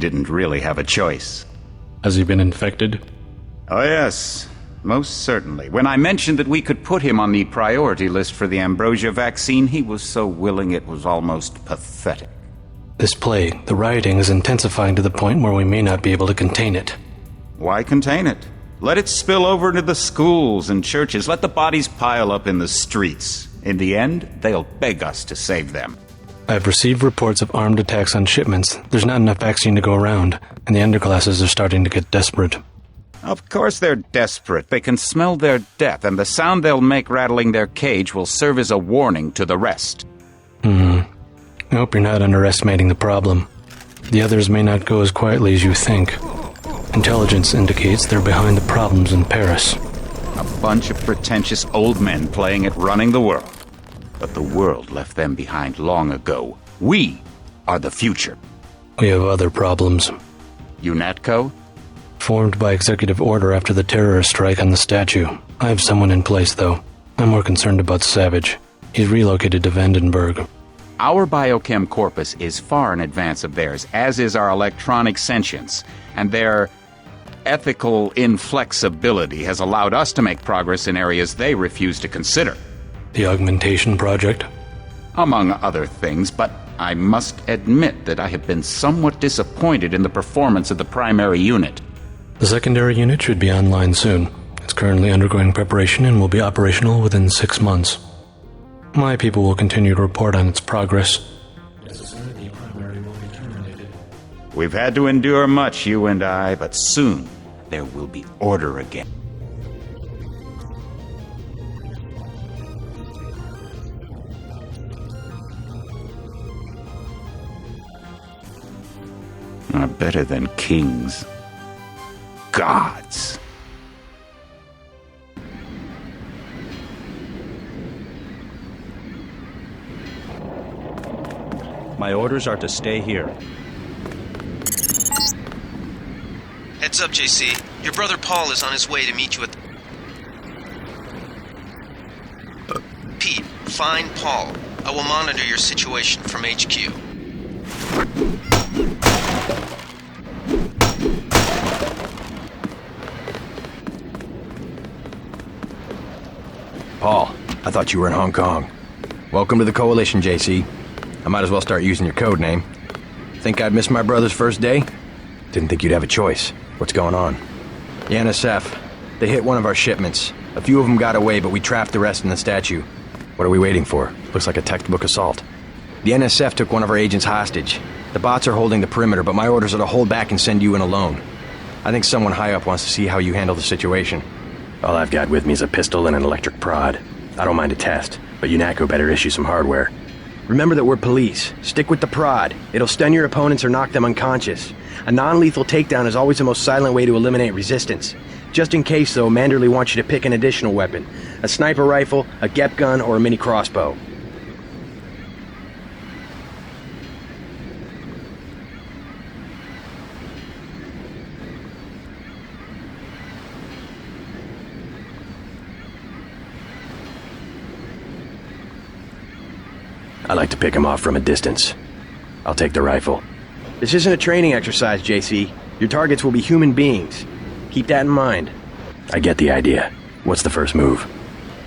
didn't really have a choice. Has he been infected? Oh yes, most certainly. When I mentioned that we could put him on the priority list for the ambrosia vaccine, he was so willing it was almost pathetic. This plague, the rioting, is intensifying to the point where we may not be able to contain it. Why contain it? Let it spill over into the schools and churches. Let the bodies pile up in the streets. In the end, they'll beg us to save them. I've received reports of armed attacks on shipments. There's not enough vaccine to go around, and the underclasses are starting to get desperate. Of course they're desperate. They can smell their death, and the sound they'll make rattling their cage will serve as a warning to the rest. I hope you're not underestimating the problem. The others may not go as quietly as you think. Intelligence indicates they're behind the problems in Paris. A bunch of pretentious old men playing at running the world. But the world left them behind long ago. We are the future. We have other problems. UNATCO? Formed by executive order after the terrorist strike on the statue. I have someone in place, though. I'm more concerned about Savage. He's relocated to Vandenberg. Our biochem corpus is far in advance of theirs, as is our electronic sentience, and their ethical inflexibility has allowed us to make progress in areas they refuse to consider. The augmentation project? Among other things, but I must admit that I have been somewhat disappointed in the performance of the primary unit. The secondary unit should be online soon. It's currently undergoing preparation and will be operational within 6 months. My people will continue to report on its progress. The primary will be terminated. We've had to endure much, you and I, but soon there will be order again. Better than kings. Gods. My orders are to stay here. Heads up, JC. Your brother Paul is on his way to meet you at... Pete, find Paul. I will monitor your situation from HQ. Paul, I thought you were in Hong Kong. Welcome to the Coalition, JC. I might as well start using your code name. Think I'd miss my brother's first day? Didn't think you'd have a choice. What's going on? The NSF. They hit one of our shipments. A few of them got away, but we trapped the rest in the statue. What are we waiting for? Looks like a textbook assault. The NSF took one of our agents hostage. The bots are holding the perimeter, but my orders are to hold back and send you in alone. I think someone high up wants to see how you handle the situation. All I've got with me is a pistol and an electric prod. I don't mind a test, but UNATCO better issue some hardware. Remember that we're police. Stick with the prod. It'll stun your opponents or knock them unconscious. A non-lethal takedown is always the most silent way to eliminate resistance. Just in case, though, Manderley wants you to pick an additional weapon. A sniper rifle, a GEP gun, or a mini crossbow. I like to pick him off from a distance. I'll take the rifle. This isn't a training exercise, JC. Your targets will be human beings. Keep that in mind. I get the idea. What's the first move?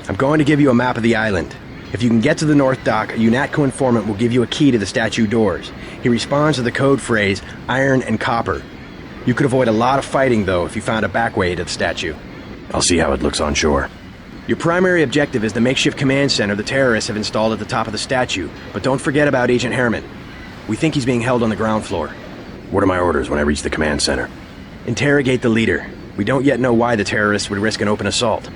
I'm going to give you a map of the island. If you can get to the North Dock, a UNATCO informant will give you a key to the statue doors. He responds to the code phrase, iron and copper. You could avoid a lot of fighting, though, if you found a back way to the statue. I'll see how it looks on shore. Your primary objective is the makeshift command center the terrorists have installed at the top of the statue, but don't forget about Agent Herman. We think he's being held on the ground floor. What are my orders when I reach the command center? Interrogate the leader. We don't yet know why the terrorists would risk an open assault.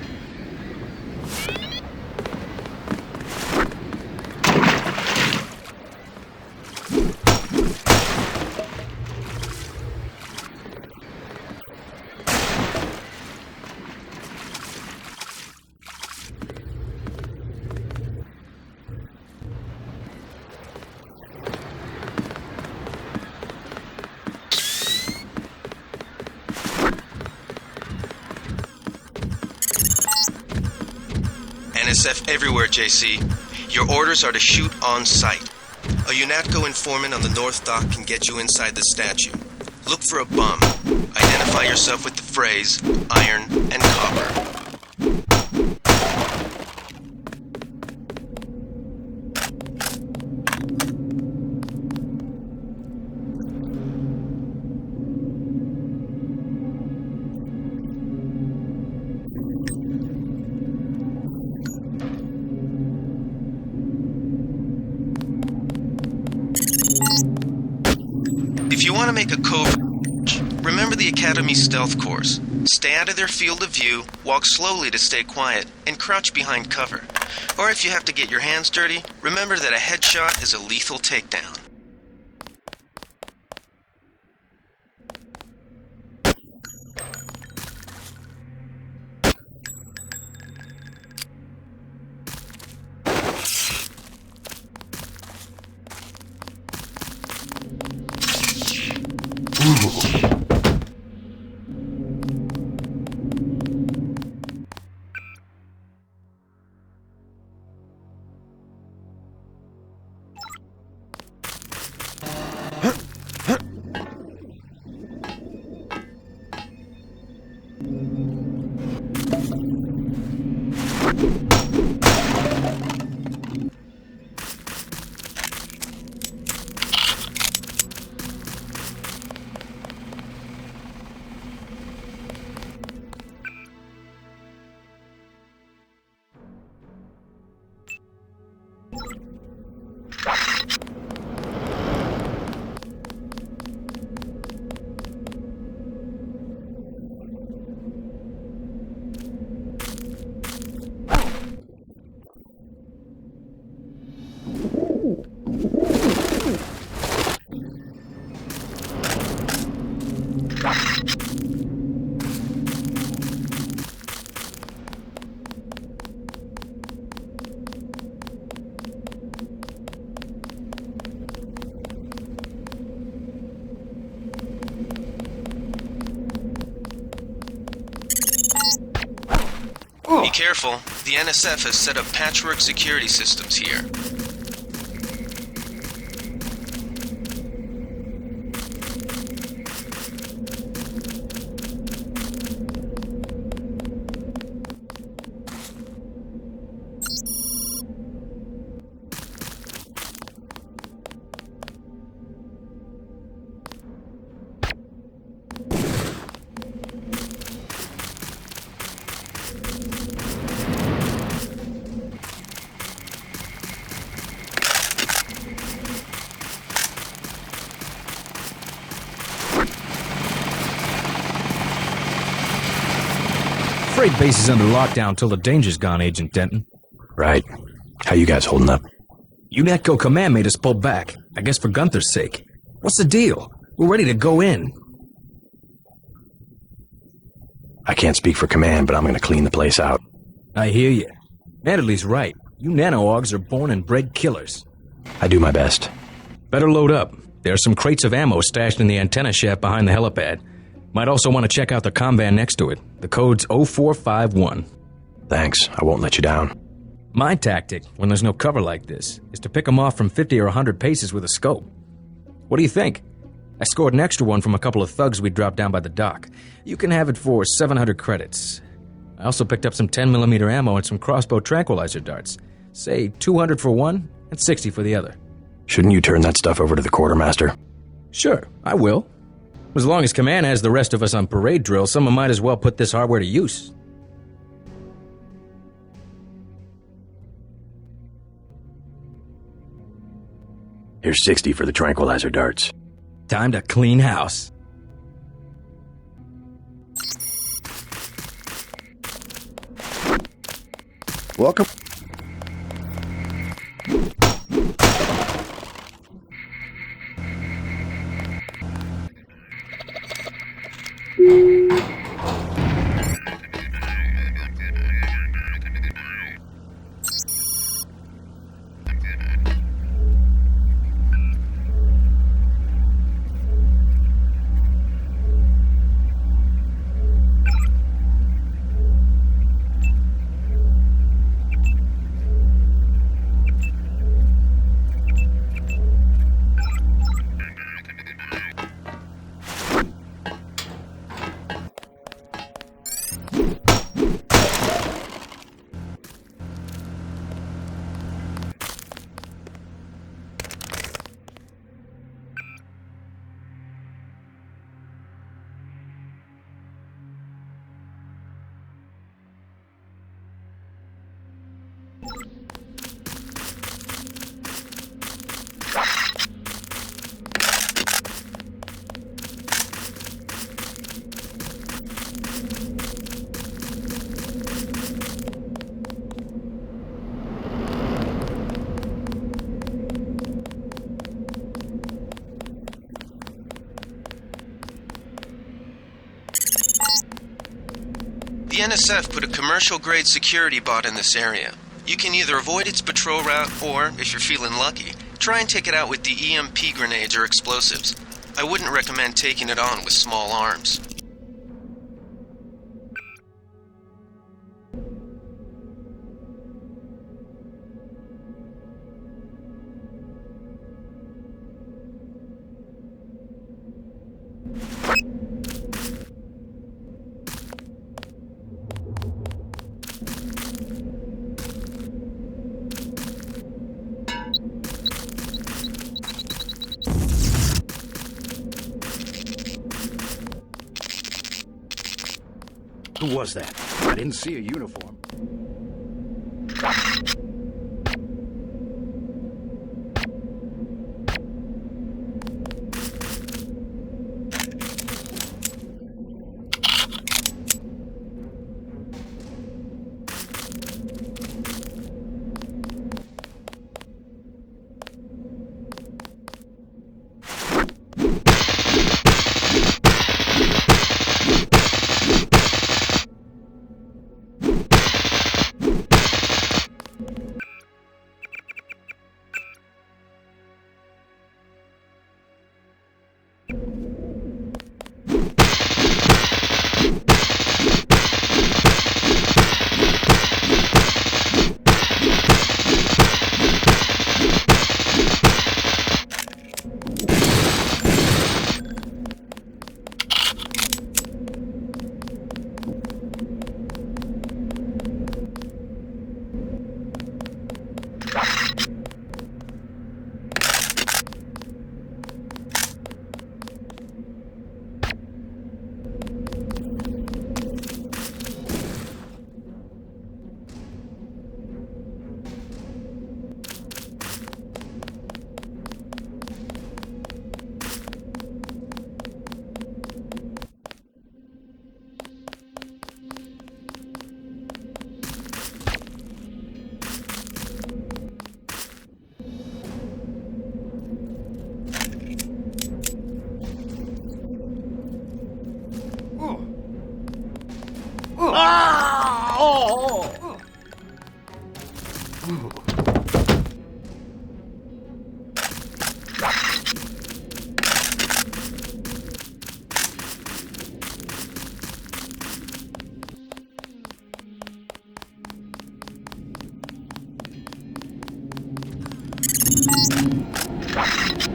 NSF everywhere, JC. Your orders are to shoot on sight. A UNATCO informant on the North Dock can get you inside the statue. Look for a bum. Identify yourself with the phrase, iron and copper. If you want to make a covert, remember the Academy stealth course. Stay out of their field of view, walk slowly to stay quiet, and crouch behind cover. Or if you have to get your hands dirty, remember that a headshot is a lethal takedown. Be careful, the NSF has set up patchwork security systems here. Freight base is under lockdown till the danger's gone, Agent Denton. Right. How you guys holding up? UNETCO Command made us pull back, I guess for Gunther's sake. What's the deal? We're ready to go in. I can't speak for command, but I'm gonna clean the place out. I hear you. Natalie's right. You nano-augs are born and bred killers. I do my best. Better load up. There are some crates of ammo stashed in the antenna shaft behind the helipad. Might also want to check out the comm van next to it. The code's 0451. Thanks, I won't let you down. My tactic, when there's no cover like this, is to pick them off from 50 or 100 paces with a scope. What do you think? I scored an extra one from a couple of thugs we dropped down by the dock. You can have it for 700 credits. I also picked up some 10mm ammo and some crossbow tranquilizer darts. Say 200 for one and 60 for the other. Shouldn't you turn that stuff over to the quartermaster? Sure, I will. As long as Command has the rest of us on parade drill, someone might as well put this hardware to use. Here's 60 for the tranquilizer darts. Time to clean house. Welcome. The NSF put a commercial-grade security bot in this area. You can either avoid its patrol route, or, if you're feeling lucky, try and take it out with the EMP grenades or explosives. I wouldn't recommend taking it on with small arms. Who was that? I didn't see a uniform.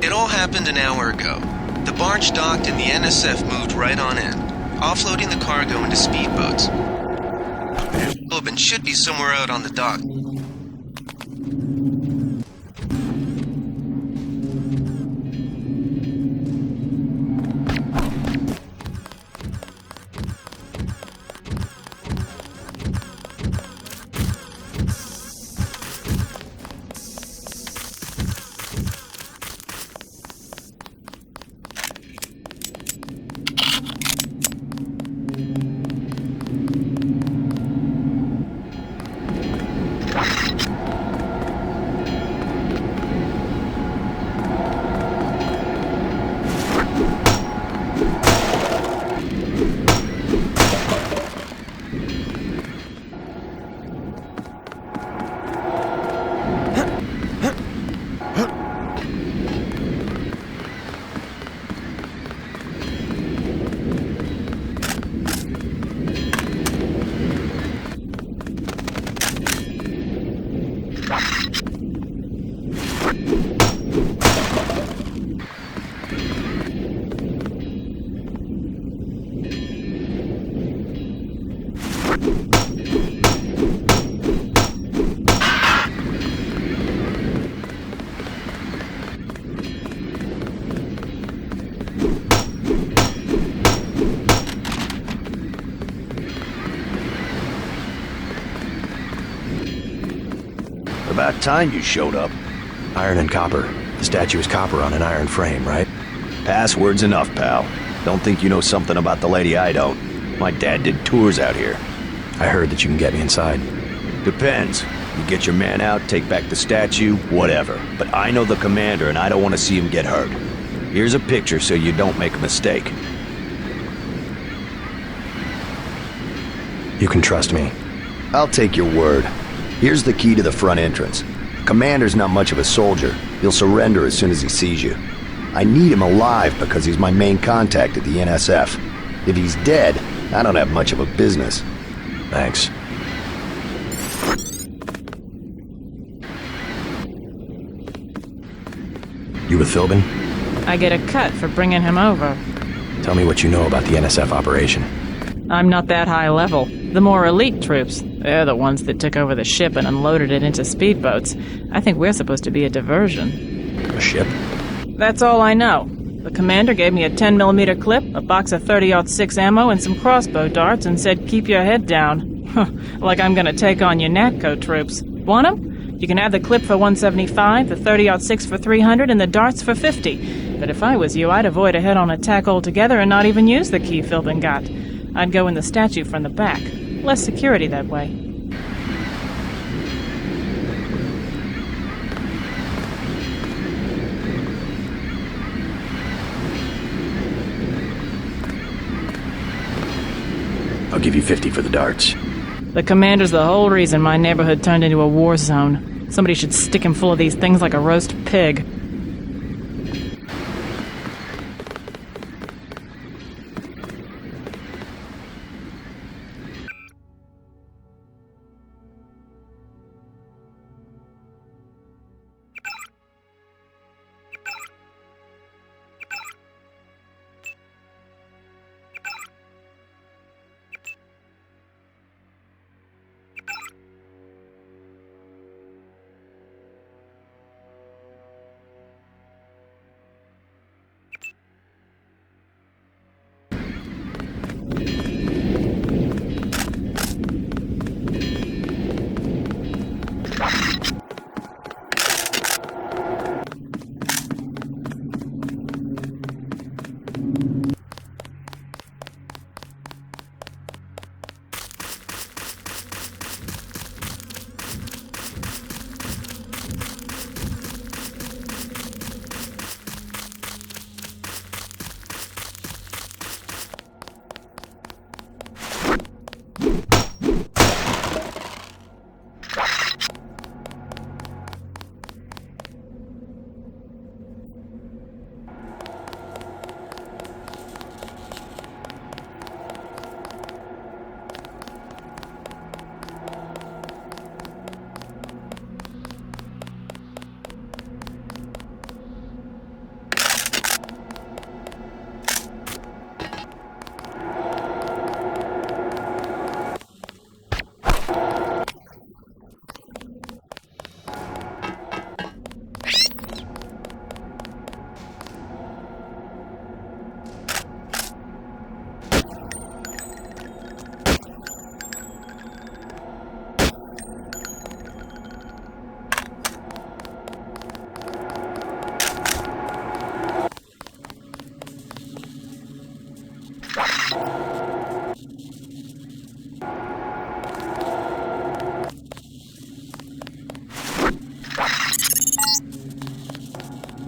It all happened an hour ago. The barge docked and the NSF moved right on in, offloading the cargo into speedboats. Lobin should be somewhere out on the dock. About time you showed up. Iron and copper. The statue is copper on an iron frame, right? Password's enough, pal. Don't think you know something about the lady I don't. My dad did tours out here. I heard that you can get me inside. Depends. You get your man out, take back the statue, whatever. But I know the commander and I don't want to see him get hurt. Here's a picture so you don't make a mistake. You can trust me. I'll take your word. Here's the key to the front entrance. Commander's not much of a soldier. He'll surrender as soon as he sees you. I need him alive because he's my main contact at the NSF. If he's dead, I don't have much of a business. Thanks. You with Philbin? I get a cut for bringing him over. Tell me what you know about the NSF operation. I'm not that high level. The more elite troops, they're the ones that took over the ship and unloaded it into speedboats. I think we're supposed to be a diversion. A ship? That's all I know. The commander gave me a 10mm clip, a box of 30-06 ammo, and some crossbow darts and said, keep your head down. Like I'm gonna take on your NATCO troops. Want 'em? You can have the clip for $175, the 30-06 for $300, and the darts for $50. But if I was you, I'd avoid a head-on attack altogether and not even use the key Philbin got. I'd go in the statue from the back. Less security that way. I'll give you 50 for the darts. The commander's the whole reason my neighborhood turned into a war zone. Somebody should stick him full of these things like a roast pig.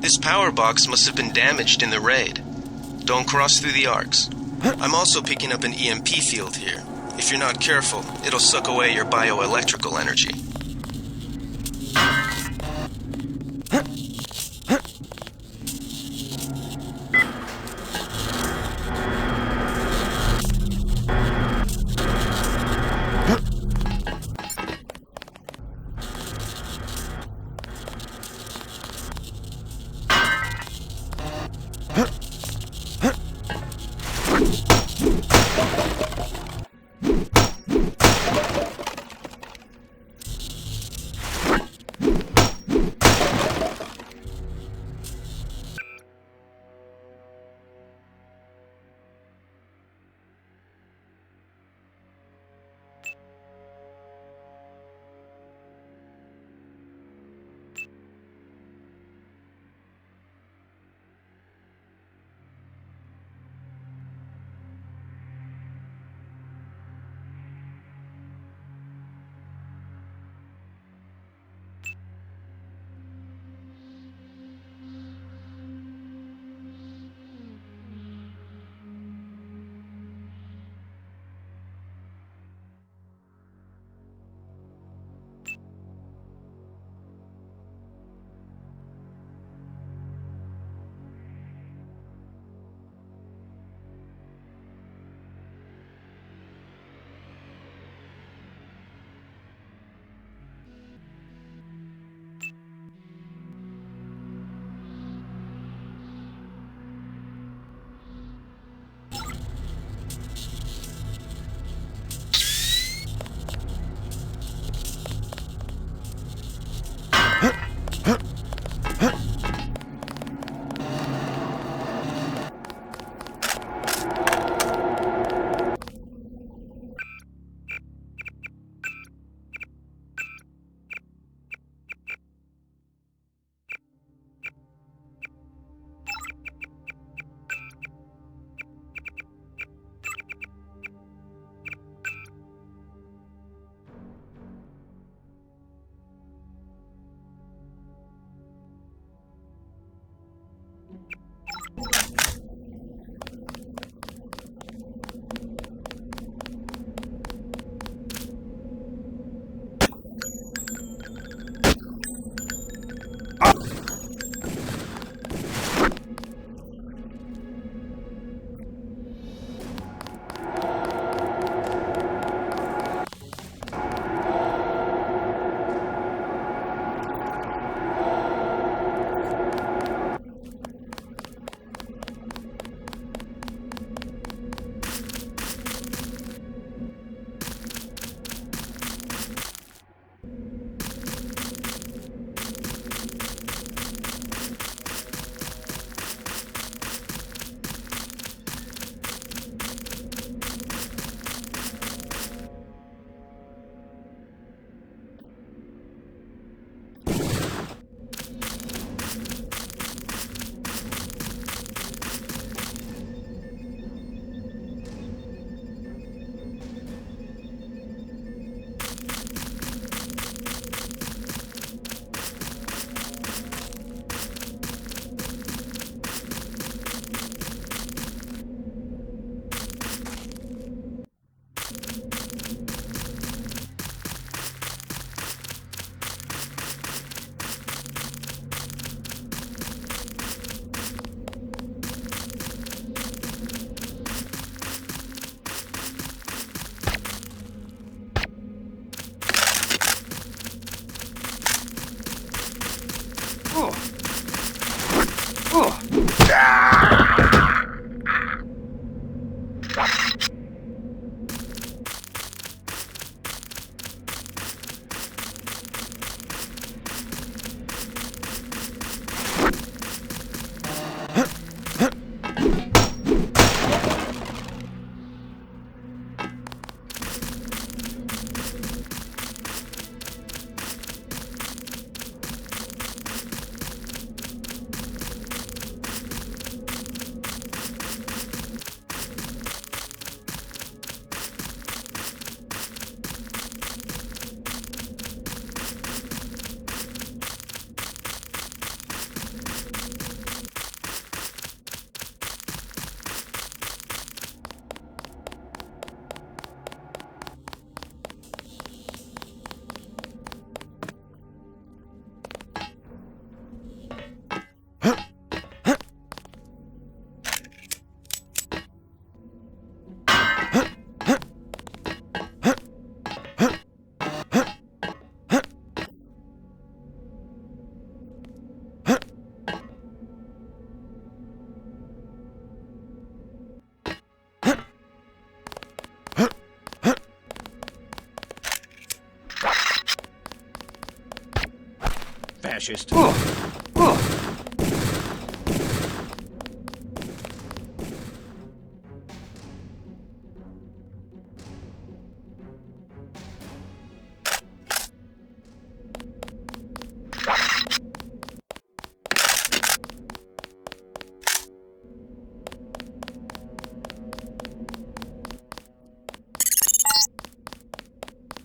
This power box must have been damaged in the raid. Don't cross through the arcs. I'm also picking up an EMP field here. If you're not careful, it'll suck away your bioelectrical energy. Fascist.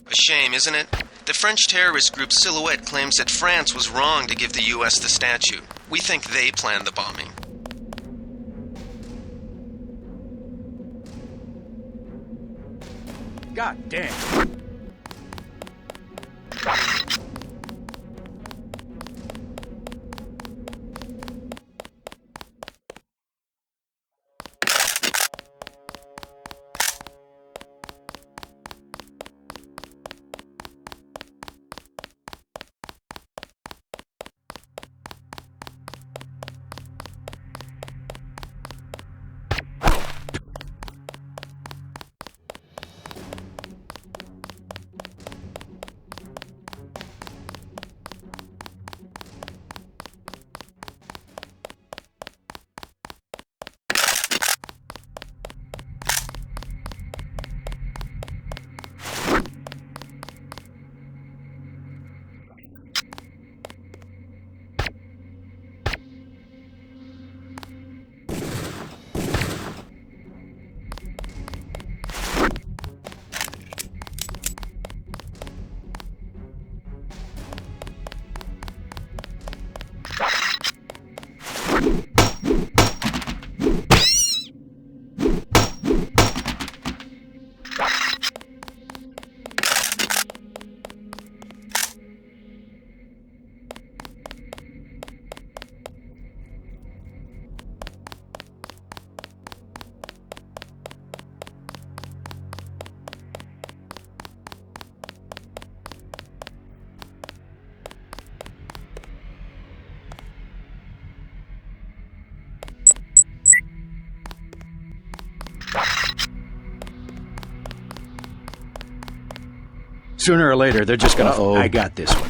A shame, isn't it? The French terrorist group Silhouette claims that France was wrong to give the U.S. the statue. We think they planned the bombing. God damn. Sooner or later, they're just gonna... Uh-oh. I got this one.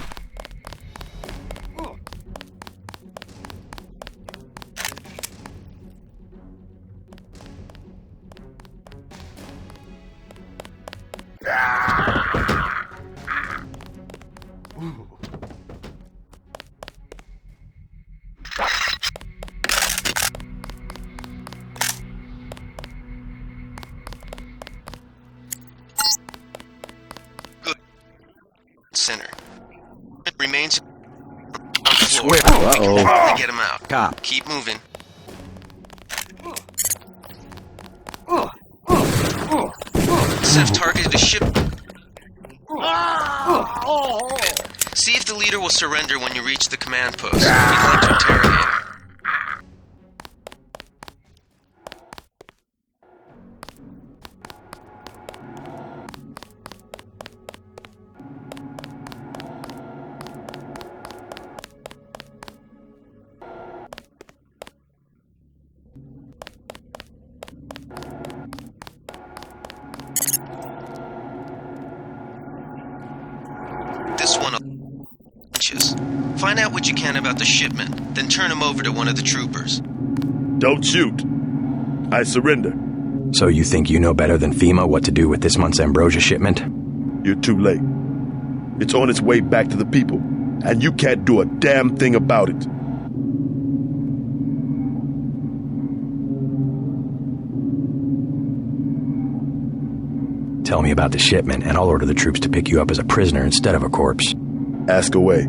Center. It remains on the floor. Uh-oh. We can definitely get him out. Cop. Keep moving. Seth targeted a ship. See if the leader will surrender when you reach the command post. We'd like to interrogate him. Find out what you can about the shipment, then turn him over to one of the troopers. Don't shoot. I surrender. So you think you know better than FEMA what to do with this month's ambrosia shipment? You're too late. It's on its way back to the people, and you can't do a damn thing about it. Tell me about the shipment, and I'll order the troops to pick you up as a prisoner instead of a corpse. Ask away.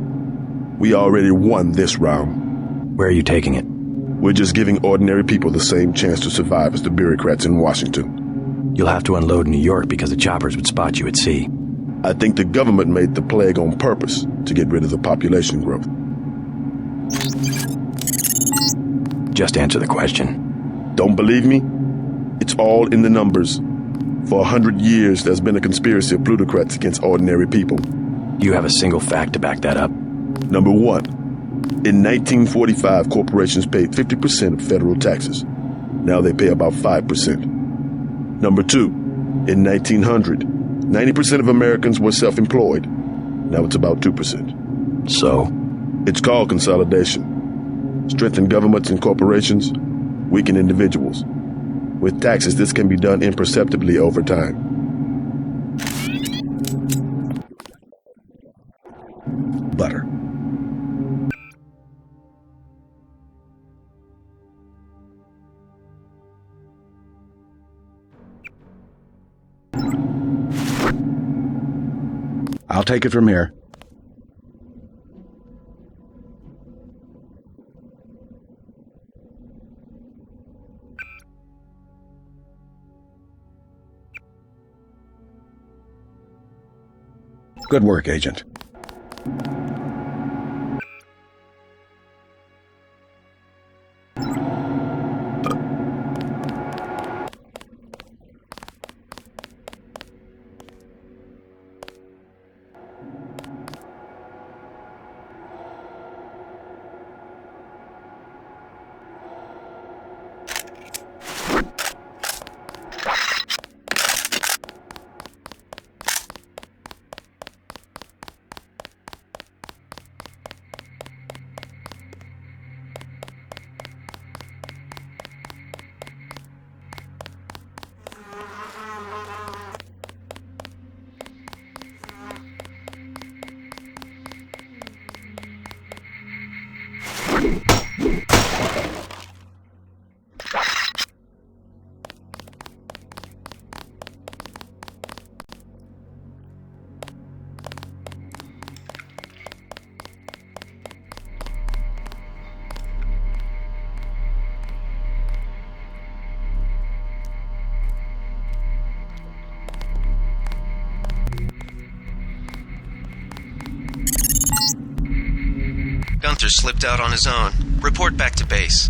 We already won this round. Where are you taking it? We're just giving ordinary people the same chance to survive as the bureaucrats in Washington. You'll have to unload in New York because the choppers would spot you at sea. I think the government made the plague on purpose to get rid of the population growth. Just answer the question. Don't believe me? It's all in the numbers. For 100 years, there's been a conspiracy of plutocrats against ordinary people. Do you have a single fact to back that up? Number one, in 1945, corporations paid 50% of federal taxes. Now they pay about 5%. Number two, in 1900, 90% of Americans were self-employed. Now it's about 2%. So? It's called consolidation. Strengthen governments and corporations, weaken individuals. With taxes, this can be done imperceptibly over time. Butter. I'll take it from here. Good work, Agent. Gunther slipped out on his own. Report back to base.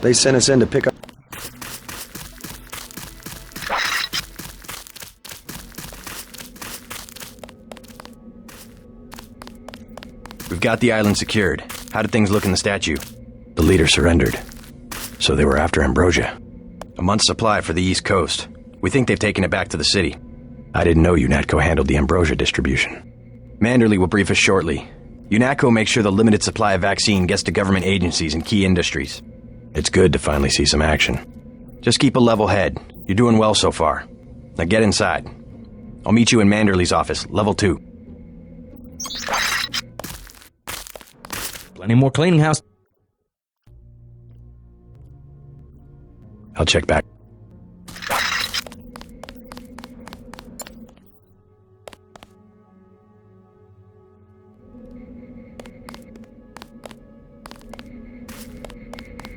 They sent us in to pick up... We've got the island secured. How did things look in the statue? The leader surrendered. So they were after Ambrosia. A month's supply for the East Coast. We think they've taken it back to the city. I didn't know UNATCO handled the Ambrosia distribution. Manderley will brief us shortly. UNATCO makes sure the limited supply of vaccine gets to government agencies and key industries. It's good to finally see some action. Just keep a level head. You're doing well so far. Now get inside. I'll meet you in Manderley's office, level 2. Plenty more cleaning house. I'll check back.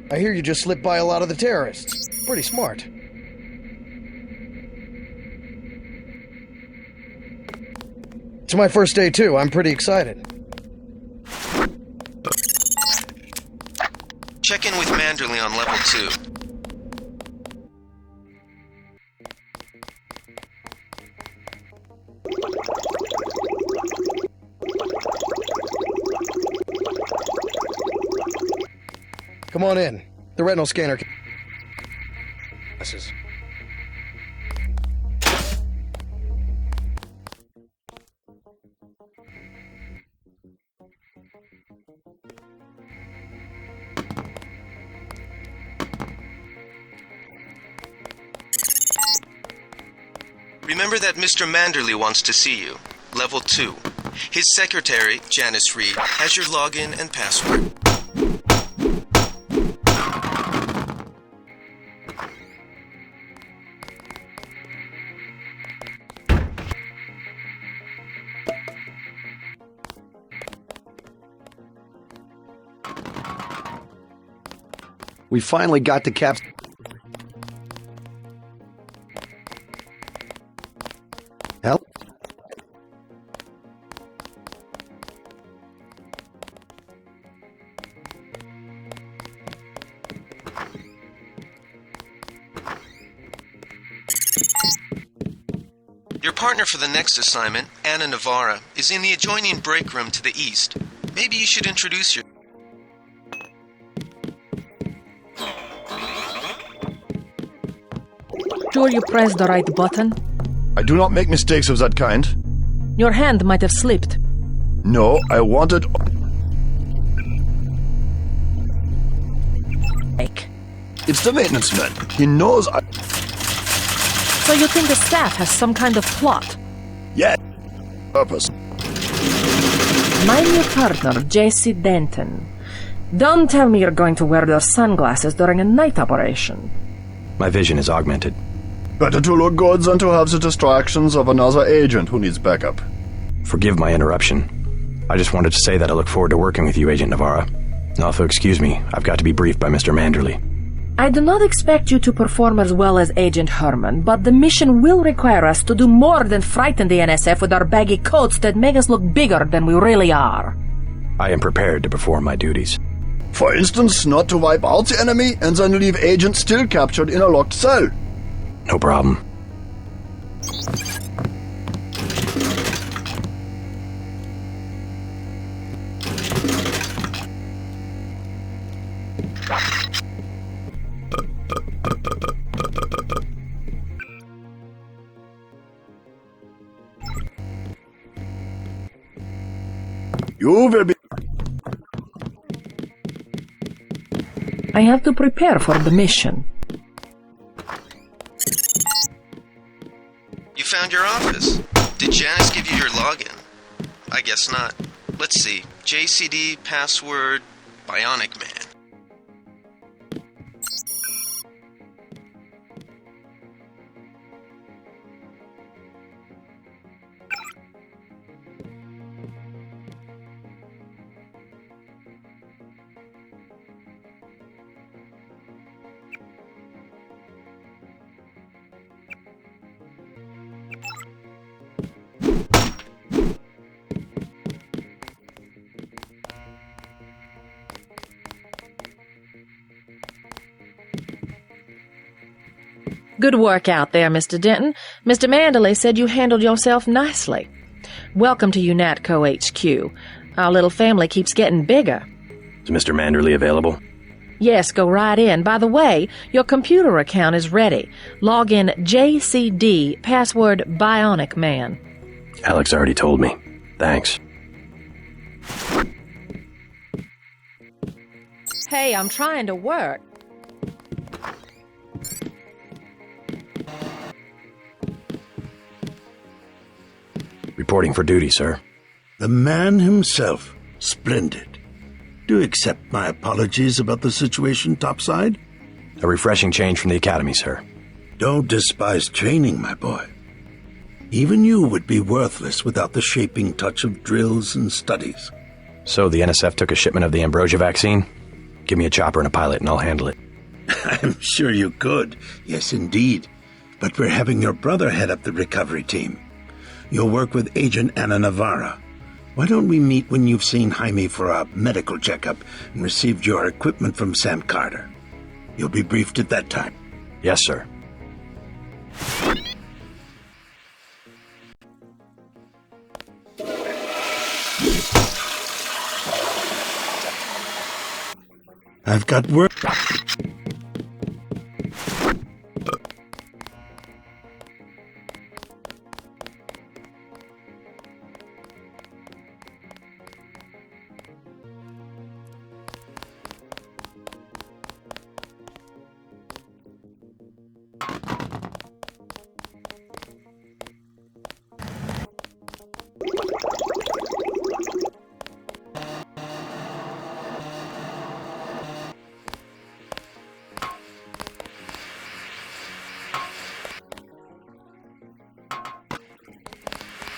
I hear you just slipped by a lot of the terrorists. Pretty smart. It's my first day too. I'm pretty excited. Check in with Manderley on level 2. Come on in. The retinal scanner... Glasses. Remember that Mr. Manderley wants to see you. Level 2. His secretary, Janice Reed, has your login and password. We finally got to Cap's... Help? Your partner for the next assignment, Anna Navarra, is in the adjoining break room to the east. Maybe you should introduce your... sure you pressed the right button? I do not make mistakes of that kind. Your hand might have slipped. No, I wanted... It's the maintenance man. He knows I... So you think the staff has some kind of plot? Yeah. Purpose. My new partner, J.C. Denton. Don't tell me you're going to wear those sunglasses during a night operation. My vision is augmented. Better to look good than to have the distractions of another agent who needs backup. Forgive my interruption. I just wanted to say that I look forward to working with you, Agent Navarra. Now, if you'll excuse me, I've got to be briefed by Mr. Manderley. I do not expect you to perform as well as Agent Herman, but the mission will require us to do more than frighten the NSF with our baggy coats that make us look bigger than we really are. I am prepared to perform my duties. For instance, not to wipe out the enemy and then leave agents still captured in a locked cell. No problem. You will be... I have to prepare for the mission. You found your office. Did Janice give you your login? I guess not. Let's see. JCD, password, Bionic Man. Good work out there, Mr. Denton. Mr. Manderley said you handled yourself nicely. Welcome to UNATCO HQ. Our little family keeps getting bigger. Is Mr. Manderley available? Yes, go right in. By the way, your computer account is ready. Log in JCD, password Bionic Man. Alex already told me. Thanks. Hey, I'm trying to work. Reporting for duty, sir. The man himself. Splendid. Do accept my apologies about the situation topside? A refreshing change from the academy, sir. Don't despise training, my boy. Even you would be worthless without the shaping touch of drills and studies. So the NSF took a shipment of the ambrosia vaccine? Give me a chopper and a pilot and I'll handle it. I'm sure you could. Yes, indeed. But we're having your brother head up the recovery team. You'll work with Agent Anna Navarra. Why don't we meet when you've seen Jaime for a medical checkup and received your equipment from Sam Carter? You'll be briefed at that time. Yes, sir. I've got work.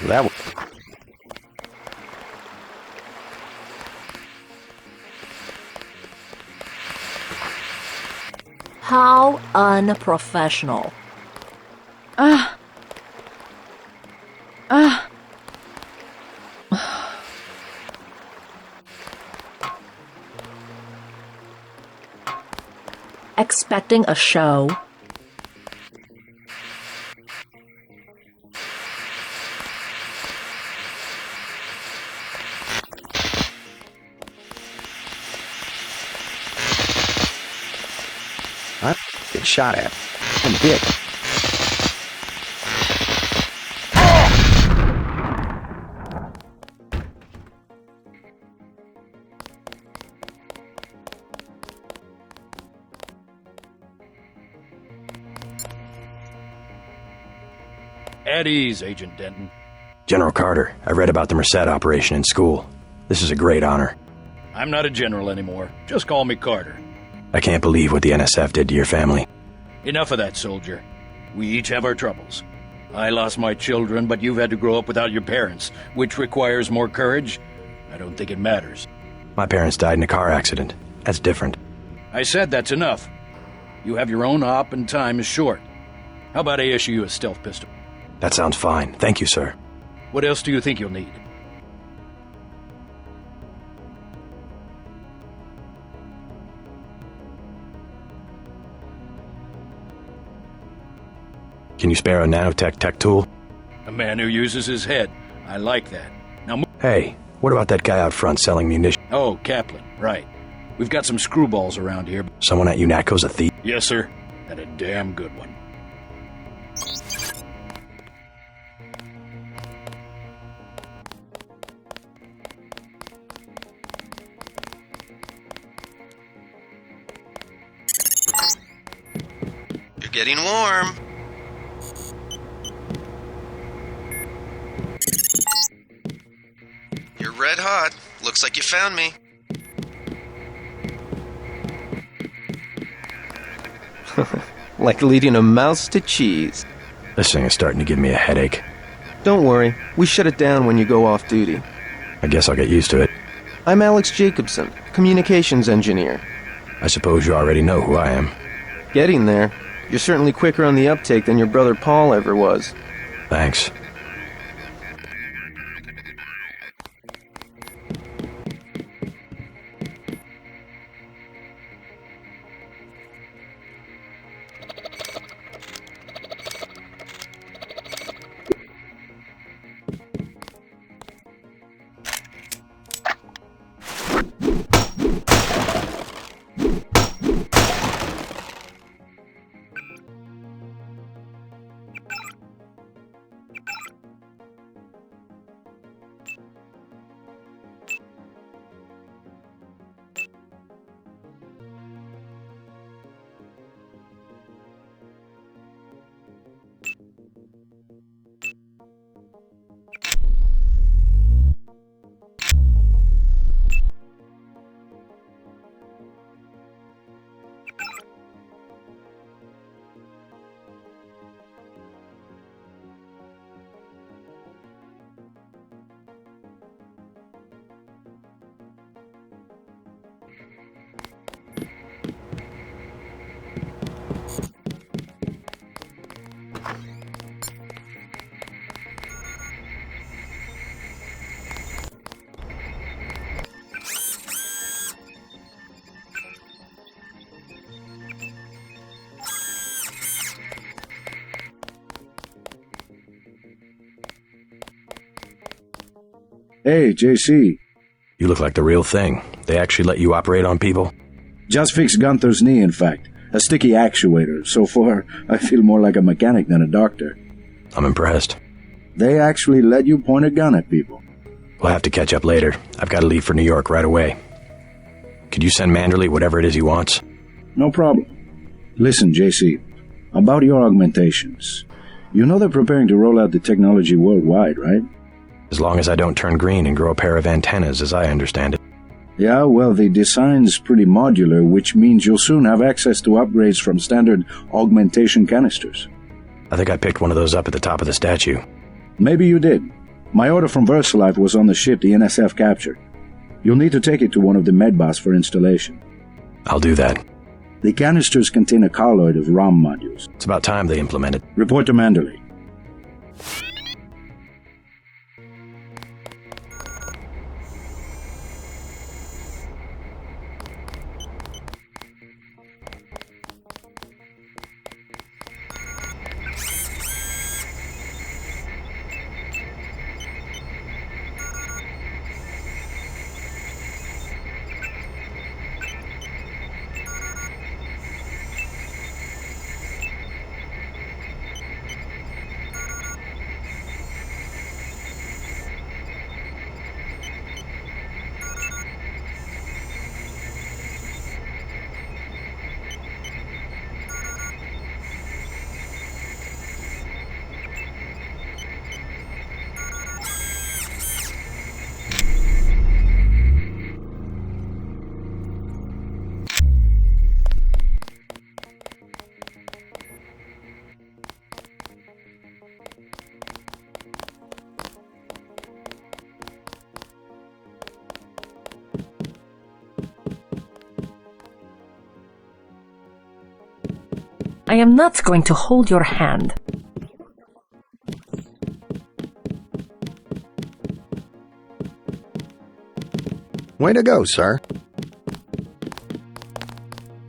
That was... How unprofessional. Expecting a show? Get shot at. I'm dick. At ease, Agent Denton. General Carter, I read about the Merced operation in school. This is a great honor. I'm not a general anymore. Just call me Carter. I can't believe what the NSF did to your family. Enough of that, soldier. We each have our troubles. I lost my children, but you've had to grow up without your parents, which requires more courage. I don't think it matters. My parents died in a car accident. That's different. I said that's enough. You have your own op and time is short. How about I issue you a stealth pistol? That sounds fine. Thank you, sir. What else do you think you'll need? Can you spare a nanotech tech tool? A man who uses his head. I like that. Now Hey, what about that guy out front selling munitions? Oh, Kaplan, right. We've got some screwballs around here. Someone at UNATCO's a thief? Yes, sir. And a damn good one. You're getting warm. You're red hot. Looks like you found me. Like leading a mouse to cheese. This thing is starting to give me a headache. Don't worry, we shut it down when you go off duty. I guess I'll get used to it. I'm Alex Jacobson, communications engineer. I suppose you already know who I am. Getting there. You're certainly quicker on the uptake than your brother Paul ever was. Thanks. Hey, JC. You look like the real thing. They actually let you operate on people? Just fixed Gunther's knee, in fact. A sticky actuator. So far, I feel more like a mechanic than a doctor. I'm impressed. They actually let you point a gun at people. We'll have to catch up later. I've got to leave for New York right away. Could you send Manderley whatever it is he wants? No problem. Listen, JC, about your augmentations. You know they're preparing to roll out the technology worldwide, right? As long as I don't turn green and grow a pair of antennas, as I understand it. Yeah, well, the design's pretty modular, which means you'll soon have access to upgrades from standard augmentation canisters. I think I picked one of those up at the top of the statue. Maybe you did. My order from VersaLife was on the ship the NSF captured. You'll need to take it to one of the medbas for installation. I'll do that. The canisters contain a colloid of ROM modules. It's about time they implemented. Report to Manderley. I am not going to hold your hand. Way to go, sir.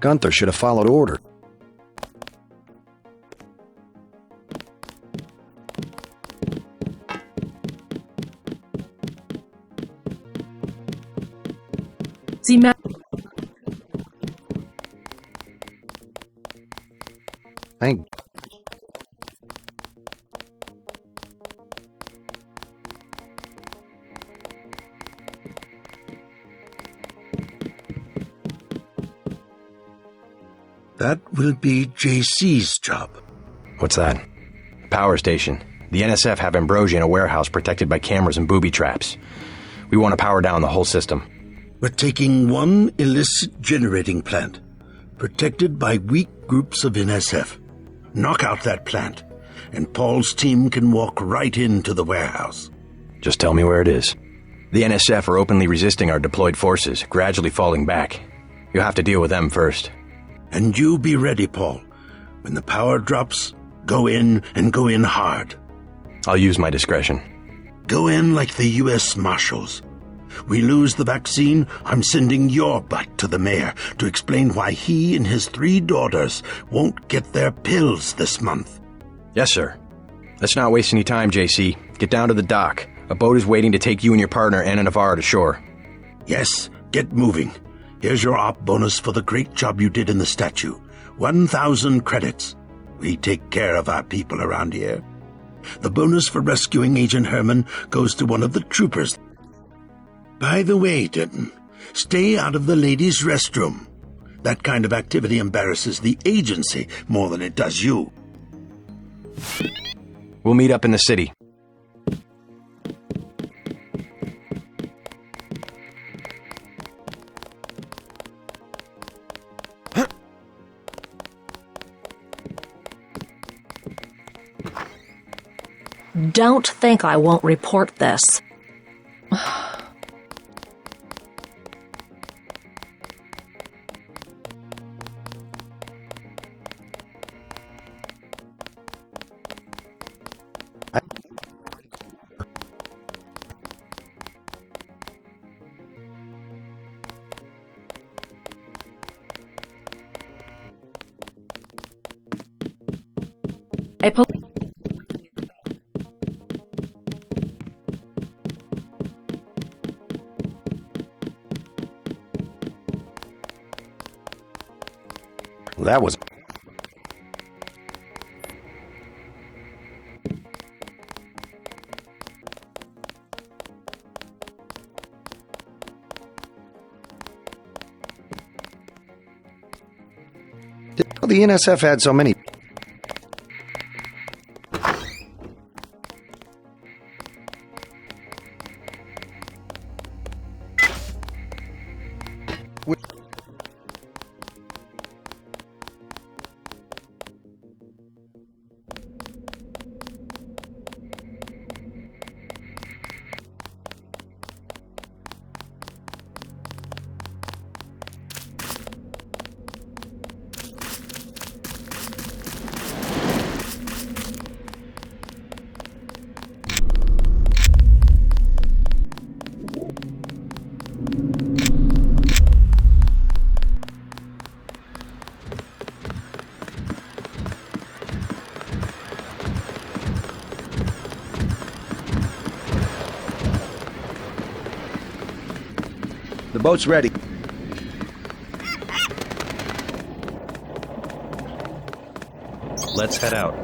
Gunther should have followed order. Thank. That will be JC's job. What's that? Power station. The NSF have Ambrosia in a warehouse protected by cameras and booby traps. We want to power down the whole system. We're taking one illicit generating plant, protected by weak groups of NSF. Knock out that plant, and Paul's team can walk right into the warehouse. Just tell me where it is. The NSF are openly resisting our deployed forces, gradually falling back. You'll have to deal with them first. And you be ready, Paul. When the power drops, go in and go in hard. I'll use my discretion. Go in like the U.S. Marshals. We lose the vaccine, I'm sending your butt to the mayor to explain why he and his 3 daughters won't get their pills this month. Yes, sir. Let's not waste any time, JC. Get down to the dock. A boat is waiting to take you and your partner, Anna Navarro, to shore. Yes, get moving. Here's your op bonus for the great job you did in the statue. 1,000 credits. We take care of our people around here. The bonus for rescuing Agent Herman goes to one of the troopers. By the way, Denton, stay out of the ladies' restroom. That kind of activity embarrasses the agency more than it does you. We'll meet up in the city. Don't think I won't report this. That was... The NSF had so many... The boat's ready. Let's head out.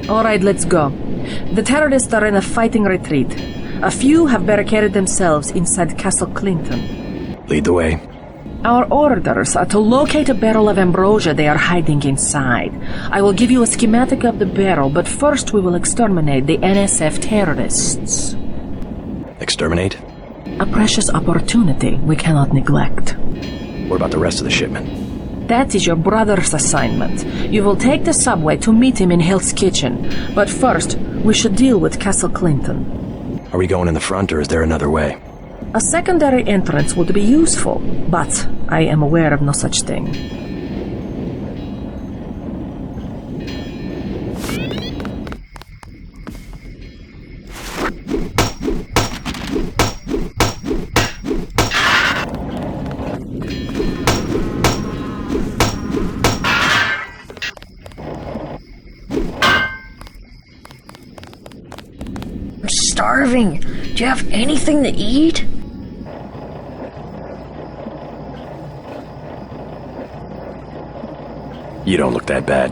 All right, let's go. The terrorists are in a fighting retreat. A few have barricaded themselves inside Castle Clinton. Lead the way. Our orders are to locate a barrel of ambrosia they are hiding inside. I will give you a schematic of the barrel, but first we will exterminate the NSF terrorists. Exterminate? A precious opportunity we cannot neglect. What about the rest of the shipment? That is your brother's assignment. You will take the subway to meet him in Hill's Kitchen. But first, we should deal with Castle Clinton. Are we going in the front, or is there another way? A secondary entrance would be useful, but I am aware of no such thing. I'm starving. Do you have anything to eat? You don't look that bad.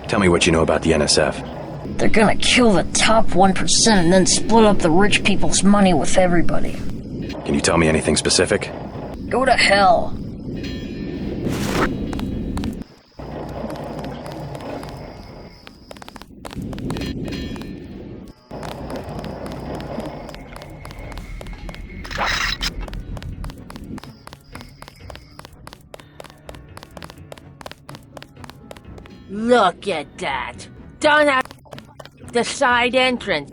Tell me what you know about the NSF. They're gonna kill the top 1% and then split up the rich people's money with everybody. Can you tell me anything specific? Go to hell. Look at that. Down at the side entrance.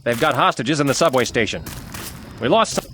They've got hostages in the subway station. We lost some...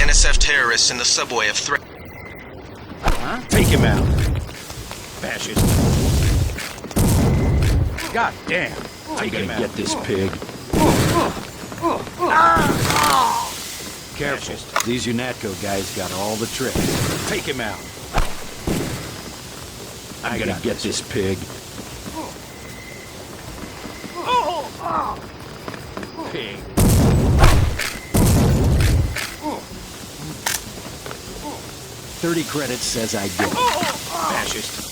NSF terrorists in the subway have threatened. Huh? Take him out. Fascist. God damn. I'm gonna get this pig. Careful. These UNATCO guys got all the tricks. Take him out. I gotta get this pig. Pig. 30 credits says I get it. Fascist.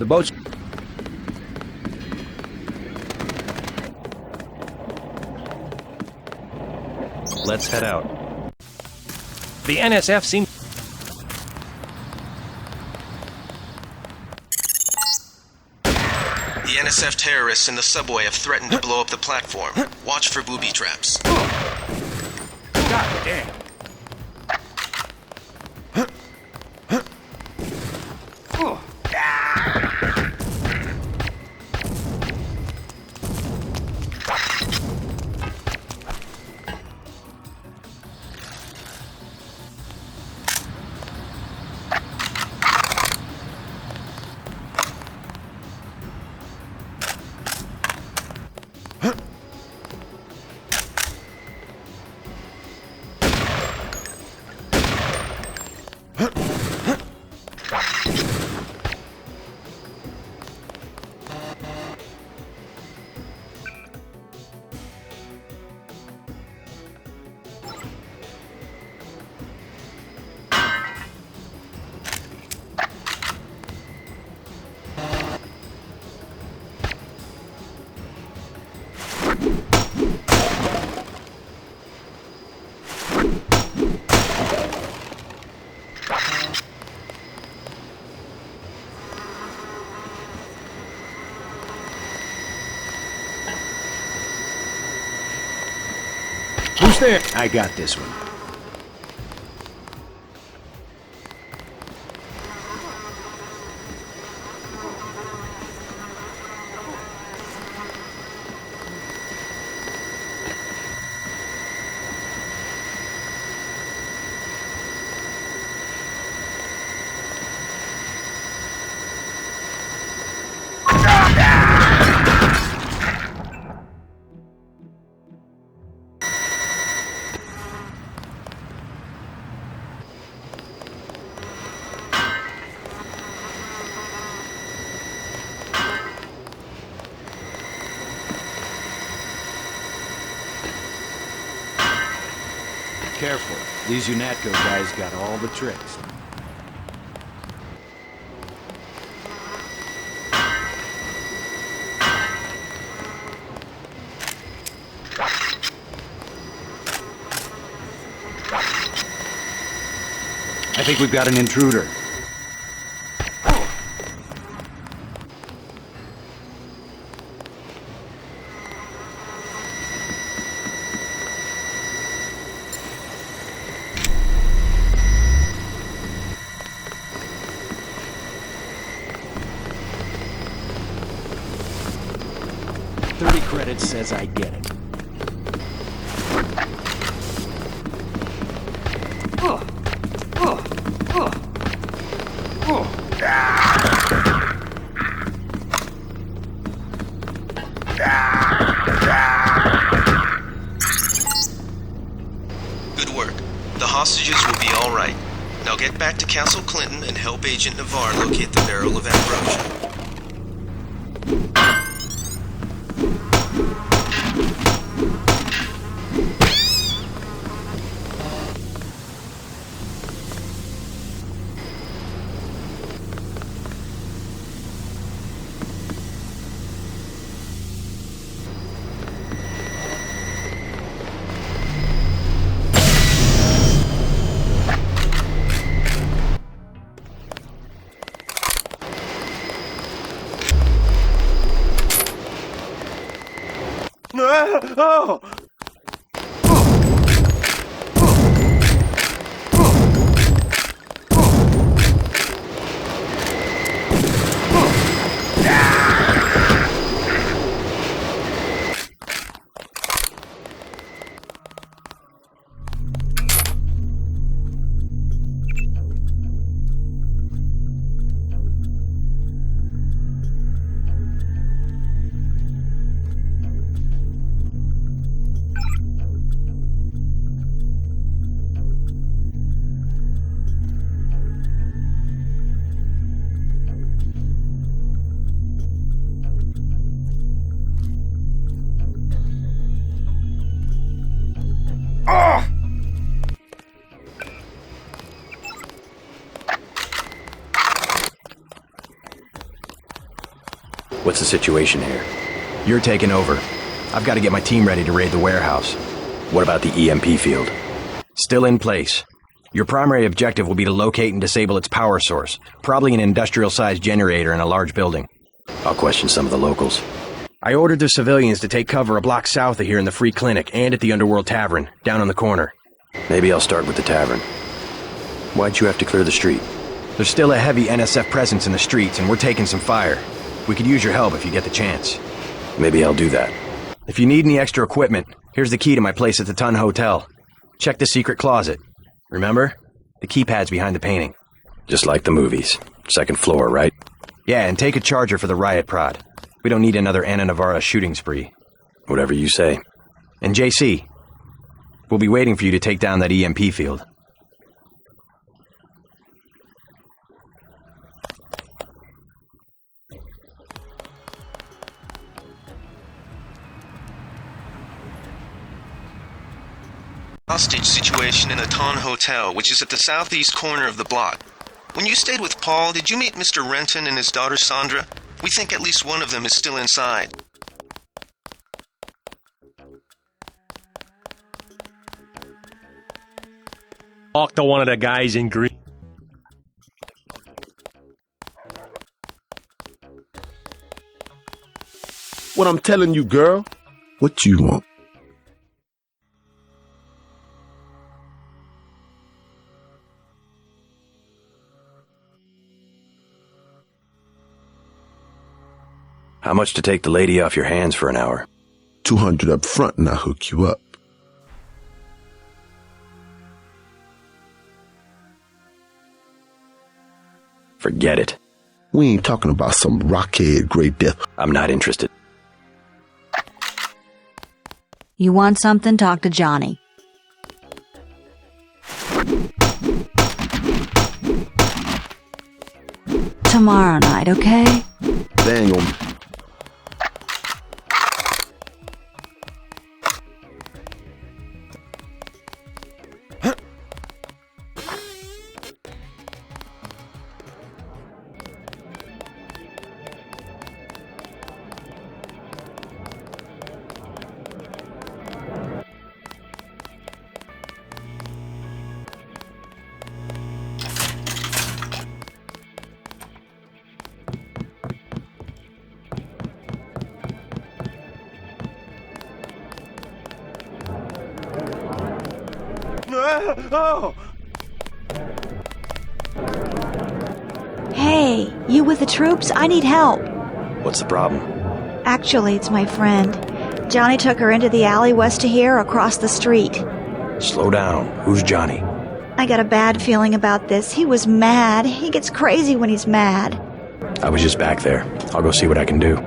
The boat's... Let's head out. The NSF seems... The NSF terrorists in the subway have threatened to blow up the platform. Watch for booby traps. God damn. Who's there? I got this one. Careful. These UNATCO guys got all the tricks. I think we've got an intruder. Credit says I get it. Good work. The hostages will be all right. Now get back to Castle Clinton and help Agent Navarre locate the barrel of ambrosia. Oh! What's the situation here? You're taking over. I've got to get my team ready to raid the warehouse. What about the EMP field? Still in place. Your primary objective will be to locate and disable its power source, probably an industrial-sized generator in a large building. I'll question some of the locals. I ordered the civilians to take cover a block south of here in the Free Clinic and at the Underworld Tavern, down on the corner. Maybe I'll start with the tavern. Why'd you have to clear the street? There's still a heavy NSF presence in the streets, and we're taking some fire. We could use your help if you get the chance. Maybe I'll do that. If you need any extra equipment, here's the key to my place at the Ton Hotel. Check the secret closet. Remember? The keypad's behind the painting. Just like the movies. Second floor, right? Yeah, and take a charger for the riot prod. We don't need another Anna Navarra shooting spree. Whatever you say. And JC, we'll be waiting for you to take down that EMP field. Hostage situation in a Ton Hotel, which is at the southeast corner of the block. When you stayed with Paul, did you meet Mr. Renton and his daughter Sandra? We think at least one of them is still inside. Talk to one of the guys in green. What I'm telling you, girl. What you want? How much to take the lady off your hands for an hour? $200 up front and I'll hook you up. Forget it. We ain't talking about some rockhead Great Death. I'm not interested. You want something? Talk to Johnny. Tomorrow night, okay? They ain't gonna... Oh! Hey, you with the troops? I need help. What's the problem? Actually, it's my friend. Johnny took her into the alley west of here, across the street. Slow down. Who's Johnny? I got a bad feeling about this. He was mad. He gets crazy when he's mad. I was just back there. I'll go see what I can do.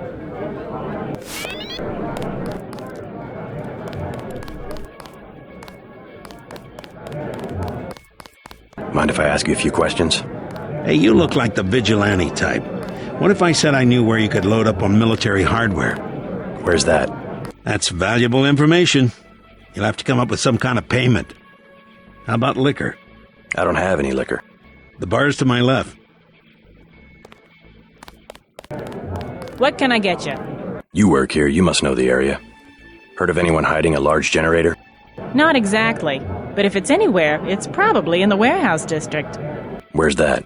Mind if I ask you a few questions? Hey, you look like the vigilante type. What if I said I knew where you could load up on military hardware? Where's that? That's valuable information. You'll have to come up with some kind of payment. How about liquor? I don't have any liquor. The bar's to my left. What can I get you? You work here. You must know the area. Heard of anyone hiding a large generator? Not exactly. But if it's anywhere, it's probably in the warehouse district. Where's that?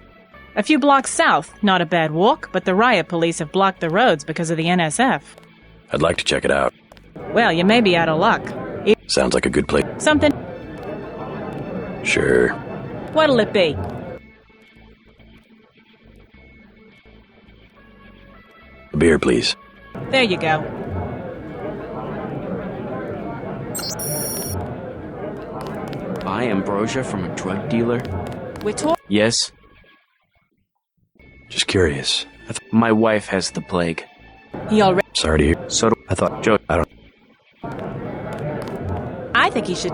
A few blocks south. Not a bad walk, but the riot police have blocked the roads because of the NSF. I'd like to check it out. Well, you may be out of luck. Sounds like a good place. Something. Sure. What'll it be? A beer, please. There you go. Buy ambrosia from a drug dealer? We're talking. Yes. Just curious. My wife has the plague. He already. Sorry to hear. So do I thought Joe. I don't. I think he should.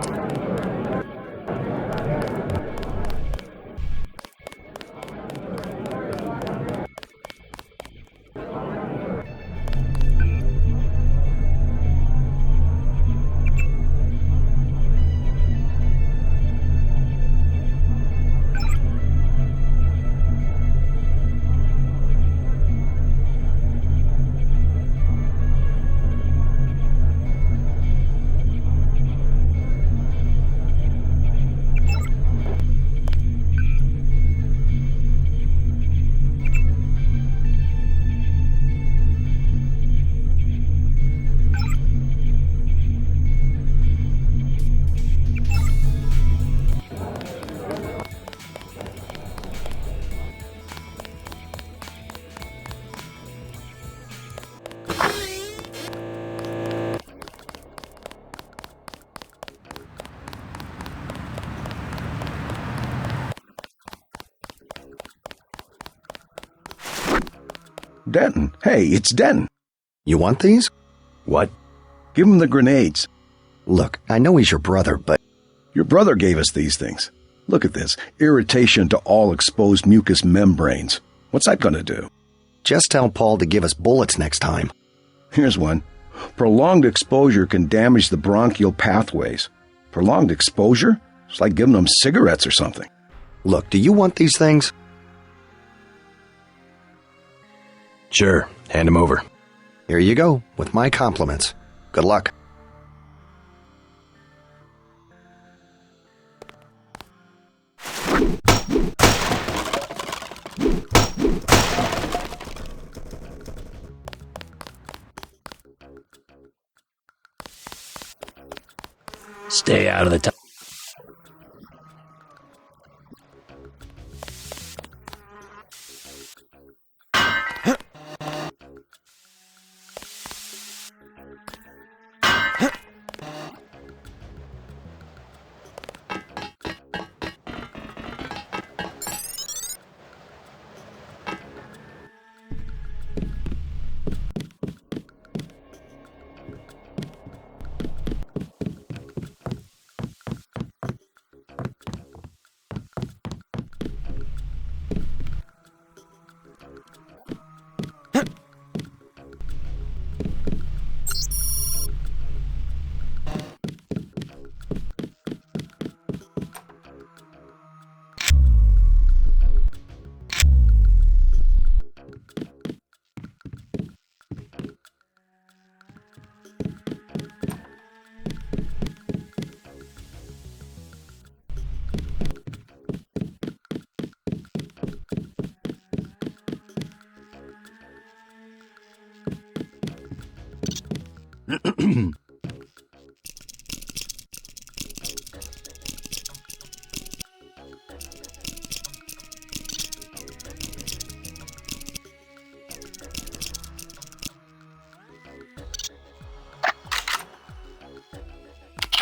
Denton. Hey, it's Denton. You want these? What? Give him the grenades. Look, I know he's your brother, but... Your brother gave us these things. Look at this. Irritation to all exposed mucous membranes. What's that gonna do? Just tell Paul to give us bullets next time. Here's one. Prolonged exposure can damage the bronchial pathways. Prolonged exposure? It's like giving them cigarettes or something. Look, do you want these things? Sure. Hand him over. Here you go, with my compliments. Good luck. Stay out of the top.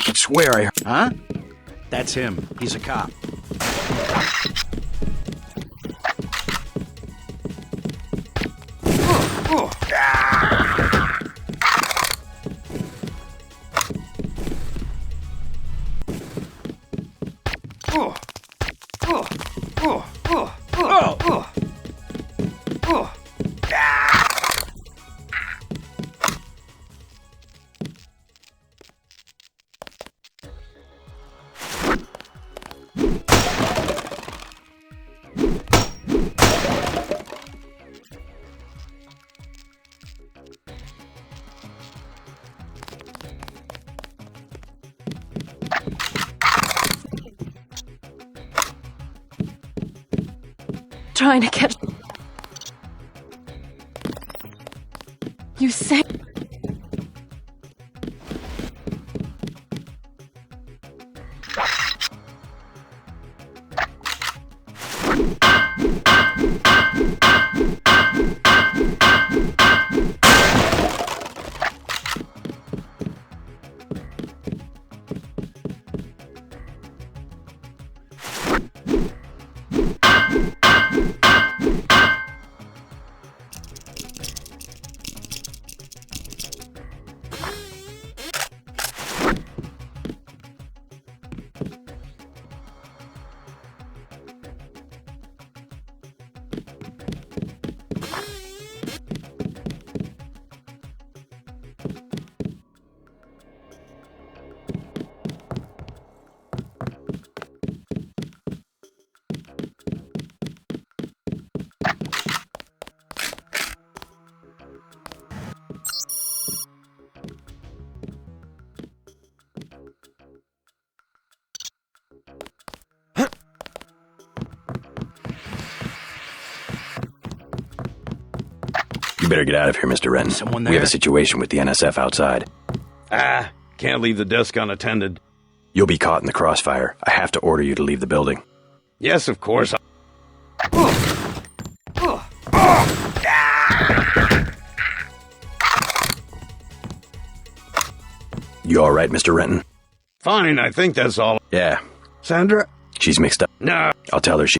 I swear I heard. Huh? That's him. He's a cop. Trying to catch... You say... better get out of here, Mr. Renton. Someone We have there? a situation with the NSF outside. Can't leave the desk unattended. You'll be caught in the crossfire. I have to order you to leave the building. Yes, of course. You all right, Mr. Renton? Fine, I think that's all. Yeah. Sandra? She's mixed up. No. I'll tell her she...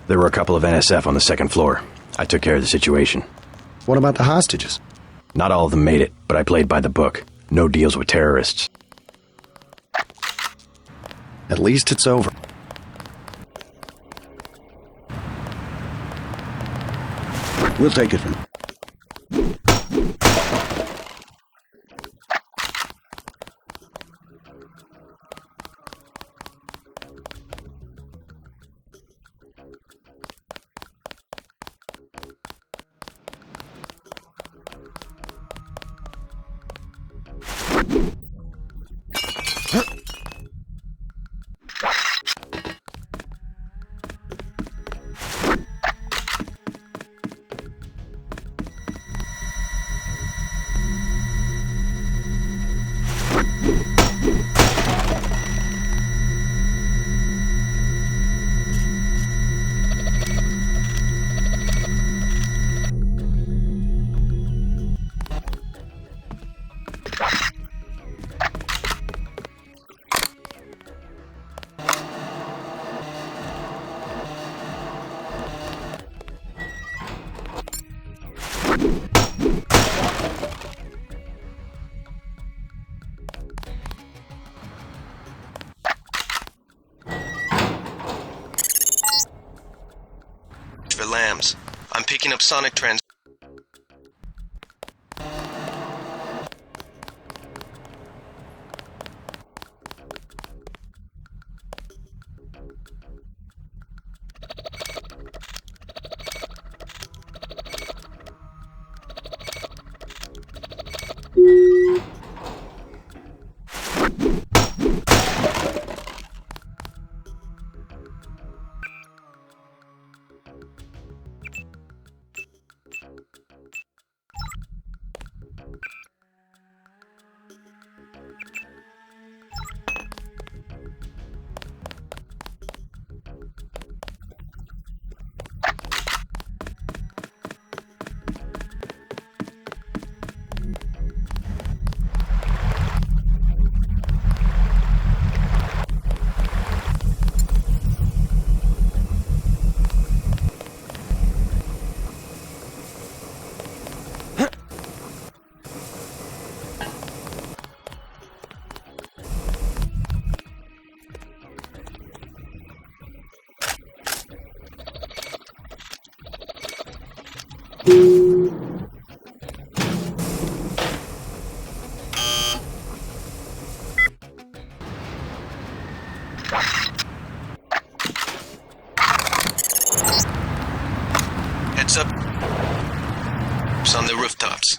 There were a couple of NSF on the second floor. I took care of the situation. What about the hostages? Not all of them made it, but I played by the book. No deals with terrorists. At least it's over. We'll take it from... For lambs. I'm picking up sonic trends. Heads up. It's on the rooftops.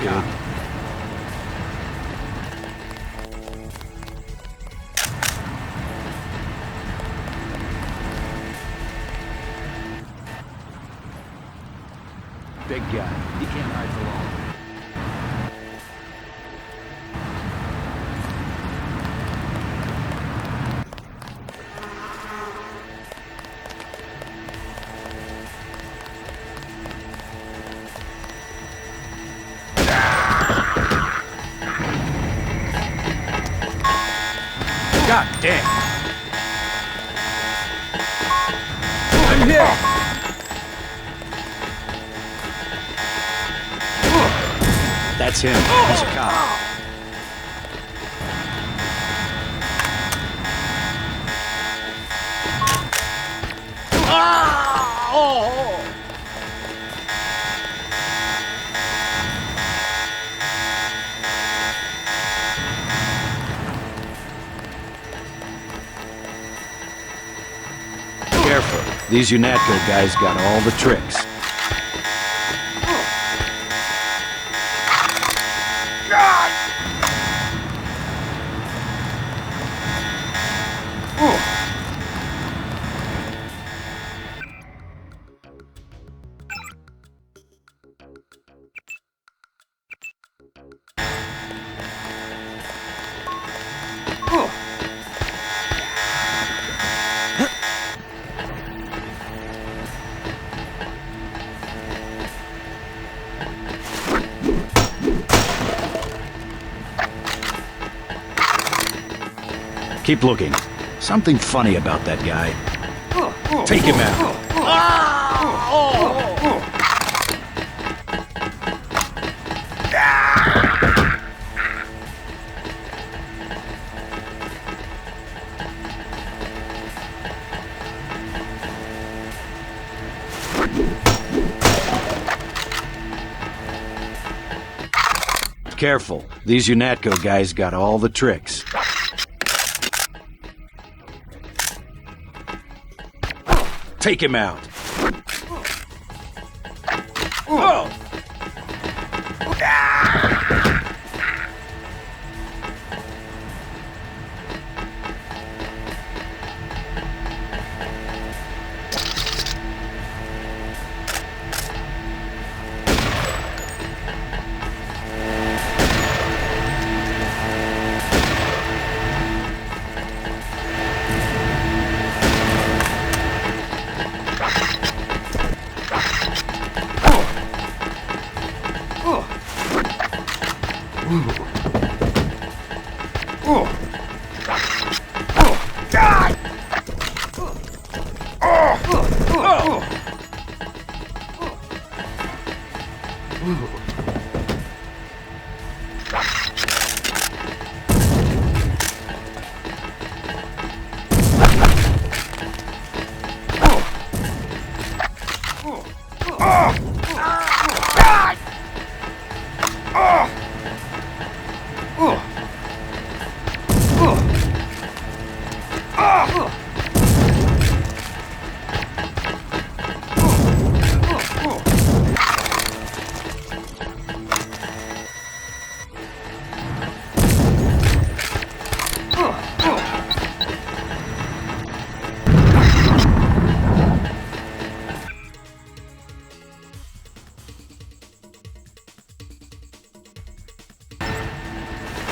cop. Big guy. You can't hide for long. God damn! I'm here! That's him. He's a cop. Careful. These UNATCO guys got all the tricks. Keep looking. Something funny about that guy. Take him out. Careful. These UNATCO guys got all the tricks. Take him out.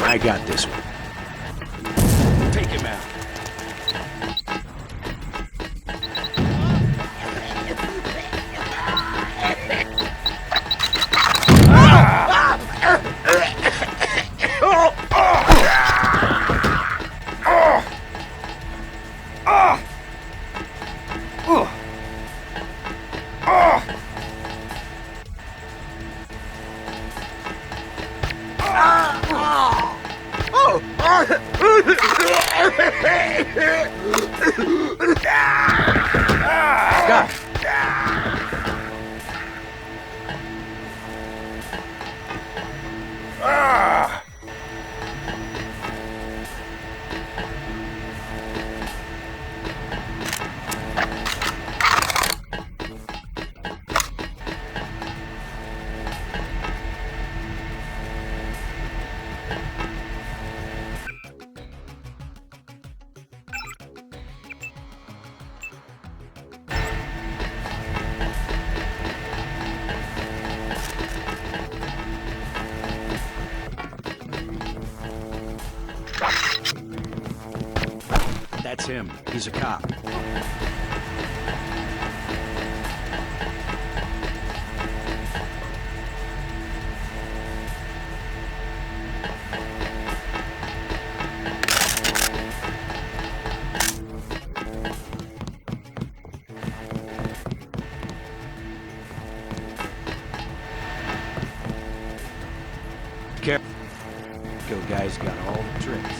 I got this one. Take him out. God. That's him. He's a cop. Careful. Go guy's got all the tricks.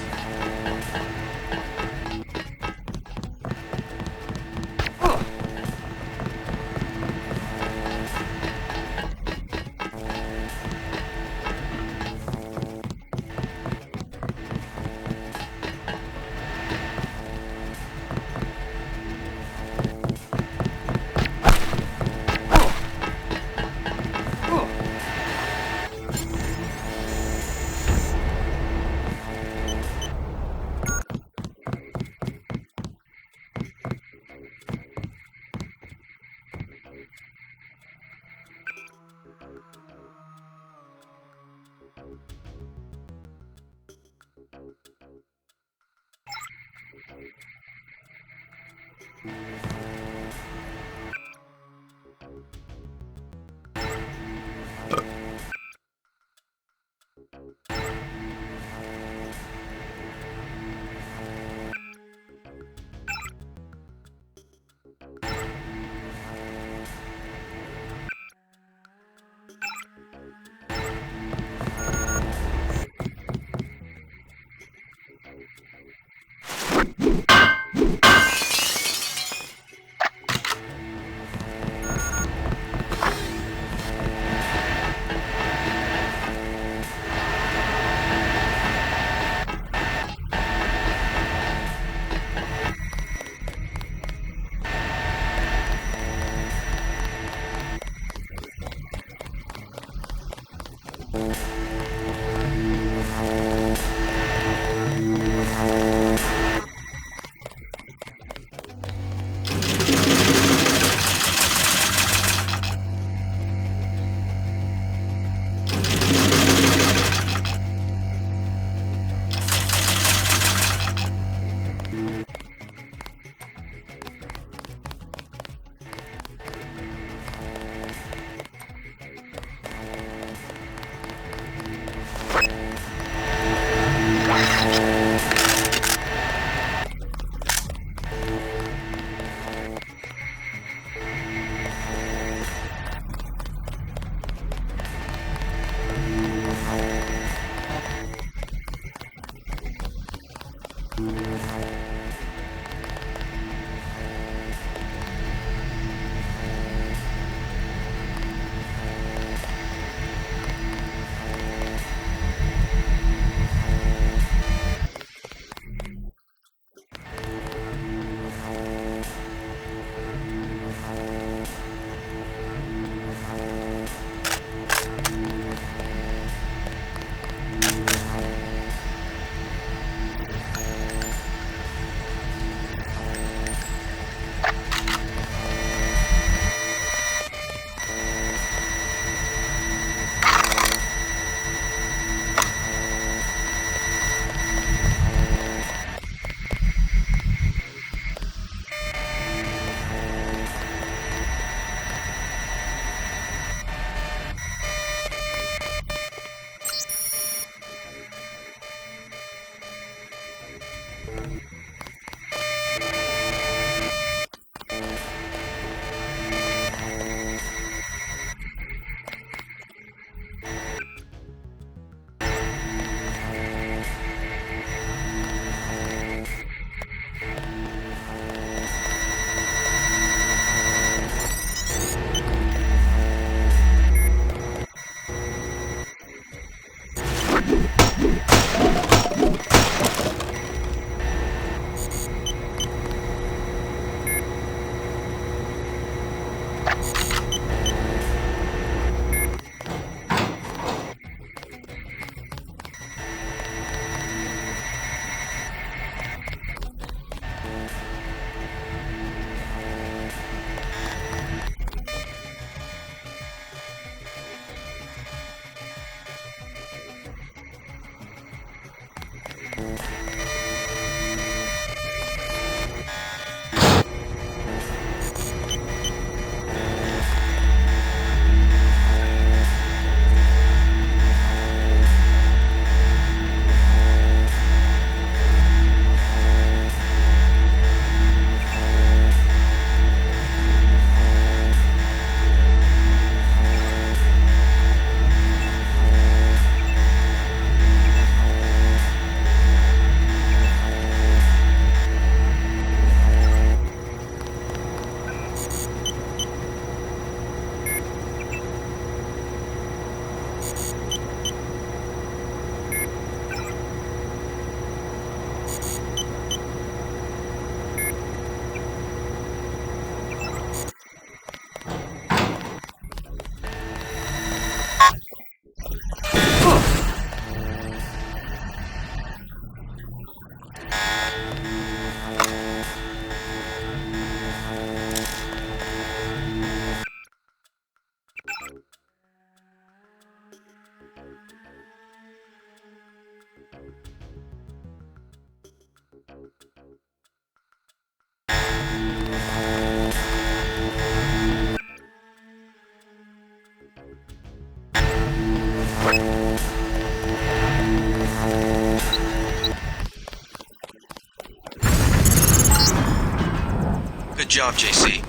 Good job, JC.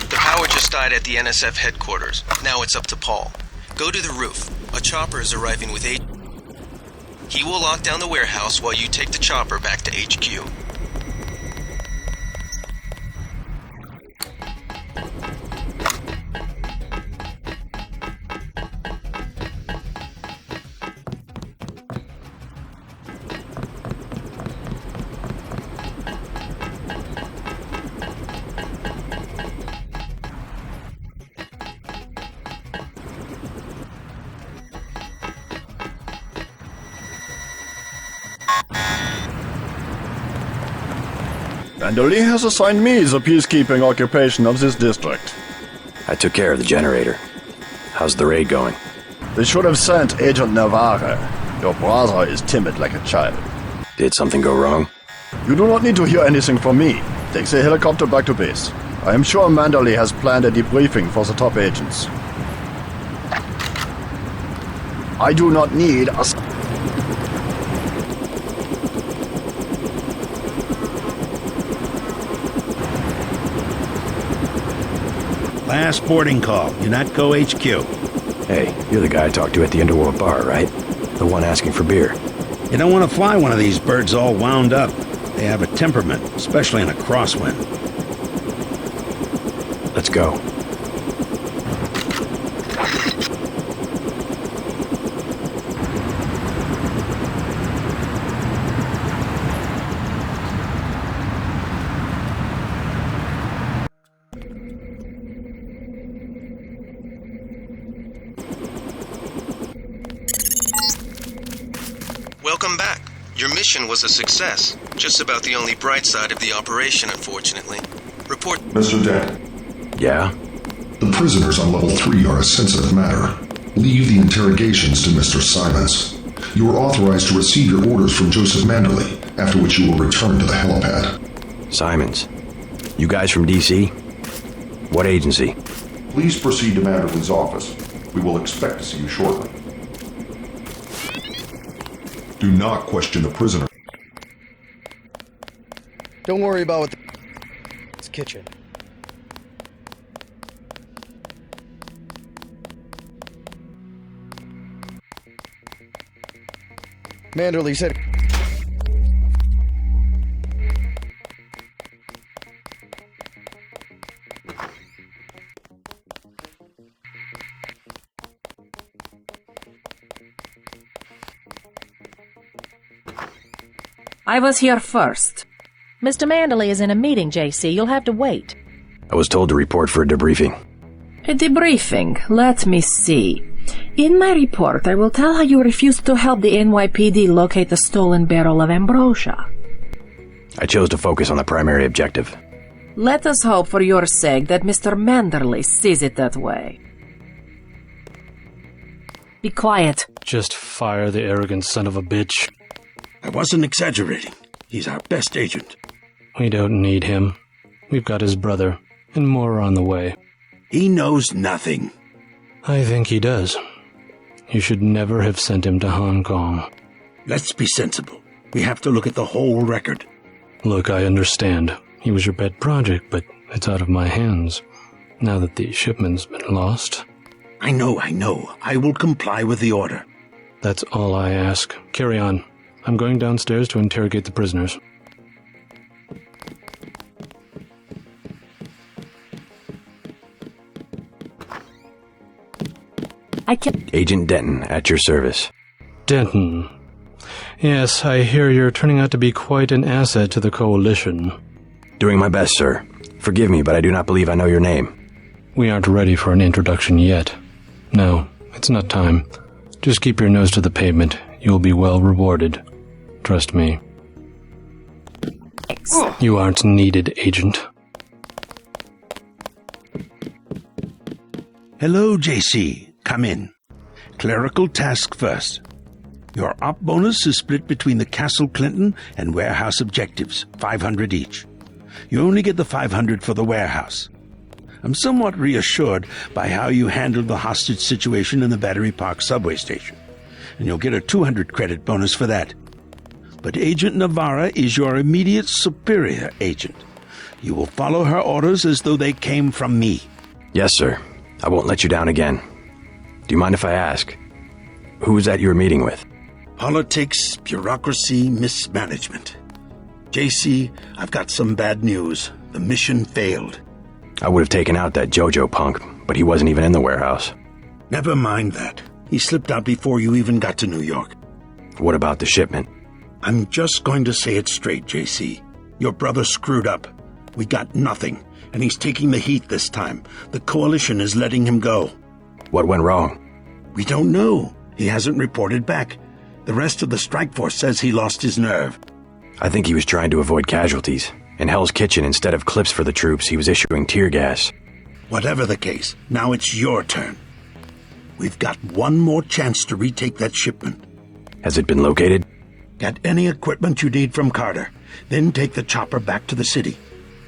The power just died at the NSF headquarters. Now it's up to Paul. Go to the roof. A chopper is arriving with H. He will lock down the warehouse while you take the chopper back to HQ. Manderly has assigned me the peacekeeping occupation of this district. I took care of the generator. How's the raid going? They should have sent Agent Navarre. Your brother is timid like a child. Did something go wrong? You do not need to hear anything from me. Take the helicopter back to base. I am sure Manderly has planned a debriefing for the top agents. I do not need a... Last boarding call. UNATCO HQ. Hey, you're the guy I talked to at the Underworld bar, right? The one asking for beer. You don't want to fly one of these birds all wound up. They have a temperament, especially in a crosswind. Let's go. Welcome back. Your mission was a success. Just about the only bright side of the operation, unfortunately. Report... Mr. Dent. Yeah? The prisoners on level 3 are a sensitive matter. Leave the interrogations to Mr. Simons. You are authorized to receive your orders from Joseph Manderly, after which you will return to the helipad. Simons. You guys from DC? What agency? Please proceed to Manderly's office. We will expect to see you shortly. Do not question the prisoner. Don't worry about what the... It's kitchen. Manderly said... I was here first. Mr. Manderly is in a meeting, JC. You'll have to wait. I was told to report for a debriefing. A debriefing? Let me see. In my report, I will tell how you refused to help the NYPD locate the stolen barrel of ambrosia. I chose to focus on the primary objective. Let us hope for your sake that Mr. Manderly sees it that way. Be quiet. Just fire the arrogant son of a bitch. I wasn't exaggerating. He's our best agent. We don't need him. We've got his brother, and more are on the way. He knows nothing. I think he does. You should never have sent him to Hong Kong. Let's be sensible. We have to look at the whole record. Look, I understand. He was your pet project, but it's out of my hands. Now that the shipment's been lost. I know. I will comply with the order. That's all I ask. Carry on. I'm going downstairs to interrogate the prisoners. Agent Denton, at your service. Denton. Yes, I hear you're turning out to be quite an asset to the Coalition. Doing my best, sir. Forgive me, but I do not believe I know your name. We aren't ready for an introduction yet. No, it's not time. Just keep your nose to the pavement. You'll be well rewarded. Trust me. You aren't needed, Agent. Hello, JC. Come in. Clerical task first. Your op bonus is split between the Castle Clinton and warehouse objectives, 500 each. You only get the 500 for the warehouse. I'm somewhat reassured by how you handled the hostage situation in the Battery Park subway station, and you'll get a 200 credit bonus for that. But Agent Navarra is your immediate superior agent. You will follow her orders as though they came from me. Yes, sir. I won't let you down again. Do you mind if I ask? Who was that you were meeting with? Politics, bureaucracy, mismanagement. JC, I've got some bad news. The mission failed. I would have taken out that JoJo punk, but he wasn't even in the warehouse. Never mind that. He slipped out before you even got to New York. What about the shipment? I'm just going to say it straight, JC. Your brother screwed up. We got nothing, and he's taking the heat this time. The Coalition is letting him go. What went wrong? We don't know. He hasn't reported back. The rest of the strike force says he lost his nerve. I think he was trying to avoid casualties. In Hell's Kitchen, instead of clips for the troops, he was issuing tear gas. Whatever the case, now it's your turn. We've got one more chance to retake that shipment. Has it been located? Get any equipment you need from Carter, then take the chopper back to the city.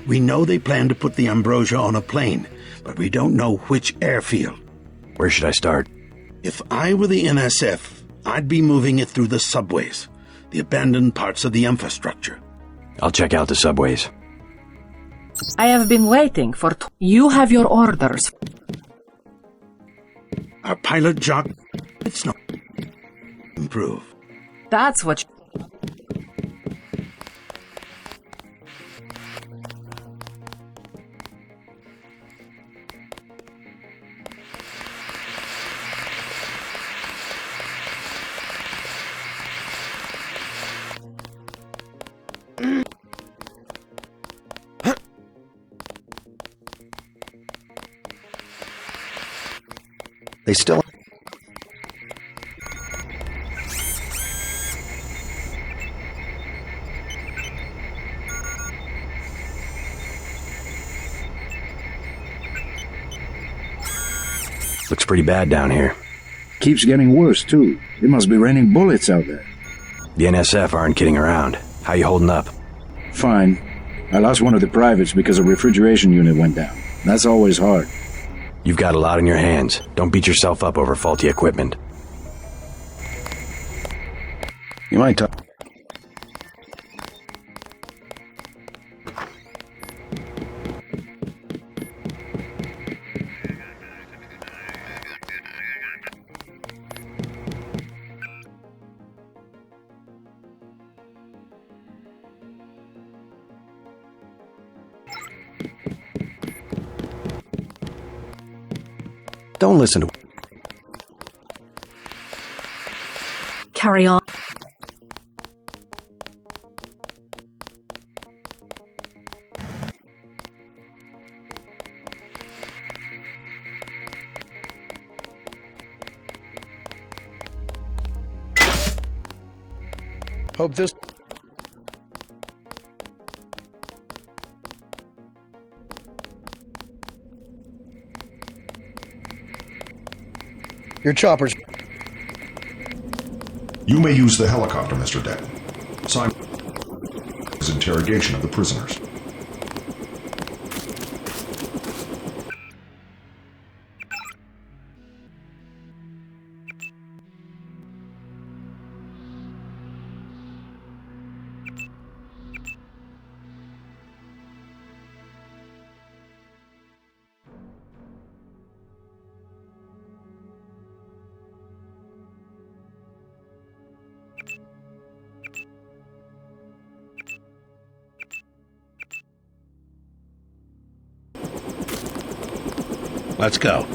We know they plan to put the Ambrosia on a plane, but we don't know which airfield. Where should I start? If I were the NSF, I'd be moving it through the subways, the abandoned parts of the infrastructure. I'll check out the subways. I have been waiting for... You have your orders. Our pilot Jock... It's not... Improve. That's what... They still... Looks pretty bad down here. Keeps getting worse, too. It must be raining bullets out there. The NSF aren't kidding around. How you holding up? Fine. I lost one of the privates because a refrigeration unit went down. That's always hard. You've got a lot on your hands. Don't beat yourself up over faulty equipment. You might talk... Don't listen to... Carry on. Hope this... Your choppers. You may use the helicopter, Mr. Denton. his interrogation of the prisoners. Let's go.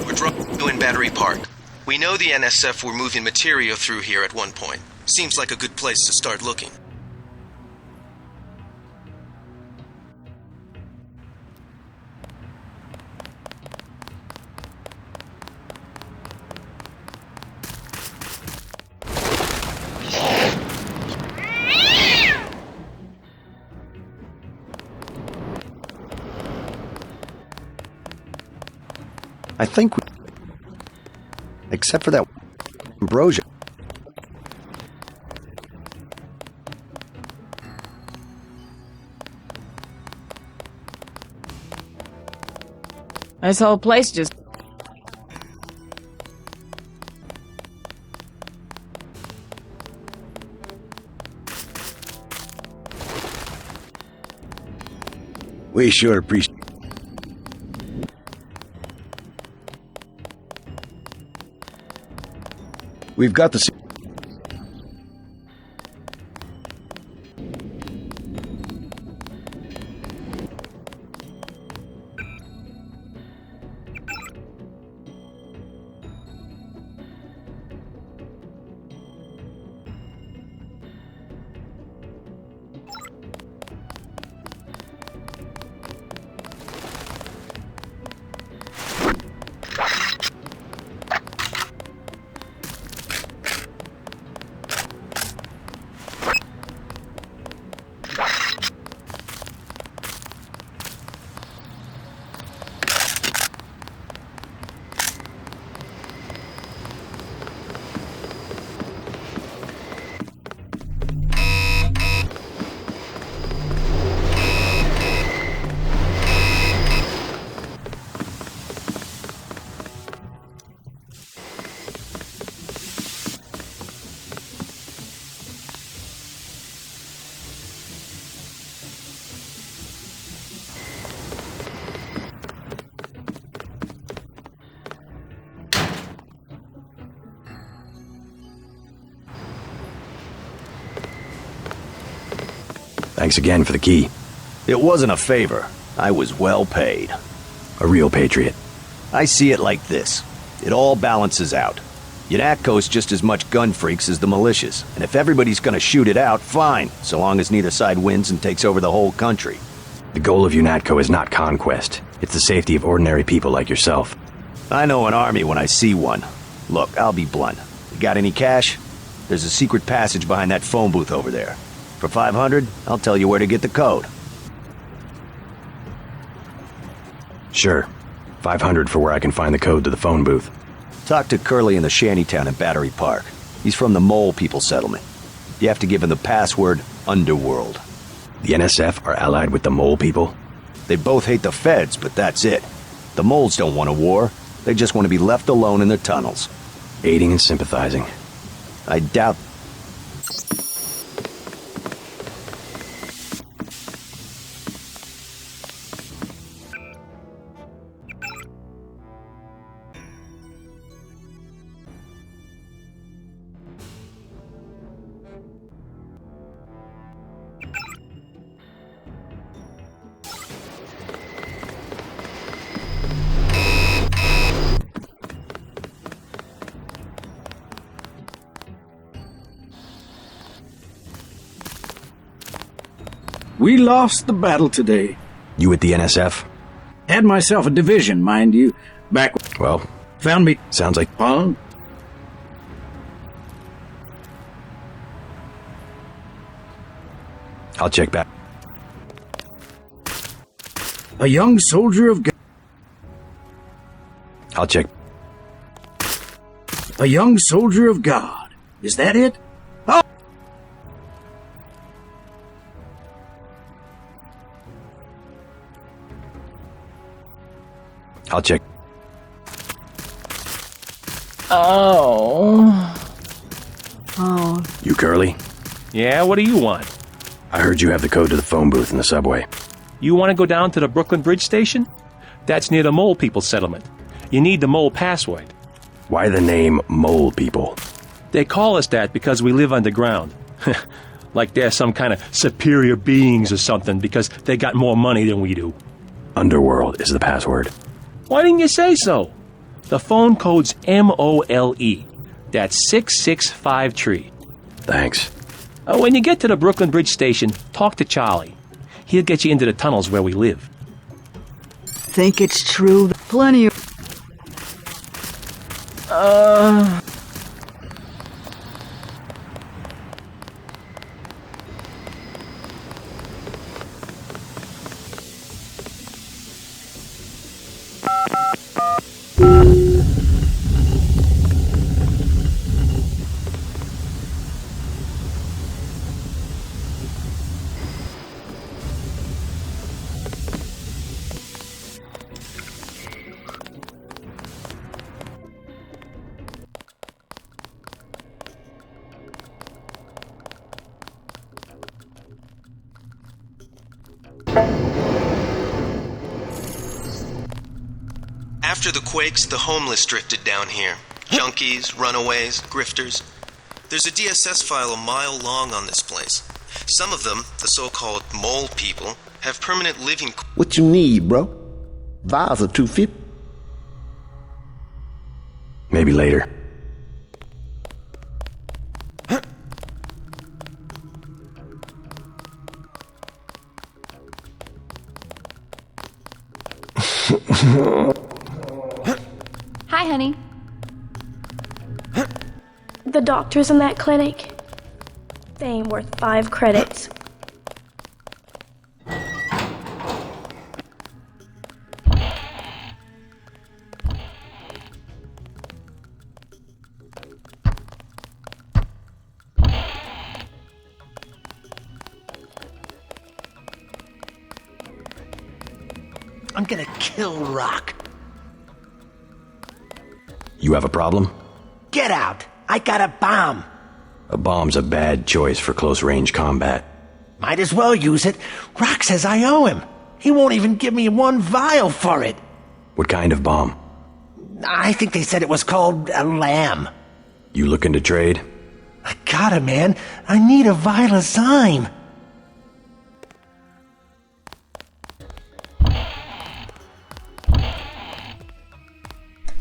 We're dropping you in Battery Park. We know the NSF were moving material through here at one point. Seems like a good place to start looking. I think we... Except for that ambrosia. This whole place just... We sure appreciate... We've got the... Thanks again for the key. It wasn't a favor. I was well paid. A real patriot. I see it like this. It all balances out. UNATCO's just as much gun freaks as the militias, and if everybody's gonna shoot it out, fine, so long as neither side wins and takes over the whole country. The goal of UNATCO is not conquest. It's the safety of ordinary people like yourself. I know an army when I see one. Look, I'll be blunt. You got any cash? There's a secret passage behind that phone booth over there. For 500, I'll tell you where to get the code. Sure. 500 for where I can find the code to the phone booth. Talk to Curly in the shantytown at Battery Park. He's from the Mole People settlement. You have to give him the password Underworld. The NSF are allied with the Mole People? They both hate the feds, but that's it. The Moles don't want a war. They just want to be left alone in their tunnels. Aiding and sympathizing. I doubt... We lost the battle today. You with the NSF? Had myself a division, mind you. Back... Well... Found me... Sounds like... Huh? I'll check back. A young soldier of God. I'll check. A young soldier of God. Is that it? Oh! I'll check. Oh. Oh. You Curly? Yeah, what do you want? I heard you have the code to the phone booth in the subway. You want to go down to the Brooklyn Bridge Station? That's near the Mole People settlement. You need the Mole password. Why the name Mole People? They call us that because we live underground. Like they're some kind of superior beings or something because they got more money than we do. Underworld is the password. Why didn't you say so? The phone code's MOLE. That's 665 tree. Thanks. When you get to the Brooklyn Bridge Station, talk to Charlie. He'll get you into the tunnels where we live. Think it's true? Plenty of... After the quakes, the homeless drifted down here. Junkies, runaways, grifters. There's a DSS file a mile long on this place. Some of them, the so-called mole people, have permanent living... What you need, bro? Vials of 250? Maybe later. Hi, honey. The doctors in that clinic, they ain't worth 5 credits. I'm gonna kill Rock. You have a problem? Get out! I got a bomb! A bomb's a bad choice for close-range combat. Might as well use it. Rock says I owe him. He won't even give me 1 vial for it. What kind of bomb? I think they said it was called a lamb. You looking to trade? I gotta, man. I need a vial of Zyme.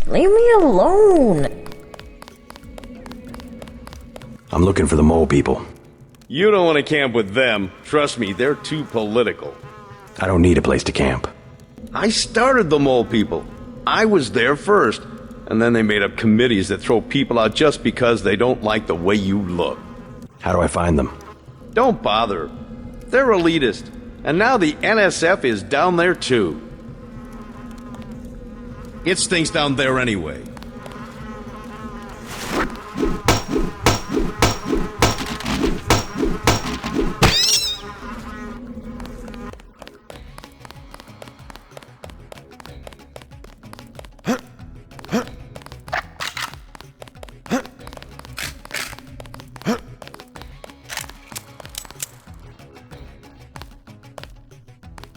Leave me alone. I'm looking for the mole people. You don't want to camp with them. Trust me, they're too political. I don't need a place to camp. I started the mole people. I was there first. And then they made up committees that throw people out just because they don't like the way you look. How do I find them? Don't bother. They're elitist. And now the NSF is down there too. It stinks down there anyway.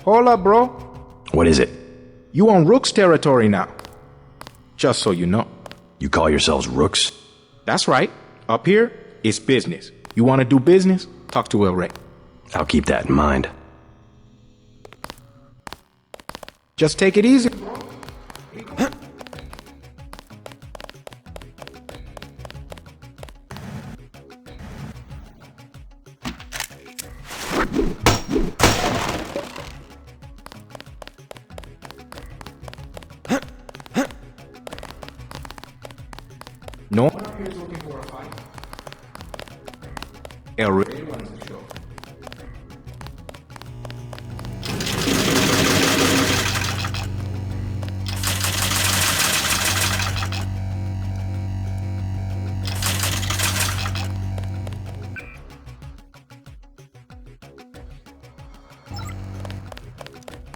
Hola, bro. What is it? You on Rook's territory now. Just so you know. You call yourselves Rooks? That's right. Up here, it's business. You want to do business? Talk to El Rey. I'll keep that in mind. Just take it easy. No one here is looking for a fight. El Rey runs the show.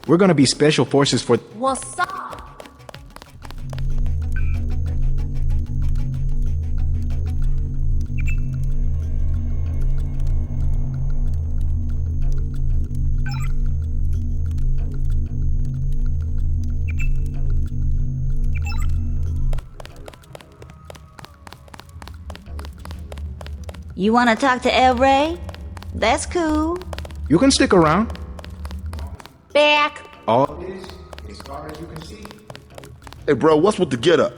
We're gonna be special forces for... What's up? You want to talk to El Rey? That's cool. You can stick around. Back. All this, as far as you can see. Hey, bro, what's with the get-up?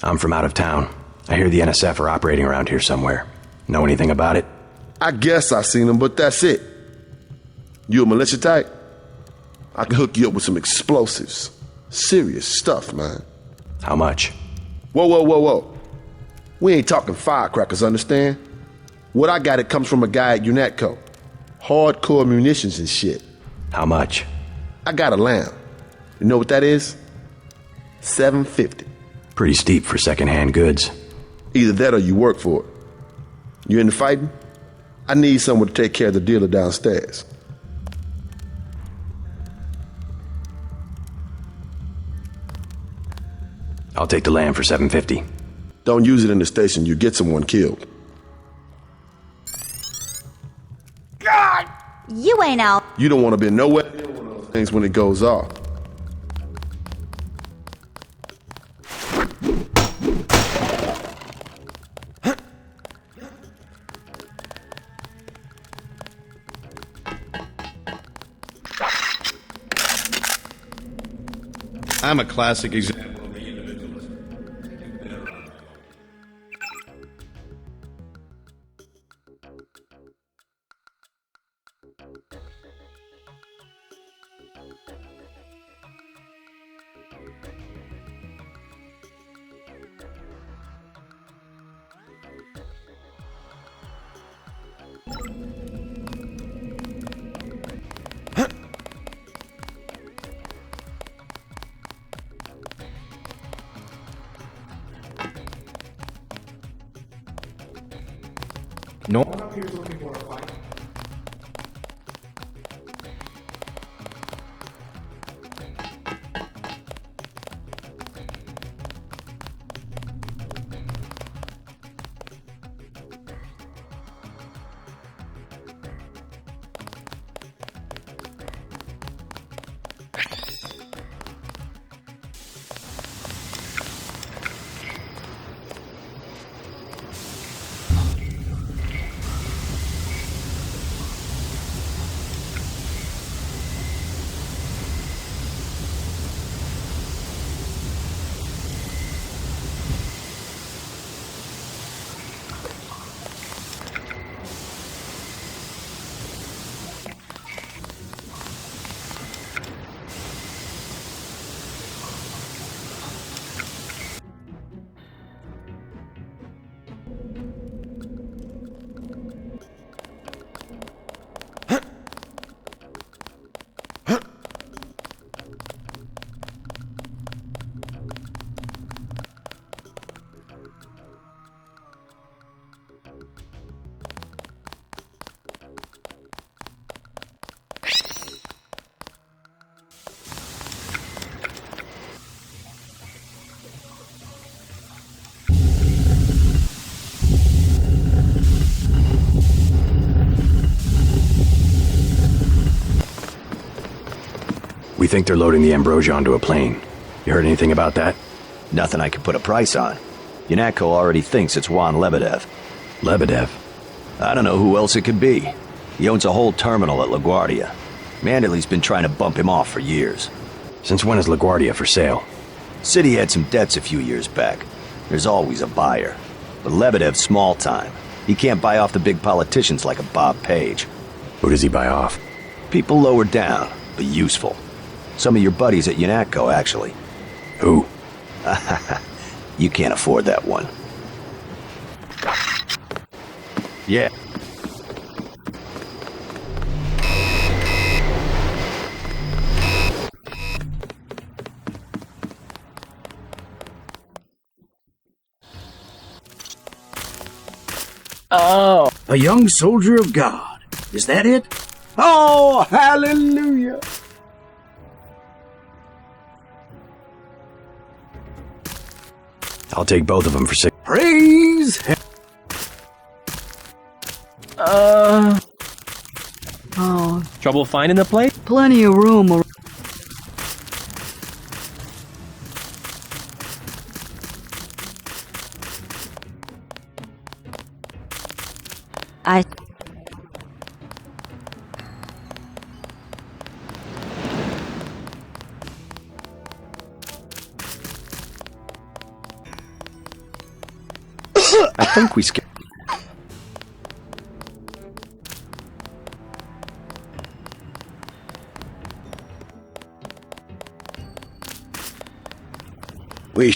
I'm from out of town. I hear the NSF are operating around here somewhere. Know anything about it? I guess I seen them, but that's it. You a militia type? I can hook you up with some explosives. Serious stuff, man. How much? Whoa. We ain't talking firecrackers, understand? What I got, it comes from a guy at UNATCO. Hardcore munitions and shit. How much? I got a lamb. You know what that is? $750. Pretty steep for secondhand goods. Either that or you work for it. You into fighting? I need someone to take care of the dealer downstairs. I'll take the lamb for $750. Don't use it in the station, you get someone killed. God! You ain't out. You don't want to be nowhere near one of those things when it goes off. I'm a classic example of the individualist. No one up here is looking for a fight. We think they're loading the Ambrosia onto a plane. You heard anything about that? Nothing I can put a price on. UNATCO already thinks it's Juan Lebedev. Lebedev? I don't know who else it could be. He owns a whole terminal at LaGuardia. Manderley's been trying to bump him off for years. Since when is LaGuardia for sale? City had some debts a few years back. There's always a buyer. But Lebedev's small time. He can't buy off the big politicians like a Bob Page. Who does he buy off? People lower down, but useful. Some of your buddies at UNATCO, actually. Who? You can't afford that one. Yeah. Oh. A young soldier of God. Is that it? Oh, hallelujah! I'll take both of them for 6. Praise him. Oh, Trouble finding the place? plenty of room. I I think we skipped. We.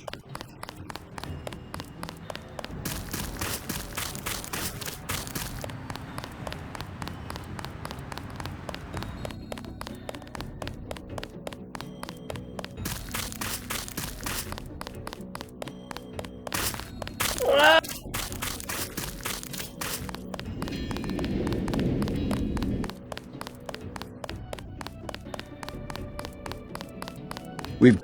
We've.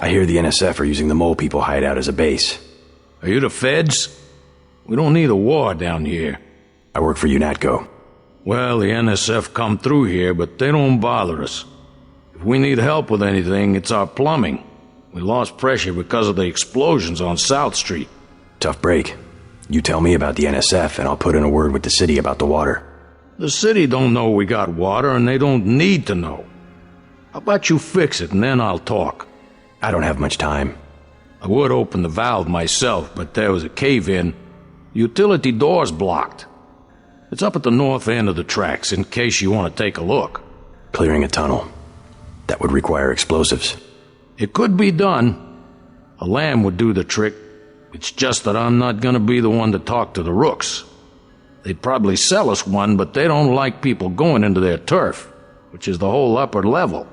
I hear the NSF are using the Mole People hideout as a base. Are you the feds? We don't need a war down here. I work for UNATCO. Well, the NSF come through here, but they don't bother us. If we need help with anything, it's our plumbing. We lost pressure because of the explosions on South Street. Tough break. You tell me about the NSF, and I'll put in a word with the city about the water. The city don't know we got water, and they don't need to know. How about you fix it, and then I'll talk? I don't have much time. I would open the valve myself, but there was a cave-in. The utility door's blocked. It's up at the north end of the tracks, in case you want to take a look. Clearing a tunnel. That would require explosives. It could be done. A lamb would do the trick. It's just that I'm not gonna be the one to talk to the rooks. They'd probably sell us one, but they don't like people going into their turf, which is the whole upper level.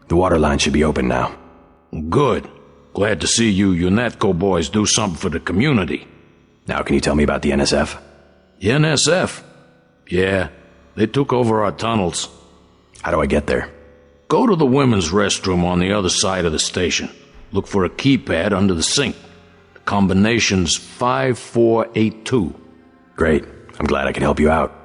The water line should be open now. Good. Glad to see you UNATCO boys do something for the community. Now can you tell me about the NSF? The NSF? Yeah, they took over our tunnels. How do I get there? Go to the women's restroom on the other side of the station. Look for a keypad under the sink. The combination's 5482. Great. I'm glad I can help you out.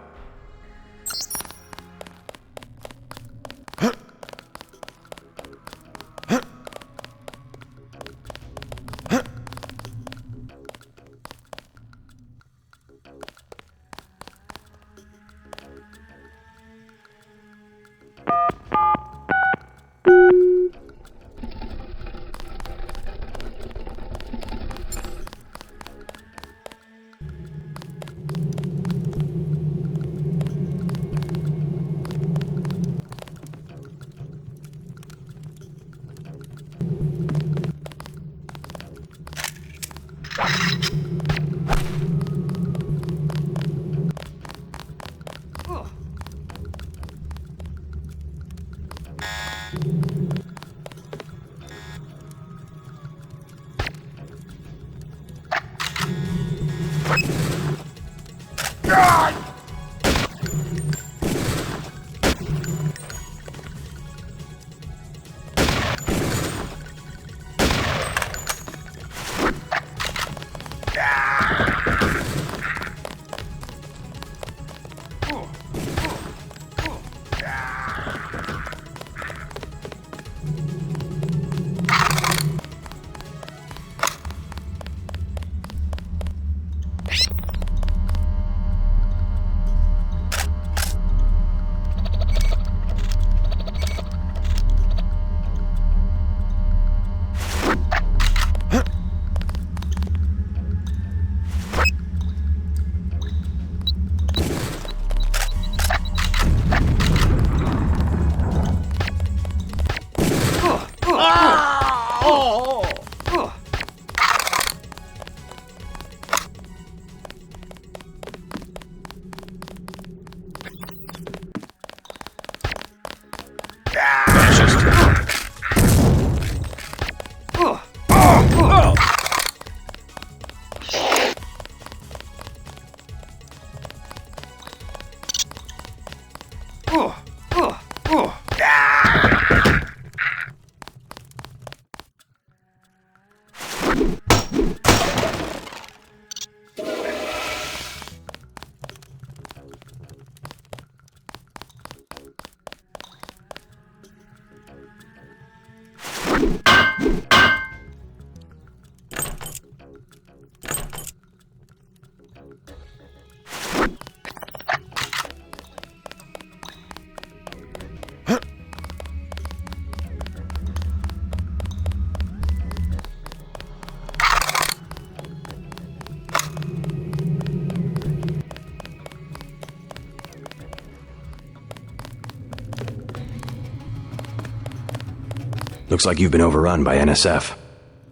Looks like you've been overrun by NSF.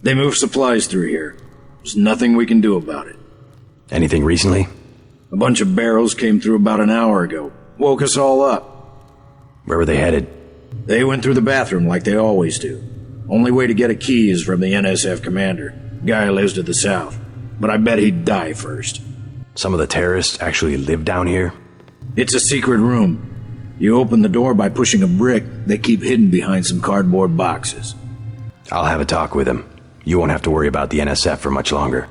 They move supplies through here. There's nothing we can do about it. Anything recently? A bunch of barrels came through about an hour ago. Woke us all up. Where were they headed? They went through the bathroom like they always do. Only way to get a key is from the NSF commander. Guy lives to the south. But I bet he'd die first. Some of the terrorists actually live down here? It's a secret room. You open the door by pushing a brick. They keep hidden behind some cardboard boxes. I'll have a talk with him. You won't have to worry about the NSF for much longer.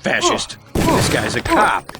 Fascist. This guy's a cop.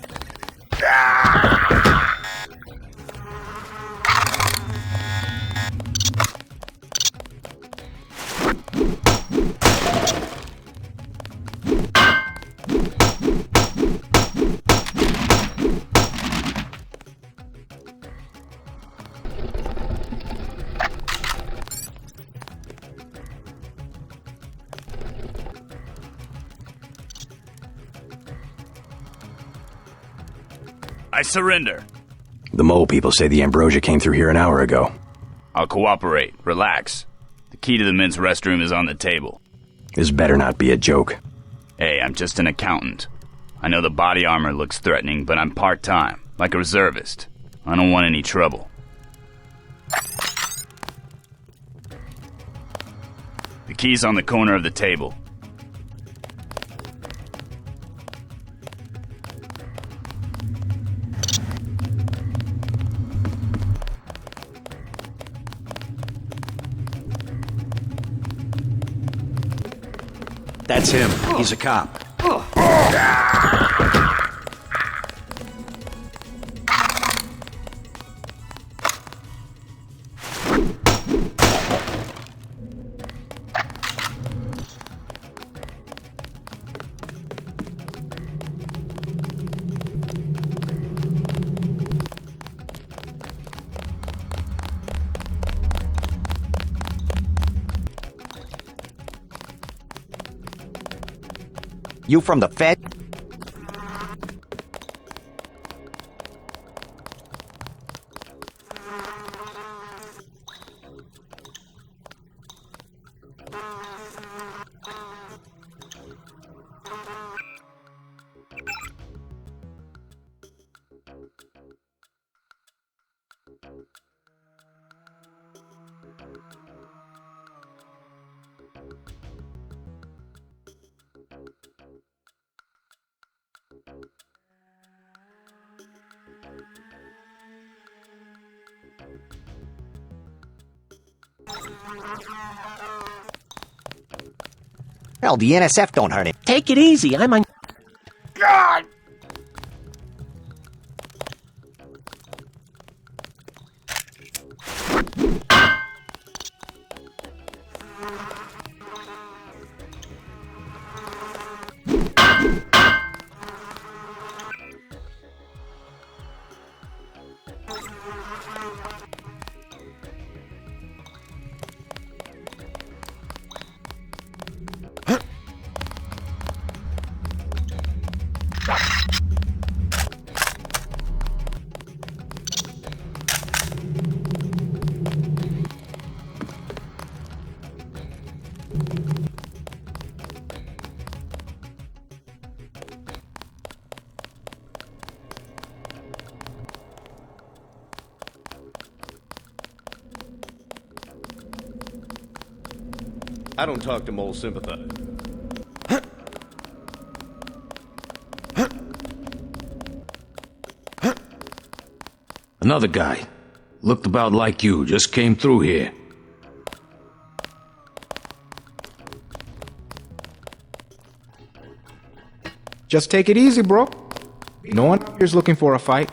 I surrender. The mole people say the ambrosia came through here an hour ago. I'll cooperate. Relax. The key to the men's restroom is on the table. This better not be a joke. Hey, I'm just an accountant. I know the body armor looks threatening, but I'm part-time, like a reservist. I don't want any trouble. The key's on the corner of the table. That's him. He's a cop. You from the Fed? Hell, the NSF don't hurt him. Take it easy, I'm on... God! I don't talk to mole sympathize. Another guy. Looked about like you, just came through here. Just take it easy, bro. No one here's looking for a fight.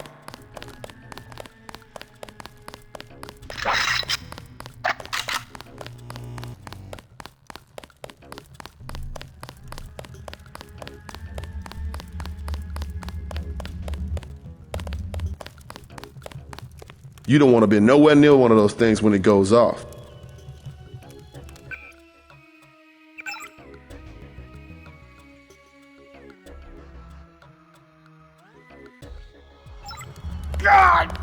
You don't want to be nowhere near one of those things when it goes off. God!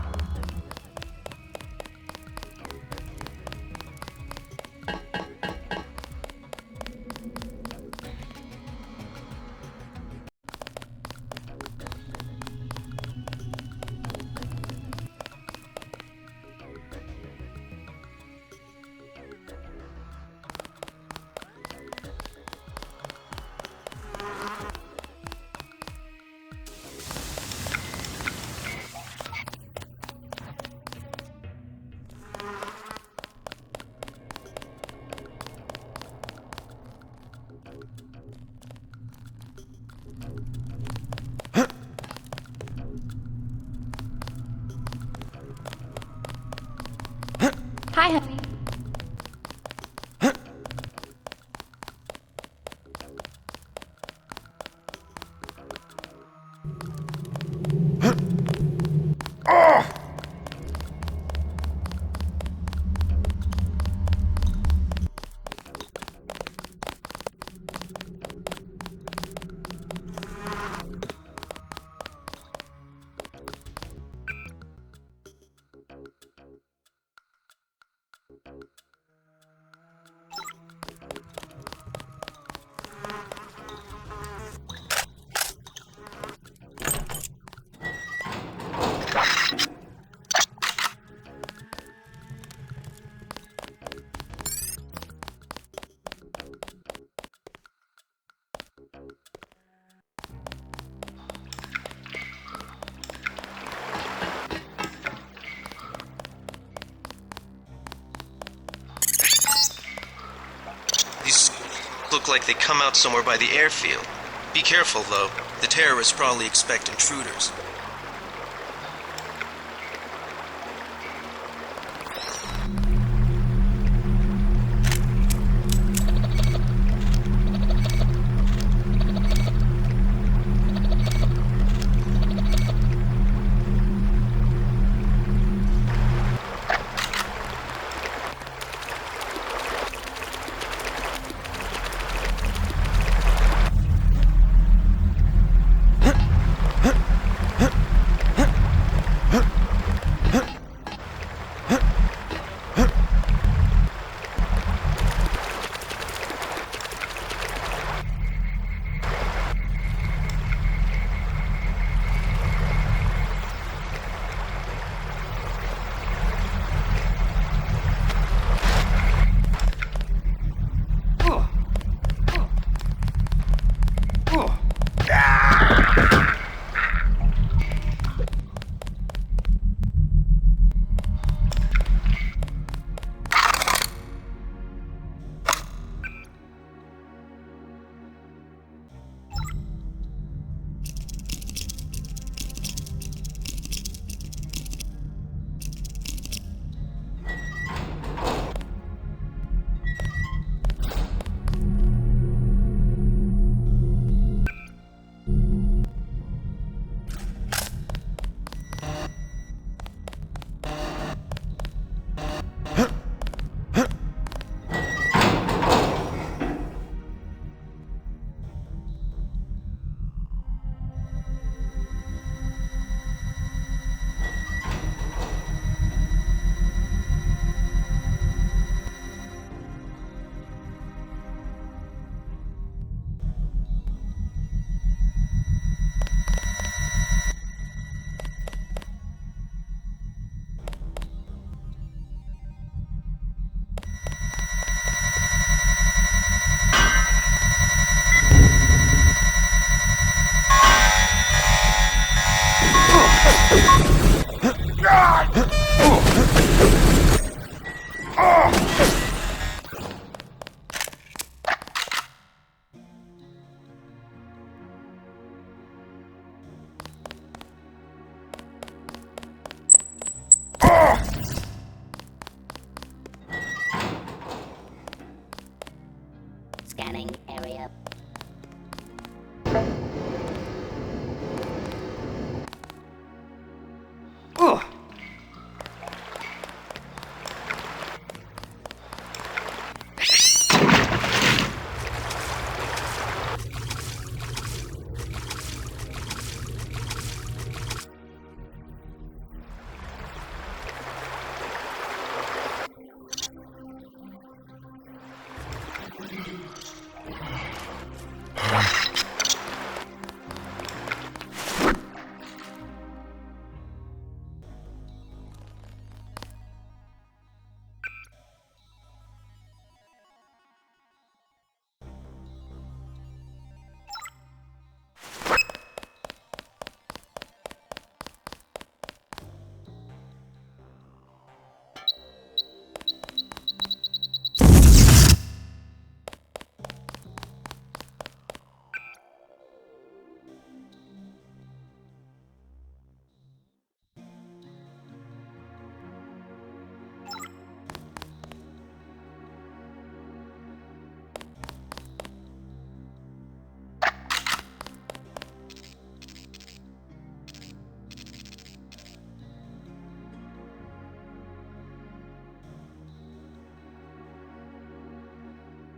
Hi, honey. These look like they come out somewhere by the airfield. Be careful, though. The terrorists probably expect intruders. Scanning area.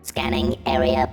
Scanning area.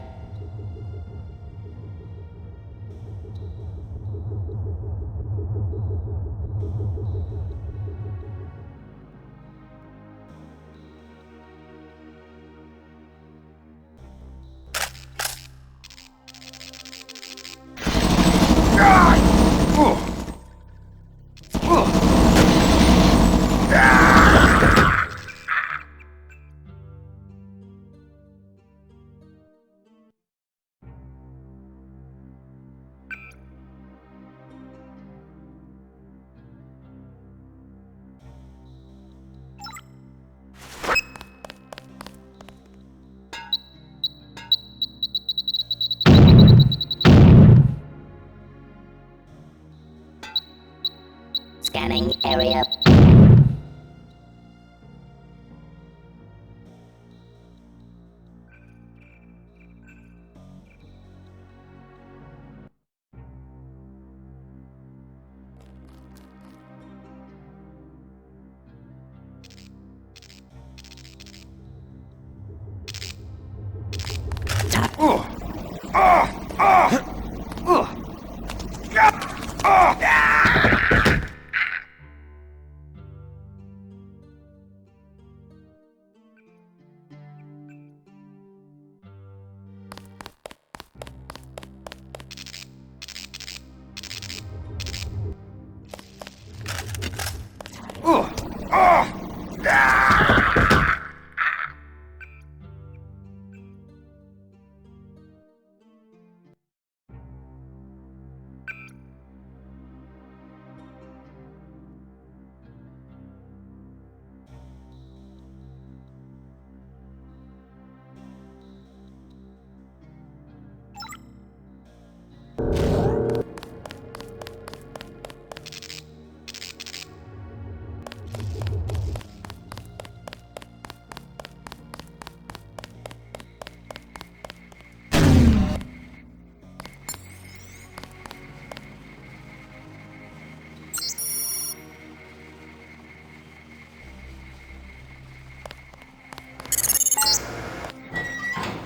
Scanning area.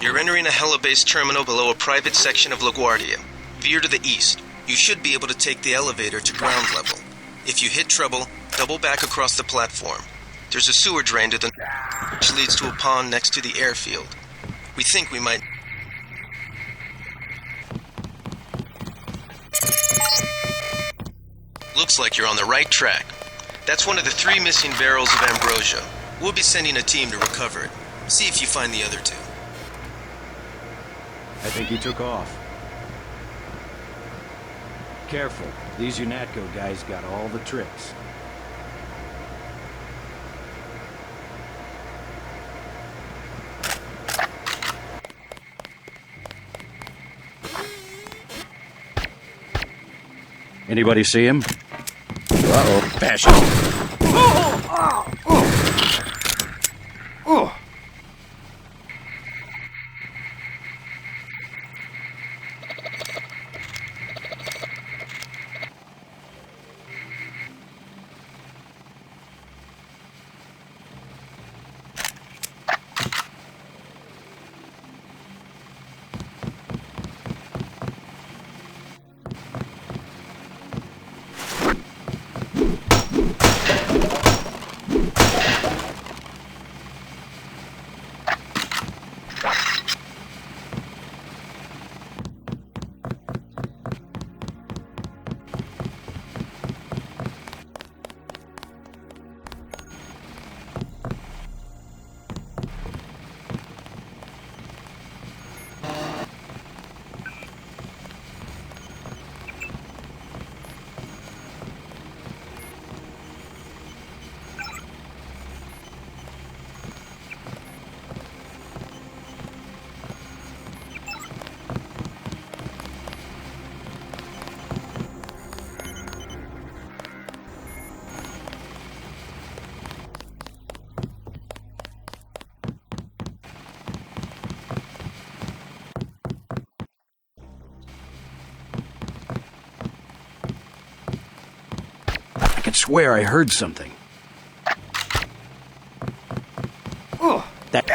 You're entering a helibase terminal below a private section of LaGuardia. Veer to the east. You should be able to take the elevator to ground level. If you hit trouble, double back across the platform. There's a sewer drain to the which leads to a pond next to the airfield. We think we might... Looks like you're on the right track. That's one of the 3 missing barrels of ambrosia. We'll be sending a team to recover it. See if you find the other 2. I think he took off. Careful. These UNATCO guys got all the tricks. Anybody see him? Uh-oh. Fascist. I could swear I heard something. Oh, that.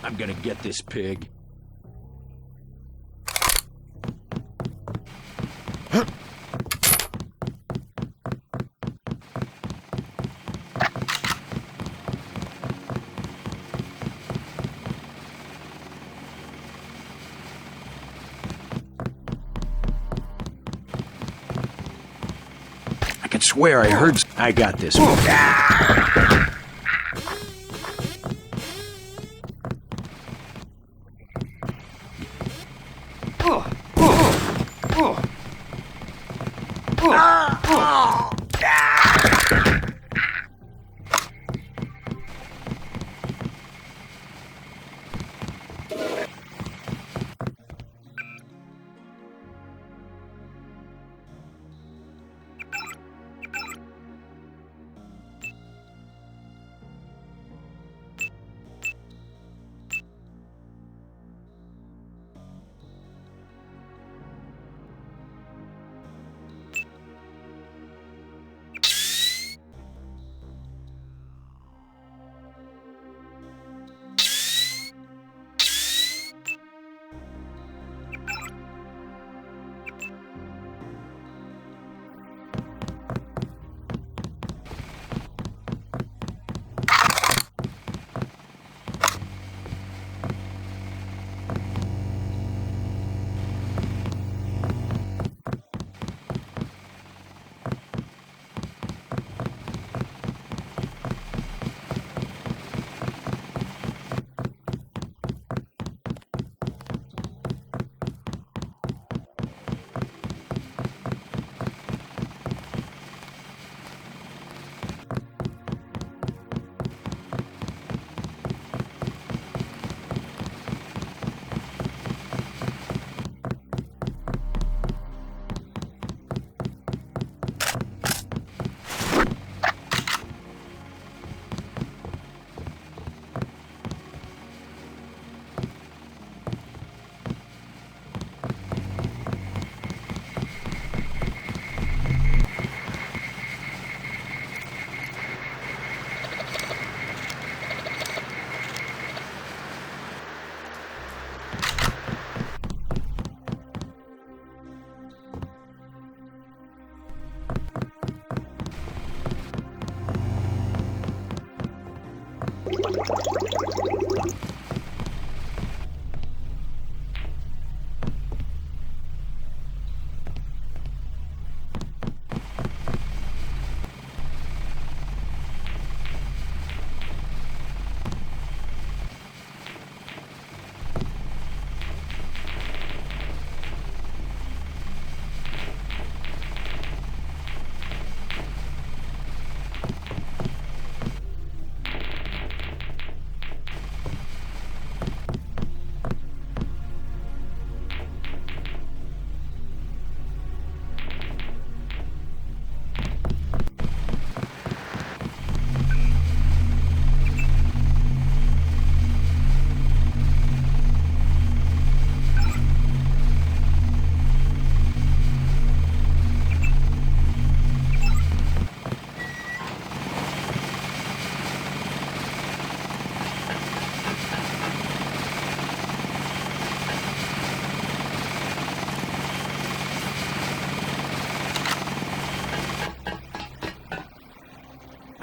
I'm gonna get this pig. I could swear I heard. I got this.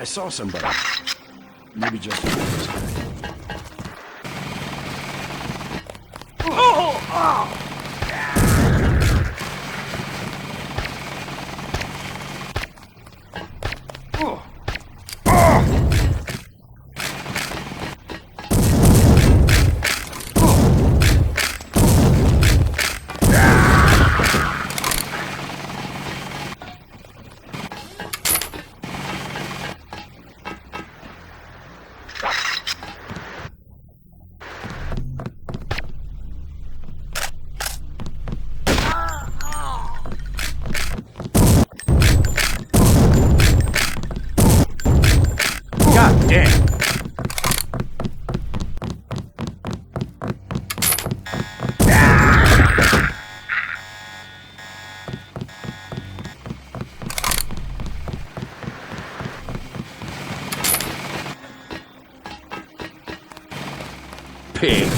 I saw somebody. Maybe just this guy. God damn. Pig.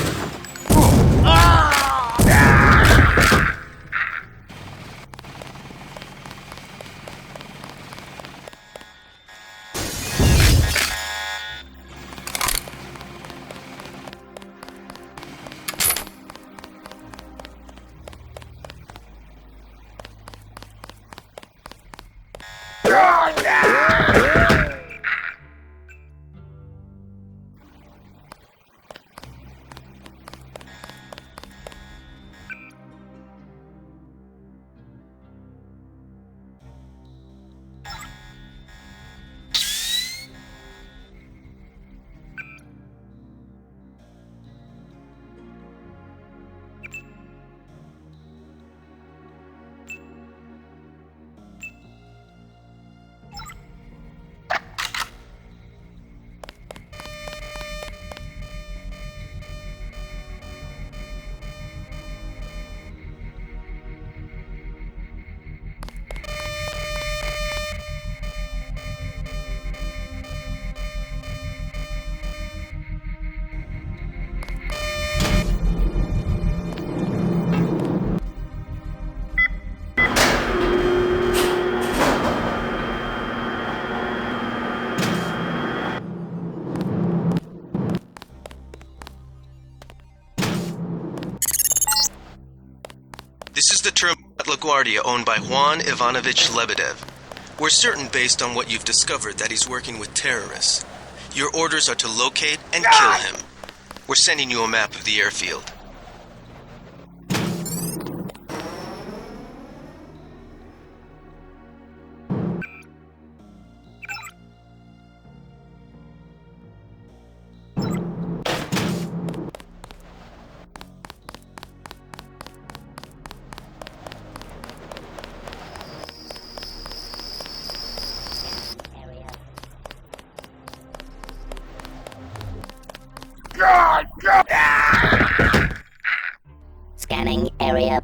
This is the terminal at LaGuardia owned by Juan Ivanovich Lebedev. We're certain based on what you've discovered that he's working with terrorists. Your orders are to locate and kill him. We're sending you a map of the airfield. Scanning area.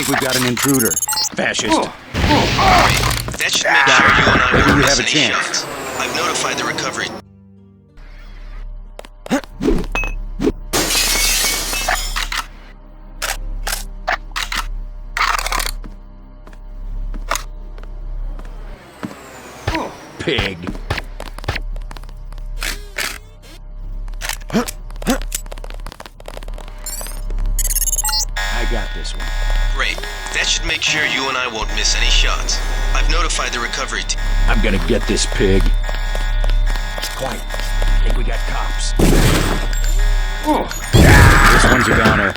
think we've got an intruder. Fascist. That should make sure you and I Maybe won't we miss have a any chance. shots. I've notified the recovery. Pig. I got this one. Great. That should make sure you and I won't miss any shots. I've notified the recovery team. I'm gonna get this pig. Quiet. I think we got cops. This one's a goner.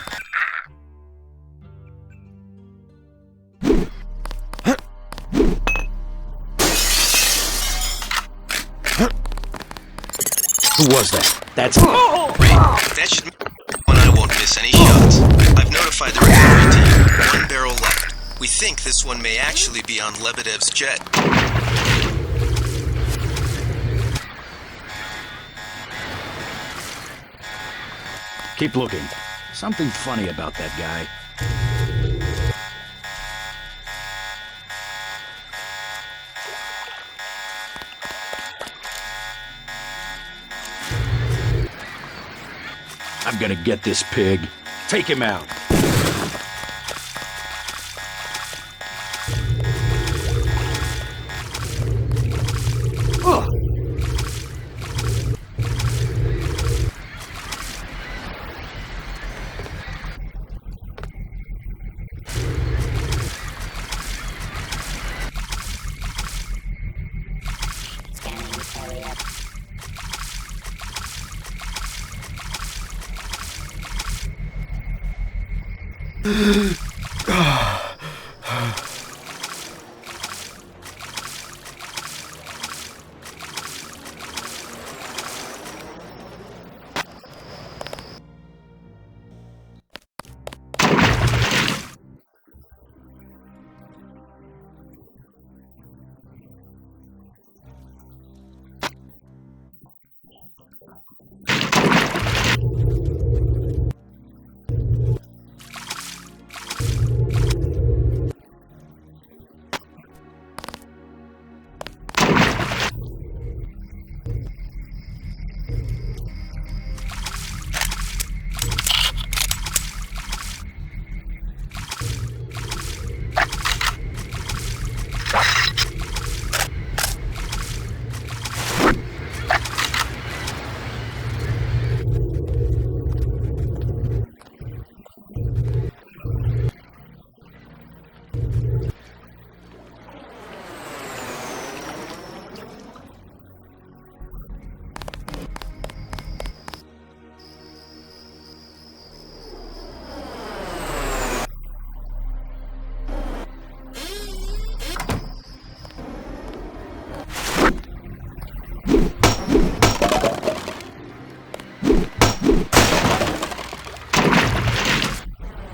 Who was that? That's... Great. That should mean you and I won't miss any shots. I've notified the recovery team. One barrel left. We think this one may actually be on Lebedev's jet. Keep looking. Something funny about that guy. I'm gonna get this pig. Take him out.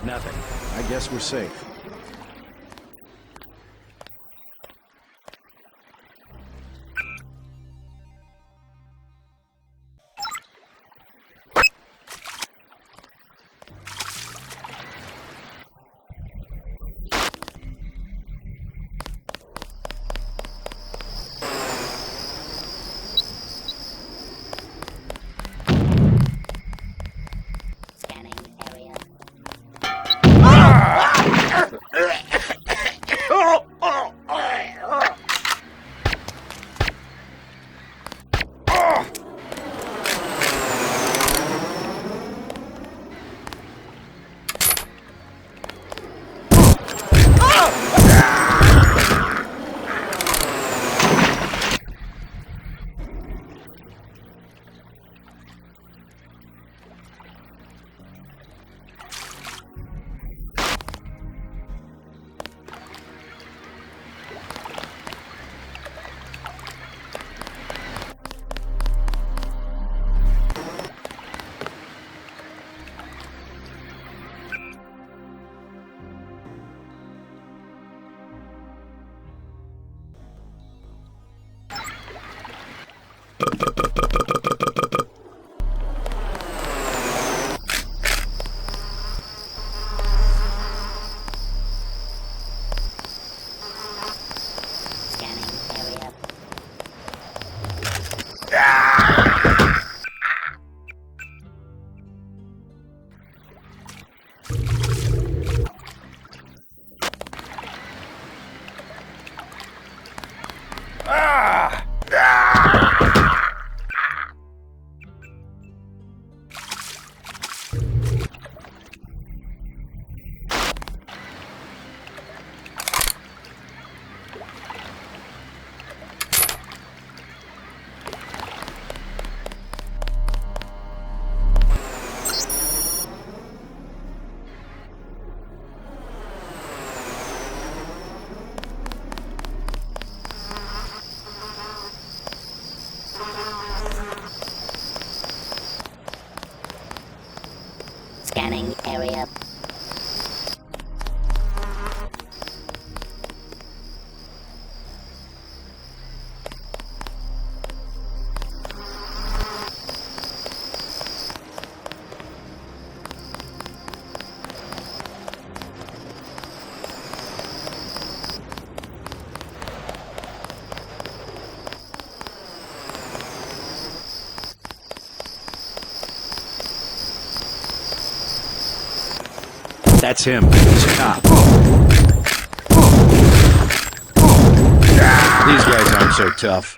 Nothing. I guess we're safe. Scanning area. That's him. He's a cop. These guys aren't so tough.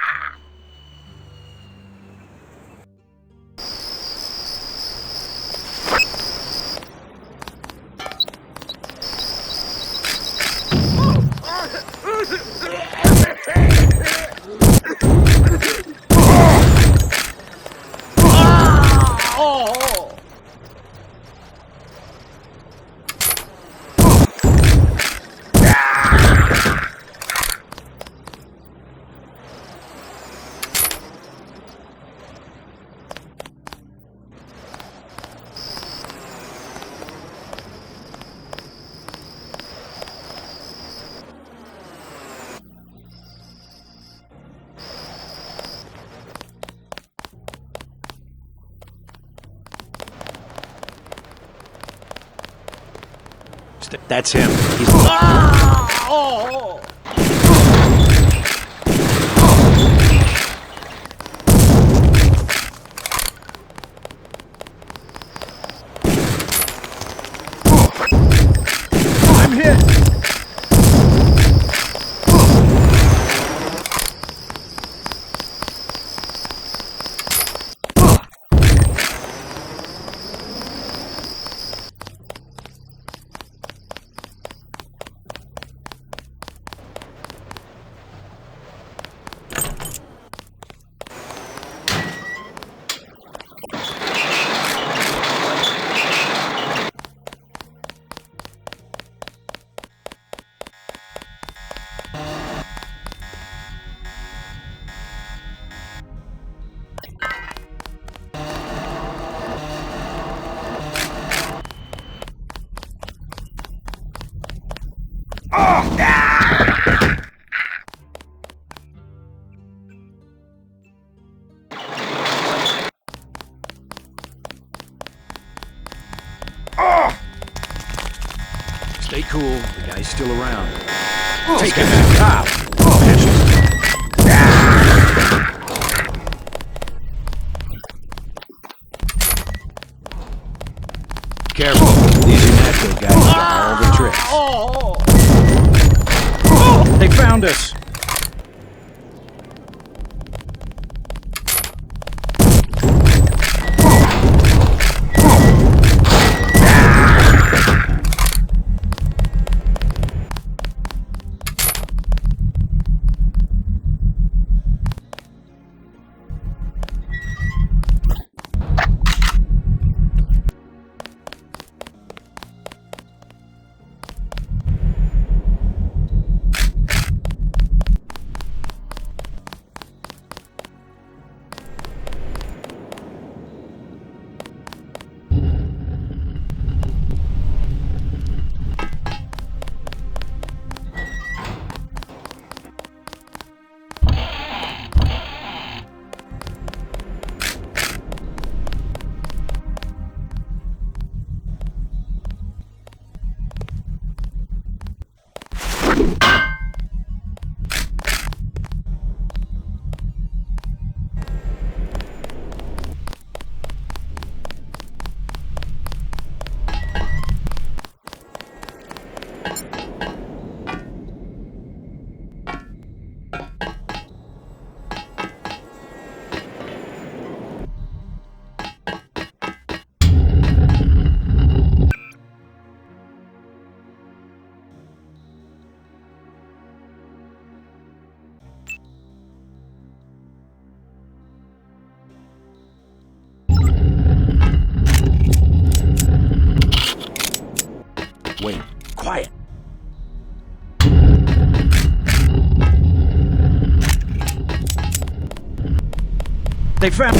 That's him. He's... I'm hit. Stay cool. The guy's still around. Take him back, cop. Careful. These UNATCO guys got all the tricks. They found us. Wait, quiet. They found...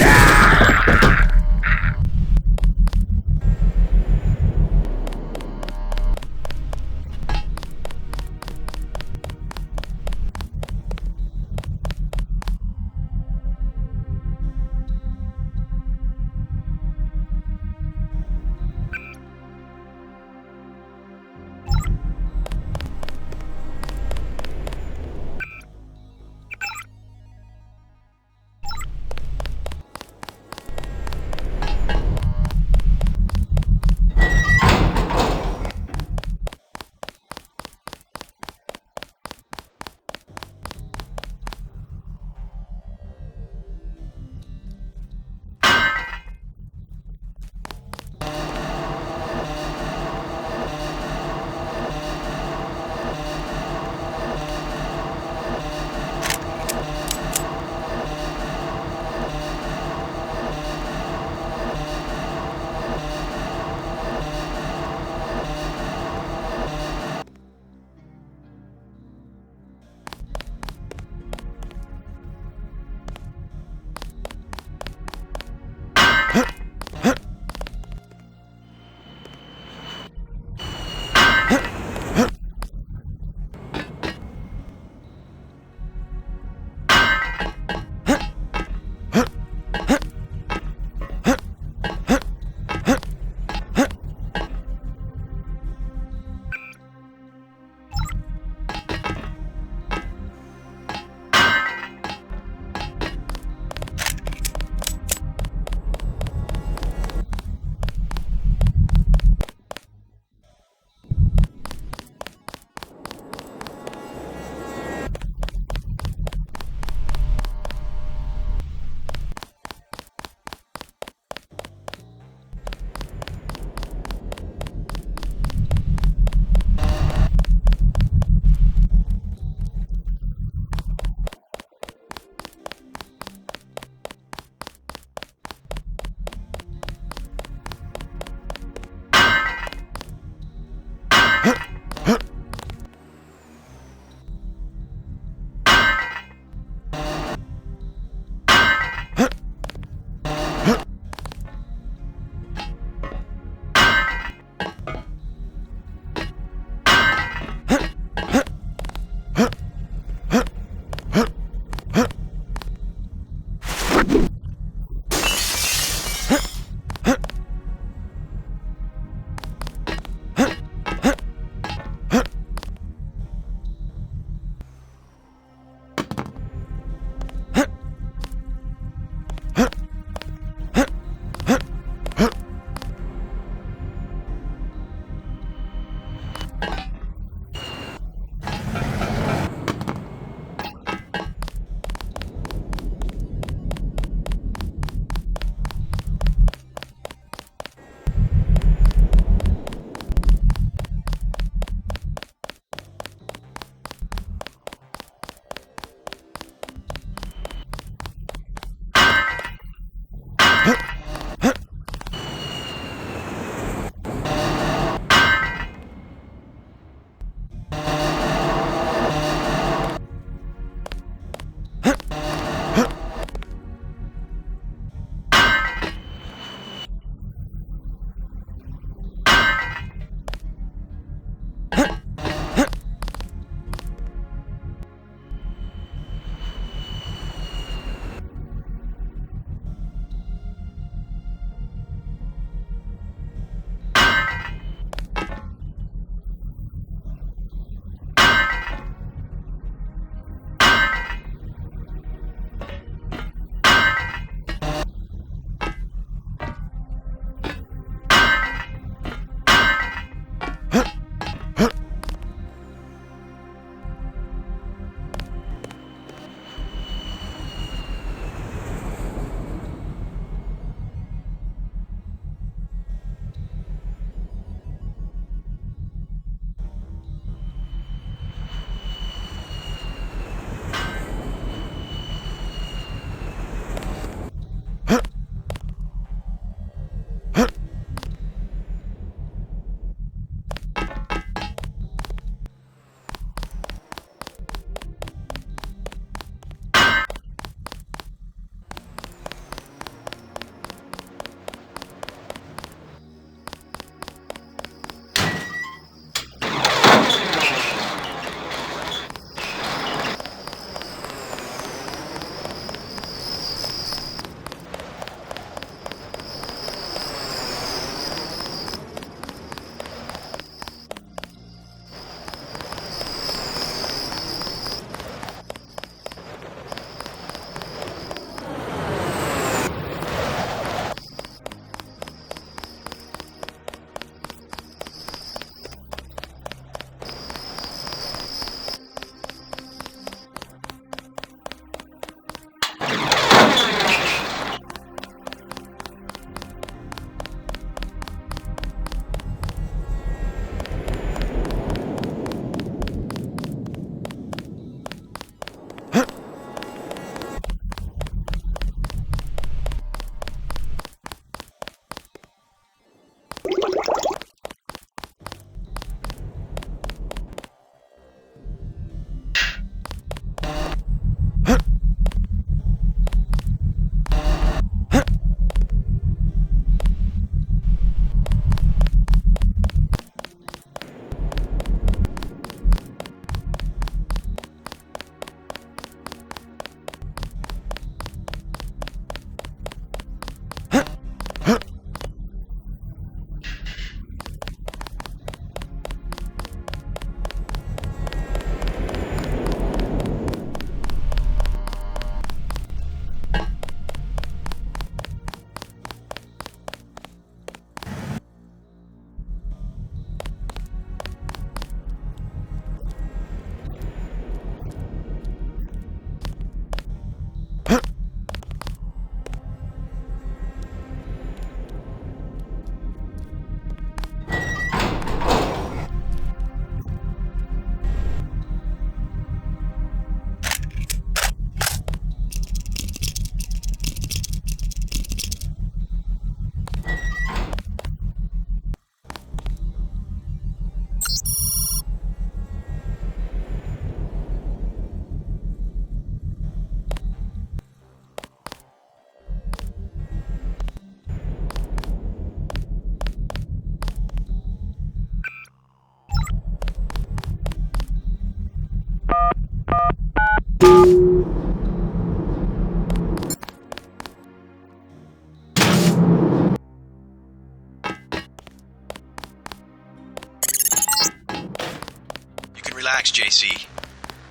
Relax, JC.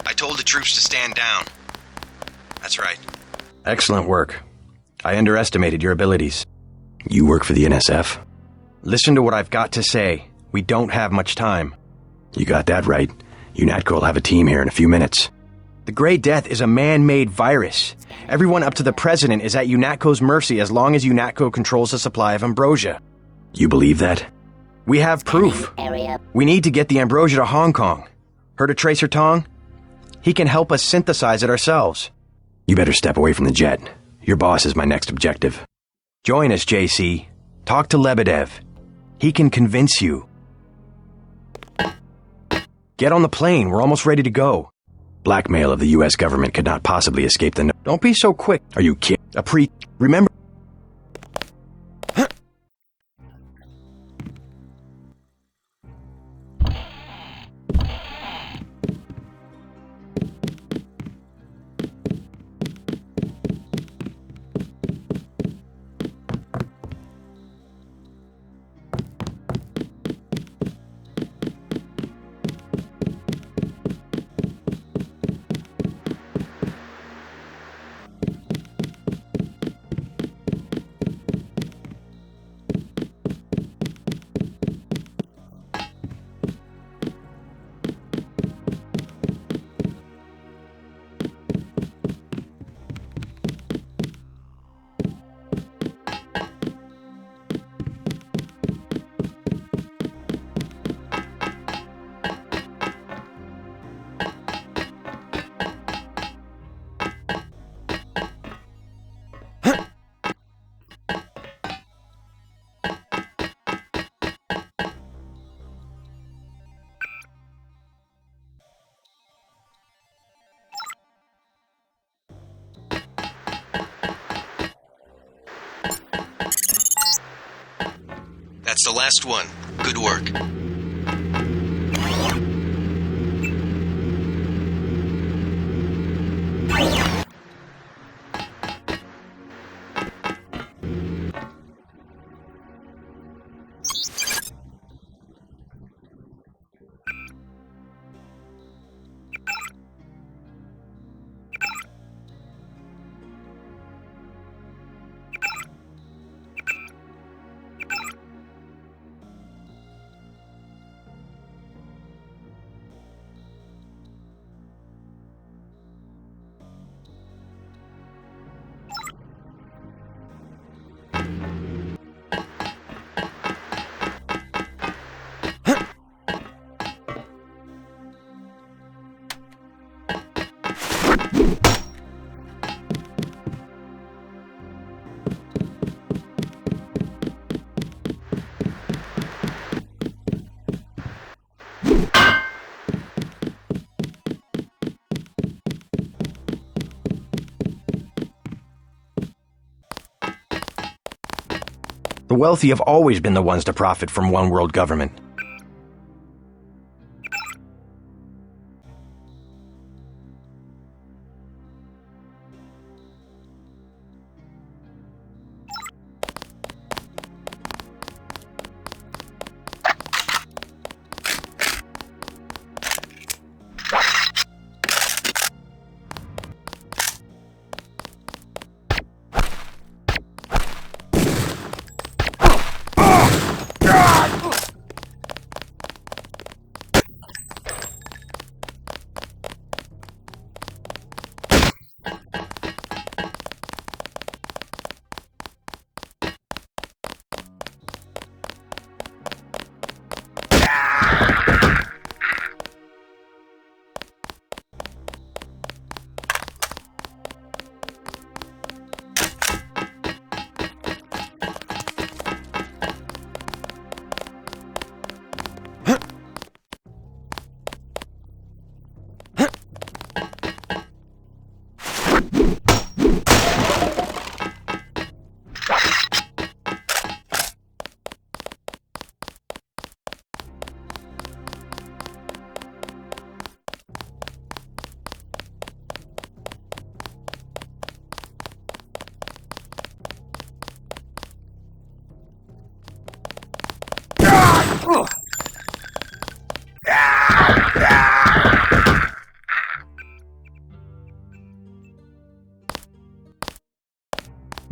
I told the troops to stand down. That's right. Excellent work. I underestimated your abilities. You work for the NSF? Listen to what I've got to say. We don't have much time. You got that right. UNATCO will have a team here in a few minutes. The Grey Death is a man-made virus. Everyone up to the president is at UNATCO's mercy as long as UNATCO controls the supply of ambrosia. You believe that? We have proof. We need to get the ambrosia to Hong Kong. Heard of Tracer Tong? He can help us synthesize it ourselves. You better step away from the jet. Your boss is my next objective. Join us, JC. Talk to Lebedev. He can convince you. Get on the plane. We're almost ready to go. Blackmail of the U.S. government could not possibly escape the... Don't be so quick. Are you kidding? Remember... That's the last one. Good work. The wealthy have always been the ones to profit from one world government.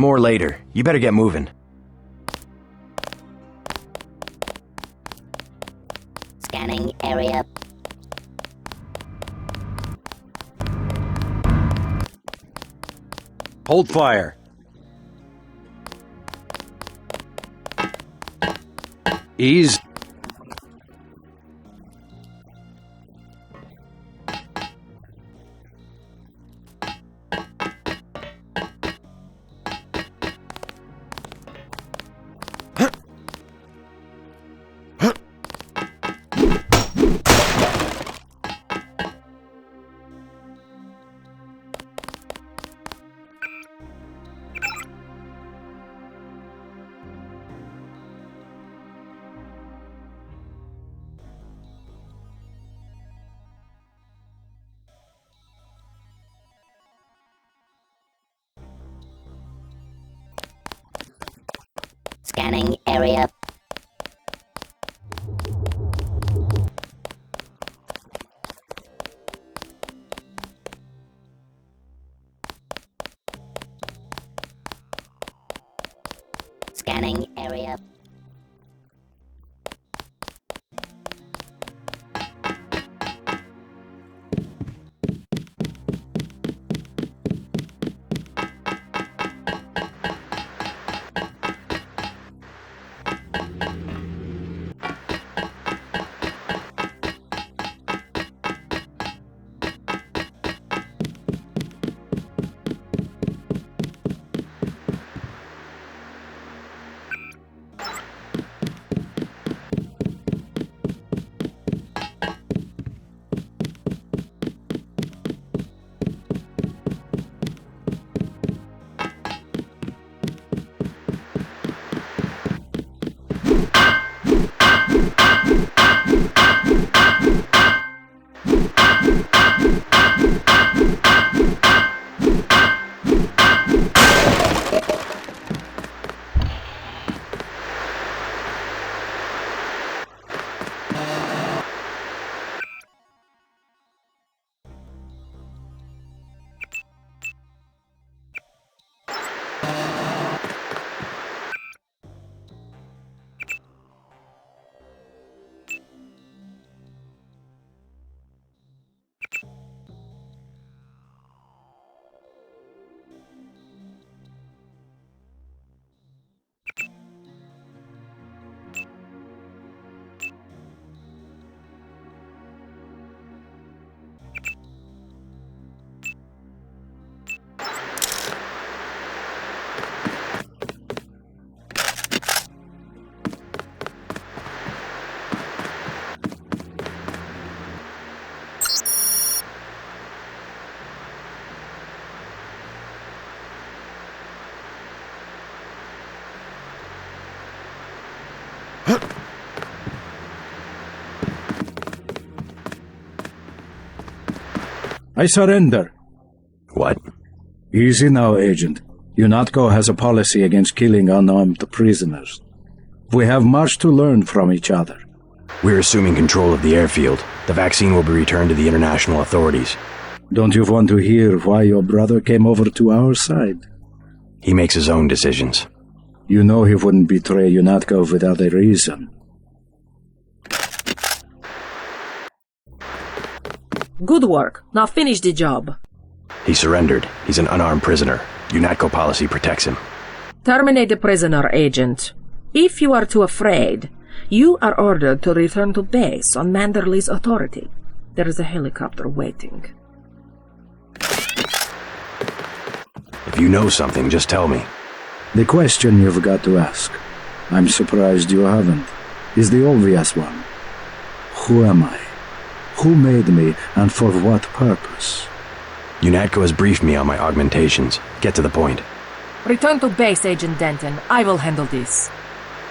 more later. You better get moving. Scanning area. Hold fire. Ease. Scanning area. Scanning area. I surrender. What? Easy now, Agent. UNATCO has a policy against killing unarmed prisoners. We have much to learn from each other. We're assuming control of the airfield. The vaccine will be returned to the international authorities. Don't you want to hear why your brother came over to our side? He makes his own decisions. You know he wouldn't betray UNATCO without a reason. Good work. Now finish the job. He surrendered. He's an unarmed prisoner. UNATCO policy protects him. Terminate the prisoner, Agent. If you are too afraid, you are ordered to return to base on Manderley's authority. There is a helicopter waiting. If you know something, just tell me. The question you've got to ask, I'm surprised you haven't, is the obvious one. Who am I? Who made me, and for what purpose? UNATCO has briefed me on my augmentations. Get to the point. Return to base, Agent Denton. I will handle this.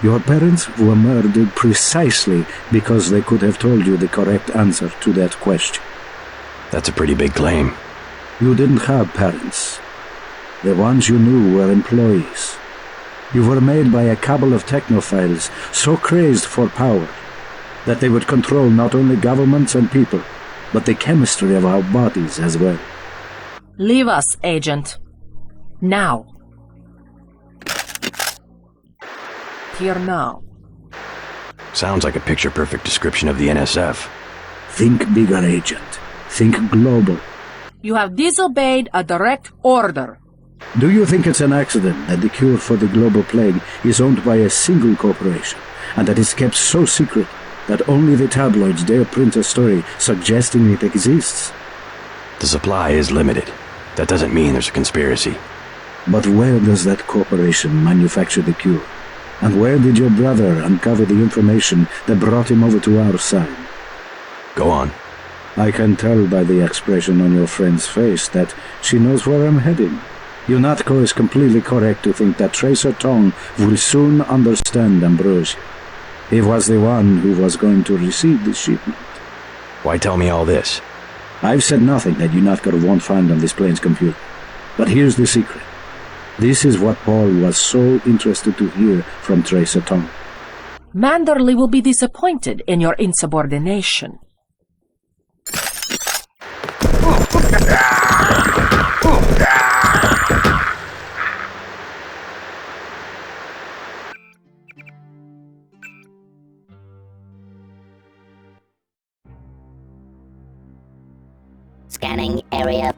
Your parents were murdered precisely because they could have told you the correct answer to that question. That's a pretty big claim. You didn't have parents. The ones you knew were employees. You were made by a cabal of technophiles so crazed for power that they would control not only governments and people, but the chemistry of our bodies as well. Leave us, Agent. Now. here now. Sounds like a picture-perfect description of the NSF. Think bigger, Agent. Think global. You have disobeyed a direct order. Do you think it's an accident that the cure for the global plague is owned by a single corporation, and that it's kept so secret that only the tabloids dare print a story suggesting it exists? The supply is limited. That doesn't mean there's a conspiracy. But where does that corporation manufacture the cure? And where did your brother uncover the information that brought him over to our side? Go on. I can tell by the expression on your friend's face that she knows where I'm heading. UNATCO is completely correct to think that Tracer Tong will soon understand Ambrosia. He was the one who was going to receive the shipment. Why tell me all this? I've said nothing that UNATCO won't find on this plane's computer. But here's the secret. This is what Paul was so interested to hear from Tracer Tong. Manderley will be disappointed in your insubordination. Scanning area.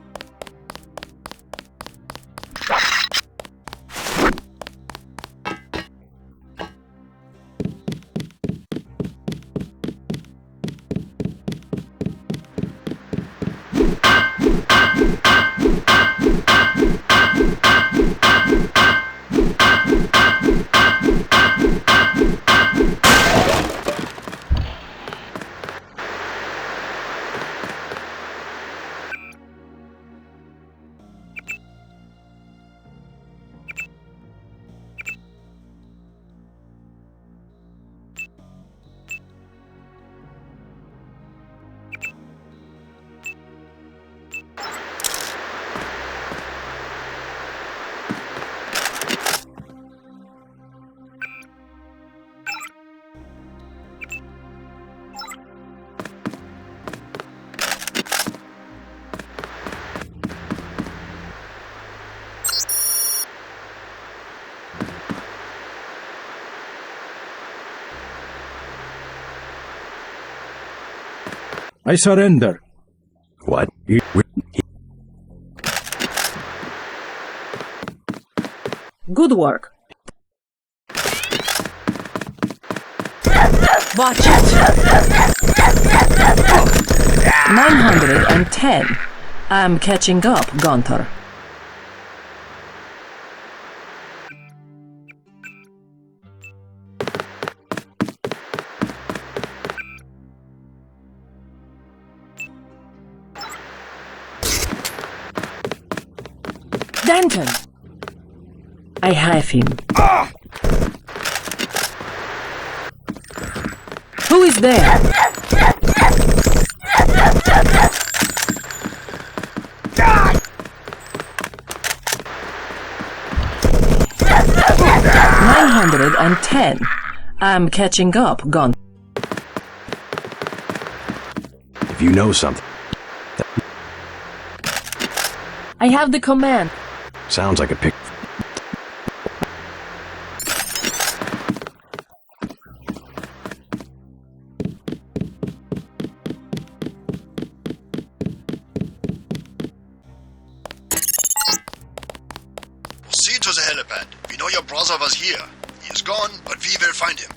I surrender. What? Good work. Watch it. 910. I'm catching up, Gunther. Denton! I have him. Who is there? $910. I'm catching up, Gun. If you know something. I have the command. Sounds like a pic. Proceed to the helipad. We know your brother was here. He is gone, but we will find him.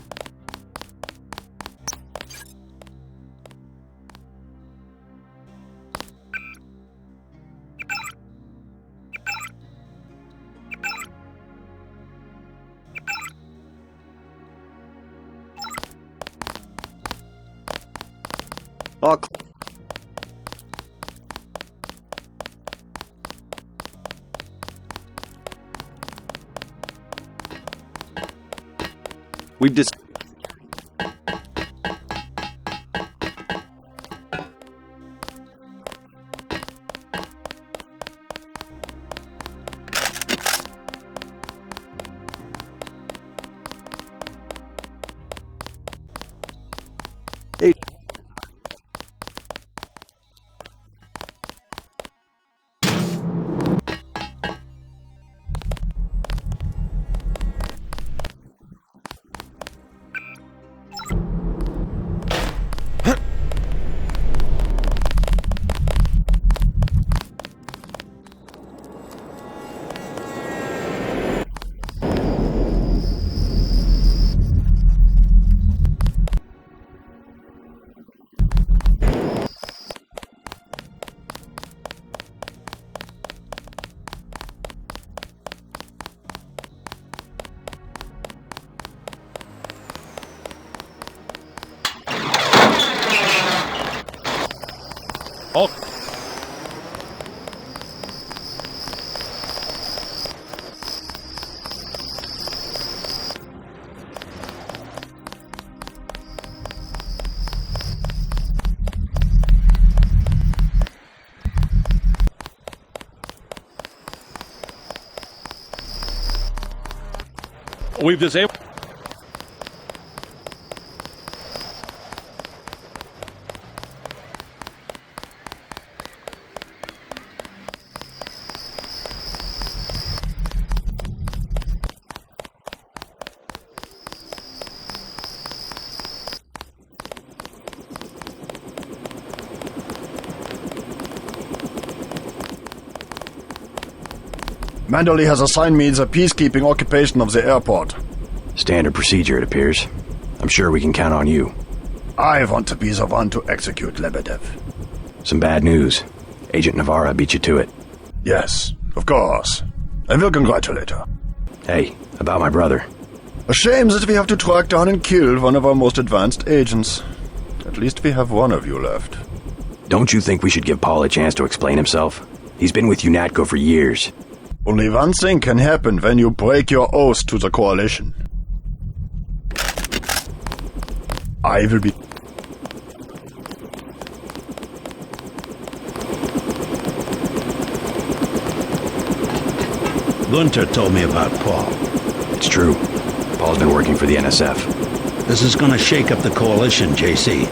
We've just... Hey. Oh. We've disabled. Manderley has assigned me the peacekeeping occupation of the airport. Standard procedure, it appears. I'm sure we can count on you. I want to be the one to execute Lebedev. Some bad news. Agent Navarra beat you to it. Yes, of course. I will congratulate her. Hey, about my brother. A shame that we have to track down and kill one of our most advanced agents. At least we have one of you left. Don't you think we should give Paul a chance to explain himself? He's been with UNATCO for years. Only one thing can happen when you break your oath to the Coalition. I will be... Gunter told me about Paul. It's true. Paul's been working for the NSF. This is gonna shake up the Coalition, JC.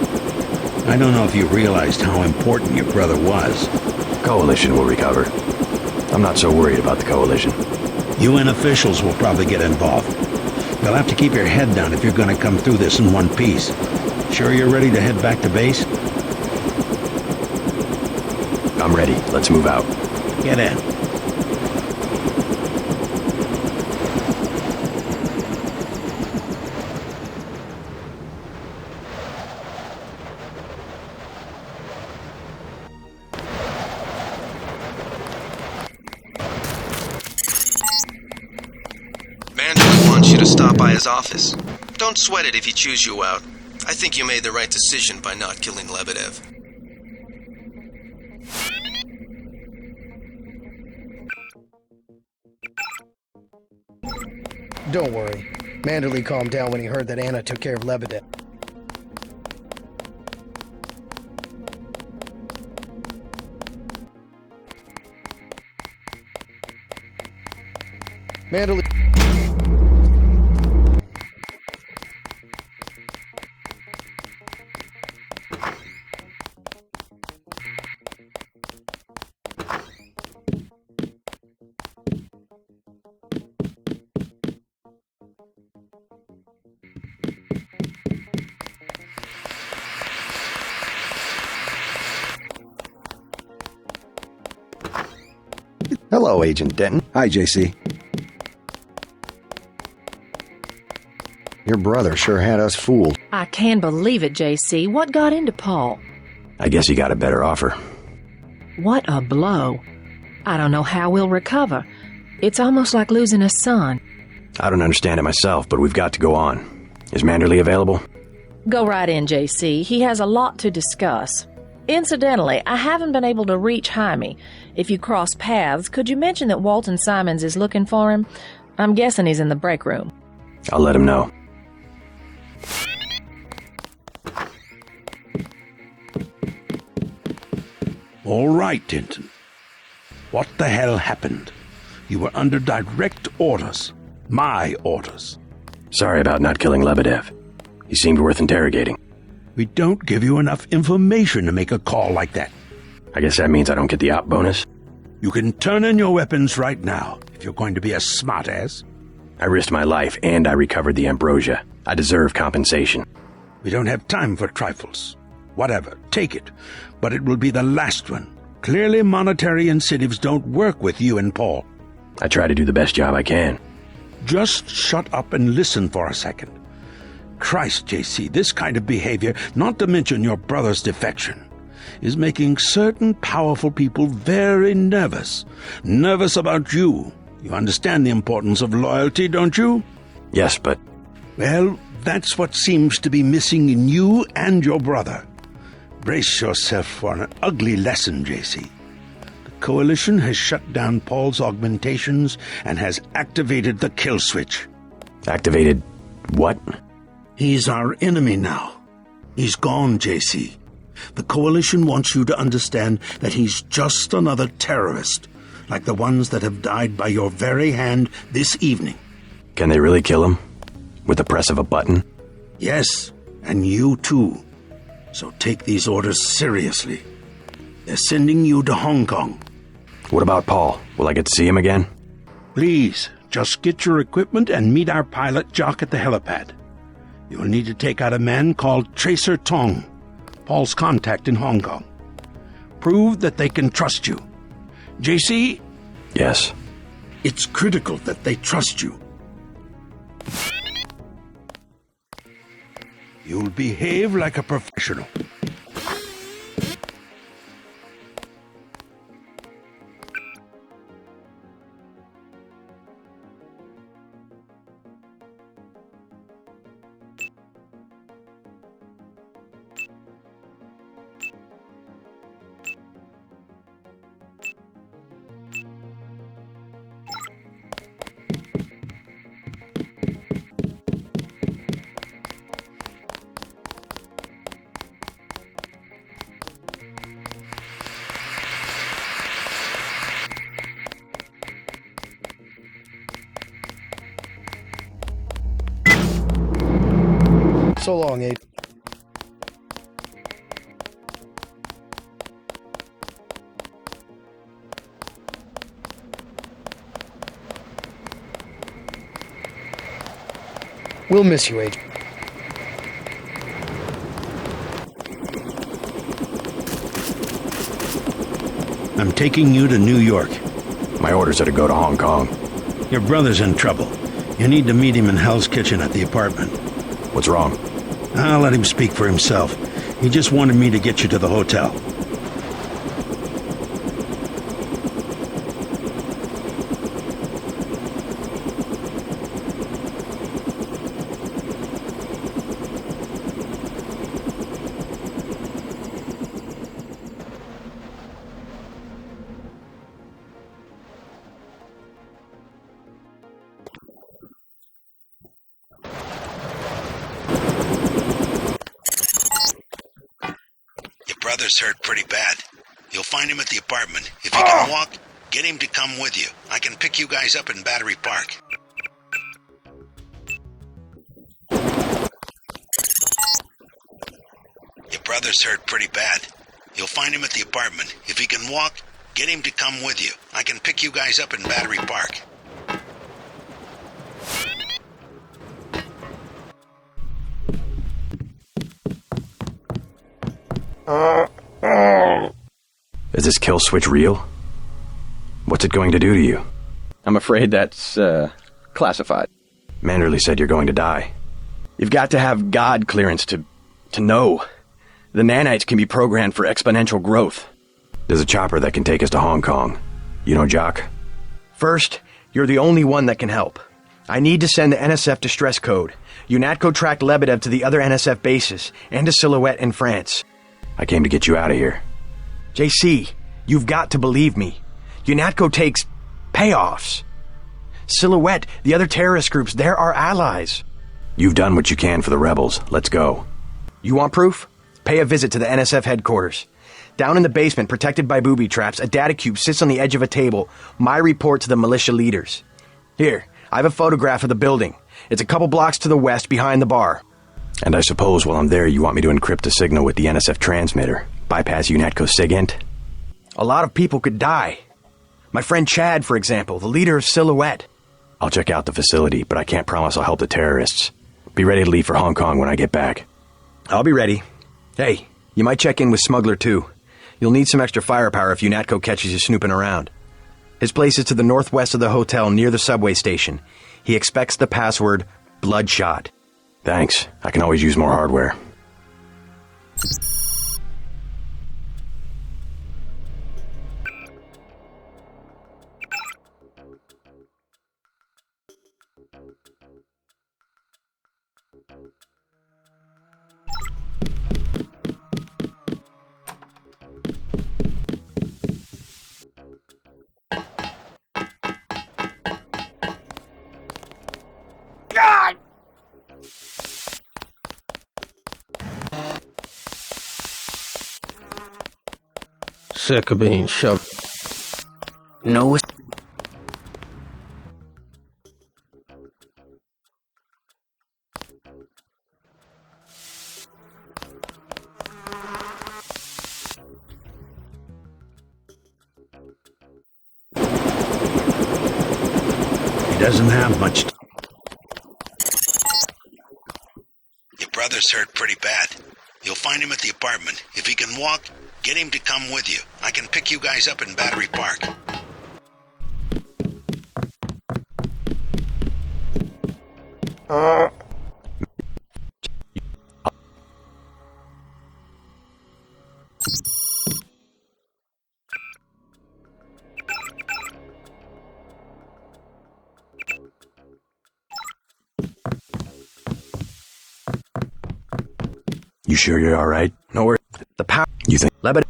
I don't know if you realized how important your brother was. Coalition will recover. I'm not so worried about the Coalition. UN officials will probably get involved. You'll have to keep your head down if you're gonna come through this in one piece. Sure you're ready to head back to base? I'm ready. Let's move out. Get in. You to stop by his office. Don't sweat it if he chews you out. I think you made the right decision by not killing Lebedev. Don't worry. Manderley calmed down when he heard that Anna took care of Lebedev. Manderley... Hello, Agent Denton. Hi, JC. Your brother sure had us fooled. I can't believe it, JC. What got into Paul? I guess he got a better offer. What a blow. I don't know how we'll recover. It's almost like losing a son. I don't understand it myself, but we've got to go on. Is Manderley available? Go right in, JC. He has a lot to discuss. Incidentally, I haven't been able to reach Jaime. If you cross paths, could you mention that Walton Simons is looking for him? I'm guessing he's in the break room. I'll let him know. All right, Denton. What the hell happened? You were under direct orders. My orders. Sorry about not killing Lebedev. He seemed worth interrogating. We don't give you enough information to make a call like that. I guess that means I don't get the op bonus? You can turn in your weapons right now, if you're going to be a smartass. I risked my life, and I recovered the ambrosia. I deserve compensation. We don't have time for trifles. Whatever, take it. But it will be the last one. Clearly monetary incentives don't work with you and Paul. I try to do the best job I can. Just shut up and listen for a second. Christ, JC, this kind of behavior, not to mention your brother's defection, is making certain powerful people very nervous. Nervous about you. You understand the importance of loyalty, don't you? Yes, but... Well, that's what seems to be missing in you and your brother. Brace yourself for an ugly lesson, JC. The Coalition has shut down Paul's augmentations and has activated the kill switch. Activated what? He's our enemy now. He's gone, JC. The Coalition wants you to understand that he's just another terrorist, like the ones that have died by your very hand this evening. Can they really kill him? With the press of a button? Yes, and you too. So take these orders seriously. They're sending you to Hong Kong. What about Paul? Will I get to see him again? Please, just get your equipment and meet our pilot Jock at the helipad. You'll need to take out a man called Tracer Tong, Paul's contact in Hong Kong. Prove that they can trust you. JC? Yes. It's critical that they trust you. You'll behave like a professional. So long, Abe. We'll miss you, Agent. I'm taking you to New York. My orders are to go to Hong Kong. Your brother's in trouble. You need to meet him in Hell's Kitchen at the apartment. What's wrong? I'll let him speak for himself. He just wanted me to get you to the hotel. Brother's hurt pretty bad. You'll find him at the apartment. If he can walk, get him to come with you. I can pick you guys up in Battery Park. Your brother's hurt pretty bad. You'll find him at the apartment. If he can walk, get him to come with you. I can pick you guys up in Battery Park. Is this kill switch real? What's it going to do to you? I'm afraid that's, classified. Manderley said you're going to die. You've got to have God clearance to know. The nanites can be programmed for exponential growth. There's a chopper that can take us to Hong Kong. You know Jock? First, you're the only one that can help. I need to send the NSF distress code. UNATCO tracked Lebedev to the other NSF bases, and to Silhouette in France. I came to get you out of here. JC, you've got to believe me. UNATCO takes payoffs. Silhouette, the other terrorist groups, they're our allies. You've done what you can for the rebels. Let's go. You want proof? Pay a visit to the NSF headquarters. Down in the basement, protected by booby traps, a data cube sits on the edge of a table. My report to the militia leaders. Here, I have a photograph of the building. It's a couple blocks to the west, behind the bar. And I suppose while I'm there, you want me to encrypt the signal with the NSF transmitter, bypass UNATCO SIGINT? A lot of people could die. My friend Chad, for example, the leader of Silhouette. I'll check out the facility, but I can't promise I'll help the terrorists. Be ready to leave for Hong Kong when I get back. I'll be ready. Hey, you might check in with Smuggler too. You'll need some extra firepower if UNATCO catches you snooping around. His place is to the northwest of the hotel near the subway station. He expects the password Bloodshot. Thanks. I can always use more hardware. sick of being shoved. No. He doesn't have much. Your brother's hurt pretty bad. You'll find him at the apartment. If he can walk, get him to come with you. I can pick you guys up in Battery Park. You sure you're alright? No worries. The power. You think? Lebanon.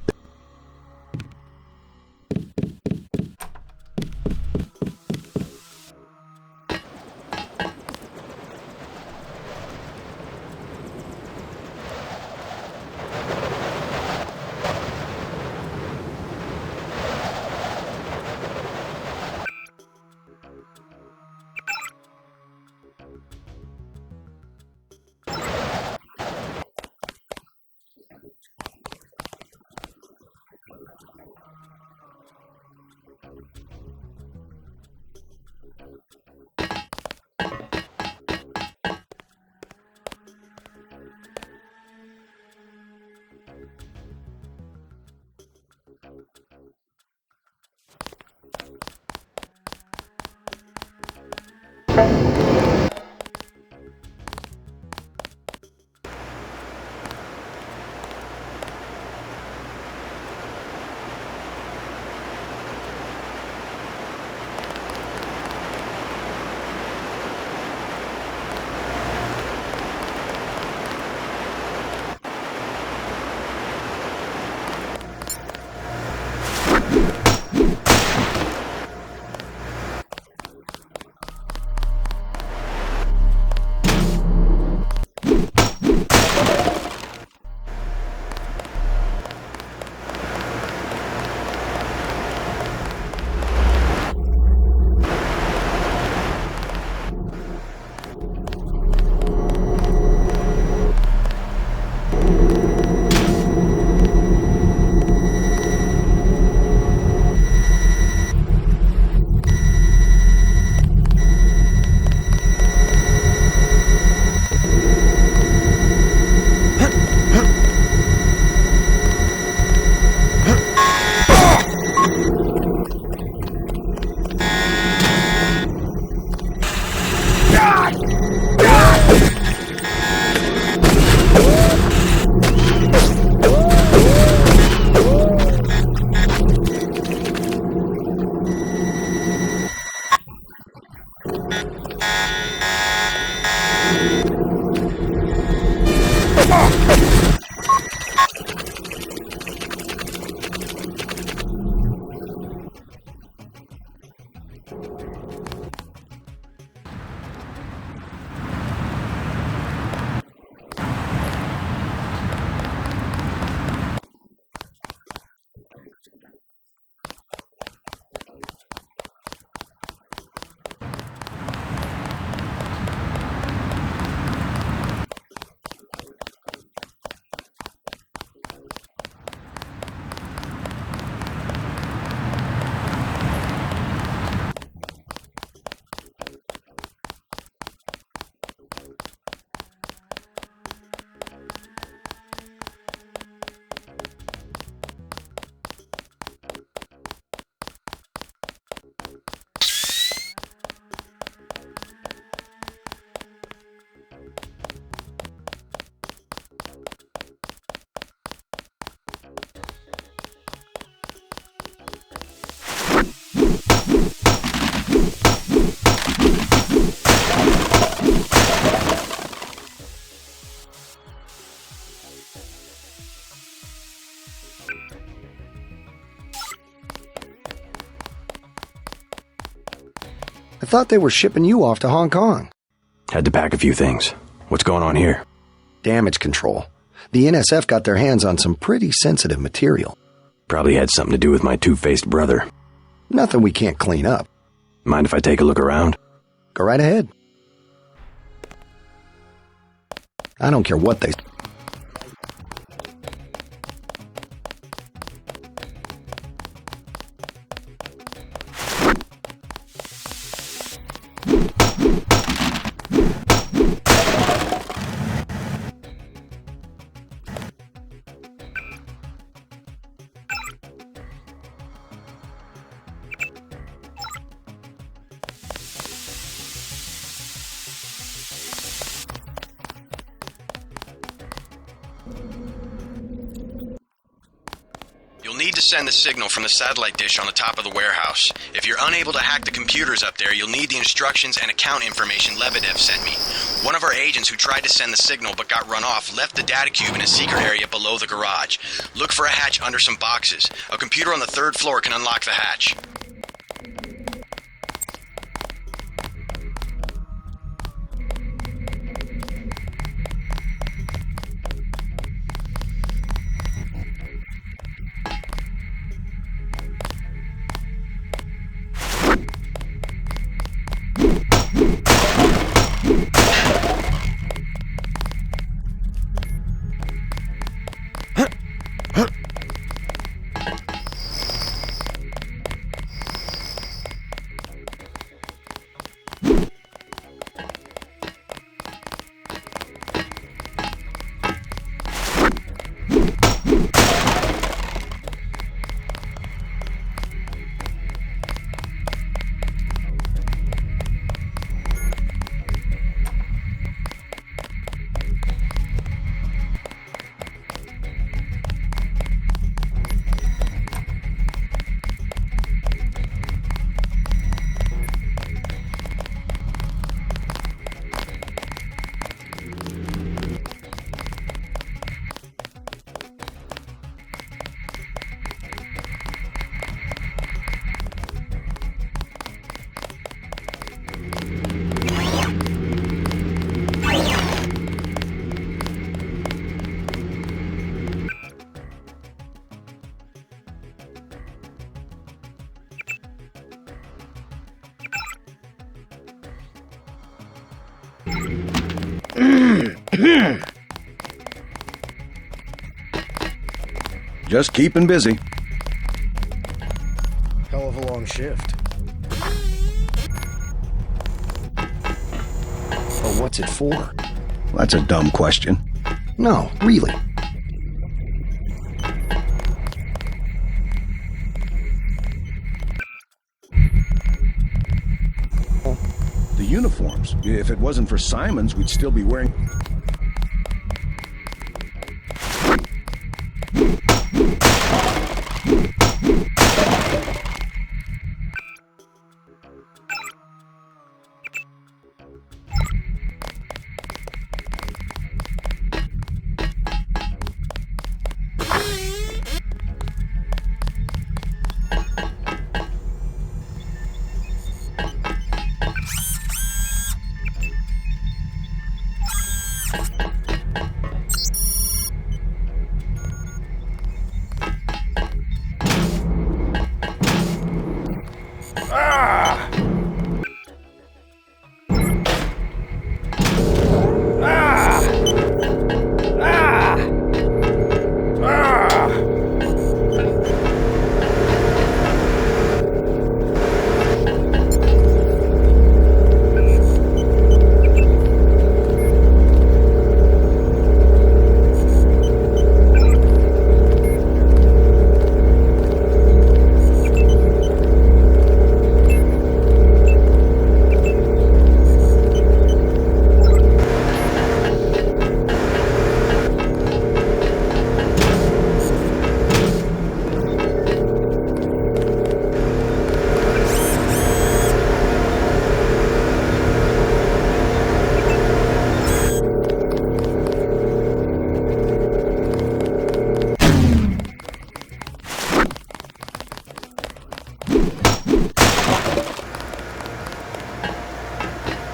I thought they were shipping you off to Hong Kong. Had to pack a few things. What's going on here? Damage control. The NSF got their hands on some pretty sensitive material. Probably had something to do with my two-faced brother. Nothing we can't clean up. Mind if I take a look around? Go right ahead. I don't care what they... You'll need to send the signal from the satellite dish on the top of the warehouse. If you're unable to hack the computers up there, you'll need the instructions and account information Lebedev sent me. One of our agents who tried to send the signal but got run off left the data cube in a secret area below the garage. Look for a hatch under some boxes. A computer on the 3rd floor can unlock the hatch. Just keeping busy. Hell of a long shift. But what's it for? That's a dumb question. No, really. The uniforms. If it wasn't for Simon's, we'd still be wearing...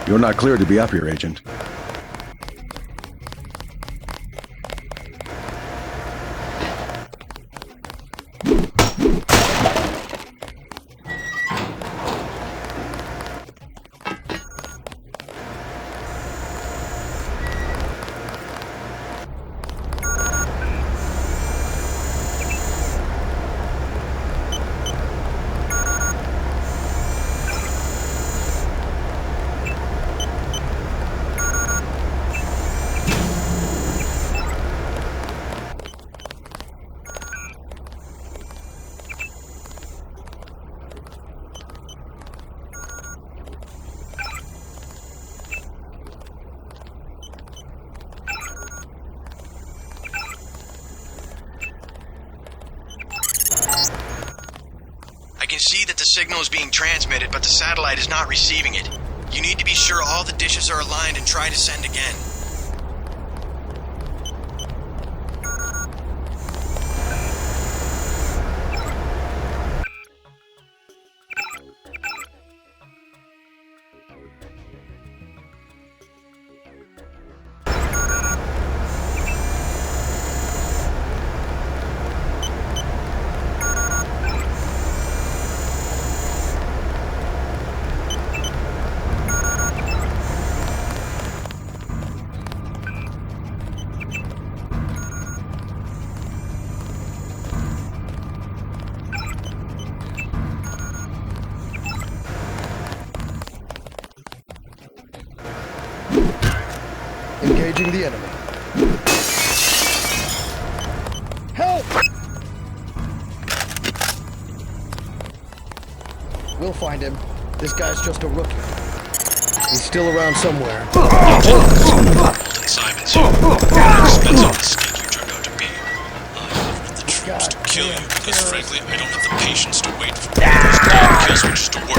You're not cleared to be up here, Agent. signal is being transmitted, but the satellite is not receiving it. You need to be sure all the dishes are aligned and try to send again. Engaging the enemy. Help! We'll find him. This guy's just a rookie. He's still around somewhere. Simons here. That's all the snake you turned out to be. I ordered the troops to kill you because, frankly, I don't have the patience to wait for those damn kill switches to work.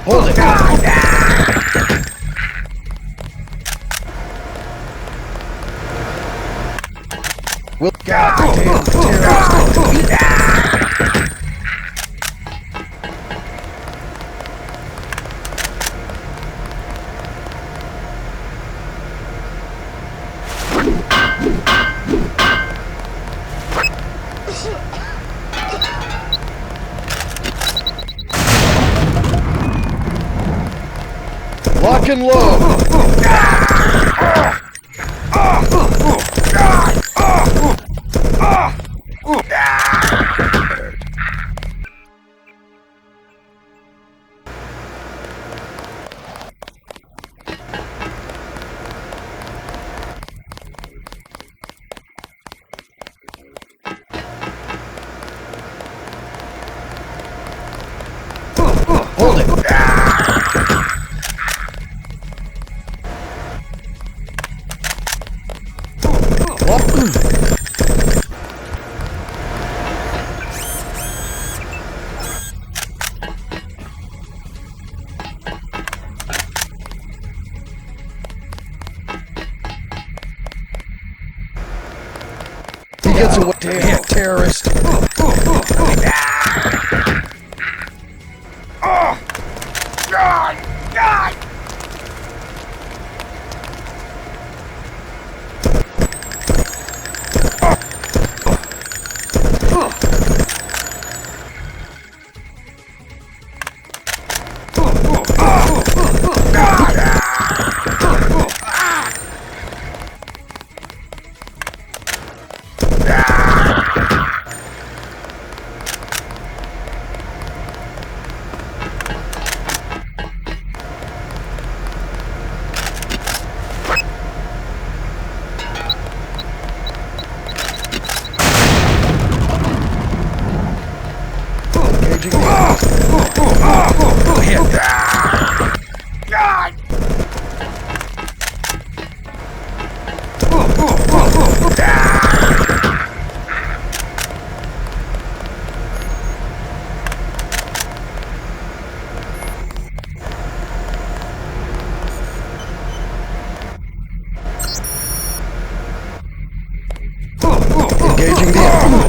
Hold it! We'll goddamn terrorist! Lock and load! Hold it! He gets away, damn terrorist! Engaging the enemy.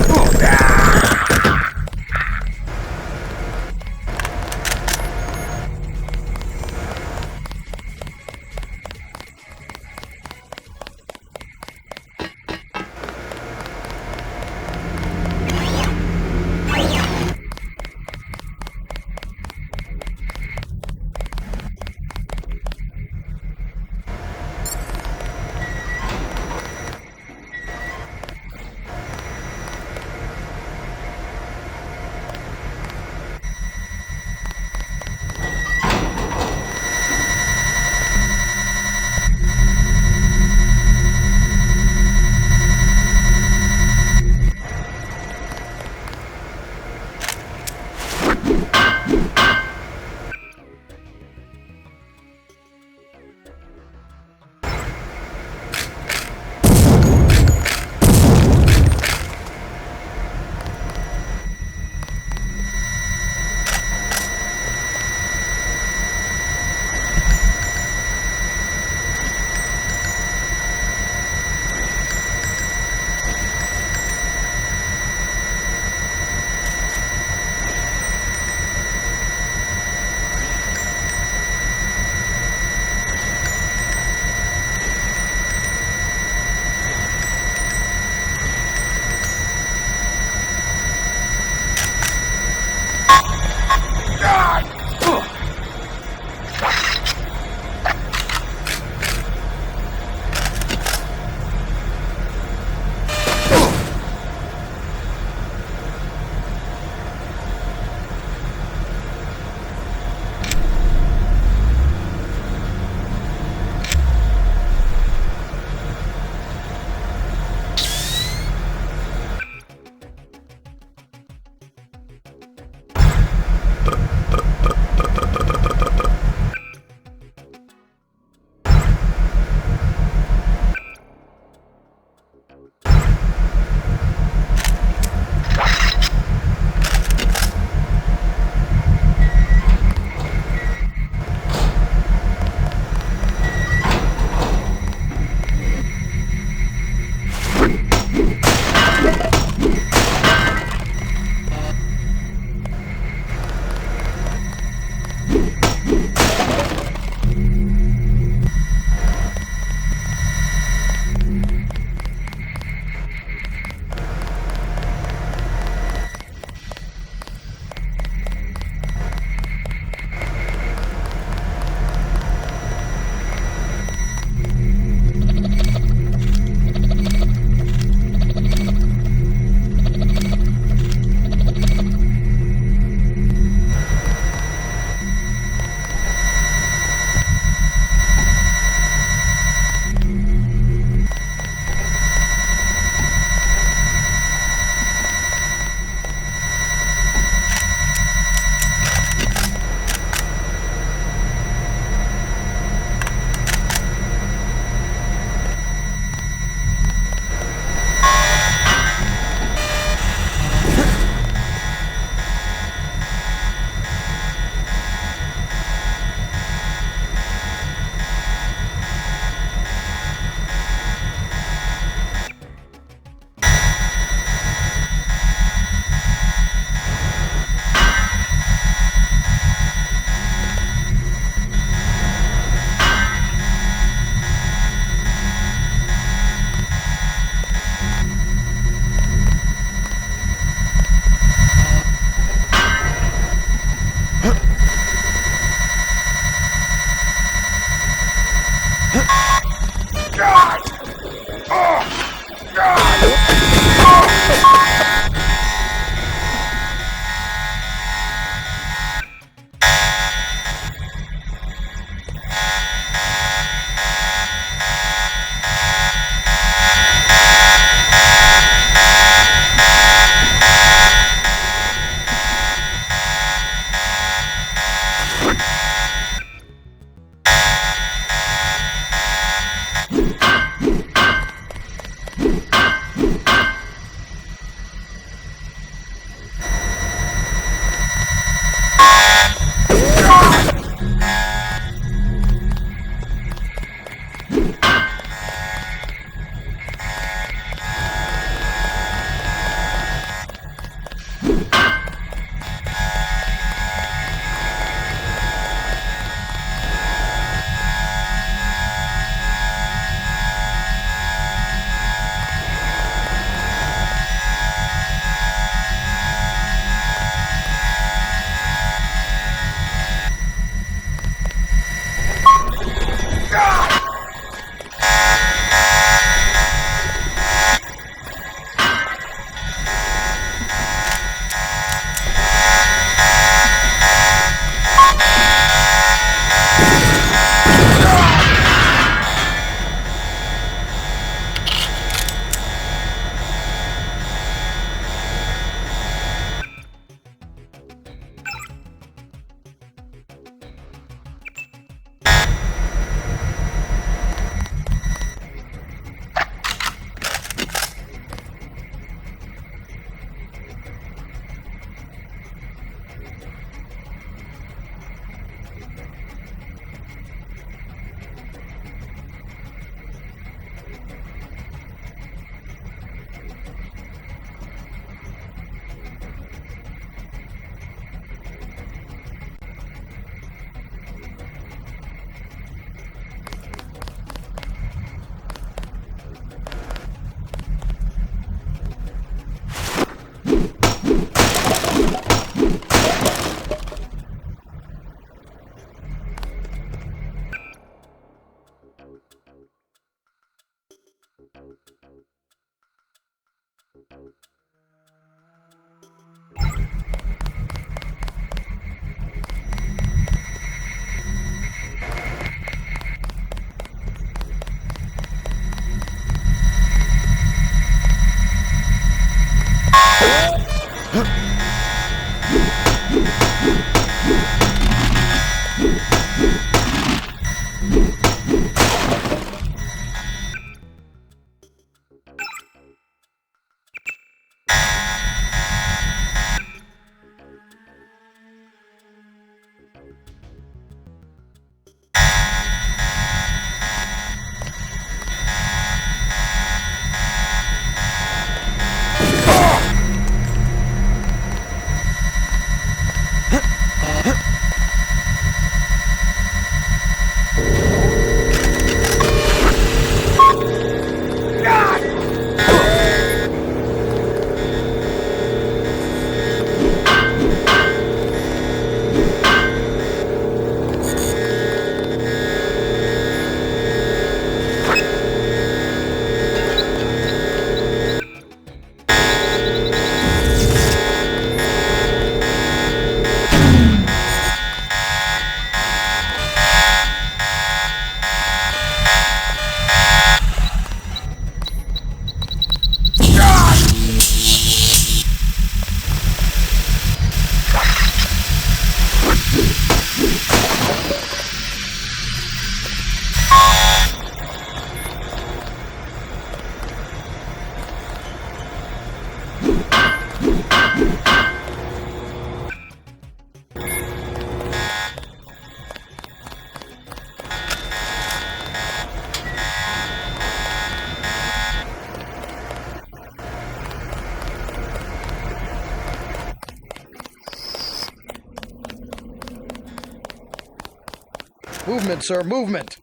Movement, sir, movement!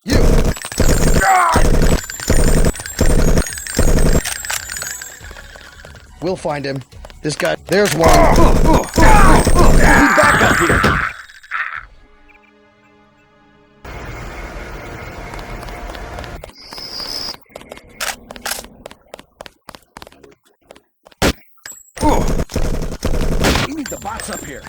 You! We'll find him. This guy... There's one! He's back up here! We need the box up here.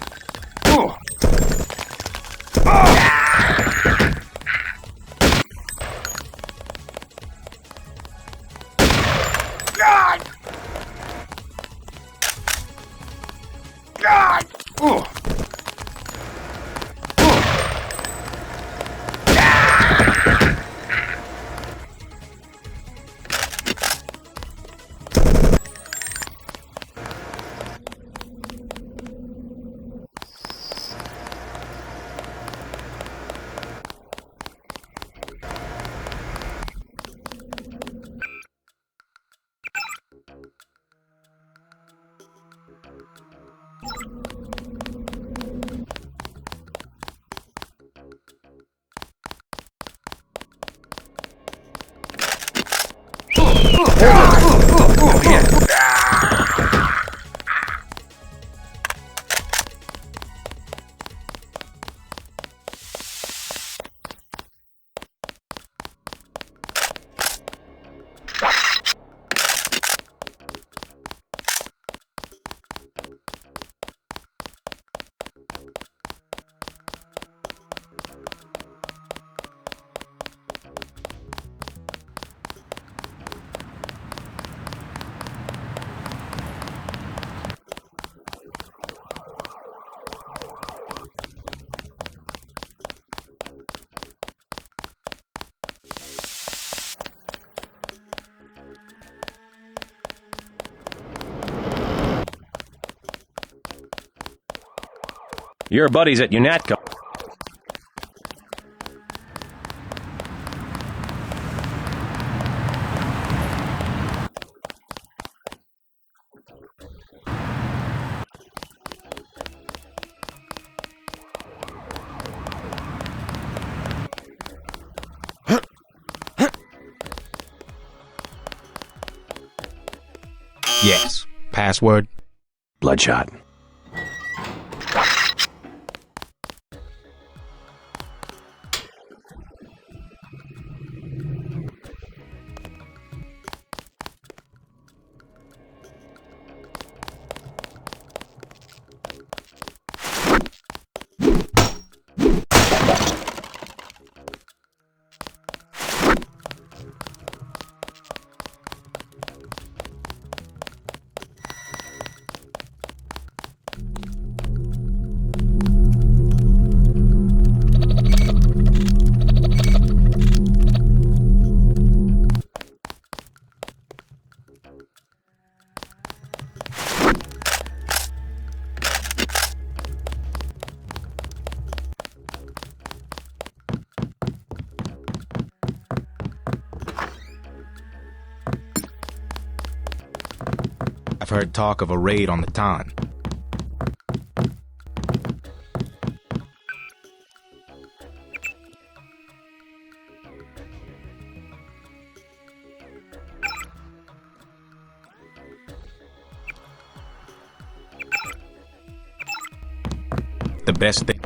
Your buddies at UNATCO. Yes. Password? Bloodshot. I've heard talk of a raid on the Ton. The best thing.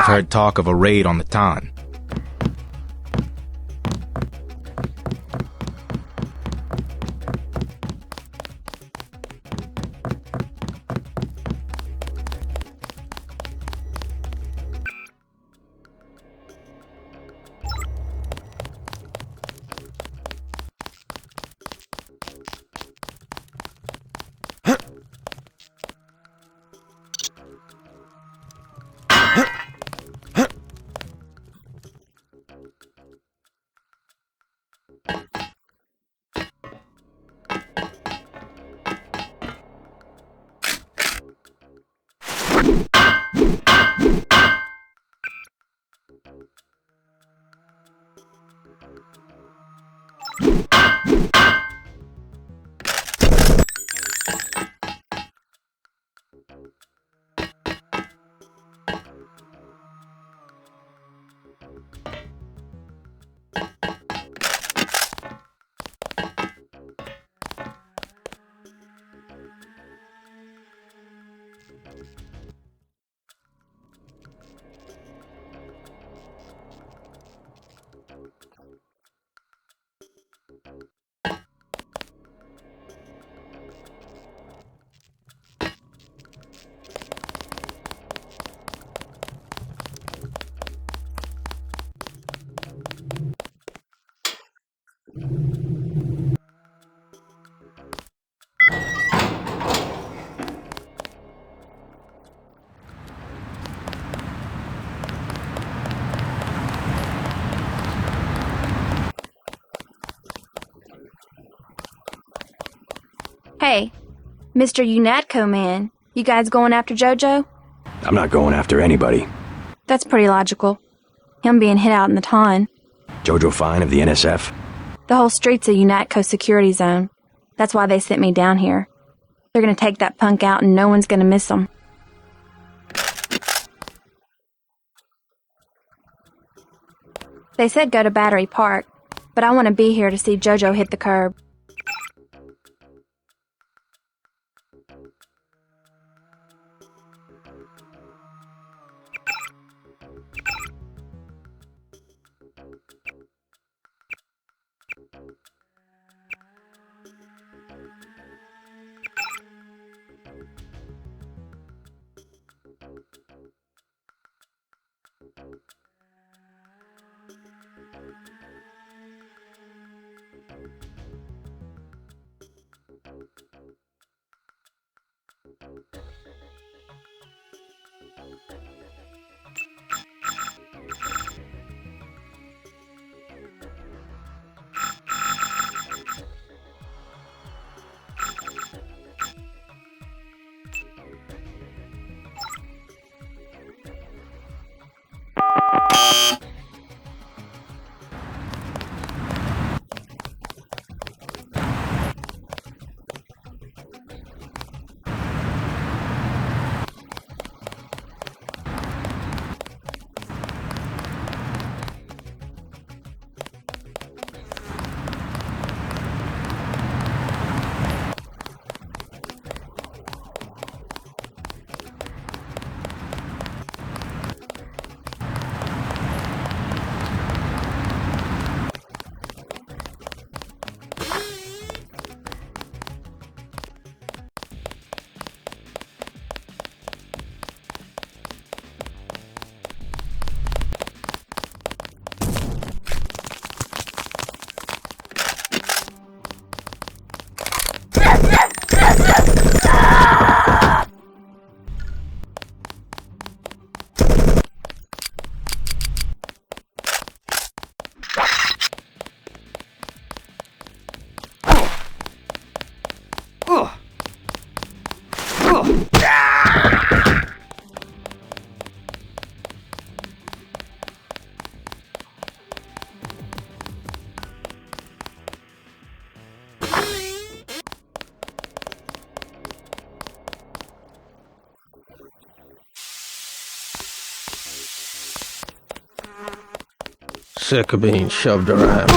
I've heard talk of a raid on the Ton. Hey, Mr. UNATCO man, you guys going after JoJo? I'm not going after anybody. That's pretty logical. Him being hit out in the ton. Jojo Fine of the NSF? The whole street's a UNATCO security zone. That's why they sent me down here. They're gonna take that punk out and no one's gonna miss him. They said go to Battery Park, but I want to be here to see JoJo hit the curb. Sick of being shoved around.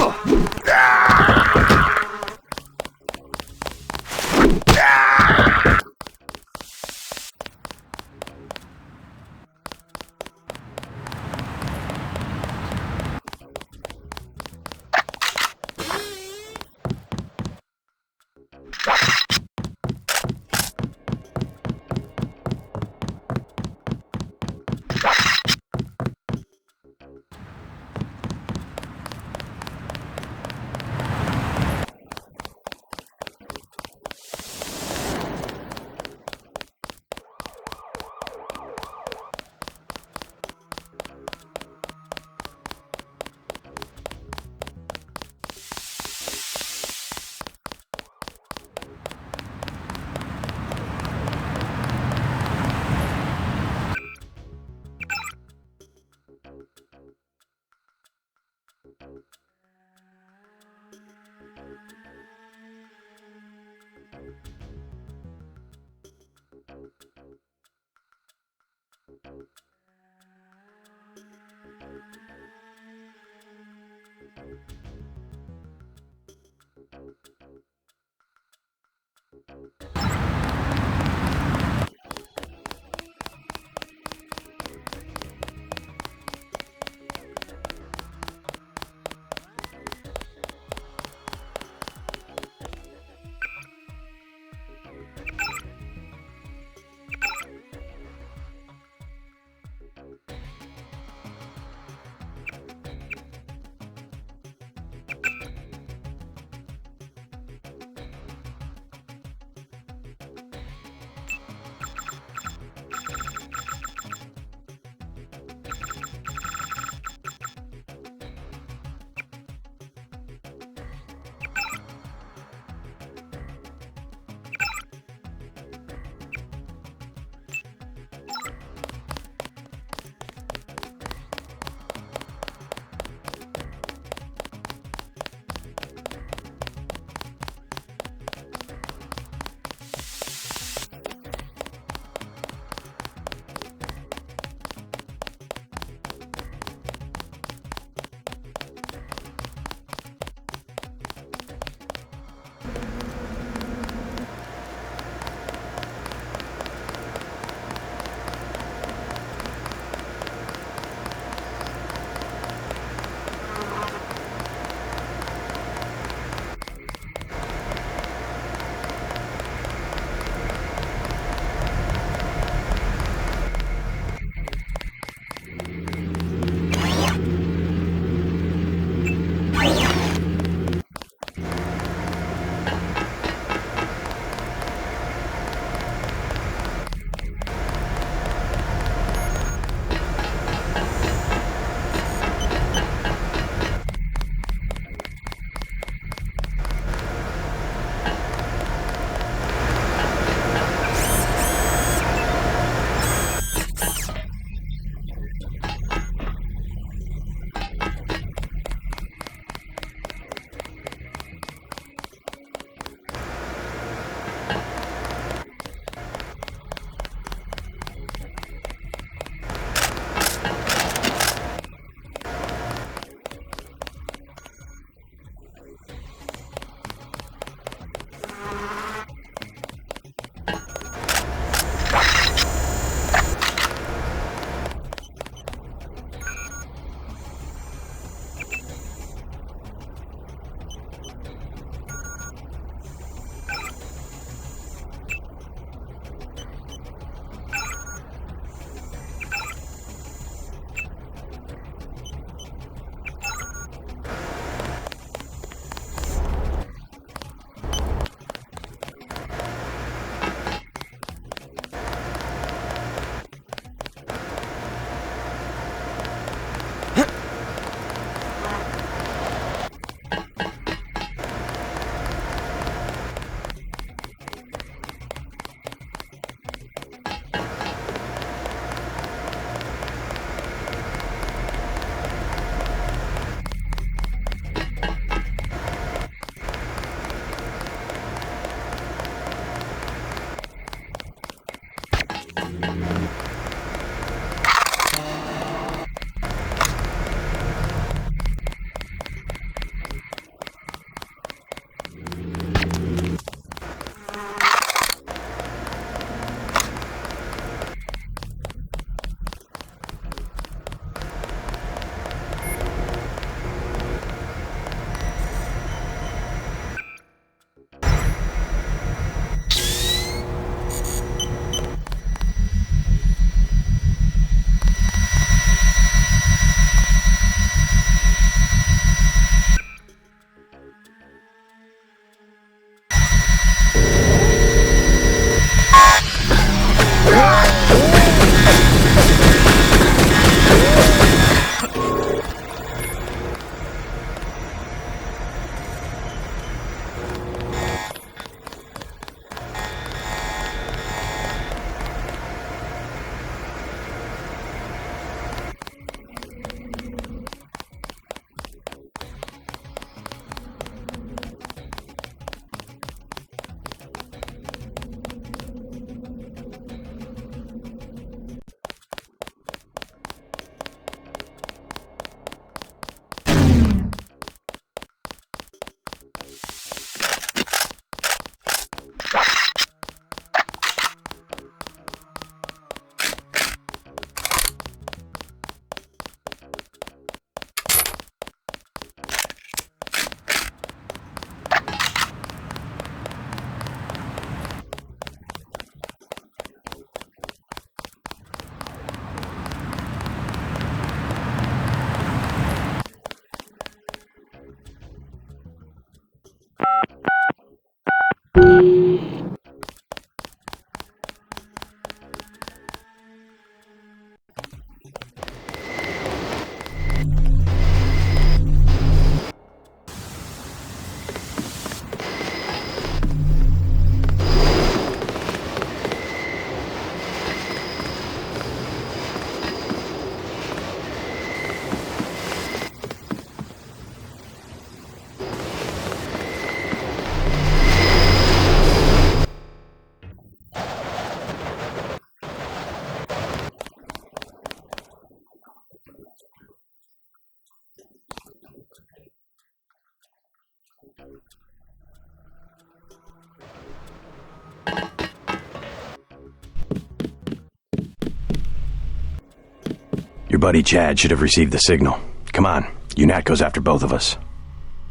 Your buddy Chad should have received the signal. Come on, UNATCO's after both of us.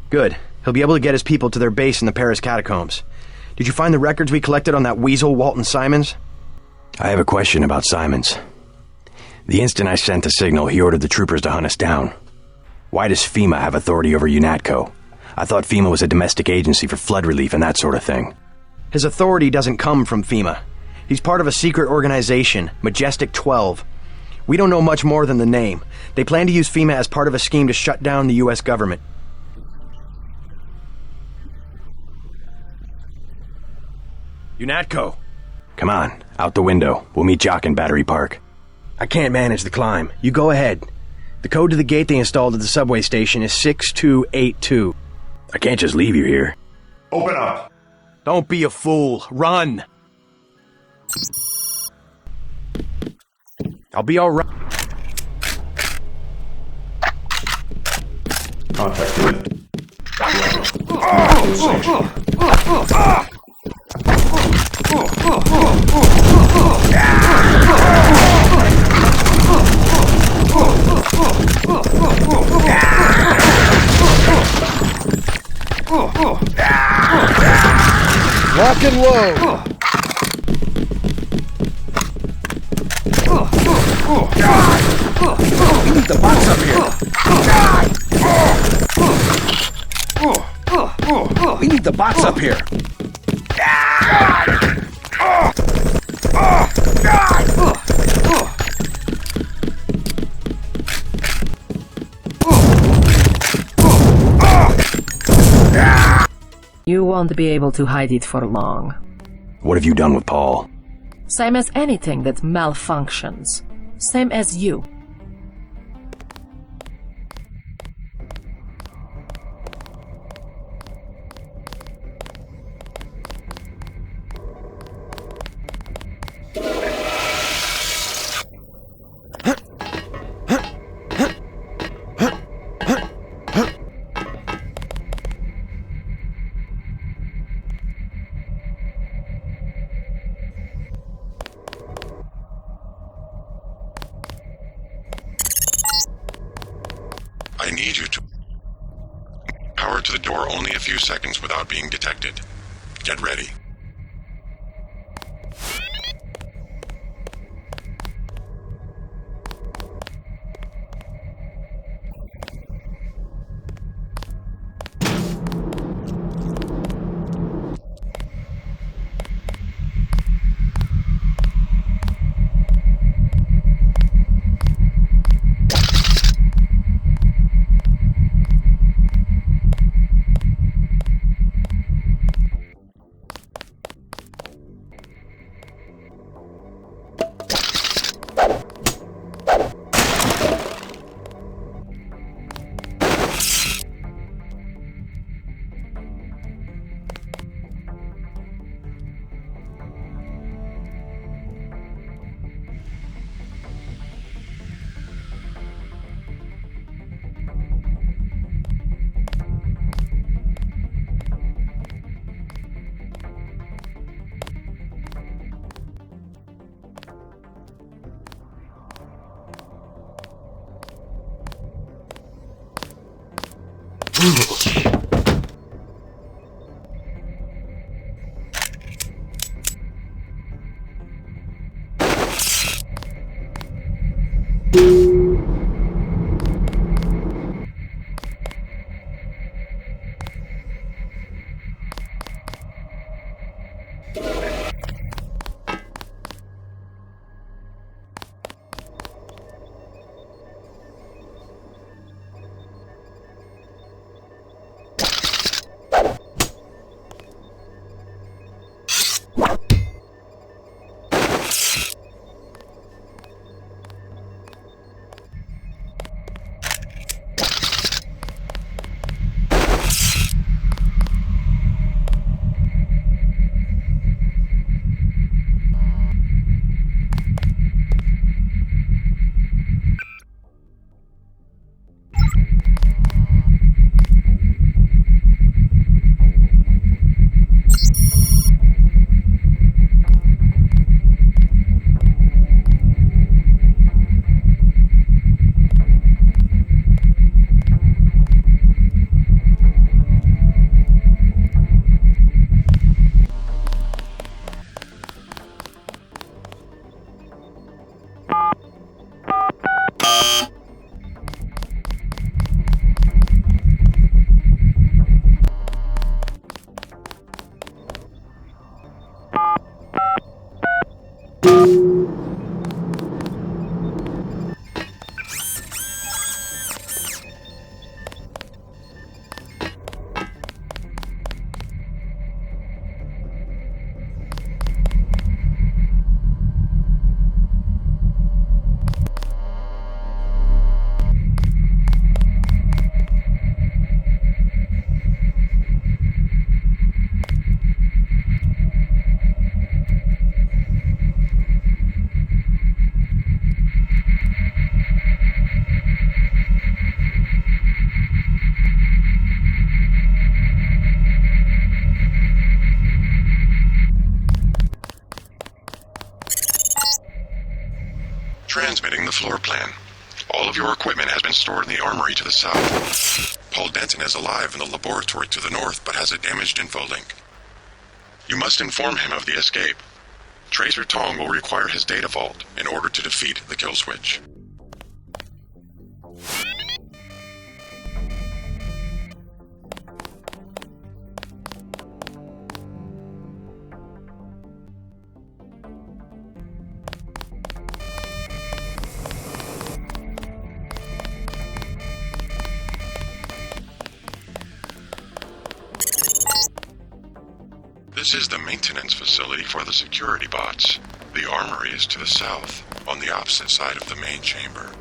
Good. He'll be able to get his people to their base in the Paris catacombs. Did you find the records we collected on that weasel, Walton Simons? I have a question about Simons. The instant I sent the signal, he ordered the troopers to hunt us down. Why does FEMA have authority over UNATCO? I thought FEMA was a domestic agency for flood relief and that sort of thing. His authority doesn't come from FEMA. He's part of a secret organization, Majestic 12. We don't know much more than the name. They plan to use FEMA as part of a scheme to shut down the U.S. government. UNATCO! Come on, out the window. We'll meet Jock in Battery Park. I can't manage the climb. You go ahead. The code to the gate they installed at the subway station is 6282. I can't just leave you here. Open up! Don't be a fool. Run! I'll be all right. Contact unit. Lock and load. We need the box up here. We need the box up here. You won't be able to hide it for long. What have you done with Paul? Same as anything that malfunctions. Same as you. I need you to power to the door only a few seconds without being detected. Get ready. Transmitting the floor plan. All of your equipment has been stored in the armory to the south. Paul Denton is alive in the laboratory to the north, but has a damaged infolink. You must inform him of the escape. Tracer Tong will require his data vault in order to defeat the kill switch. This is the maintenance facility for the security bots. The armory is to the south, on the opposite side of the main chamber.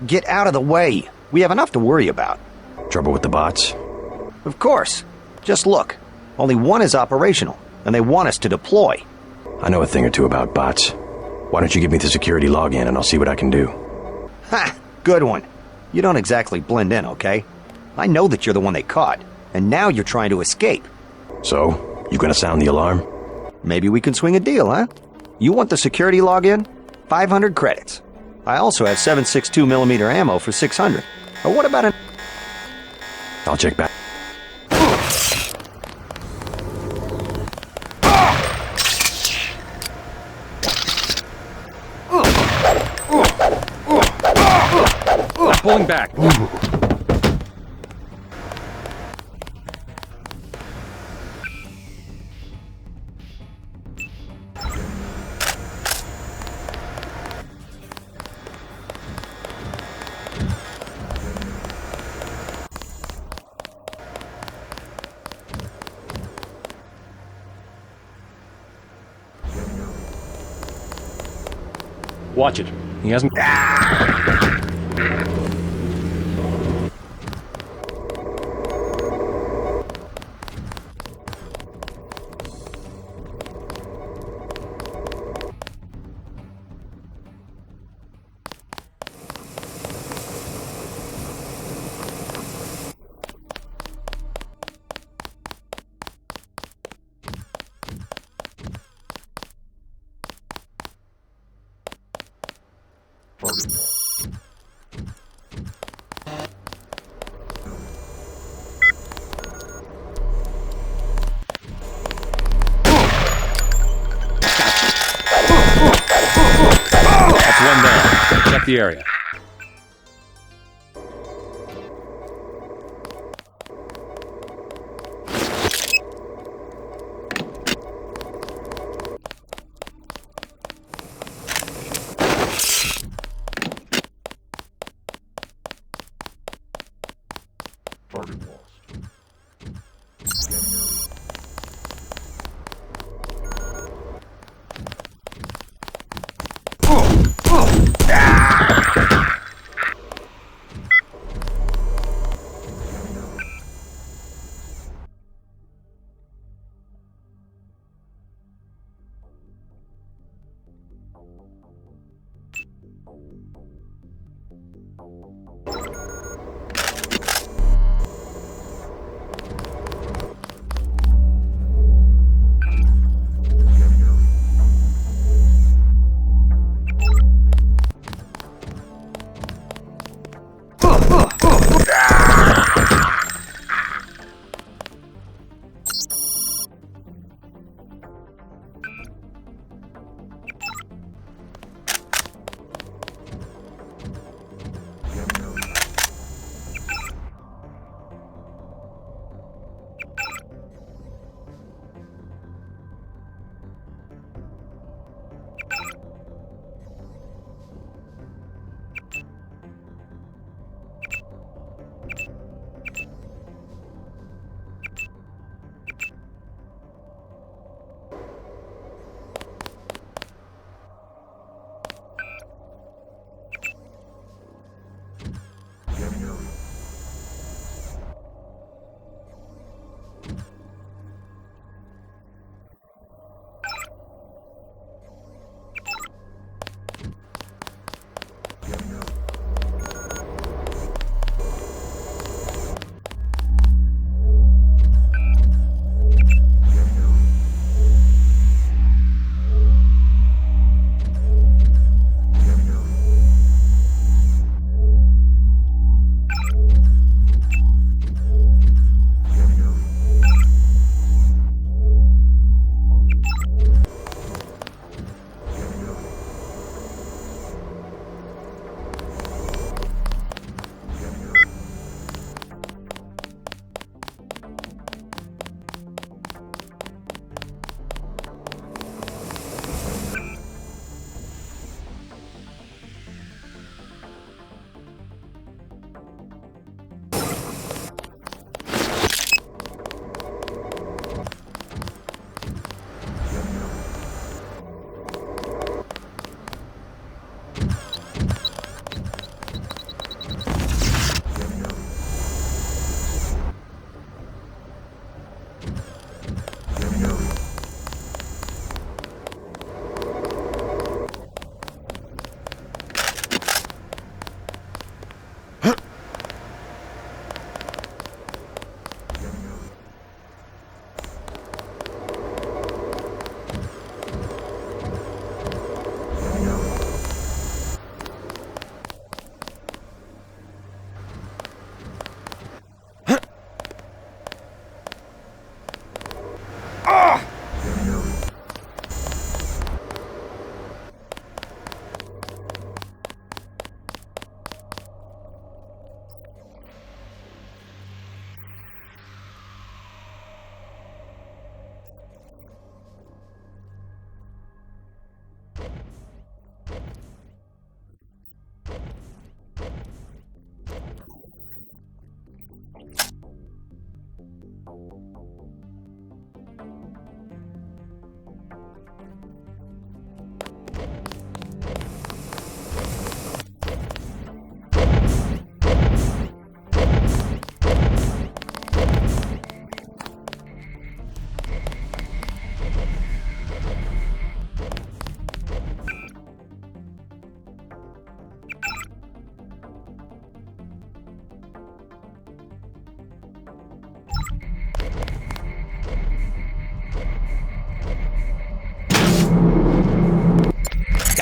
Get out of the way. We have enough to worry about. Trouble with the bots? Of course. Just look. Only one is operational, and they want us to deploy. I know a thing or two about bots. Why don't you give me the security login and I'll see what I can do. Ha! Good one. You don't exactly blend in, okay? I know that you're the one they caught, and now you're trying to escape. So, you gonna sound the alarm? Maybe we can swing a deal, huh? You want the security login? 500 credits. I also have 7.62mm ammo for 600. Or what about an... I'll check back. Pulling back. Watch it. He hasn't... That's one down. Check the area.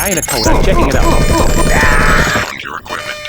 guy in a coat. I'm checking it out. Found your equipment.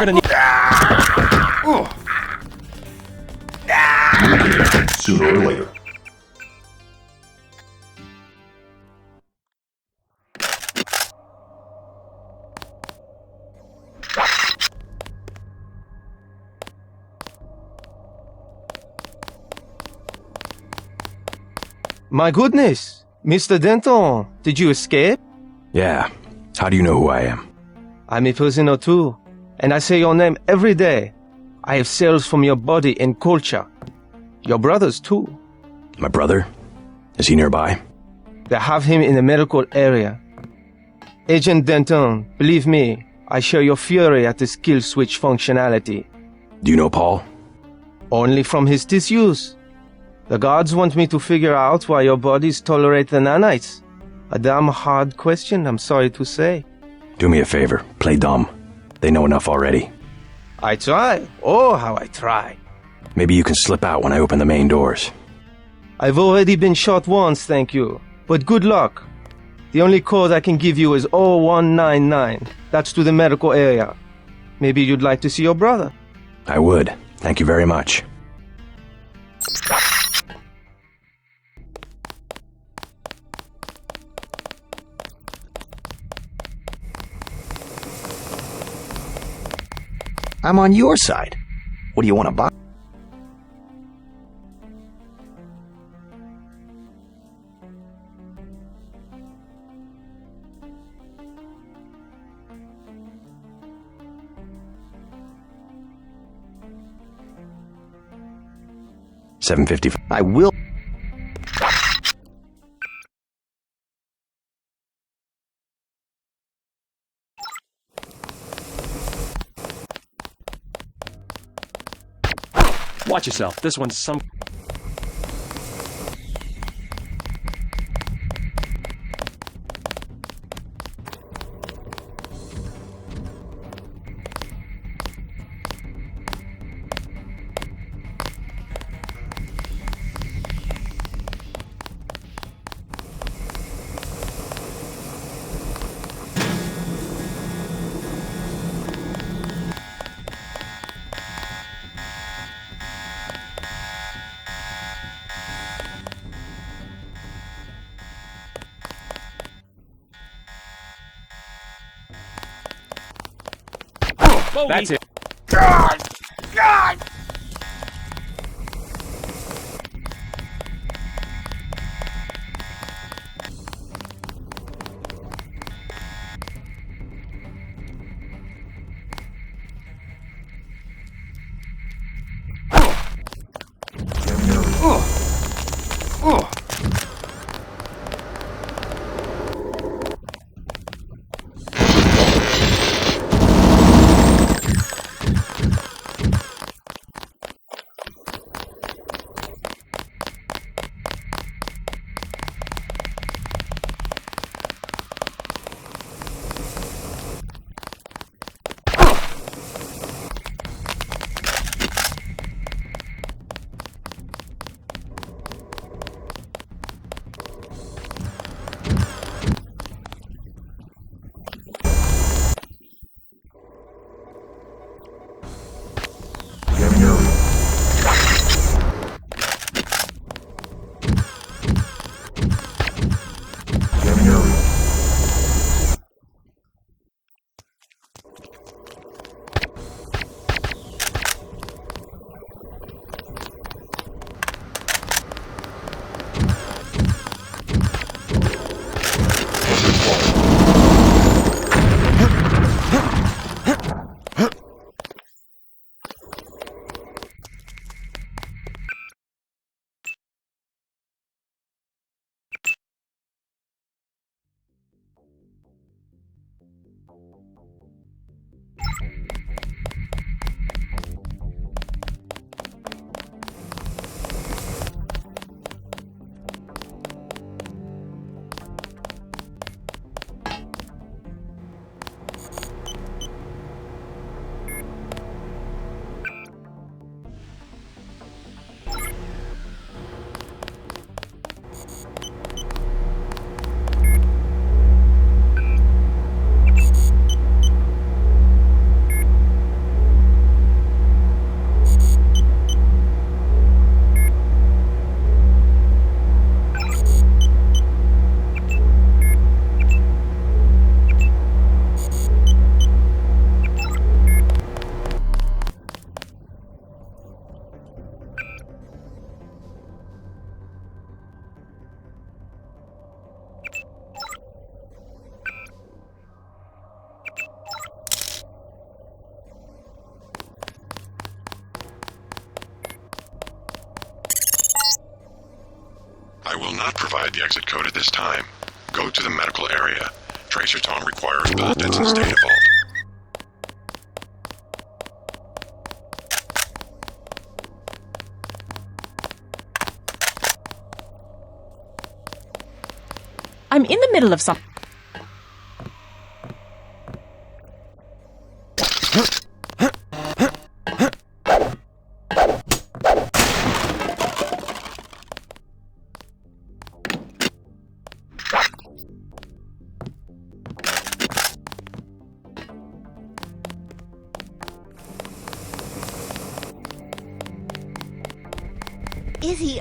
gonna need... Sooner or later. My goodness, Mr. Denton, did you escape? Yeah. How do you know who I am? I'm a prisoner too, and I say your name every day. I have cells from your body and culture. Your brothers too. My brother? Is he nearby? They have him in the medical area. Agent Denton, believe me, I share your fury at the kill switch functionality. Do you know Paul? Only from his disuse. The gods want me to figure out why your bodies tolerate the nanites. A damn hard question, I'm sorry to say. Do me a favor, play dumb. They know enough already. I try. Oh, how I try. Maybe you can slip out when I open the main doors. I've already been shot once, thank you. But good luck. The only code I can give you is 0199. That's to the medical area. Maybe you'd like to see your brother. I would. Thank you very much. I'm on your side. What do you want to buy? $7.50. I will. Watch yourself. This one's some... That's it. God! God! I will not provide the exit code at this time. Go to the medical area. Tracer tone requires Paul Benson's data vault. I'm in the middle of something. Is he?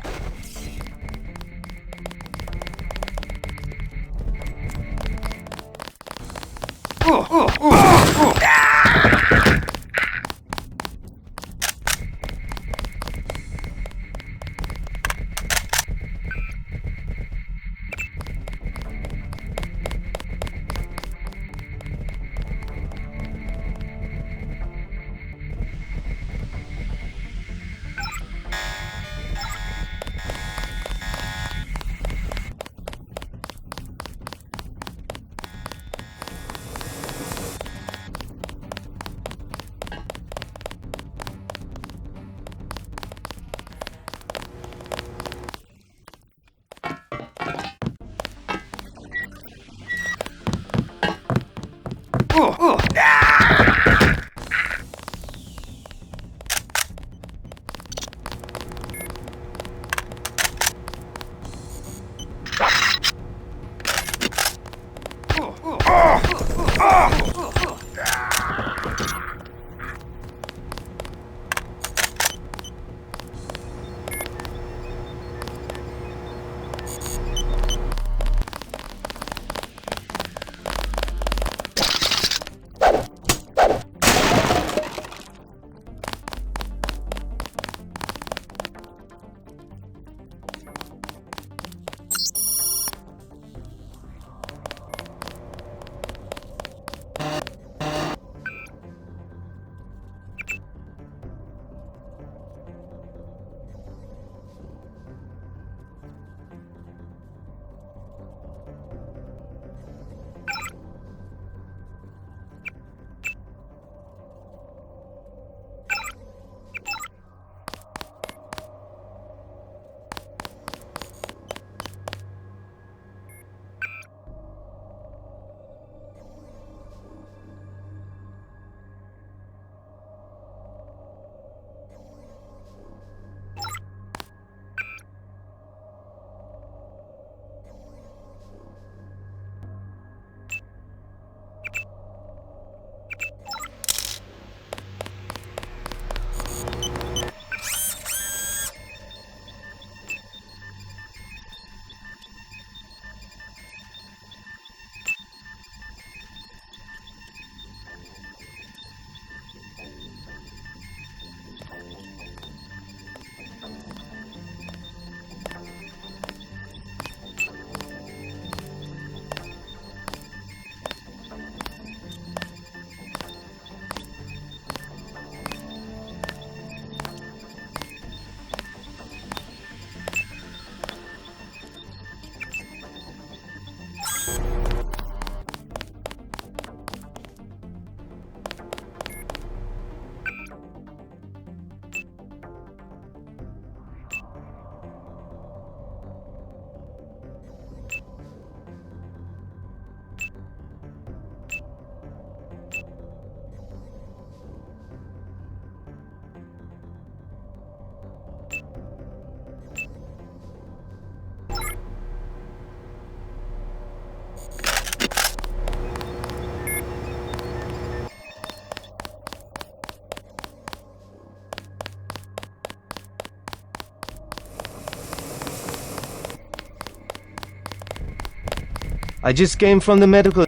I just came from the medical...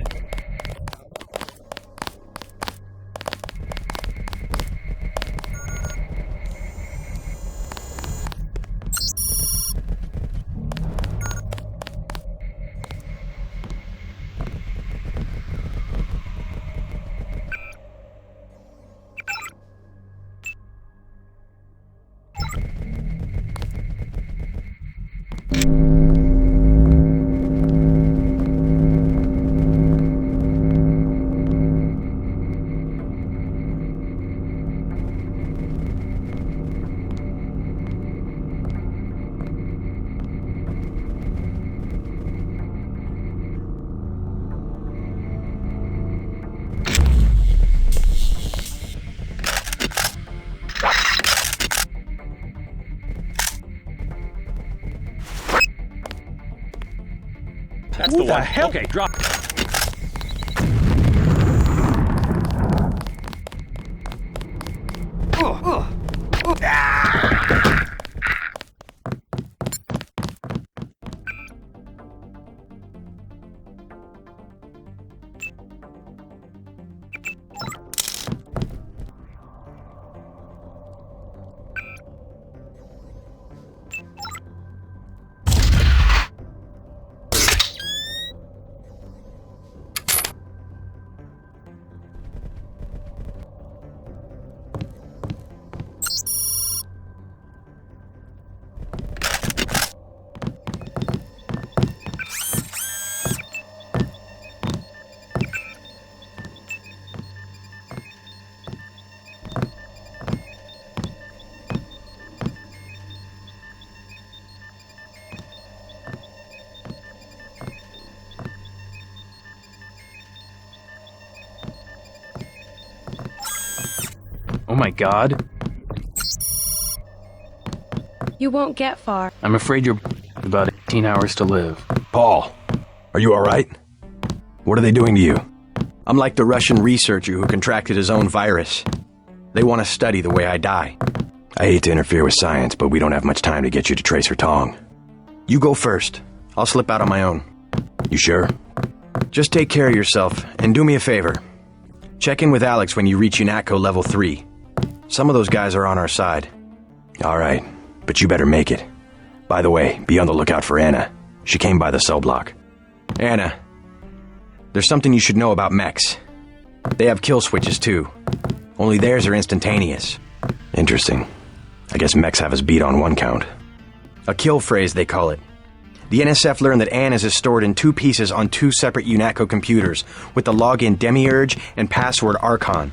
That's the one. Hell? Okay, drop. Oh my god. You won't get far. I'm afraid you're about 18 hours to live. Paul, are you alright? What are they doing to you? I'm like the Russian researcher who contracted his own virus. They want to study the way I die. I hate to interfere with science, but we don't have much time to get you to trace her tongue. You go first. I'll slip out on my own. You sure? Just take care of yourself, and do me a favor. Check in with Alex when you reach UNATCO Level 3. Some of those guys are on our side. Alright, but you better make it. By the way, be on the lookout for Anna. She came by the cell block. Anna, there's something you should know about mechs. They have kill switches too. Only theirs are instantaneous. Interesting. I guess mechs have us beat on one count. A kill phrase, they call it. The NSF learned that Anna's is stored in 2 pieces on 2 separate UNATCO computers, with the login Demiurge and password Archon.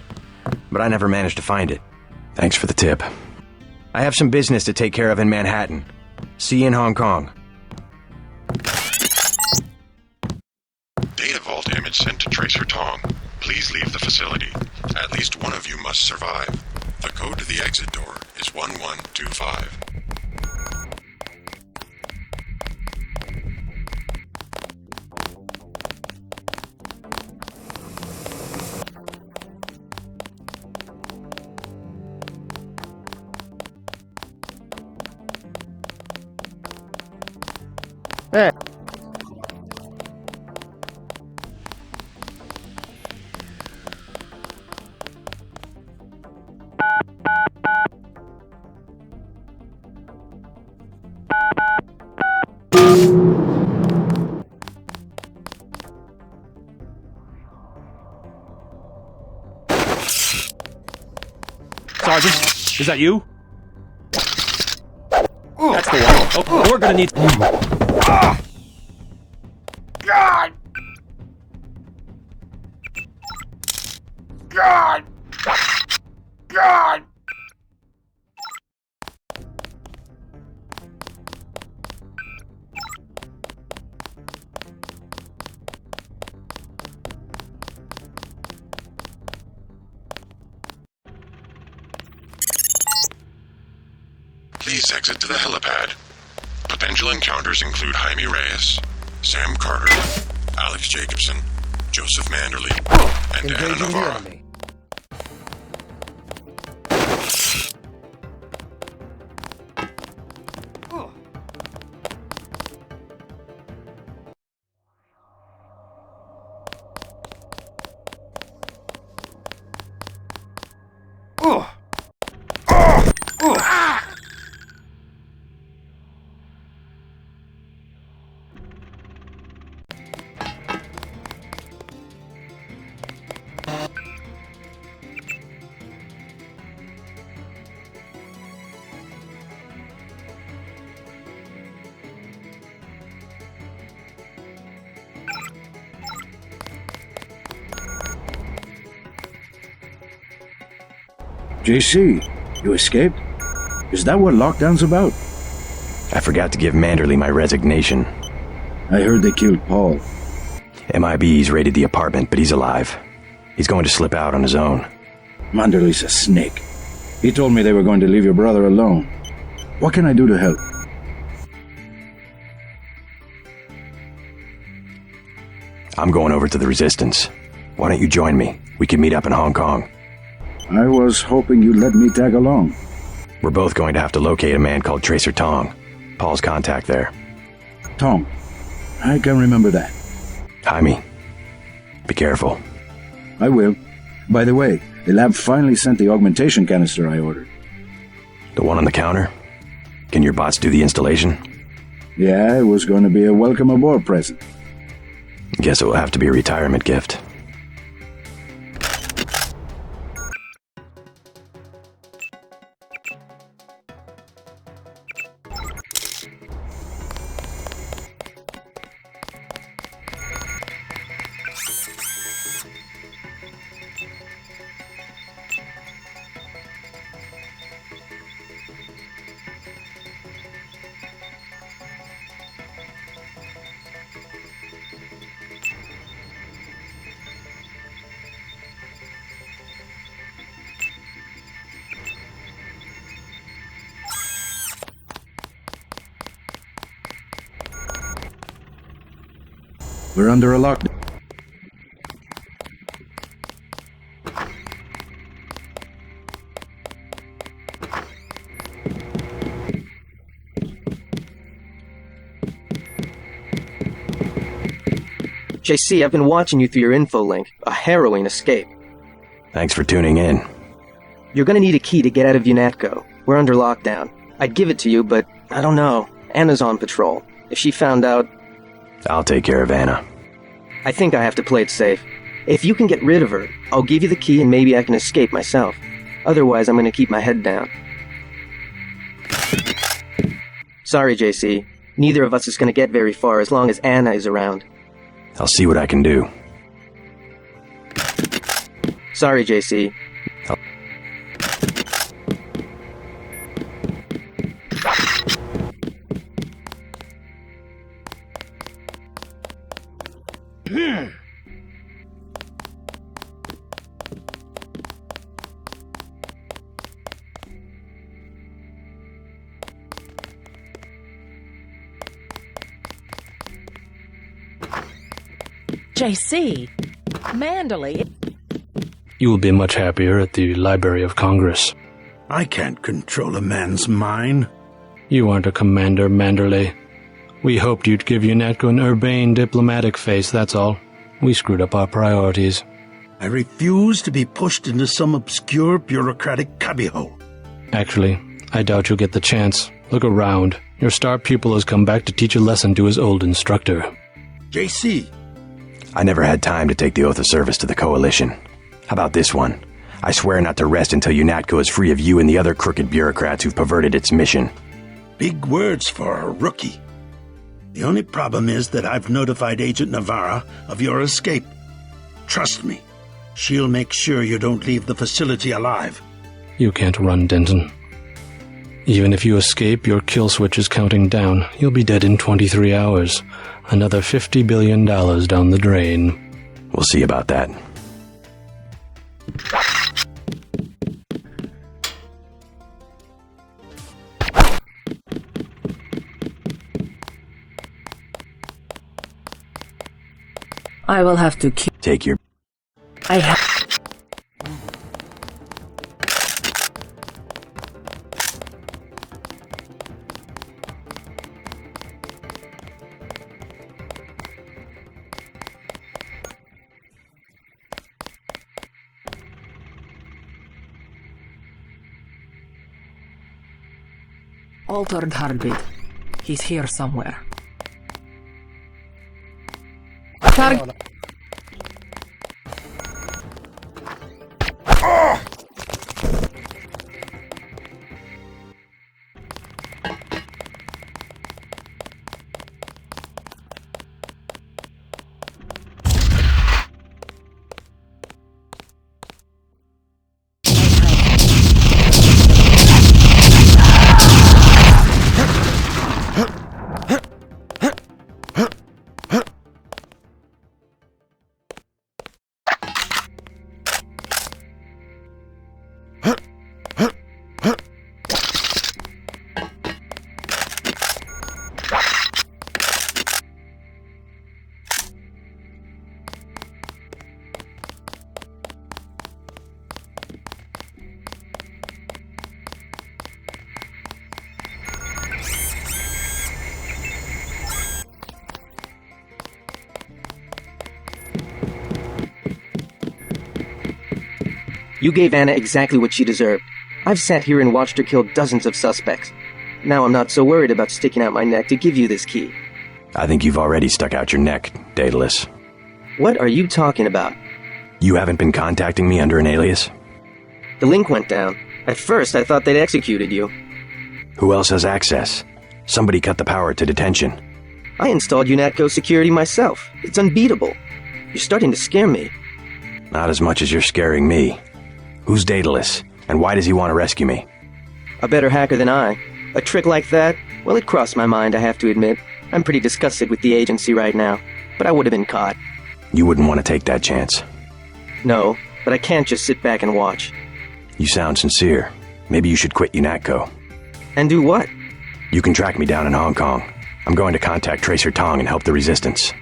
But I never managed to find it. Thanks for the tip. I have some business to take care of in Manhattan. See you in Hong Kong. Data vault image sent to Tracer Tong. Please leave the facility. At least one of you must survive. The code to the exit door is 1125. Hey. Sergeant, is that you? That's the one. Oh, we're gonna need... God! God! God! Please exit to the helipad. Potential encounters include Jaime Reyes, Sam Carter, Alex Jacobson, Joseph Manderley, and Anna Navarra. JC, you escaped? Is that what lockdown's about? I forgot to give Manderley my resignation. I heard they killed Paul. MIB's raided the apartment, but he's alive. He's going to slip out on his own. Manderley's a snake. He told me they were going to leave your brother alone. What can I do to help? I'm going over to the Resistance. Why don't you join me? We can meet up in Hong Kong. I was hoping you'd let me tag along. We're both going to have to locate a man called Tracer Tong. Paul's contact there. Tong. I can remember that. Jaime, be careful. I will. By the way, the lab finally sent the augmentation canister I ordered. The one on the counter? Can your bots do the installation? Yeah, it was going to be a welcome aboard present. Guess it will have to be a retirement gift. We're under a lockdown. JC, I've been watching you through your info link. A harrowing escape. Thanks for tuning in. You're gonna need a key to get out of UNATCO. We're under lockdown. I'd give it to you, but I don't know. Anna's on patrol. If she found out... I'll take care of Anna. I think I have to play it safe. If you can get rid of her, I'll give you the key and maybe I can escape myself. Otherwise, I'm gonna keep my head down. Sorry, JC. Neither of us is gonna get very far as long as Anna is around. I'll see what I can do. Sorry, JC. JC, Manderley. You will be much happier at the Library of Congress. I can't control a man's mind. You aren't a commander, Manderley. We hoped you'd give UNATCO an urbane diplomatic face, that's all. We screwed up our priorities. I refuse to be pushed into some obscure bureaucratic cubbyhole. Actually, I doubt you'll get the chance. Look around. Your star pupil has come back to teach a lesson to his old instructor. JC. I never had time to take the oath of service to the Coalition. How about this one? I swear not to rest until UNATCO is free of you and the other crooked bureaucrats who've perverted its mission. Big words for a rookie. The only problem is that I've notified Agent Navarra of your escape. Trust me, she'll make sure you don't leave the facility alive. You can't run, Denton. Even if you escape, your kill switch is counting down. You'll be dead in 23 hours. Another $50 billion down the drain. We'll see about that. I will have to Take your... I have... Altered heartbeat. He's here somewhere. Target. You gave Anna exactly what she deserved. I've sat here and watched her kill dozens of suspects. Now I'm not so worried about sticking out my neck to give you this key. I think you've already stuck out your neck, Daedalus. What are you talking about? You haven't been contacting me under an alias? The link went down. At first, I thought they'd executed you. Who else has access? Somebody cut the power to detention. I installed UNATCO security myself. It's unbeatable. You're starting to scare me. Not as much as you're scaring me. Who's Daedalus, and why does he want to rescue me? A better hacker than I. A trick like that? Well, it crossed my mind, I have to admit. I'm pretty disgusted with the agency right now, but I would have been caught. You wouldn't want to take that chance. No, but I can't just sit back and watch. You sound sincere. Maybe you should quit UNATCO. And do what? You can track me down in Hong Kong. I'm going to contact Tracer Tong and help the Resistance.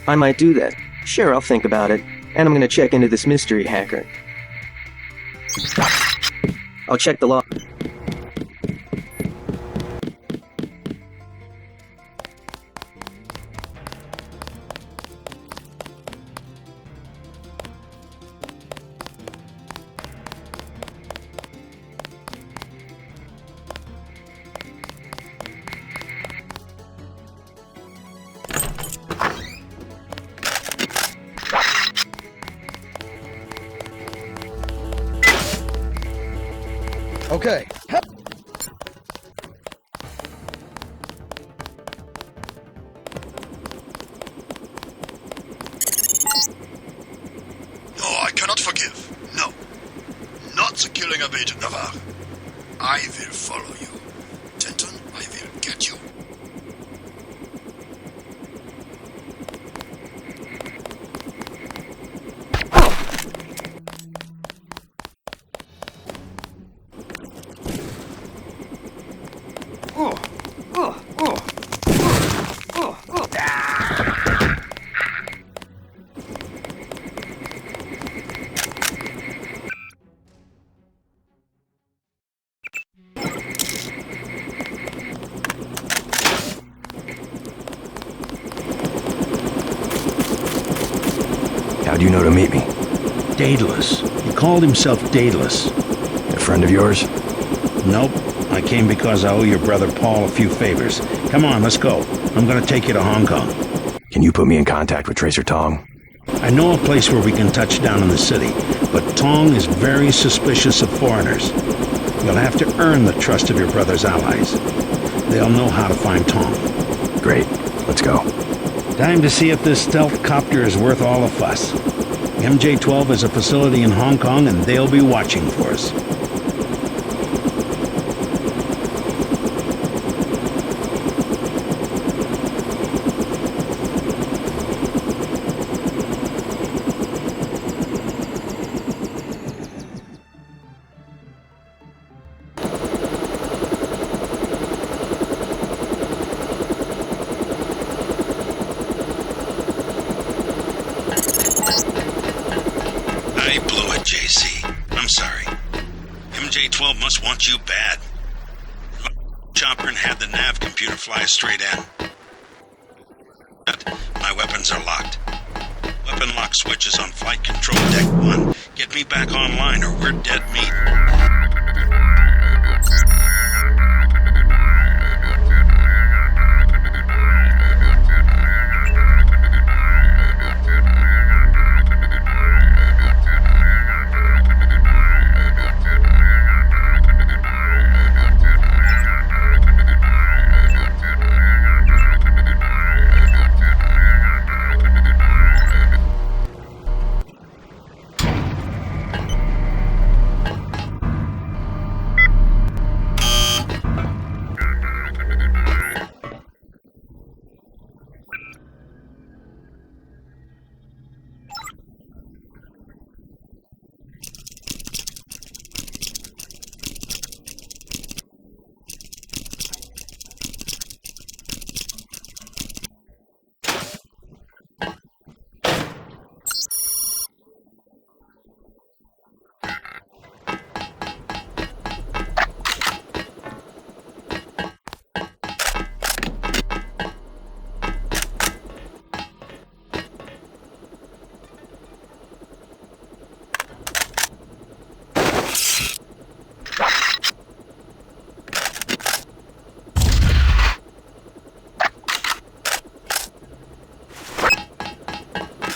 I might do that. Sure, I'll think about it. And I'm going to check into this mystery hacker. I'll check the log. Okay. No, I cannot forgive. No. Not the killing of Agent Navarre. I will follow you. Denton, I will get you. How'd you know to meet me? Daedalus. He called himself Daedalus. A friend of yours? Nope. I came because I owe your brother Paul a few favors. Come on, let's go. I'm gonna take you to Hong Kong. Can you put me in contact with Tracer Tong? I know a place where we can touch down in the city, but Tong is very suspicious of foreigners. You'll have to earn the trust of your brother's allies. They'll know how to find Tong. Great. Let's go. Time to see if this stealth copter is worth all the fuss. MJ-12 is a facility in Hong Kong, and they'll be watching for us. I blew it, JC. I'm sorry. MJ-12 must want you bad. Chopper and had the nav computer fly straight in. My weapons are locked. Weapon lock switch is on flight control deck 1. Get me back online or we're dead meat.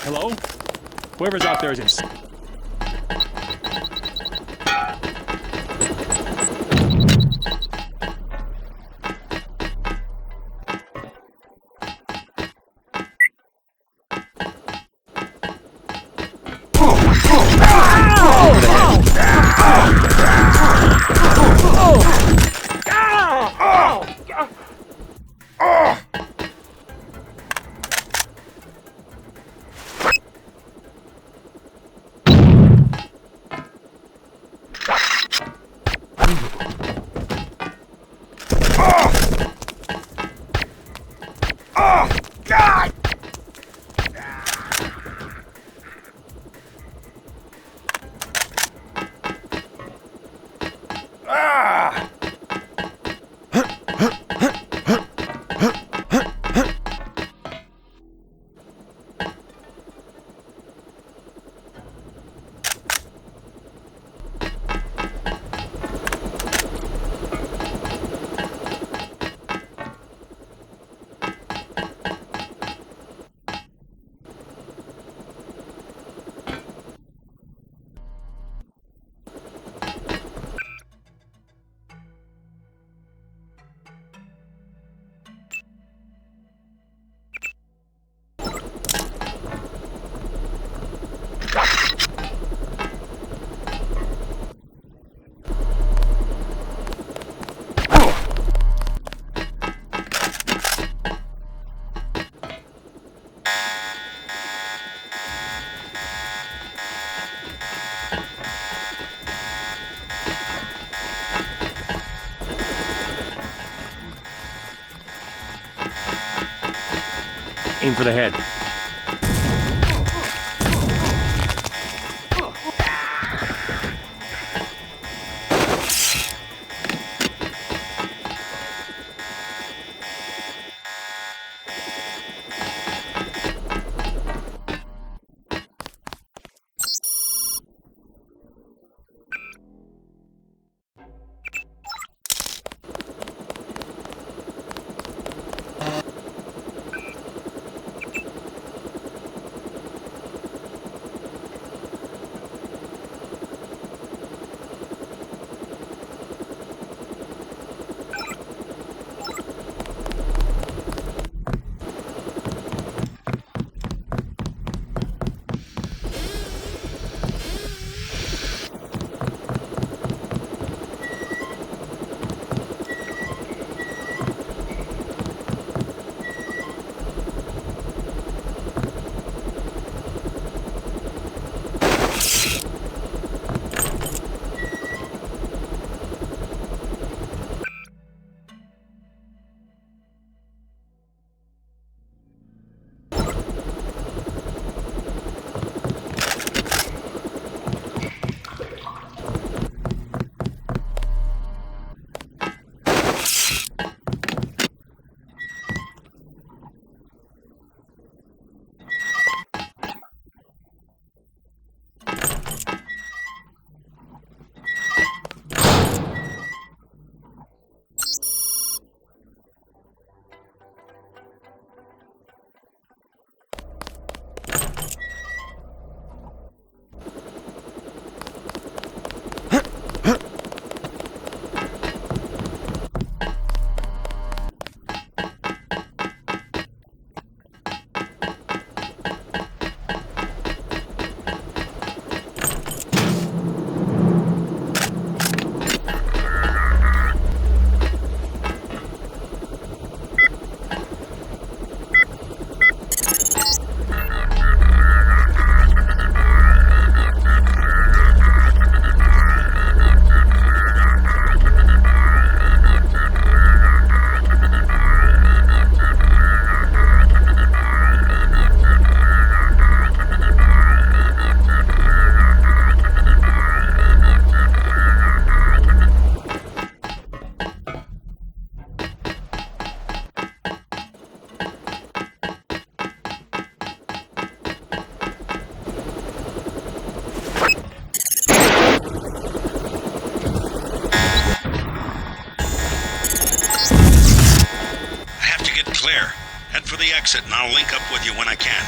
Hello? Whoever's out there is in... Aim for the head. Head for the exit and I'll link up with you when I can.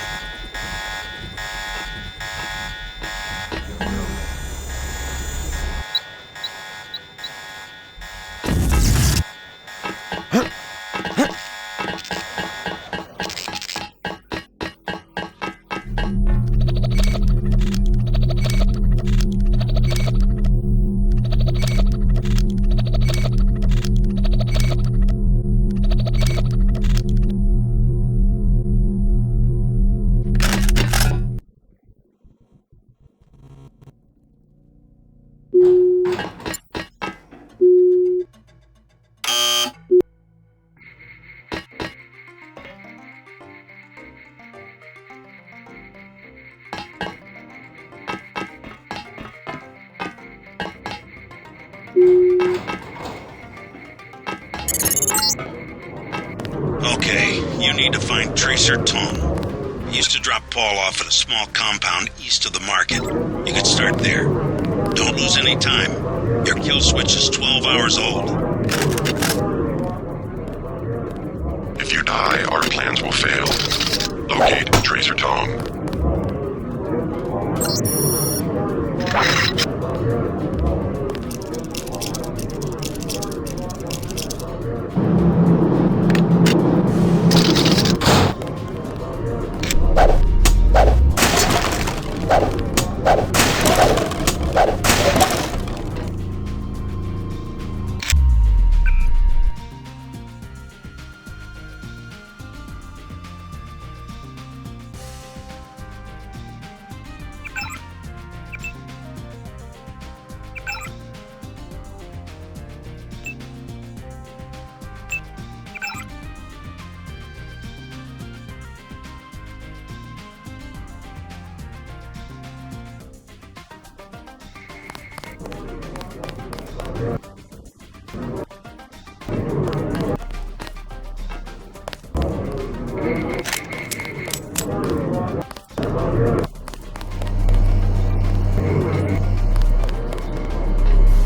Okay, you need to find Tracer Tong. He used to drop Paul off at a small compound east of the market. You could start there. Don't lose any time. Your kill switch is 12 hours old. If you die, our plans will fail. Locate Tracer Tong.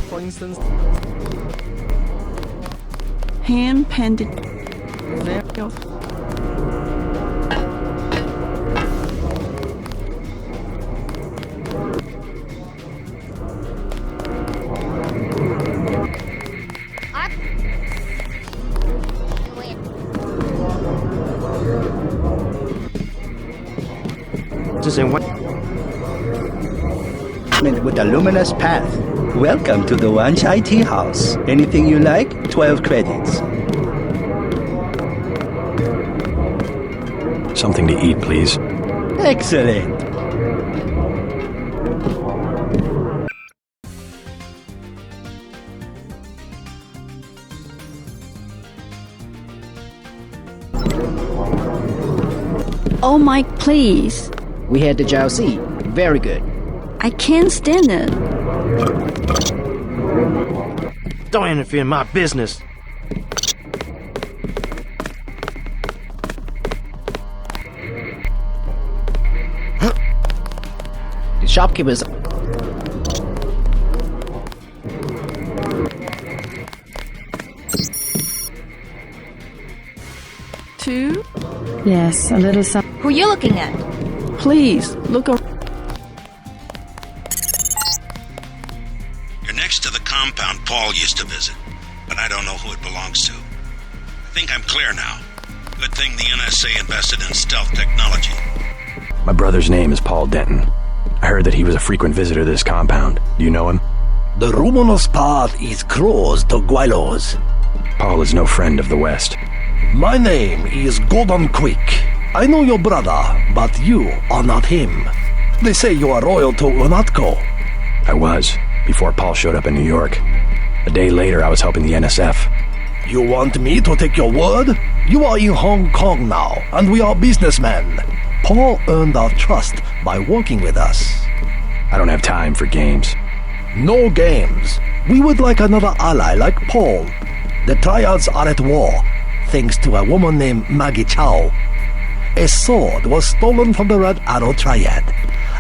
For instance, hand-painted with a luminous path. Welcome to the Wanchai Tea House. Anything you like? 12 credits. Something to eat, please. Excellent. Oh, Mike, please. We had the Jiaozi. Very good. I can't stand it. Don't interfere in my business. The shopkeepers. Two? Yes, a little something. Who are you looking at? Please, look around. You're next to the compound Paul used to visit, but I don't know who it belongs to. I think I'm clear now. Good thing the NSA invested in stealth technology. My brother's name is Paul Denton. I heard that he was a frequent visitor to this compound. Do you know him? The ruminous path is closed to Guilos. Paul is no friend of the West. My name is Gordon Quick. I know your brother, but you are not him. They say you are loyal to Unatco. I was, before Paul showed up in New York. A day later, I was helping the NSF. You want me to take your word? You are in Hong Kong now, and we are businessmen. Paul earned our trust by working with us. I don't have time for games. No games. We would like another ally like Paul. The Triads are at war, thanks to a woman named Maggie Chow. A sword was stolen from the Red Arrow Triad,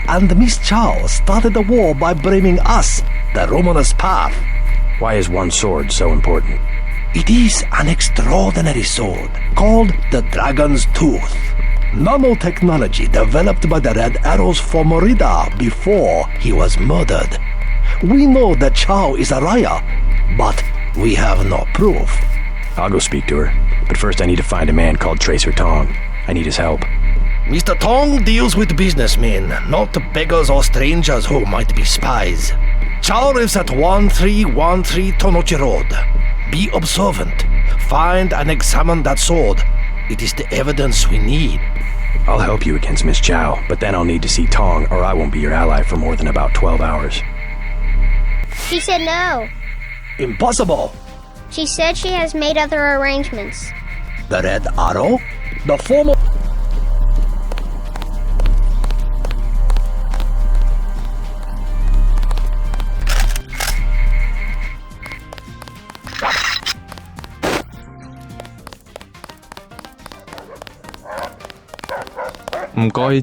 and Miss Chow started the war by blaming us, the Romanus Path. Why is one sword so important? It is an extraordinary sword called the Dragon's Tooth. Nanotechnology developed by the Red Arrows for Morida before he was murdered. We know that Chow is a liar, but we have no proof. I'll go speak to her, but first I need to find a man called Tracer Tong. I need his help. Mr. Tong deals with businessmen, not beggars or strangers who might be spies. Chow lives at 1313 Tonochi Road. Be observant. Find and examine that sword. It is the evidence we need. I'll help you against Miss Chow, but then I'll need to see Tong or I won't be your ally for more than about 12 hours. She said no. Impossible. She said she has made other arrangements. The Red Arrow? The former... 唔該。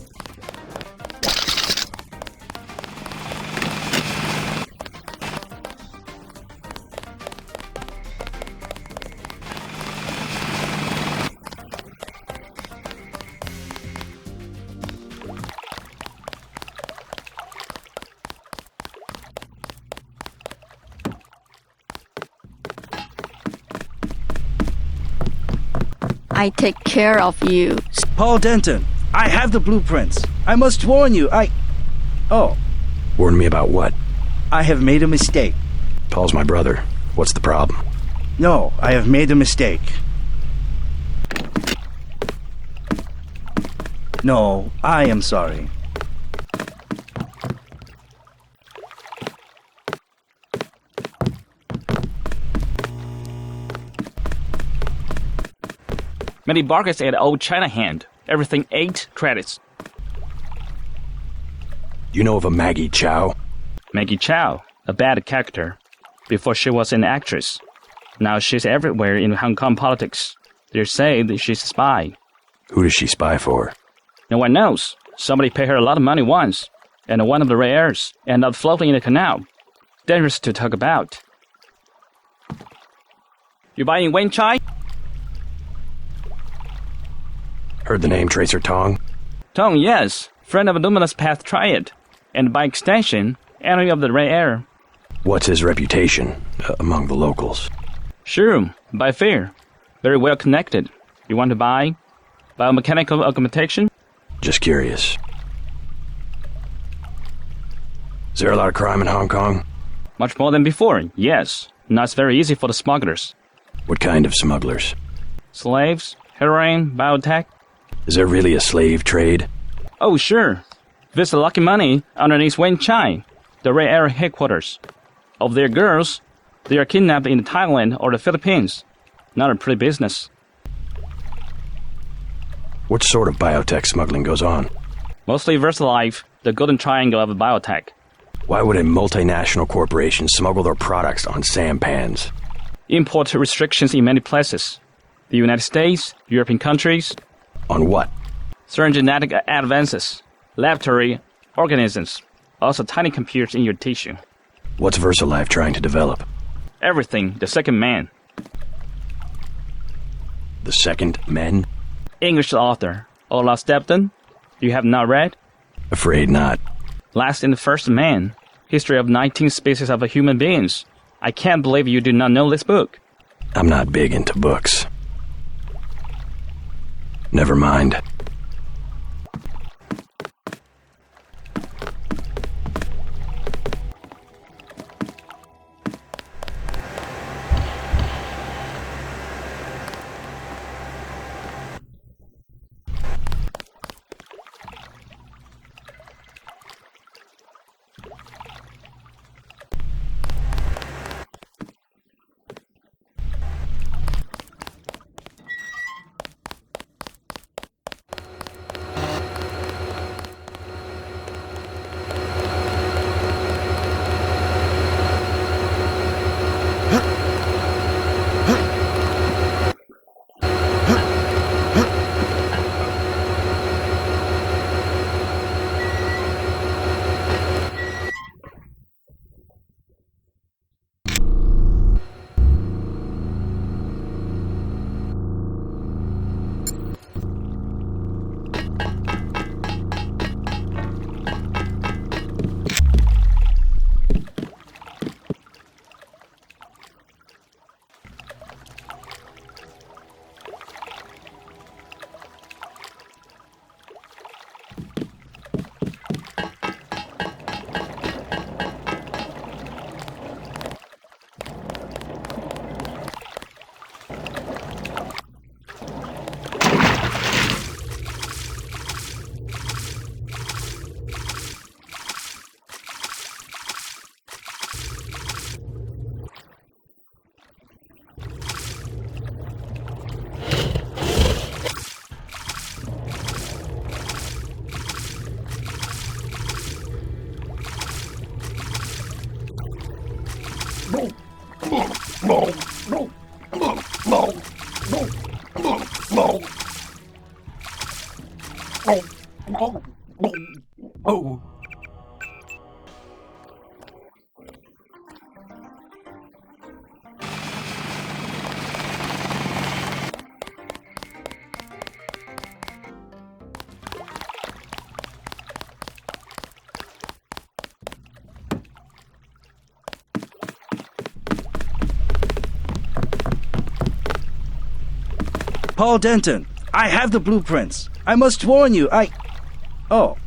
I take care of you. Paul Denton, I have the blueprints. I must warn you, Oh. Warn me about what? I have made a mistake. Paul's my brother. What's the problem? No, I have made a mistake. No, I am sorry. Many bargains at Old China Hand. Everything 8 credits. You know of a Maggie Chow? Maggie Chow, a bad character. Before she was an actress. Now she's everywhere in Hong Kong politics. They say that she's a spy. Who does she spy for? No one knows. Somebody paid her a lot of money once, and one of the rare airs ended up floating in the canal. Dangerous to talk about. You buying Wen Chai? Heard the name Tracer Tong? Tong, yes. Friend of Luminous Path Triad. And by extension, enemy of the rare air. What's his reputation among the locals? Sure, by fair. Very well connected. You want to buy? Biomechanical augmentation? Just curious. Is there a lot of crime in Hong Kong? Much more than before, yes. Now it's very easy for the smugglers. What kind of smugglers? Slaves, heroin, biotech. Is there really a slave trade? Oh, sure. Visit Lucky Money underneath Wen Chai, the rare air headquarters. Of their girls, they are kidnapped in Thailand or the Philippines. Not a pretty business. What sort of biotech smuggling goes on? Mostly VersaLife, the golden triangle of biotech. Why would a multinational corporation smuggle their products on sampans? Import restrictions in many places. The United States, European countries. On what? Certain genetic advances, laboratory organisms, also tiny computers in your tissue. What's VersaLife trying to develop? Everything, the second man. The second men? English author, Ola Stepton. You have not read? Afraid not. Last and First Man, History of 19 Species of Human Beings. I can't believe you do not know this book. I'm not big into books. Never mind. Oh. Paul Denton, I have the blueprints. I must warn you, Oh.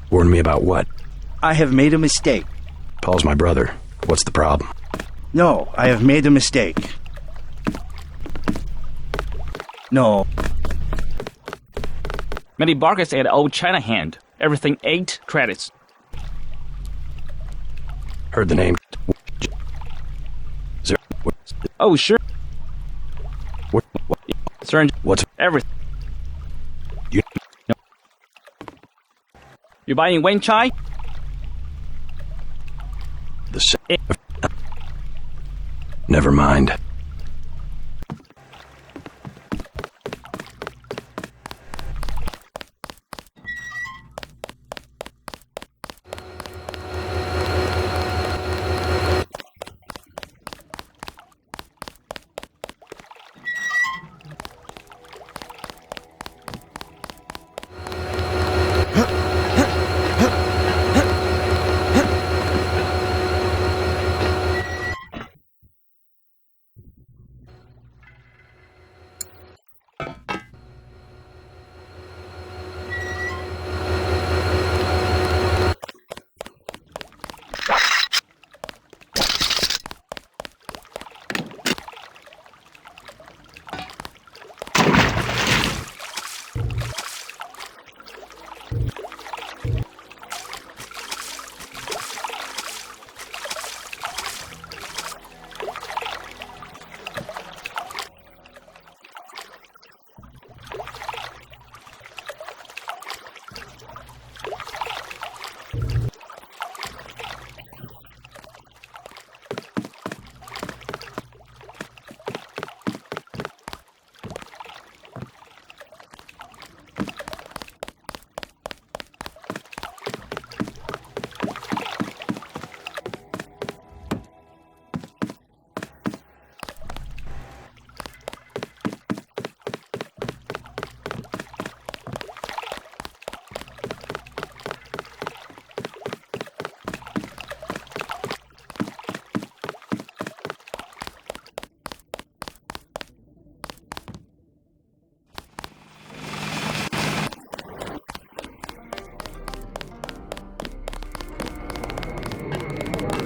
Warn me about what? I have made a mistake. Paul's my brother. What's the problem? No, I have made a mistake. No. Many bargains at Old China Hand. Everything 8 credits. Heard the name. Oh, sure. Sir, what's everything? You buying Wen Chai? The same. Never mind.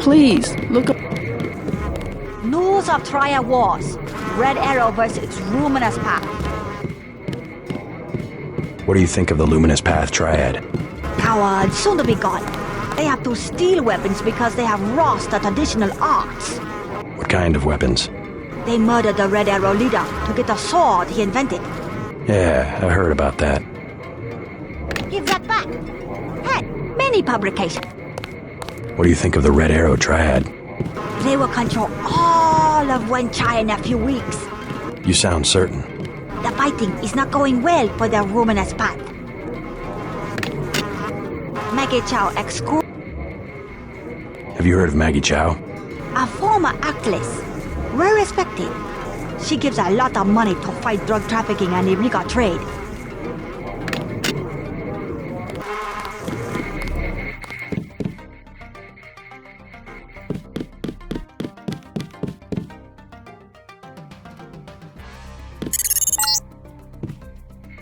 Please, look up. News of Trial Wars. Red Arrow versus Luminous Path. What do you think of the Luminous Path Triad? Cowards, soon to be gone. They have to steal weapons because they have lost the traditional arts. What kind of weapons? They murdered the Red Arrow leader to get the sword he invented. Yeah, I heard about that. Give that back. Hey, many publications. What do you think of the Red Arrow Triad? They will control all of Wen Chai in a few weeks. You sound certain. The fighting is not going well for the Luminous Path. Maggie Chow ex-school. Have you heard of Maggie Chow? A former actress. Well respected. She gives a lot of money to fight drug trafficking and illegal trade.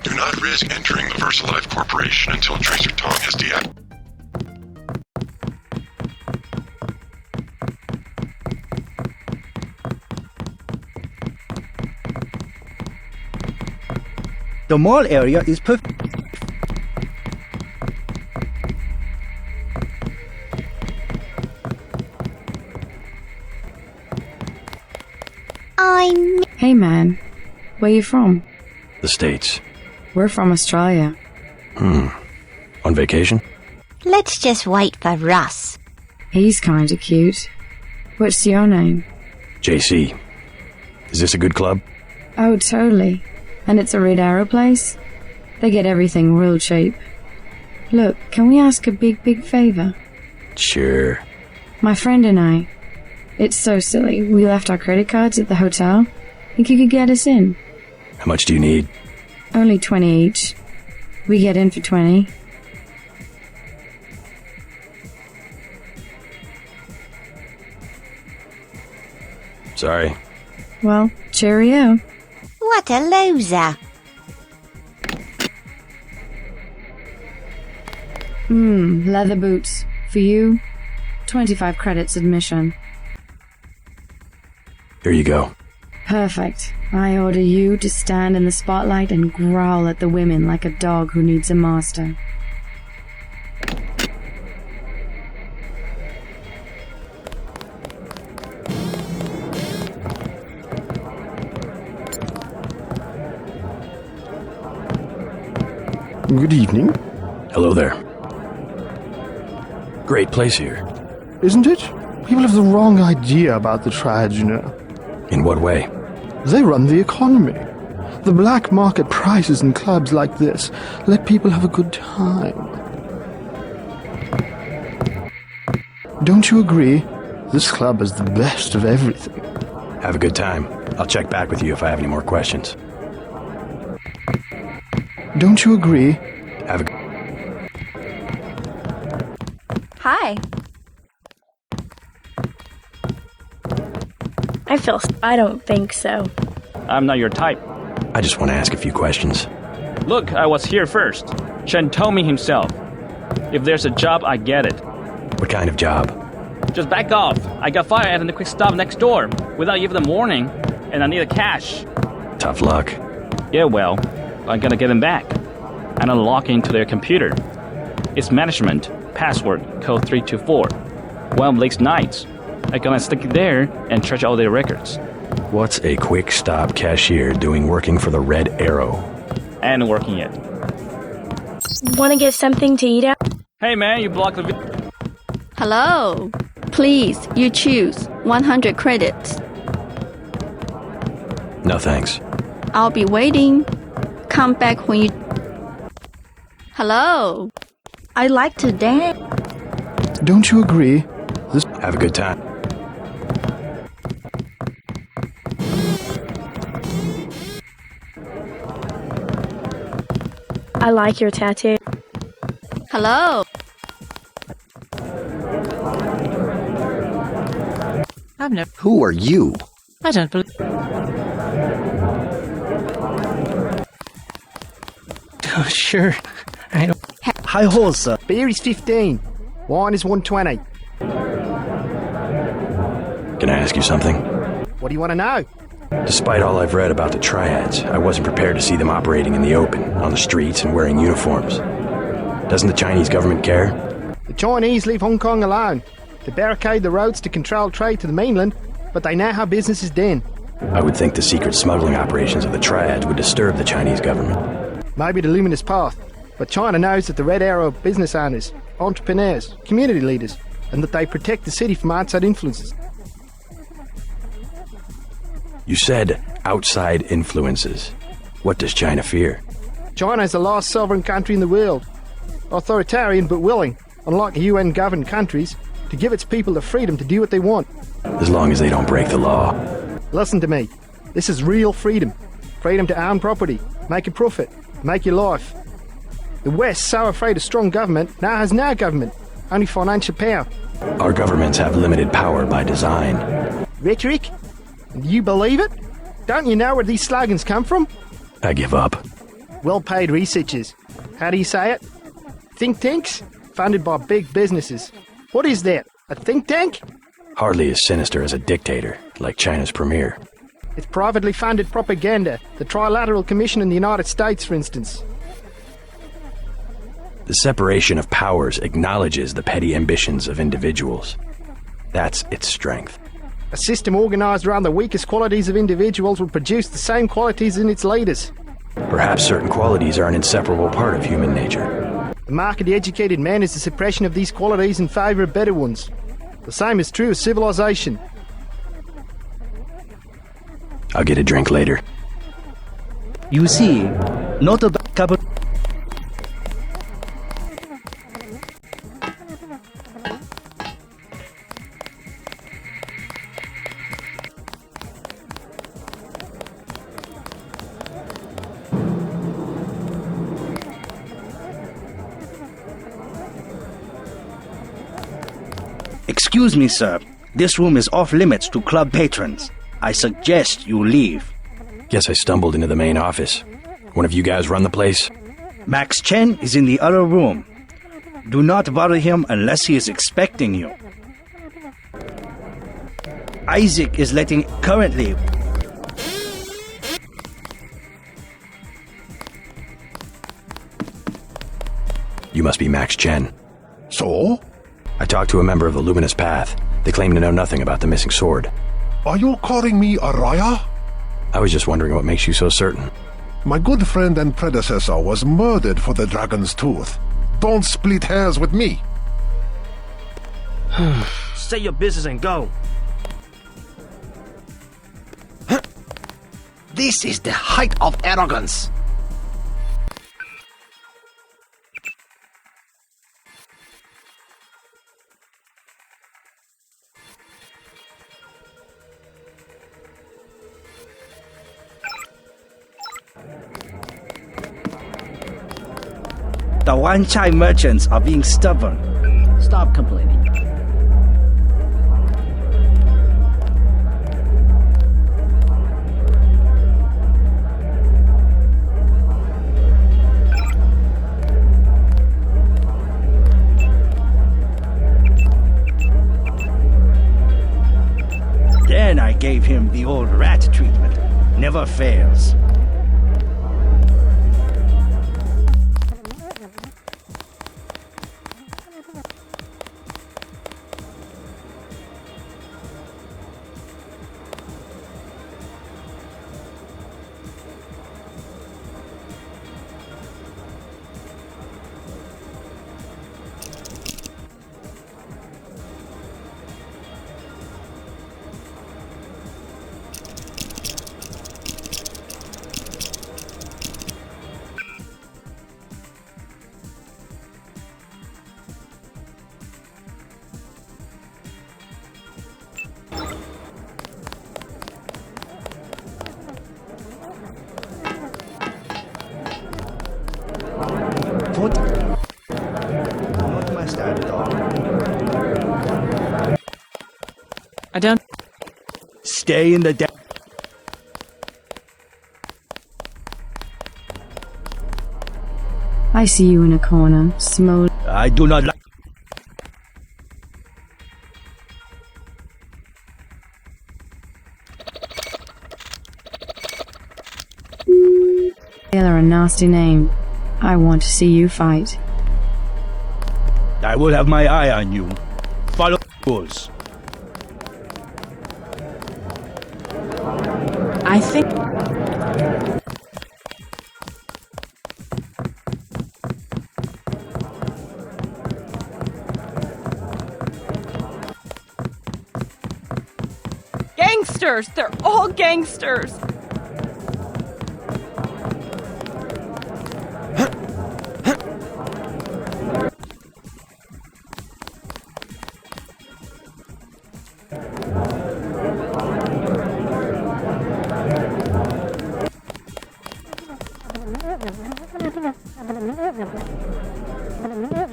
Do not risk entering the VersaLife Corporation until Tracer Tong has deactivated. The mall area is perfect. Hey man, where you from? The States. We're from Australia. On vacation? Let's just wait for Russ. He's kinda cute. What's your name? JC. Is this a good club? Oh, totally. And it's a Red Arrow place? They get everything real cheap. Look, can we ask a big favor? Sure. My friend and I. It's so silly. We left our credit cards at the hotel. Think you could get us in? How much do you need? Only 20 each. We get in for 20. Sorry. Well, cheerio. What a loser. Leather boots. For you, 25 credits admission. Here you go. Perfect. I order you to stand in the spotlight and growl at the women like a dog who needs a master. Good evening. Hello there. Great place here. Isn't it? People have the wrong idea about the Triads, you know. In what way? They run the economy. The black market prices in clubs like this let people have a good time. Don't you agree? This club has the best of everything. Have a good time. I'll check back with you if I have any more questions. Don't you agree? Have a Hi. I don't think so. I'm not your type. I just want to ask a few questions. Look, I was here first. Chen told me himself. If there's a job, I get it. What kind of job? Just back off. I got fired at the quick stop next door without even a warning, and I need the cash. Tough luck. Yeah, well, I gotta get them back and unlock into their computer. It's management, password, code 324. One of Blake's nights. I'm gonna stick it there and trash all their records. What's a quick stop cashier doing working for the Red Arrow? And working it. Want to get something to eat out? Hey man, you blocked the video. Hello. Please, you choose 100 credits. No thanks. I'll be waiting. Come back when you... Hello. I like to dance. Don't you agree? Have a good time. I like your tattoo. Hello. I've never... Who are you? I don't believe... Oh, sure. I don't... High horse, sir. Beer is 15. Wine is 120. Can I ask you something? What do you want to know? Despite all I've read about the Triads, I wasn't prepared to see them operating in the open, on the streets, and wearing uniforms. Doesn't the Chinese government care? The Chinese leave Hong Kong alone. They barricade the roads to control trade to the mainland, but they know how business is done. I would think the secret smuggling operations of the Triads would disturb the Chinese government. Maybe the luminous path, but China knows that the Red Arrow are business owners, entrepreneurs, community leaders, and that they protect the city from outside influences. You said outside influences. What does China fear? China is the last sovereign country in the world. Authoritarian but willing, unlike UN-governed countries, to give its people the freedom to do what they want. As long as they don't break the law. Listen to me. This is real freedom. Freedom to own property, make a profit, make your life. The West, so afraid of strong government, now has no government, only financial power. Our governments have limited power by design. Rhetoric? Do you believe it? Don't you know where these slogans come from? I give up. Well-paid researchers. How do you say it? Think tanks? Funded by big businesses. What is that? A think tank? Hardly as sinister as a dictator, like China's premier. It's privately funded propaganda. The Trilateral Commission in the United States, for instance. The separation of powers acknowledges the petty ambitions of individuals. That's its strength. A system organized around the weakest qualities of individuals will produce the same qualities in its leaders. Perhaps certain qualities are an inseparable part of human nature. The mark of the educated man is the suppression of these qualities in favor of better ones. The same is true of civilization. I'll get a drink later. You see, not a couple... Excuse me, sir. This room is off limits to club patrons. I suggest you leave. Guess I stumbled into the main office. One of you guys run the place? Max Chen is in the other room. Do not bother him unless he is expecting you. Isaac is letting currently. You must be Max Chen. So? I talked to a member of the Luminous Path. They claim to know nothing about the missing sword. Are you calling me a liar? I was just wondering what makes you so certain. My good friend and predecessor was murdered for the Dragon's Tooth. Don't split hairs with me. Say your business and go. This is the height of arrogance. The Wan Chai merchants are being stubborn. Stop complaining. Then I gave him the old rat treatment. Never fails. Not my style at all. I don't. Stay in the I see you in a corner, smoldering. I do not like. They're a nasty name. I want to see you fight. I will have my eye on you. Follow rules. I think. Gangsters! They're all gangsters!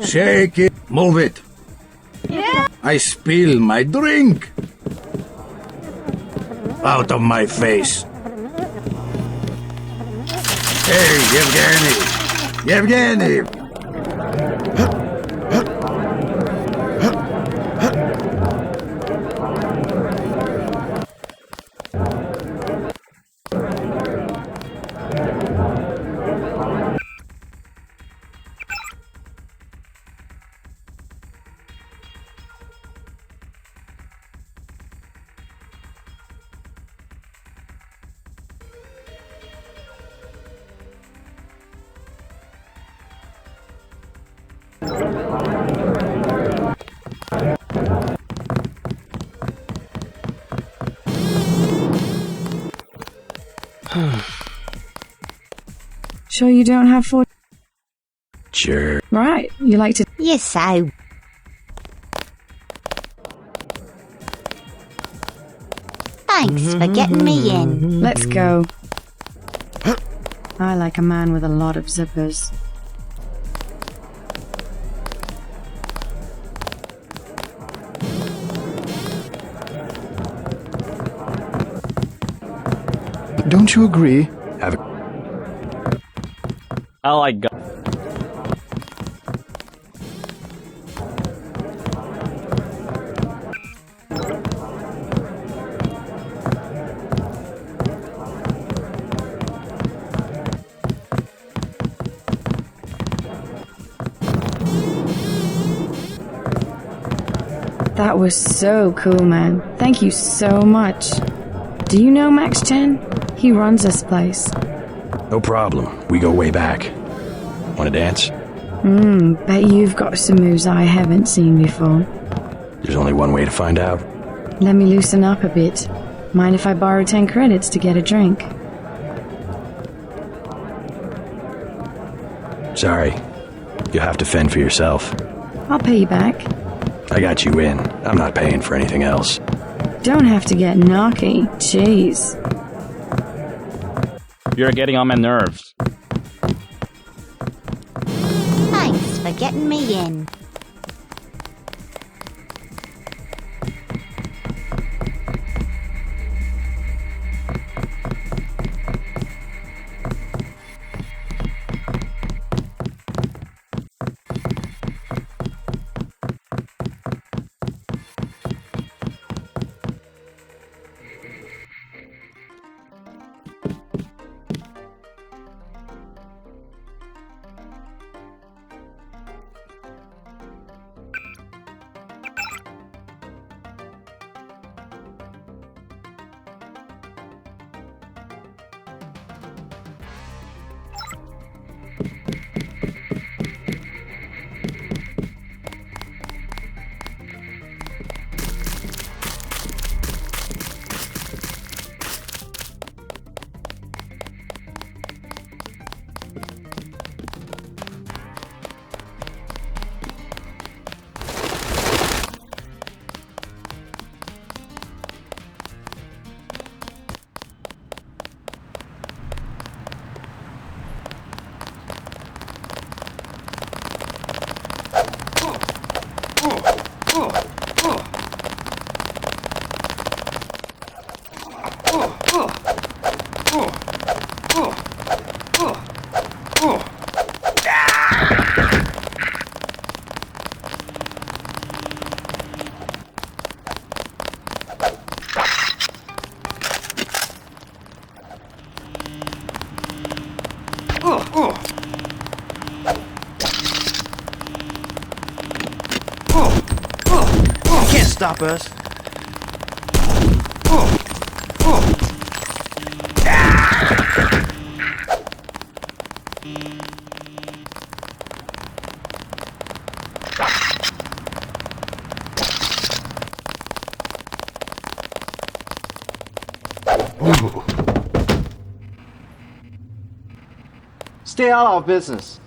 Shake it, move it. Yeah. I spill my drink. Out of my face. Hey, Yevgeny! Sure you don't have 4? Sure. Right, you like to... Yes, I... Thanks for getting me in. Let's go. I like a man with a lot of zippers. Don't you agree? I like God. That was so cool, man. Thank you so much. Do you know Max Chen? He runs this place. No problem. We go way back. Want to dance? Bet you've got some moves I haven't seen before. There's only one way to find out. Let me loosen up a bit. Mind if I borrow 10 credits to get a drink? Sorry. You'll have to fend for yourself. I'll pay you back. I got you in. I'm not paying for anything else. Don't have to get knocky. Jeez. You're getting on my nerves. Thanks for getting me in. Can't stop us. Stay out of business.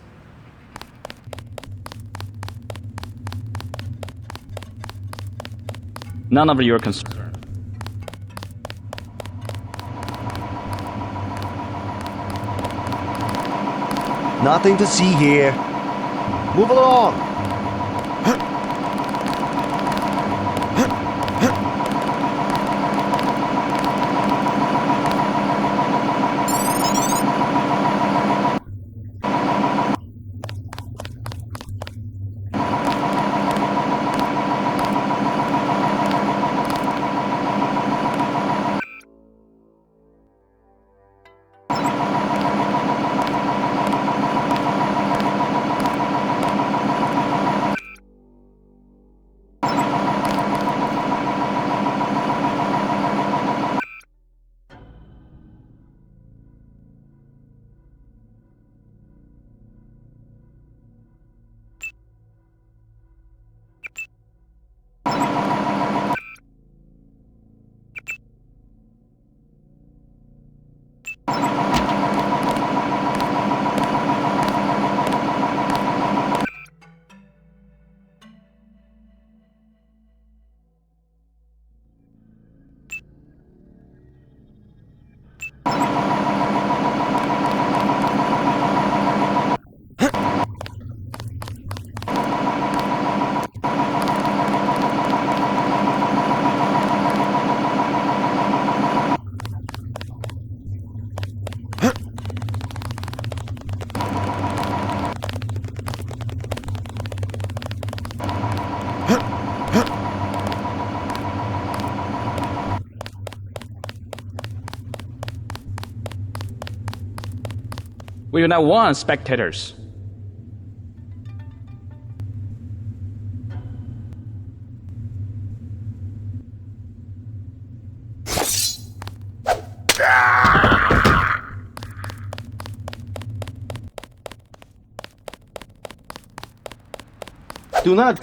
None of your concern. Nothing to see here. Move along. We do not want spectators. Do not.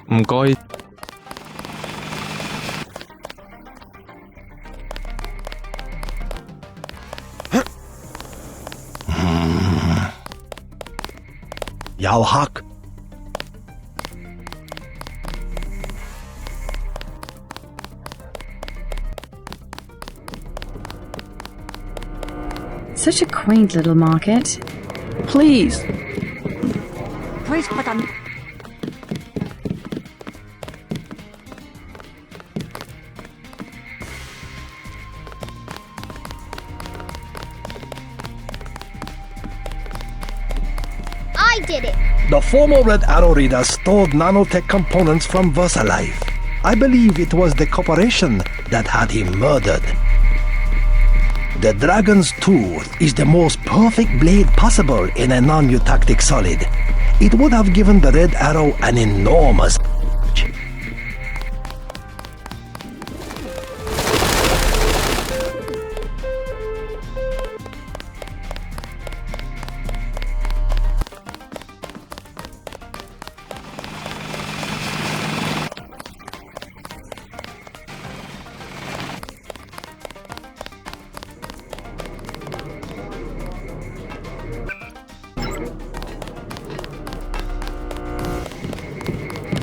Không coi. Yao Hak. Such a quaint little market. Please. Please put on. I did it. The former Red Arrow Reader stole nanotech components from VersaLife. I believe it was the corporation that had him murdered. The Dragon's Tooth is the most perfect blade possible in a non-eutactic solid. It would have given the Red Arrow an enormous edge.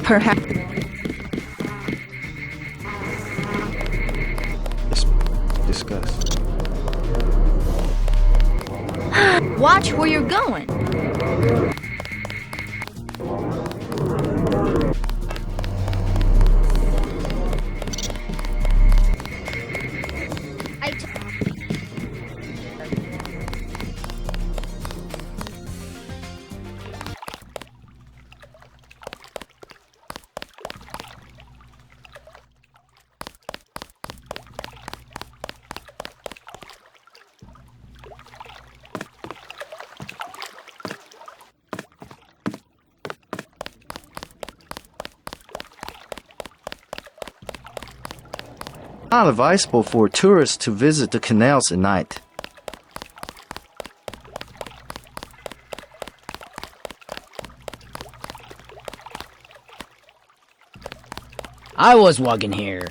Perhaps. Discuss. Watch where you're going. Not advisable for tourists to visit the canals at night. I was walking here.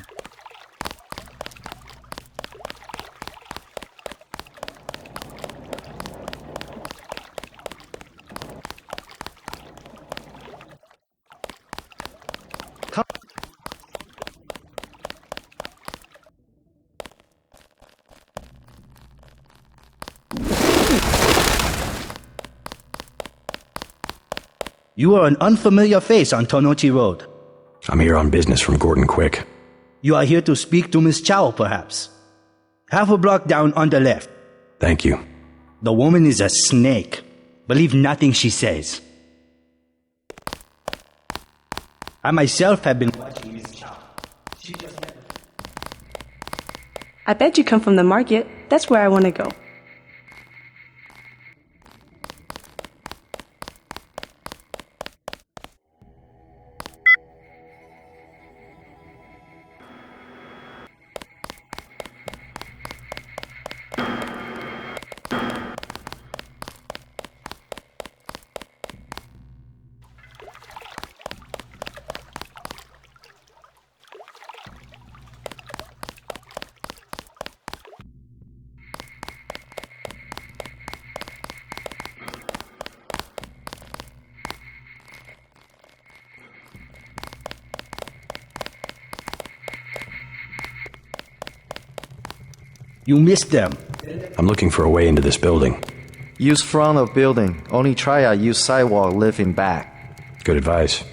You are an unfamiliar face on Tonochi Road. I'm here on business from Gordon Quick. You are here to speak to Miss Chow, perhaps. Half a block down on the left. Thank you. The woman is a snake. Believe nothing she says. I myself have been watching Miss Chow. She just met her. I bet you come from the market. That's where I want to go. You missed them. I'm looking for a way into this building. Use front of building. Only triad use sidewalk living back. Good advice.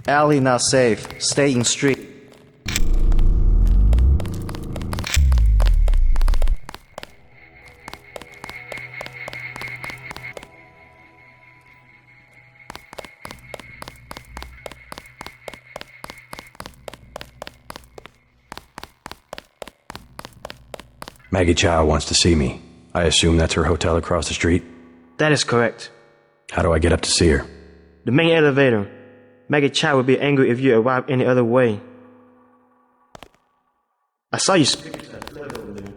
Alley not safe. Stay in street. Maggie Chow wants to see me. I assume that's her hotel across the street? That is correct. How do I get up to see her? The main elevator. Maggie Chow would be angry if you arrive any other way. I saw you speak to that flood over there.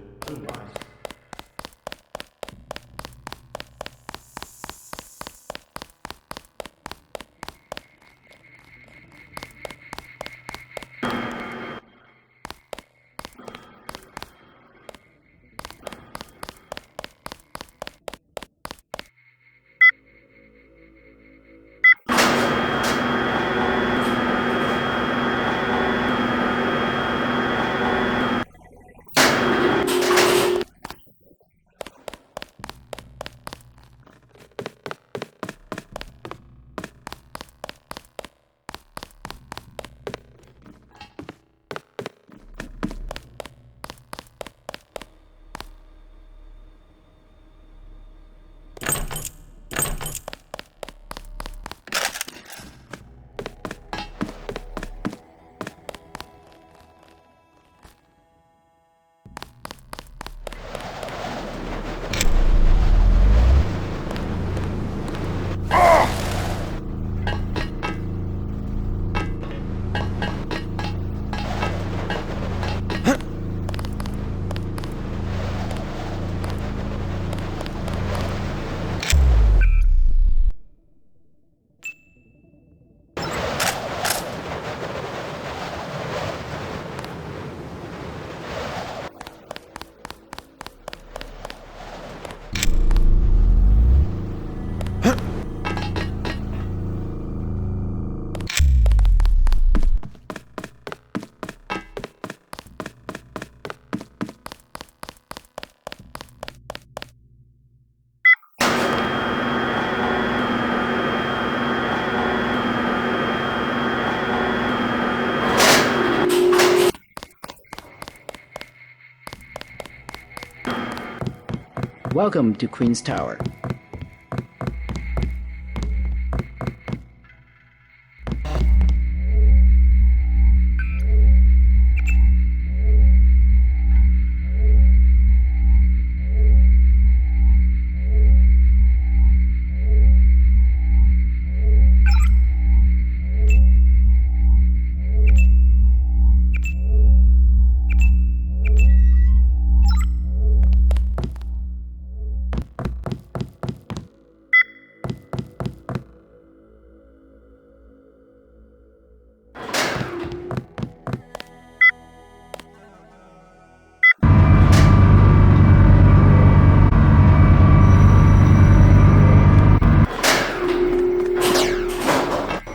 Welcome to Queen's Tower.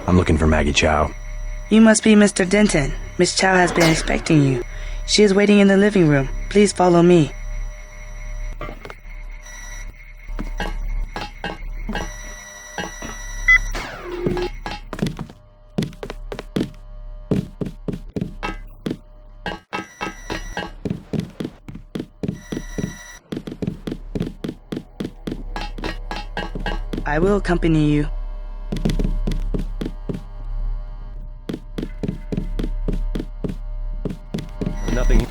I'm looking for Maggie Chow. You must be Mr. Denton. Miss Chow has been expecting you. She is waiting in the living room. Please follow me. I will accompany you. Nothing.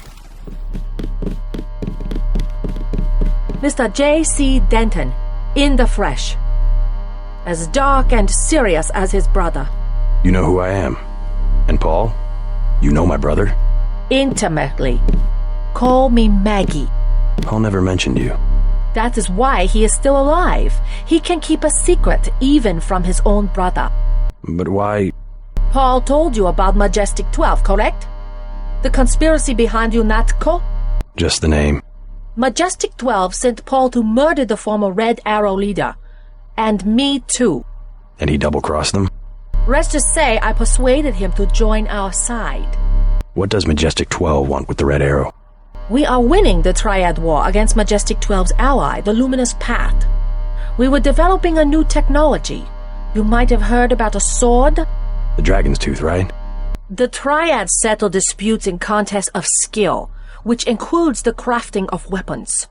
Mr. J.C. Denton, in the flesh. As dark and serious as his brother. You know who I am. And Paul, you know my brother? Intimately. Call me Maggie. Paul never mentioned you. That is why he is still alive. He can keep a secret even from his own brother. But why? Paul told you about Majestic 12, correct? The conspiracy behind UNATCO? Just the name. Majestic 12 sent Paul to murder the former Red Arrow leader. And me too. And he double-crossed them? Let's just say I persuaded him to join our side. What does Majestic 12 want with the Red Arrow? We are winning the Triad War against Majestic 12's ally, the Luminous Path. We were developing a new technology. You might have heard about a sword? The Dragon's Tooth, right? The Triads settle disputes in contests of skill, which includes the crafting of weapons.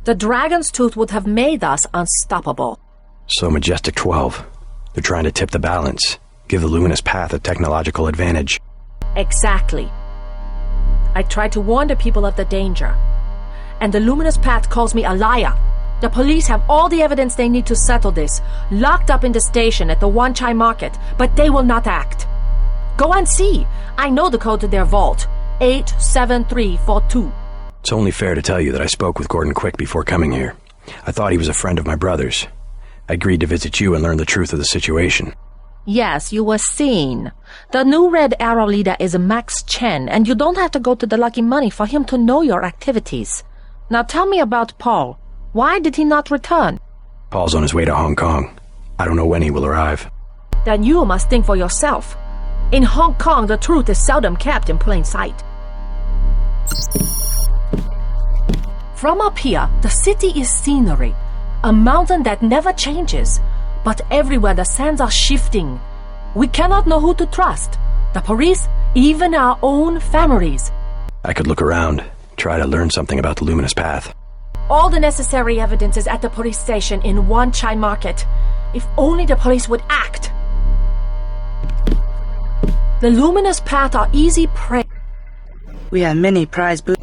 The Dragon's Tooth would have made us unstoppable. So Majestic 12, they're trying to tip the balance, give the Luminous Path a technological advantage. Exactly. I tried to warn the people of the danger. And the Luminous Path calls me a liar. The police have all the evidence they need to settle this, locked up in the station at the Wanchai Market, but they will not act. Go and see. I know the code to their vault. 87342. It's only fair to tell you that I spoke with Gordon Quick before coming here. I thought he was a friend of my brother's. I agreed to visit you and learn the truth of the situation. Yes, you were seen. The new Red Arrow leader is Max Chen, and you don't have to go to the Lucky Money for him to know your activities. Now tell me about Paul. Why did he not return? Paul's on his way to Hong Kong. I don't know when he will arrive. Then you must think for yourself. In Hong Kong, the truth is seldom kept in plain sight. From up here, the city is scenery, a mountain that never changes. But everywhere the sands are shifting. We cannot know who to trust. The police, even our own families. I could look around, try to learn something about the Luminous Path. All the necessary evidence is at the police station in Wanchai Market. If only the police would act. The Luminous Path are easy prey. We have many prize boots.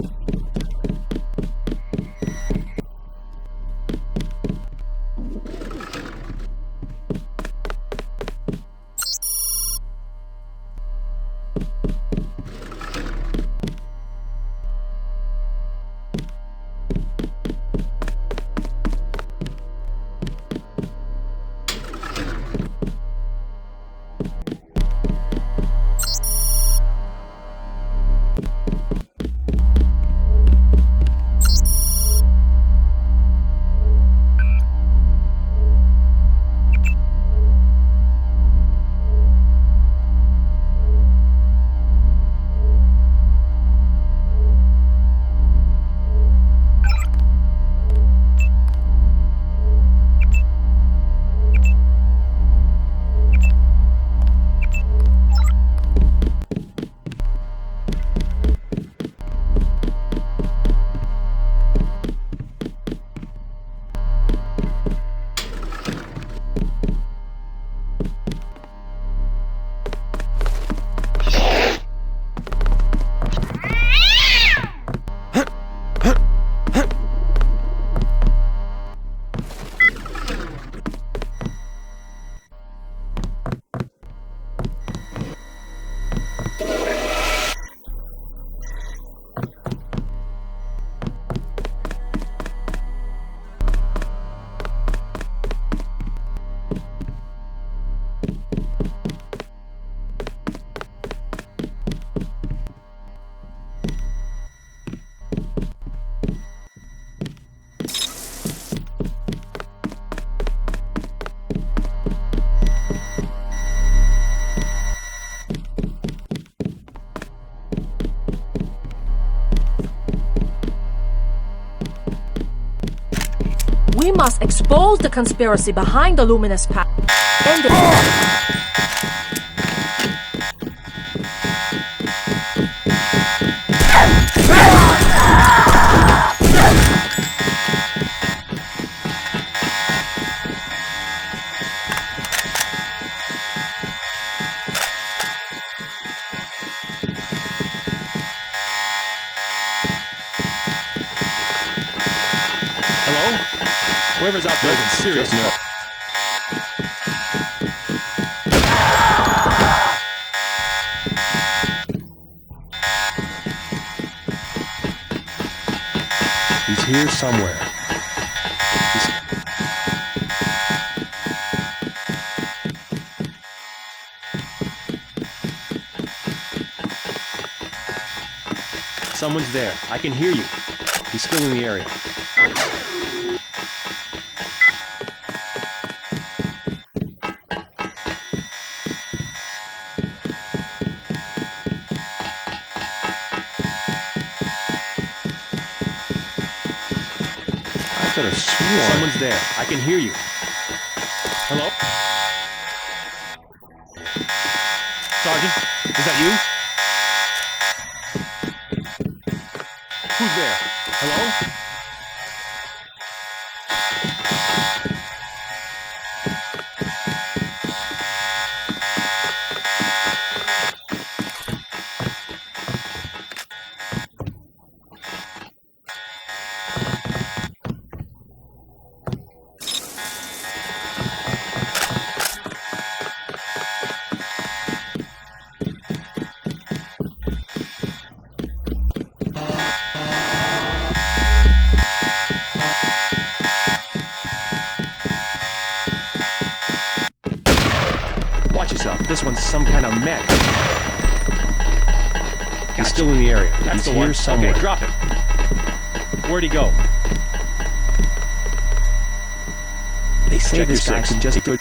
We must expose the conspiracy behind the Luminous Path. End it. Whoever's out there is serious. He's here somewhere. Someone's there. I can hear you. He's still in the area. could have sworn. Someone's there. I can hear you. Hello? Sergeant, is that you? Who's there? Hello? Watch yourself. This one's some kind of mech. He's still in the area. That's the one. Somewhere. Okay, drop him. Where'd he go? They say this guy can just do it.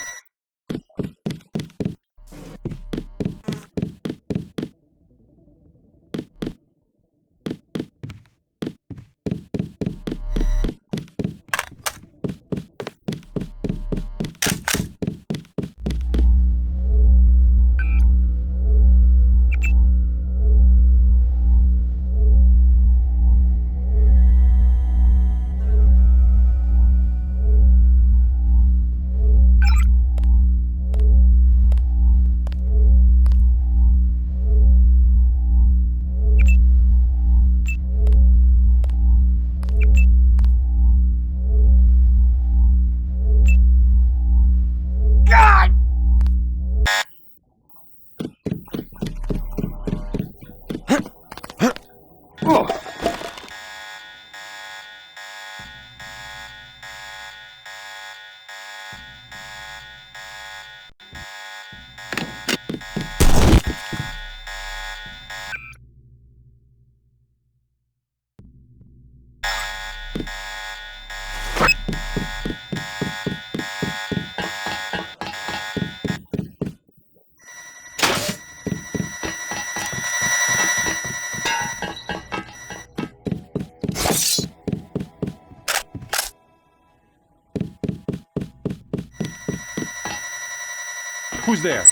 Who's there?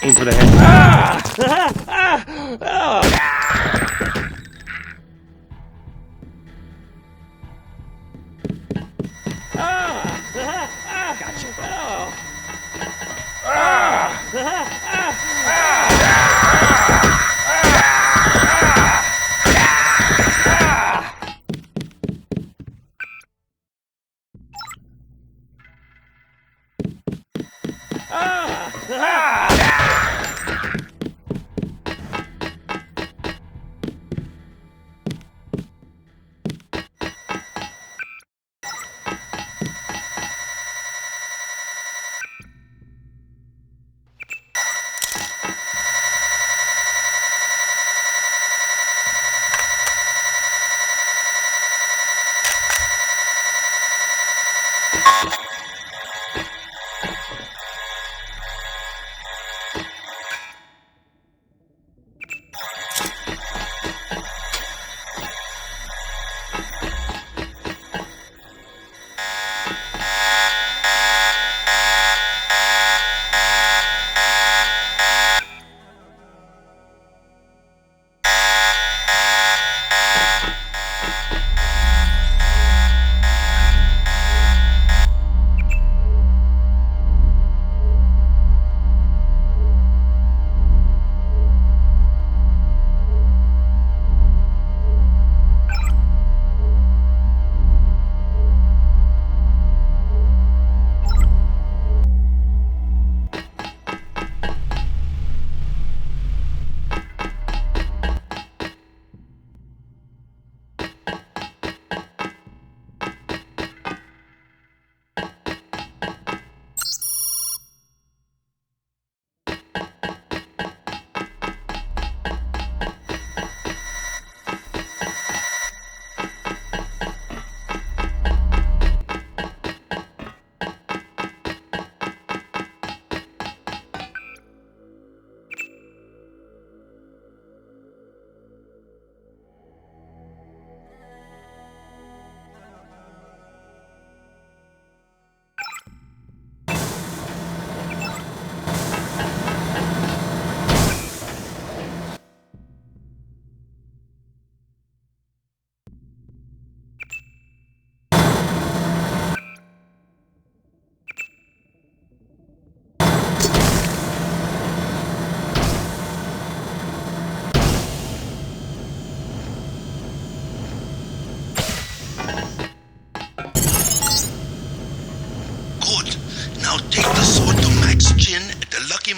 Aim for the head.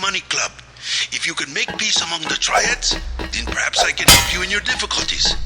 money club. If you can make peace among the triads, then perhaps I can help you in your difficulties.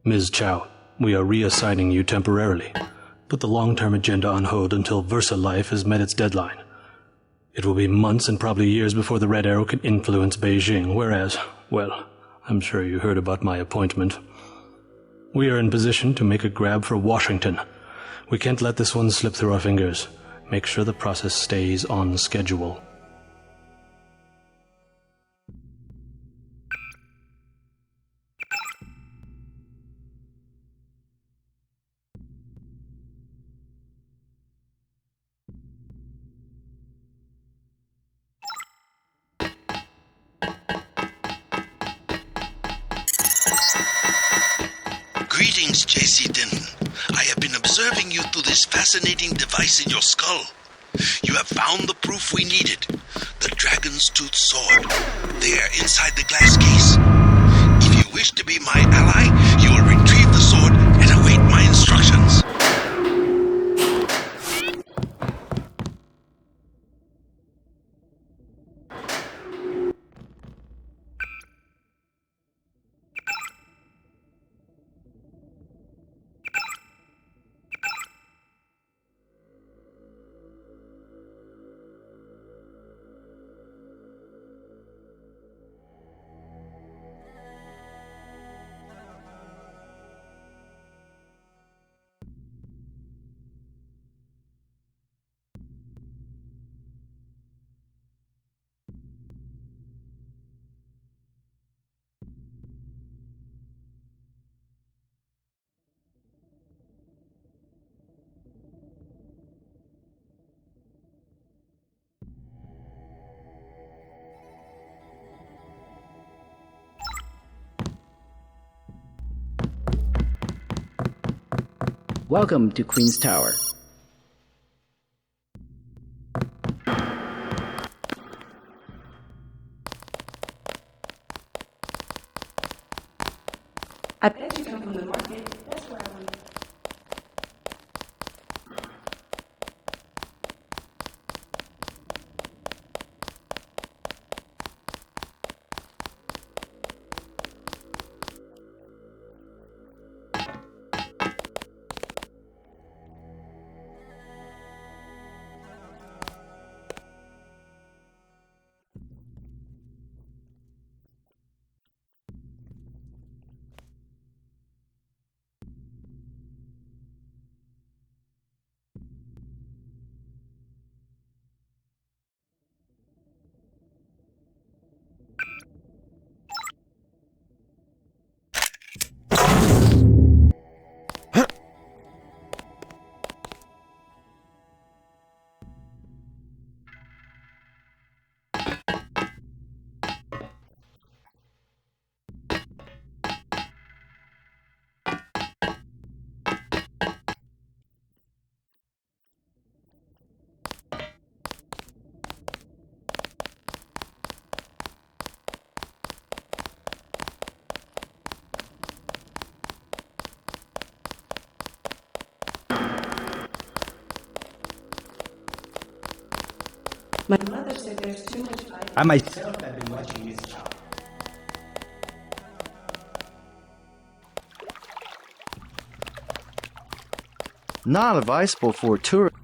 Ms. Chow, we are reassigning you temporarily. Put the long-term agenda on hold until VersaLife has met its deadline. It will be months and probably years before the Red Arrow can influence Beijing, whereas, well, I'm sure you heard about my appointment. We are in position to make a grab for Washington. We can't let this one slip through our fingers. Make sure the process stays on schedule. Greetings, J.C. Denton. I have been observing you through this fascinating device in your skull. You have found the proof we needed. The Dragon's Tooth Sword. They are inside the glass case. If you wish to be my ally, you will retrieve the sword and await my instructions. Welcome to Queen's Tower. I bet you come from the market. That's where I went. My mother said there's too much I myself have been watching this child. Not advisable for tourists.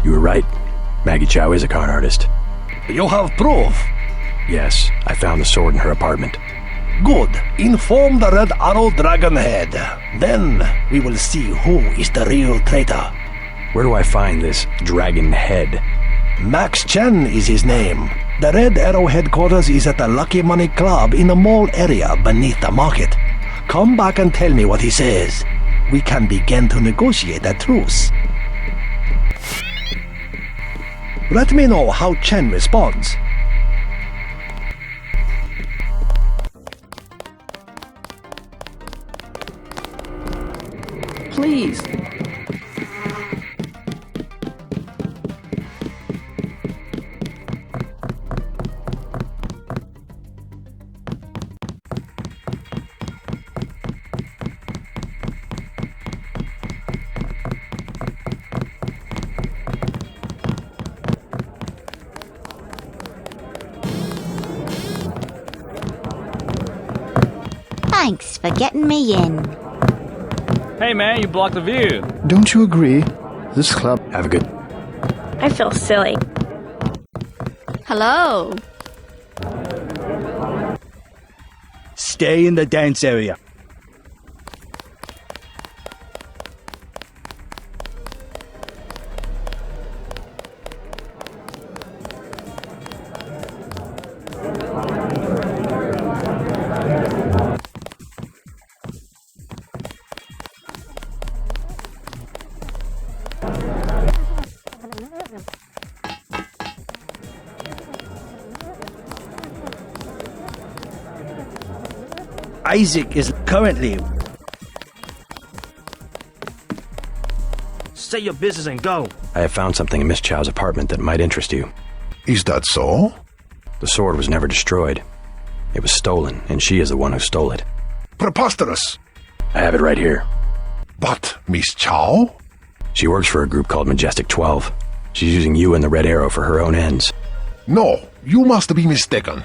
You were right. Maggie Chow is a con artist. You have proof? Yes, I found the sword in her apartment. Good. Inform the Red Arrow Dragon Head. Then we will see who is the real traitor. Where do I find this Dragon Head? Max Chen is his name. The Red Arrow headquarters is at the Lucky Money Club in the mall area beneath the market. Come back and tell me what he says. We can begin to negotiate a truce. Let me know how Chen responds. Please. Thanks for getting me in. Hey man, you blocked the view. Don't you agree? This club... Have a good... I feel silly. Hello. Stay in the dance area. Isaac is currently... Say your business and go. I have found something in Miss Chow's apartment that might interest you. Is that so? The sword was never destroyed. It was stolen, and she is the one who stole it. Preposterous. I have it right here. But Miss Chow? She works for a group called Majestic 12. She's using you and the Red Arrow for her own ends. No, you must be mistaken.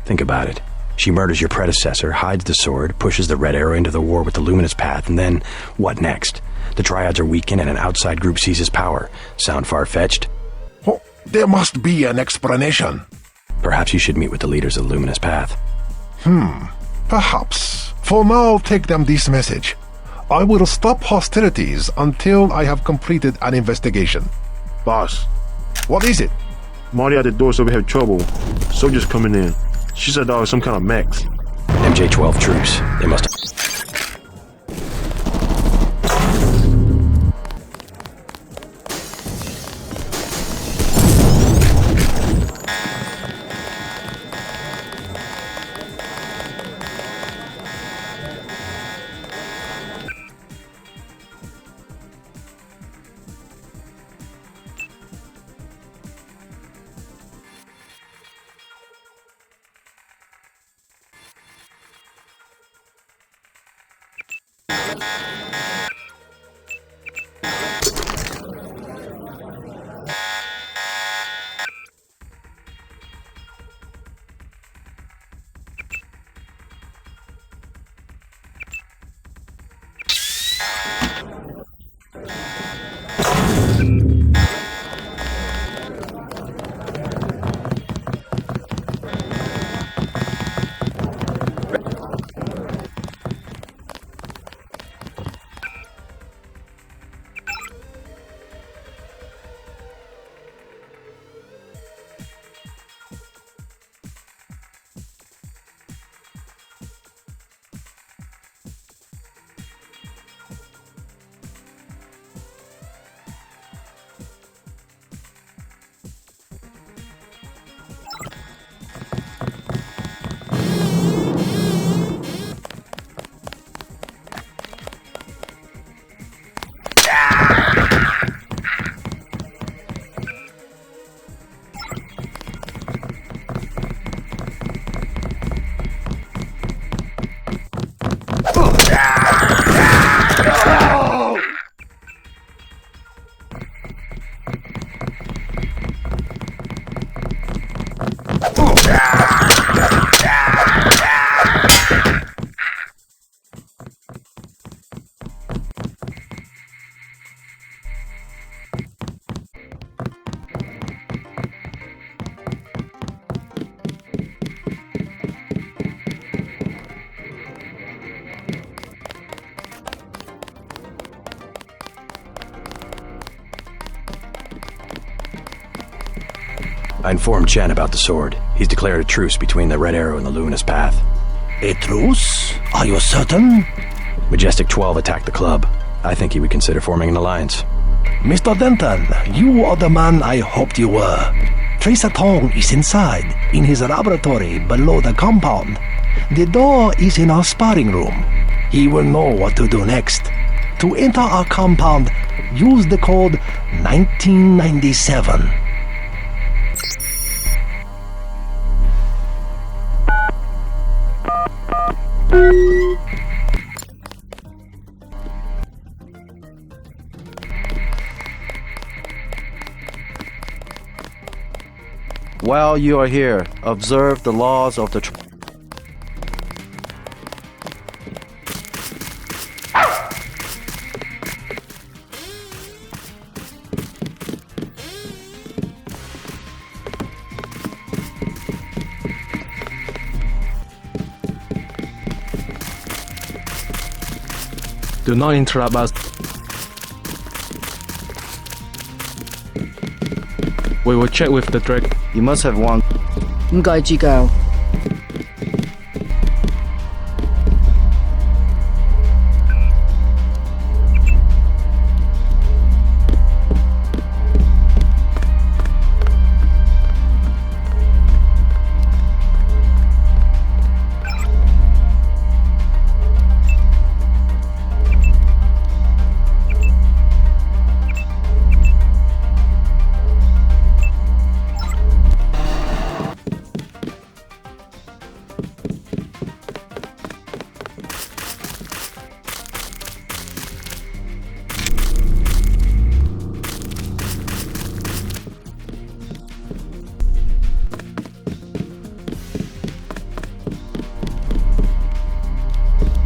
Think about it. She murders your predecessor, hides the sword, pushes the Red Arrow into the war with the Luminous Path, and then, what next? The Triads are weakened and an outside group seizes power. Sound far-fetched? Oh, there must be an explanation. Perhaps you should meet with the leaders of the Luminous Path. Perhaps. For now, take them this message. I will stop hostilities until I have completed an investigation. Boss. What is it? Marty at the door said we have trouble. Soldiers coming in. She said that was some kind of mechs. MJ-12 troops. They must... I informed Chen about the sword. He's declared a truce between the Red Arrow and the Luminous Path. A truce? Are you certain? Majestic 12 attacked the club. I think he would consider forming an alliance. Mr. Denton, you are the man I hoped you were. Tracer Tong is inside, in his laboratory below the compound. The door is in our sparring room. He will know what to do next. To enter our compound, use the code 1997. While you are here, observe the laws of the Do not interrupt us. We will check with the dragon. You must have one. 唔該，主教。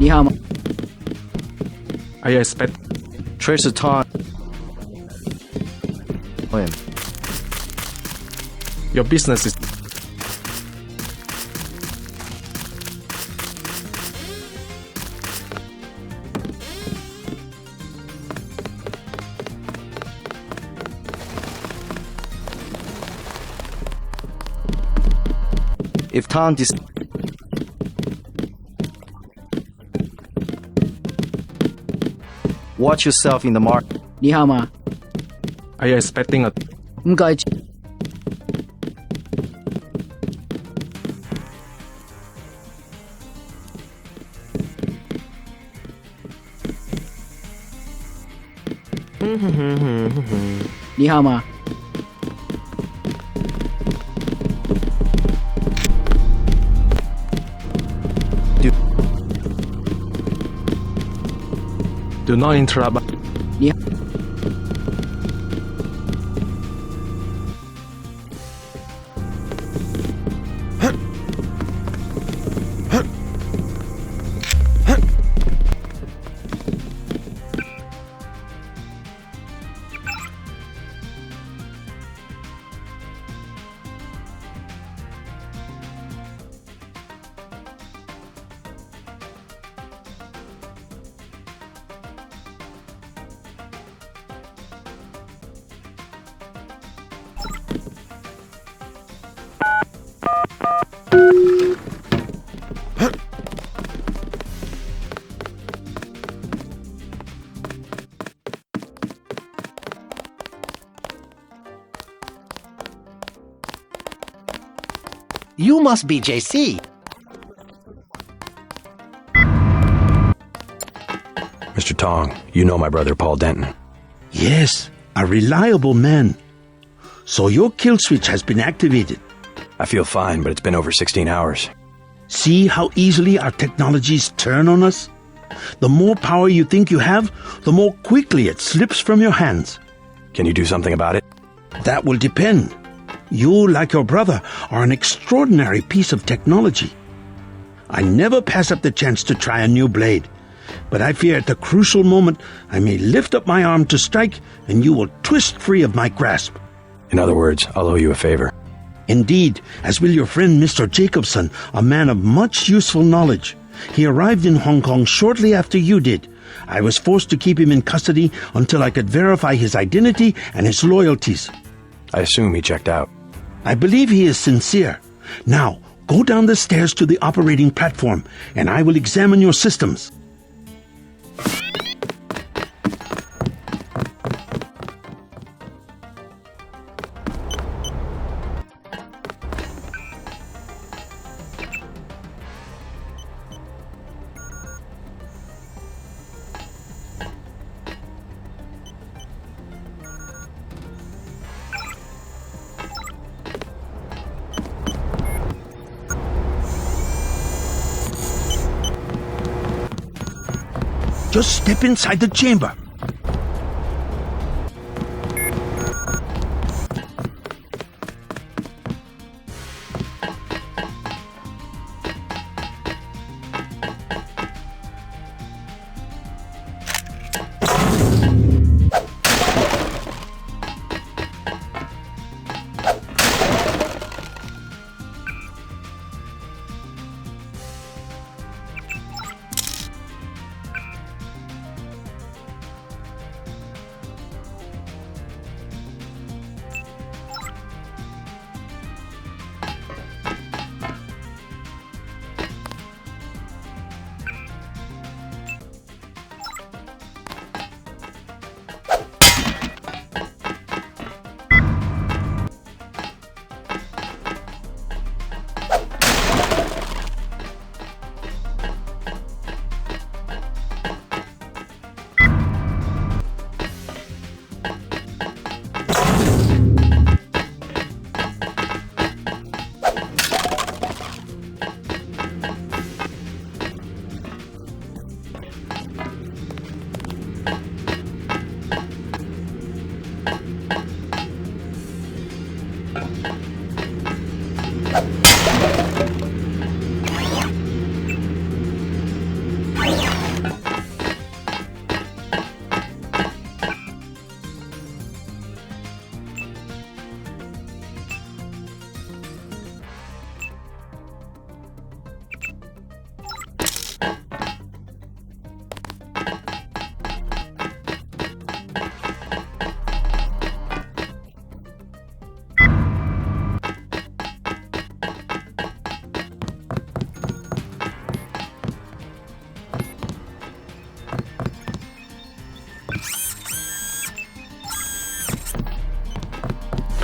你好吗 I expect Tracer Tong. your business is. If Tong Watch yourself in the mark. 你好嗎 Are you expecting a 唔該。你好嗎 Do not interrupt us. 你 You must be JC. Mr. Tong, you know my brother Paul Denton. Yes, a reliable man. So your kill switch has been activated. I feel fine, but it's been over 16 hours. See how easily our technologies turn on us? The more power you think you have, the more quickly it slips from your hands. Can you do something about it? That will depend. You, like your brother, are an extraordinary piece of technology. I never pass up the chance to try a new blade, but I fear at the crucial moment I may lift up my arm to strike and you will twist free of my grasp. In other words, I'll owe you a favor. Indeed, as will your friend Mr. Jacobson, a man of much useful knowledge. He arrived in Hong Kong shortly after you did. I was forced to keep him in custody until I could verify his identity and his loyalties. I assume he checked out. I believe he is sincere. Now, go down the stairs to the operating platform, and I will examine your systems. Just step inside the chamber.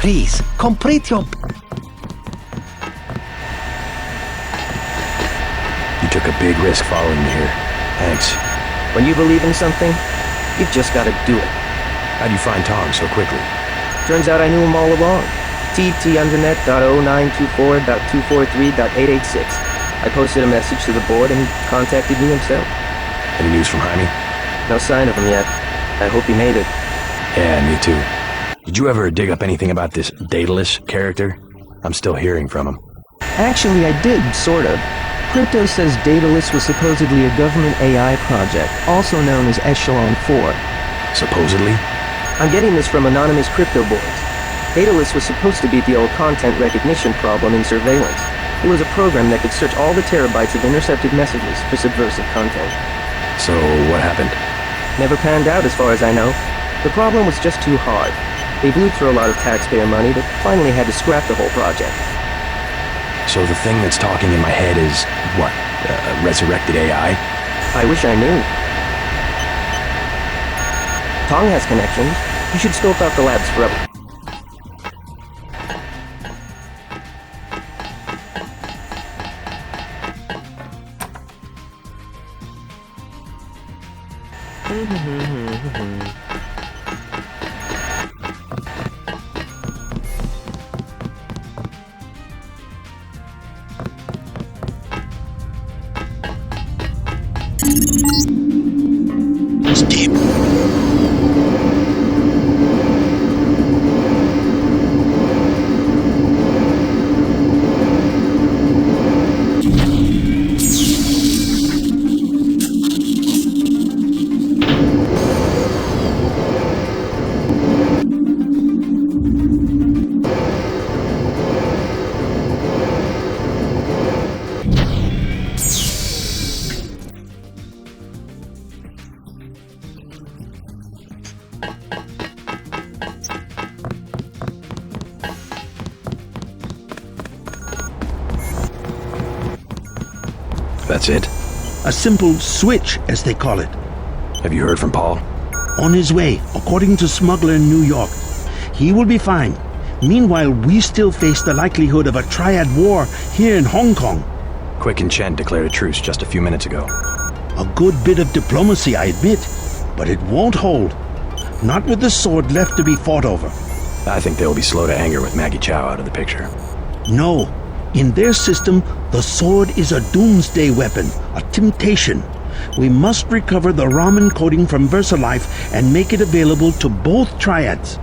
Please, complete your... You took a big risk following me here. Thanks. When you believe in something, you've just got to do it. How'd you find Tom so quickly? Turns out I knew him all along. tt_undernet.0924.243.886. I posted a message to the board and he contacted me himself. Any news from Jaime? No sign of him yet. I hope he made it. Yeah, me too. Did you ever dig up anything about this Daedalus character? I'm still hearing from him. Actually, I did, sort of. Crypto says Daedalus was supposedly a government AI project, also known as Echelon 4. Supposedly? I'm getting this from anonymous crypto boards. Daedalus was supposed to beat the old content recognition problem in surveillance. It was a program that could search all the terabytes of intercepted messages for subversive content. So, what happened? Never panned out as far as I know. The problem was just too hard. They blew through a lot of taxpayer money that finally had to scrap the whole project. So the thing that's talking in my head is, what, resurrected AI? I wish I knew. Tong has connections. You should scope out the labs for other... It's deep. That's it? A simple switch, as they call it. Have you heard from Paul? On his way, according to smuggler in New York. He will be fine. Meanwhile, we still face the likelihood of a triad war here in Hong Kong. Quick and Chen declared a truce just a few minutes ago. A good bit of diplomacy, I admit, but it won't hold. Not with the sword left to be fought over. I think they'll be slow to anger with Maggie Chow out of the picture. No. In their system, the sword is a doomsday weapon, a temptation. We must recover the Raman coding from VersaLife and make it available to both triads.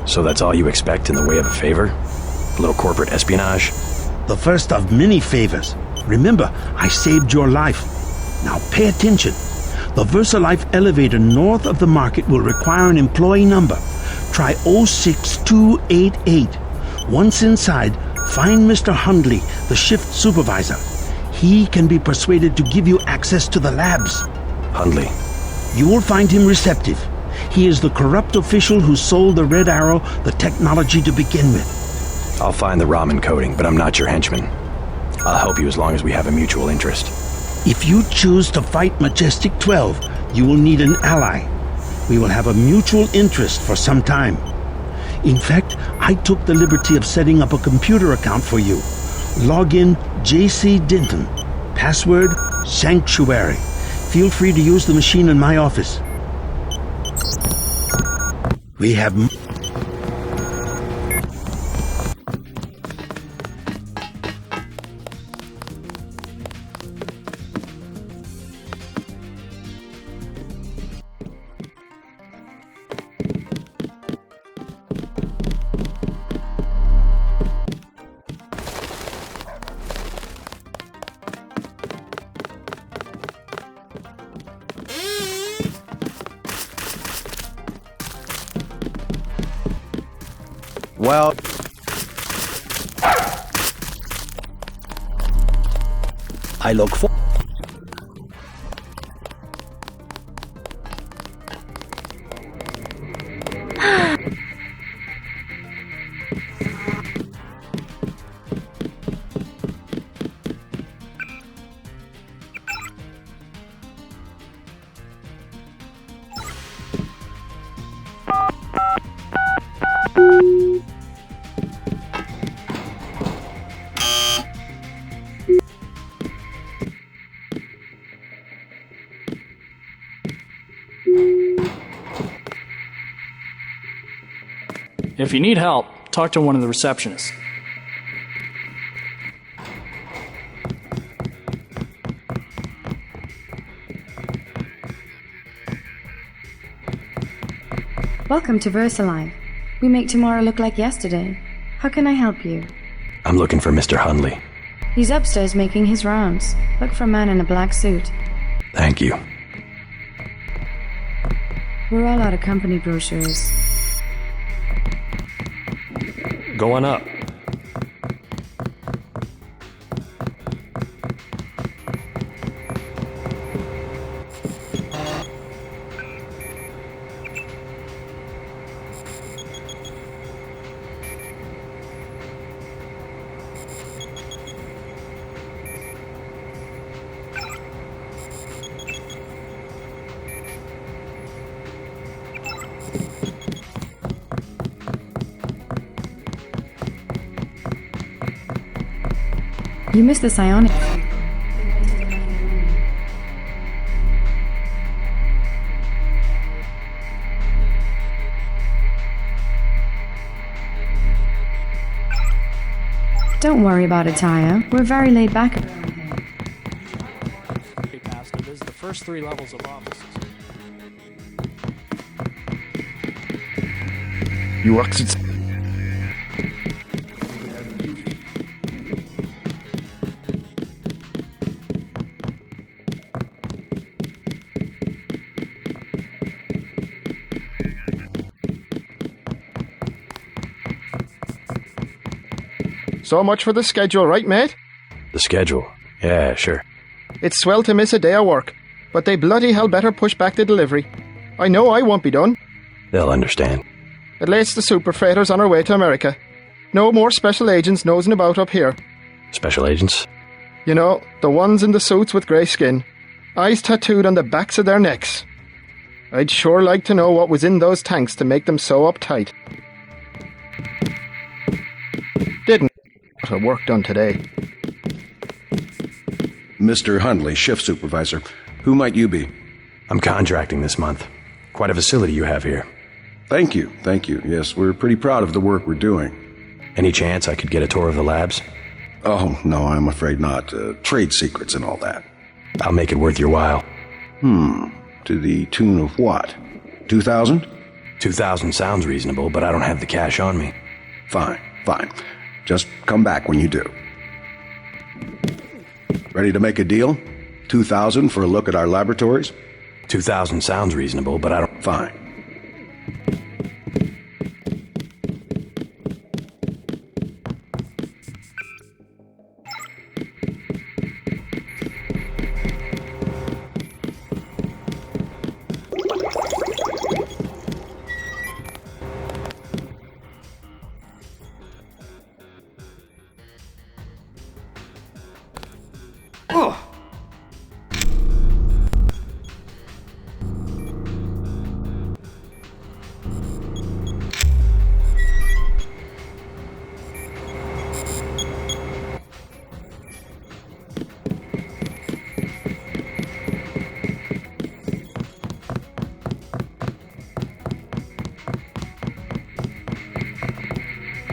So that's all you expect in the way of a favor? A little corporate espionage? The first of many favors. Remember, I saved your life. Now pay attention. The VersaLife elevator north of the market will require an employee number. Try 06288. Once inside, find Mr. Hundley, the shift supervisor. He can be persuaded to give you access to the labs. Hundley. You will find him receptive. He is the corrupt official who sold the Red Arrow the technology to begin with. I'll find the Raman coding, but I'm not your henchman. I'll help you as long as we have a mutual interest. If you choose to fight Majestic 12, you will need an ally. We will have a mutual interest for some time. In fact, I took the liberty of setting up a computer account for you. Login JC Denton. Password Sanctuary. Feel free to use the machine in my office. We have... Well... I look for... If you need help, talk to one of the receptionists. Welcome to VersaLife. We make tomorrow look like yesterday. How can I help you? I'm looking for Mr. Hundley. He's upstairs making his rounds. Look for a man in a black suit. Thank you. We're all out of company brochures. Go on up. You missed the psionic. Don't worry about it, Taya. We're very laid back. Past it is the first 3 levels of offices. You exit. So much for the schedule, right, mate? The schedule? Yeah, sure. It's swell to miss a day of work, but they bloody hell better push back the delivery. I know I won't be done. They'll understand. At least the super freighters on our way to America. No more special agents nosing about up here. Special agents? You know, the ones in the suits with grey skin. Eyes tattooed on the backs of their necks. I'd sure like to know what was in those tanks to make them so uptight. Didn't get work done today. Mr. Hundley, shift supervisor. Who might you be? I'm contracting this month. Quite a facility you have here. Thank you. Yes, we're pretty proud of the work we're doing. Any chance I could get a tour of the labs? Oh, no, I'm afraid not. Trade secrets and all that. I'll make it worth your while. To the tune of what? 2,000? 2,000 sounds reasonable, but I don't have the cash on me. Fine. Just come back when you do. Ready to make a deal? 2,000 for a look at our laboratories? 2,000 sounds reasonable, but I don't... Fine.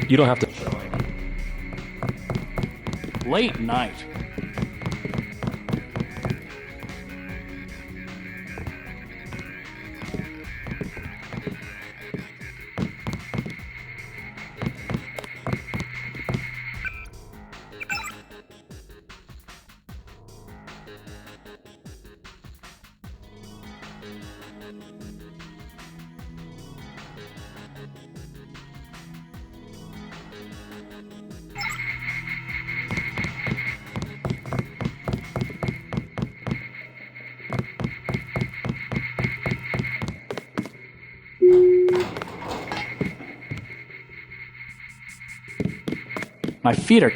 You don't have to. Late night. My feet are...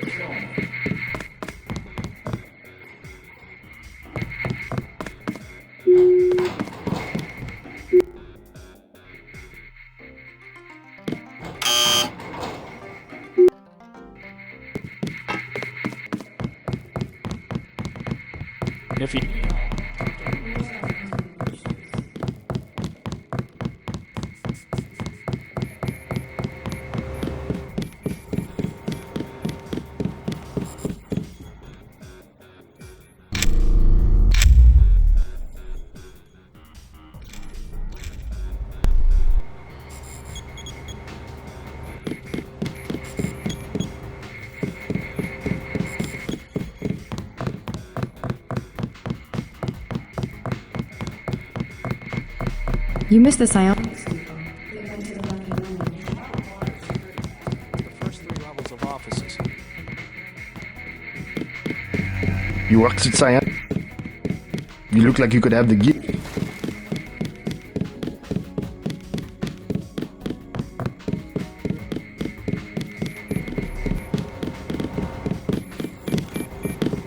If you... You missed the Scion. The first 3 levels of offices. You worked at Cyan? You look like you could have the gift.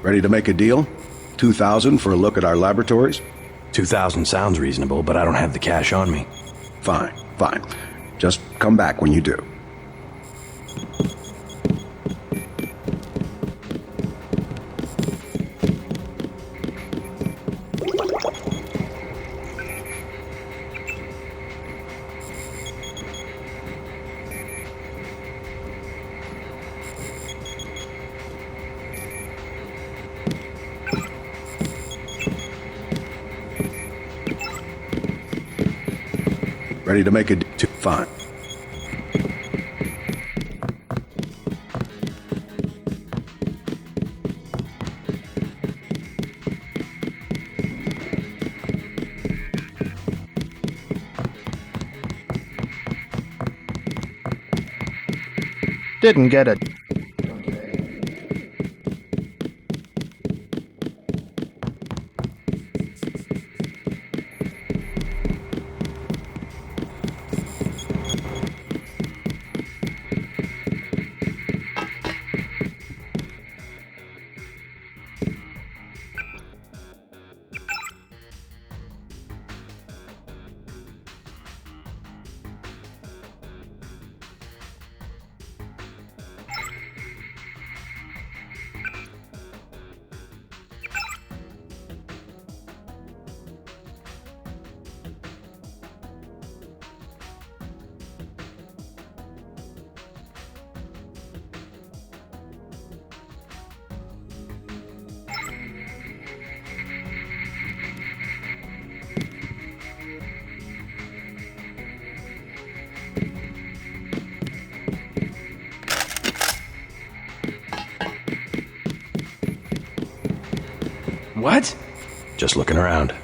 Ready to make a deal? 2,000 for a look at our laboratories? 2,000 sounds reasonable, but I don't have the cash on me. Fine. Just come back when you do. Ready to make a deal? Fine. Didn't get it. What? Just looking around.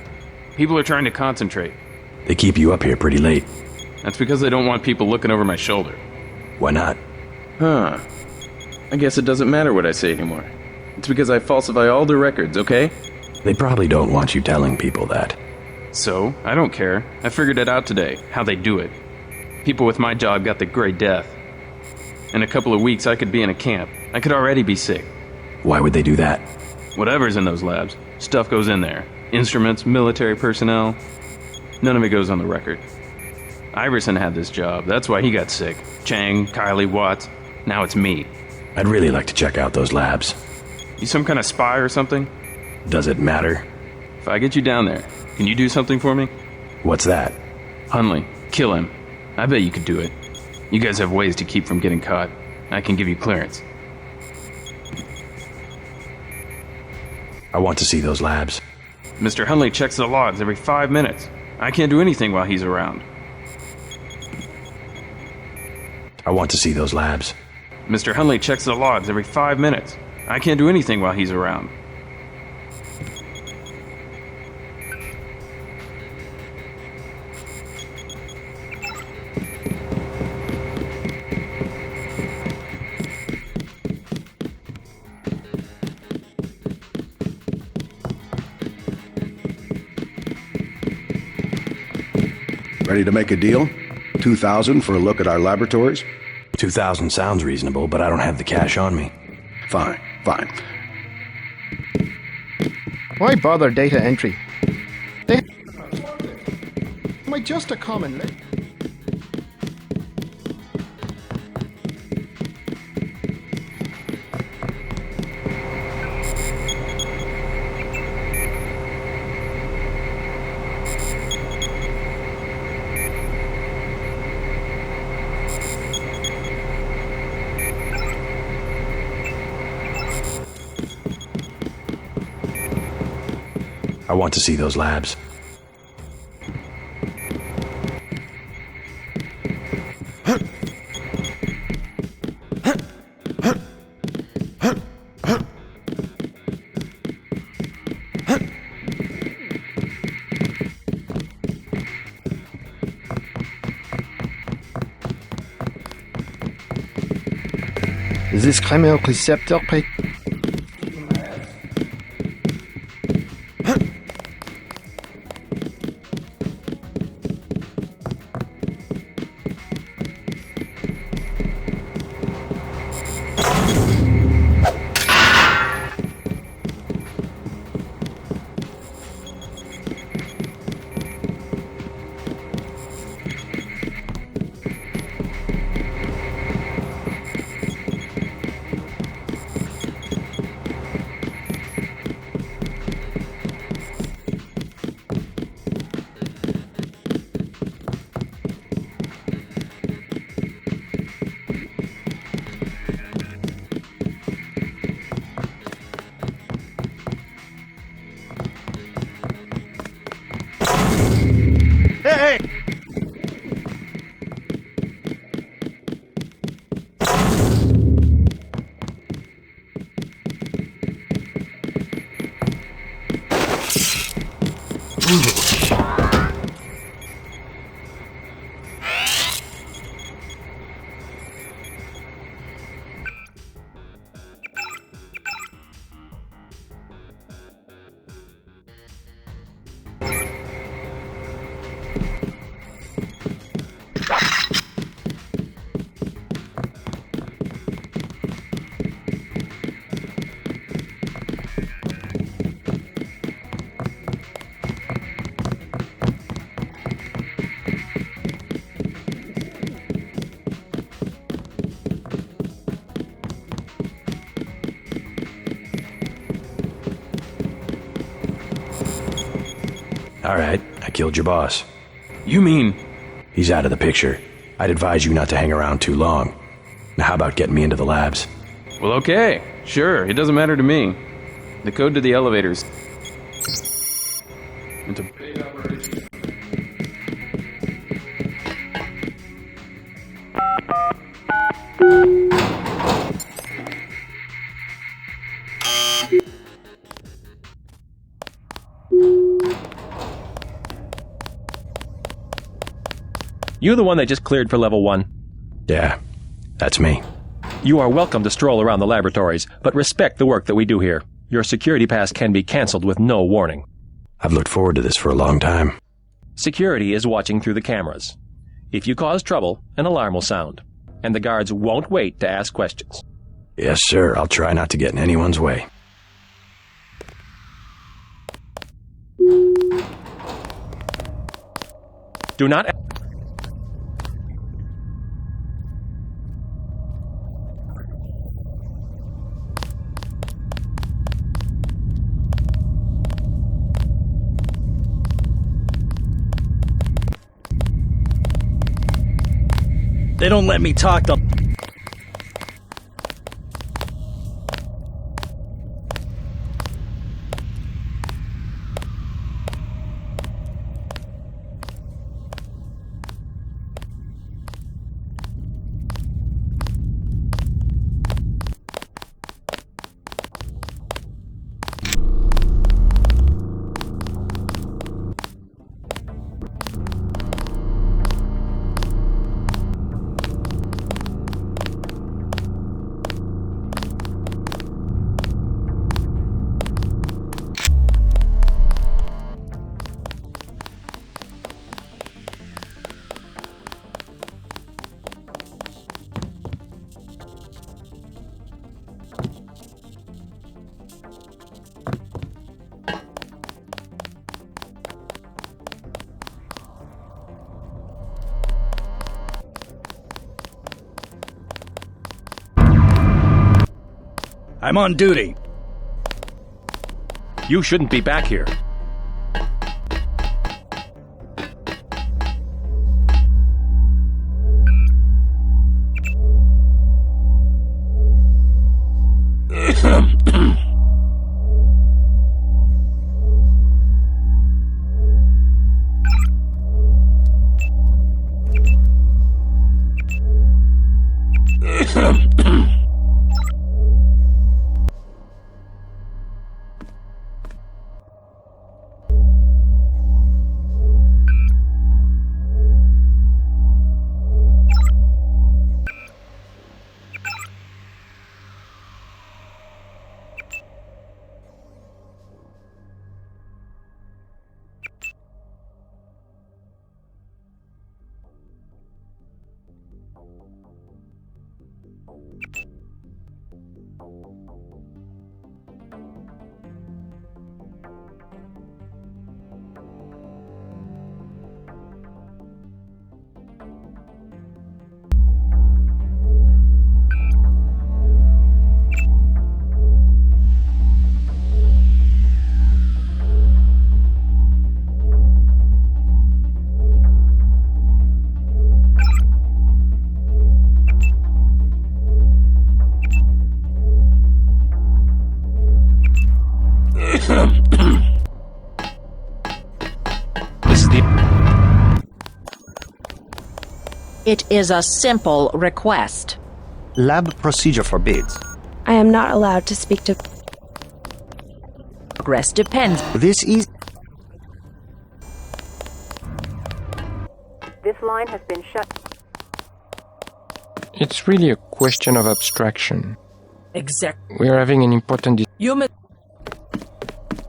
People are trying to concentrate. They keep you up here pretty late. That's because they don't want people looking over my shoulder. Why not? Huh. I guess it doesn't matter what I say anymore. It's because I falsify all their records, okay? They probably don't want you telling people that. So, I don't care. I figured it out today, how they do it. People with my job got the Grey Death. In a couple of weeks, I could be in a camp. I could already be sick. Why would they do that? Whatever's in those labs, stuff goes in there. Instruments, military personnel. None of it goes on the record. Iverson had this job, that's why he got sick. Chang, Kylie, Watts. Now it's me. I'd really like to check out those labs. You some kind of spy or something? Does it matter? If I get you down there, can you do something for me? What's that? Hunley, kill him. I bet you could do it. You guys have ways to keep from getting caught. I can give you clearance. I want to see those labs. Mr. Hunley checks the logs every 5 minutes. I can't do anything while he's around. I want to see those labs. Mr. Hunley checks the logs every 5 minutes. I can't do anything while he's around. Ready to make a deal? 2,000 for a look at our laboratories? 2,000 sounds reasonable, but I don't have the cash on me. Fine. Why bother data entry? They might just a common list. I want to see those labs. Is this camera receptor pick? Hey! All right, I killed your boss. You mean? He's out of the picture. I'd advise you not to hang around too long. Now how about getting me into the labs? Well, okay. Sure, it doesn't matter to me. The code to the elevators. It's a big operation. You the one that just cleared for level 1? Yeah, that's me. You are welcome to stroll around the laboratories, but respect the work that we do here. Your security pass can be cancelled with no warning. I've looked forward to this for a long time. Security is watching through the cameras. If you cause trouble, an alarm will sound, and the guards won't wait to ask questions. Yes, sir. I'll try not to get in anyone's way. Do not... They don't let me talk to... I'm on duty. You shouldn't be back here. It is a simple request. Lab procedure forbids. I am not allowed to speak to... Progress depends. This is... This line has been shut. It's really a question of abstraction. Exactly. We are having an important... Human...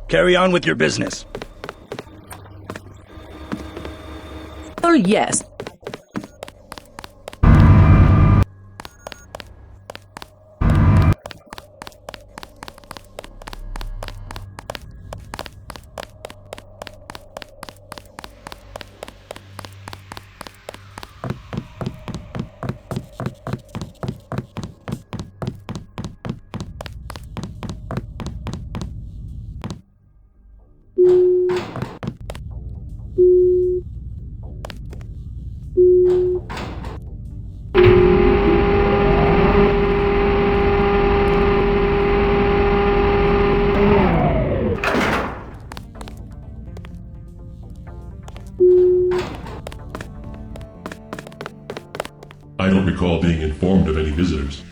Carry on with your business. Oh, yes. I don't recall being informed of any visitors.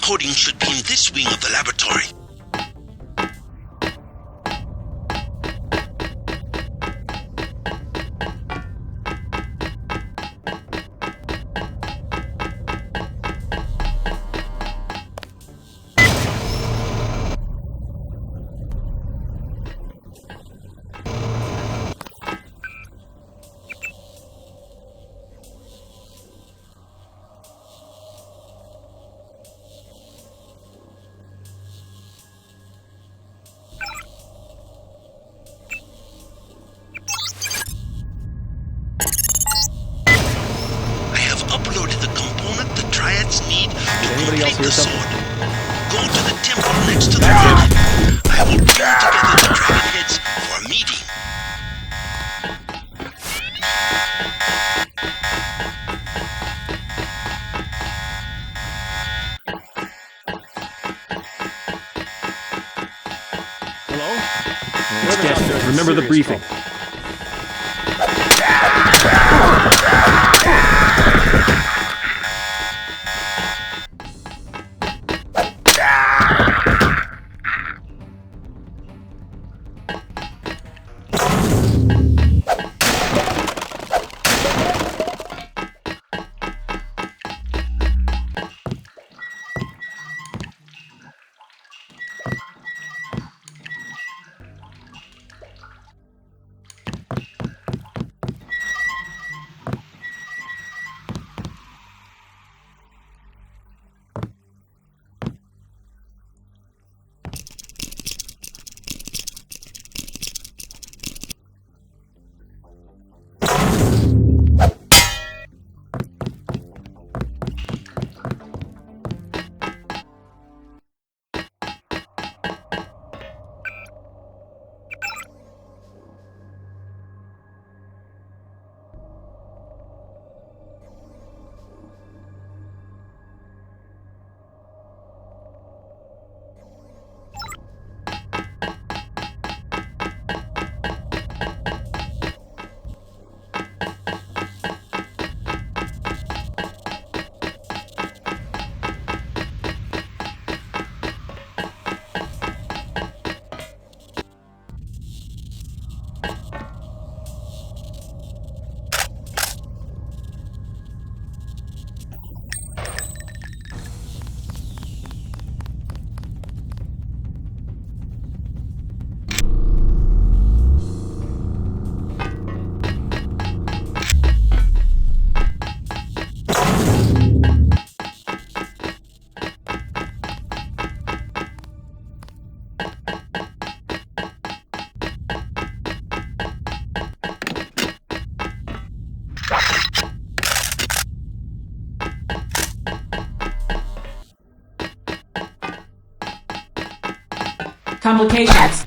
coding should be in this wing of the laboratory. The sword. Go to the temple next to the dragon. I will bring together the dragon heads for a meeting. Hello? Remember the briefing. Complications.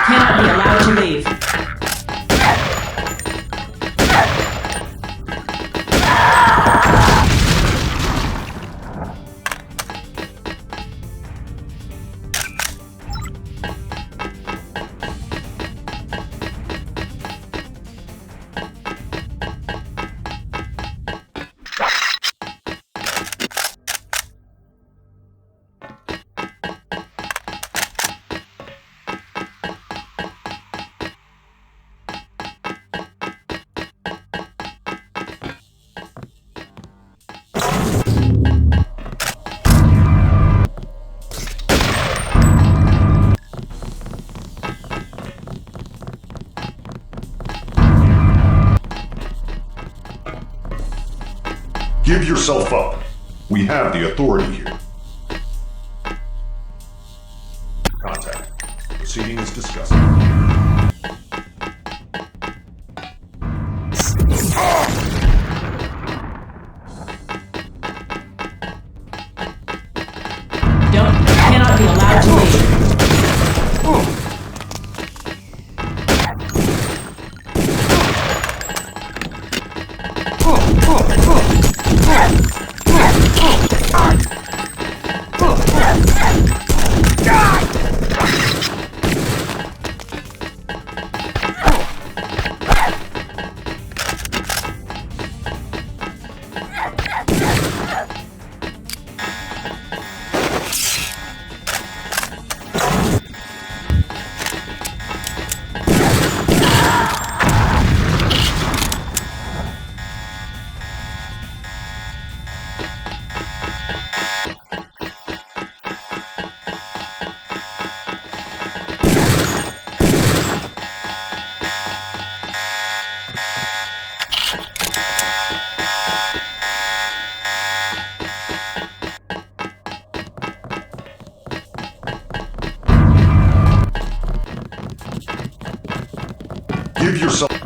Cannot be allowed to leave. Give yourself up. We have the authority here. Contact. Proceeding is discussed. Cannot be allowed to leave. yourself.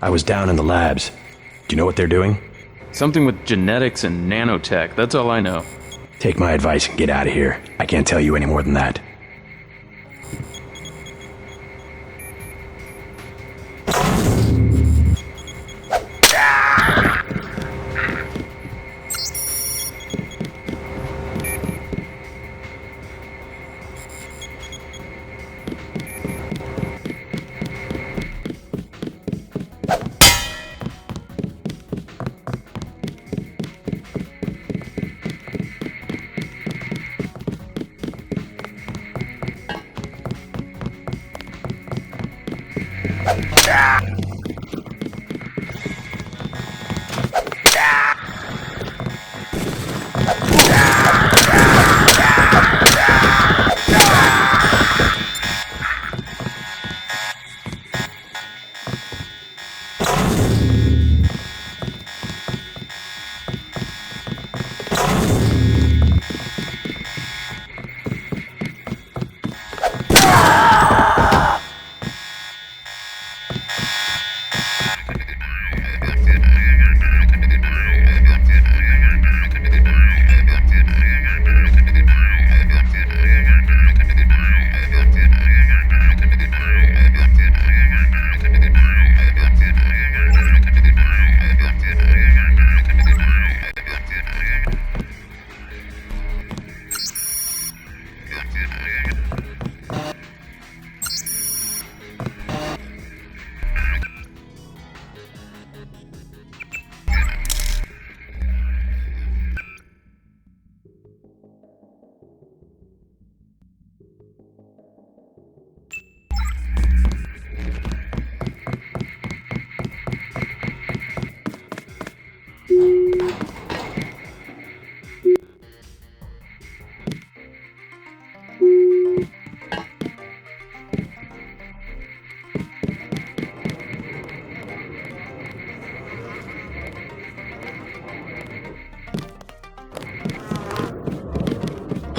I was down in the labs. Do you know what they're doing? Something with genetics and nanotech, that's all I know. Take my advice and get out of here. I can't tell you any more than that.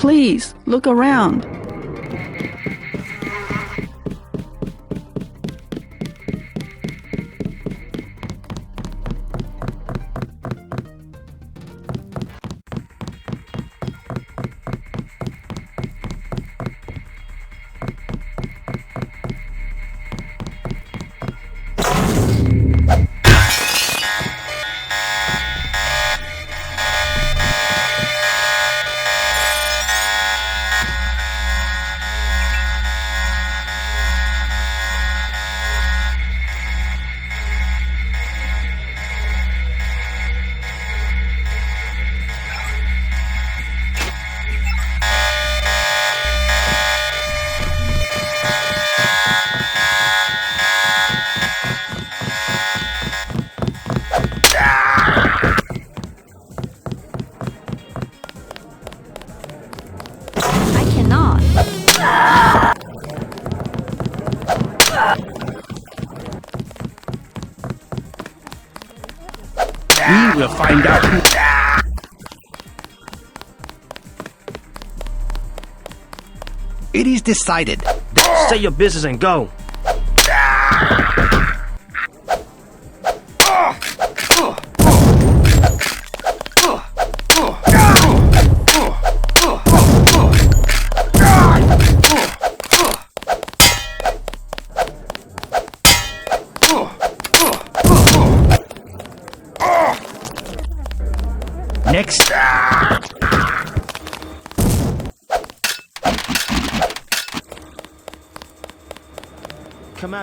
Please, look around. We will find out who... It is decided. Say your business and go. Next.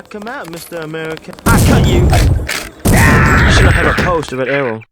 Come out, Mr. American. I cut you! You should not have a post of an arrow.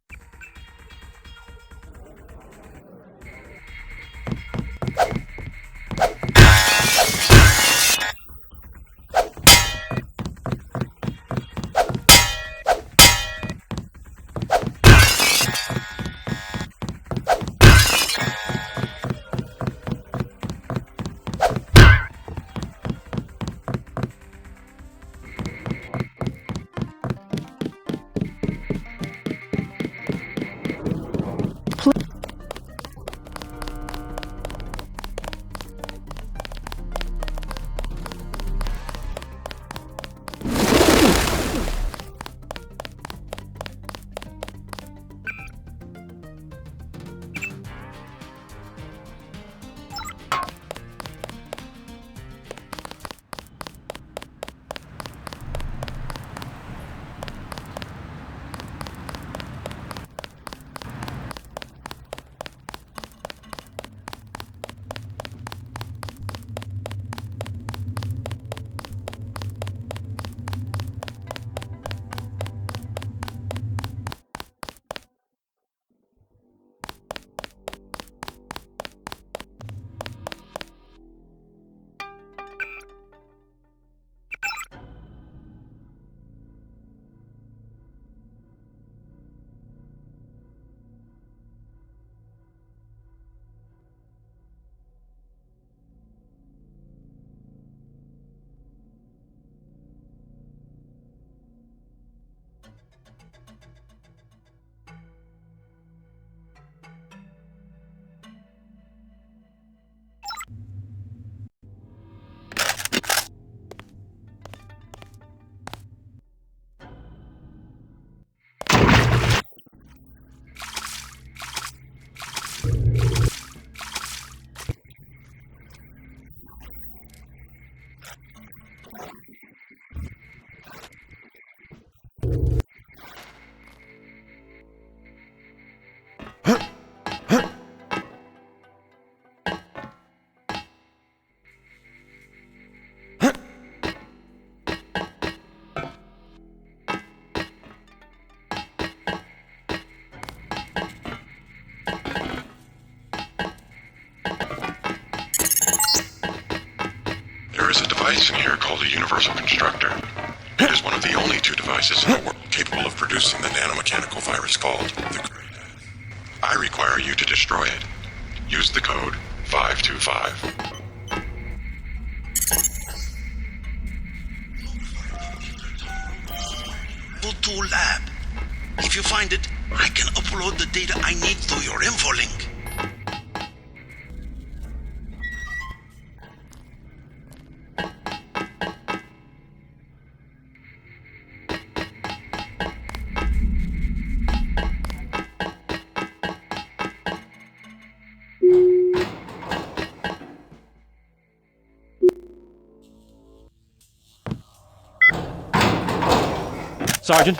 There is a device in here called a universal constructor. It is one of the only two devices in the world capable of producing the nanomechanical virus called the Great Death. I require you to destroy it. Use the code 525. Go to lab. If you find it, I can upload the data I need through your info link. Sergeant.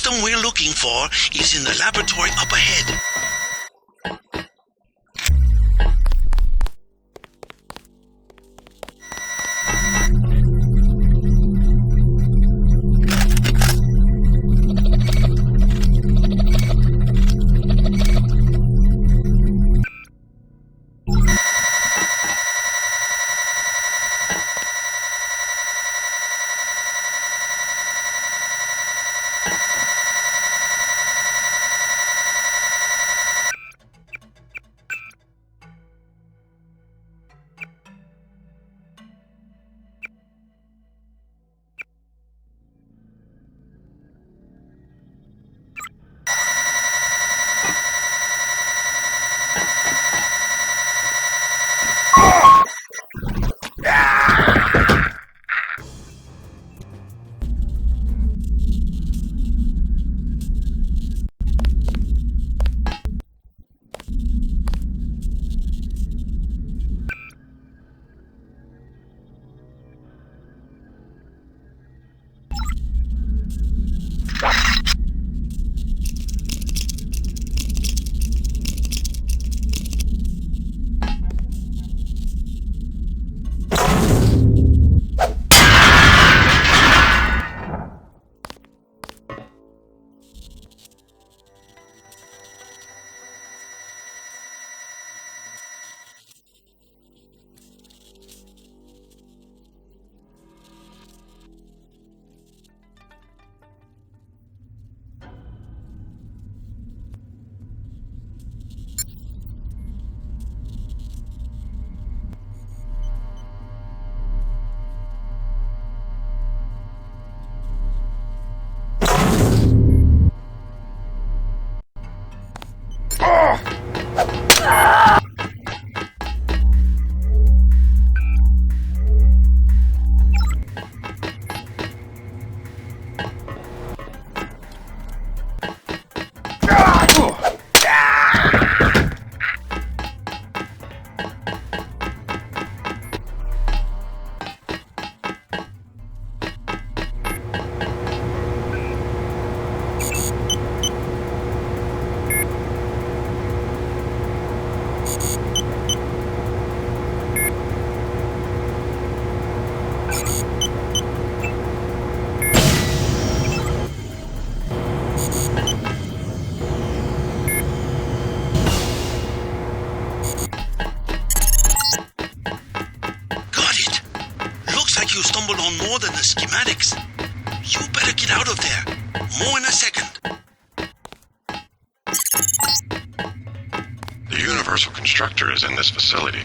system we're looking for is in the laboratory up ahead. on more than the schematics. You better get out of there. More in a second. The Universal Constructor is in this facility.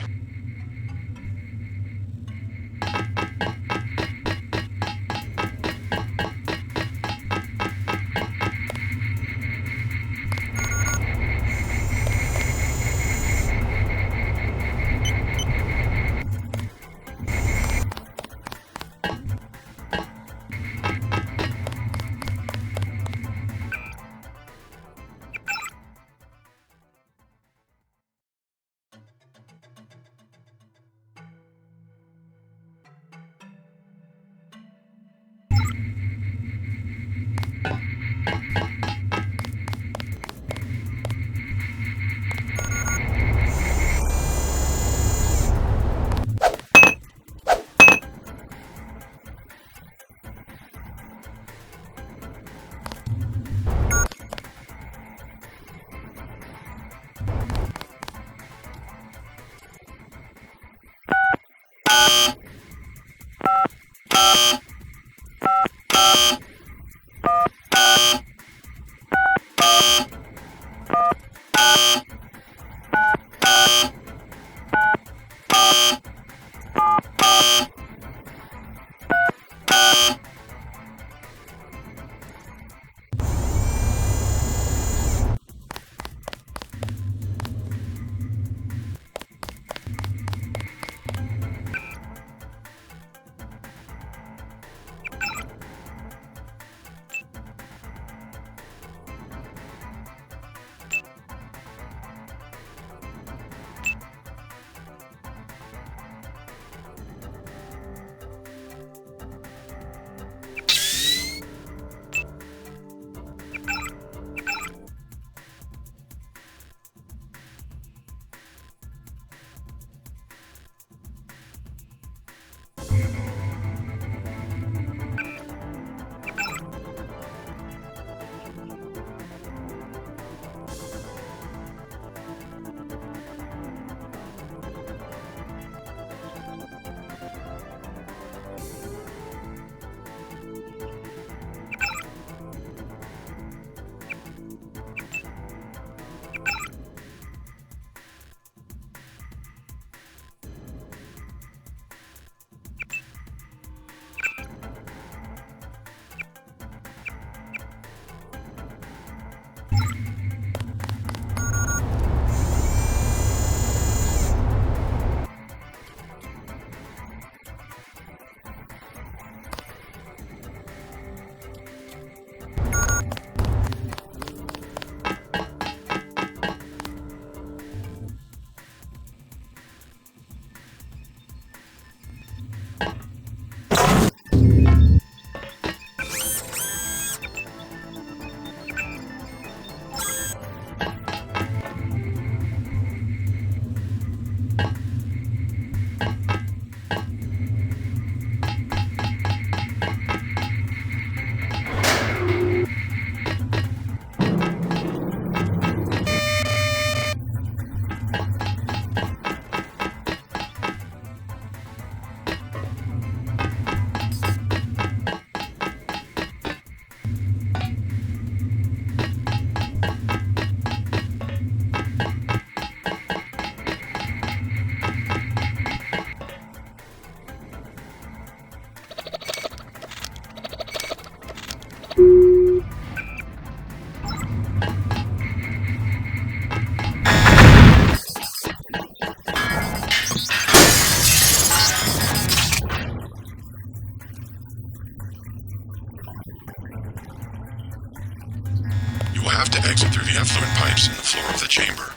have to exit through the effluent pipes in the floor of the chamber.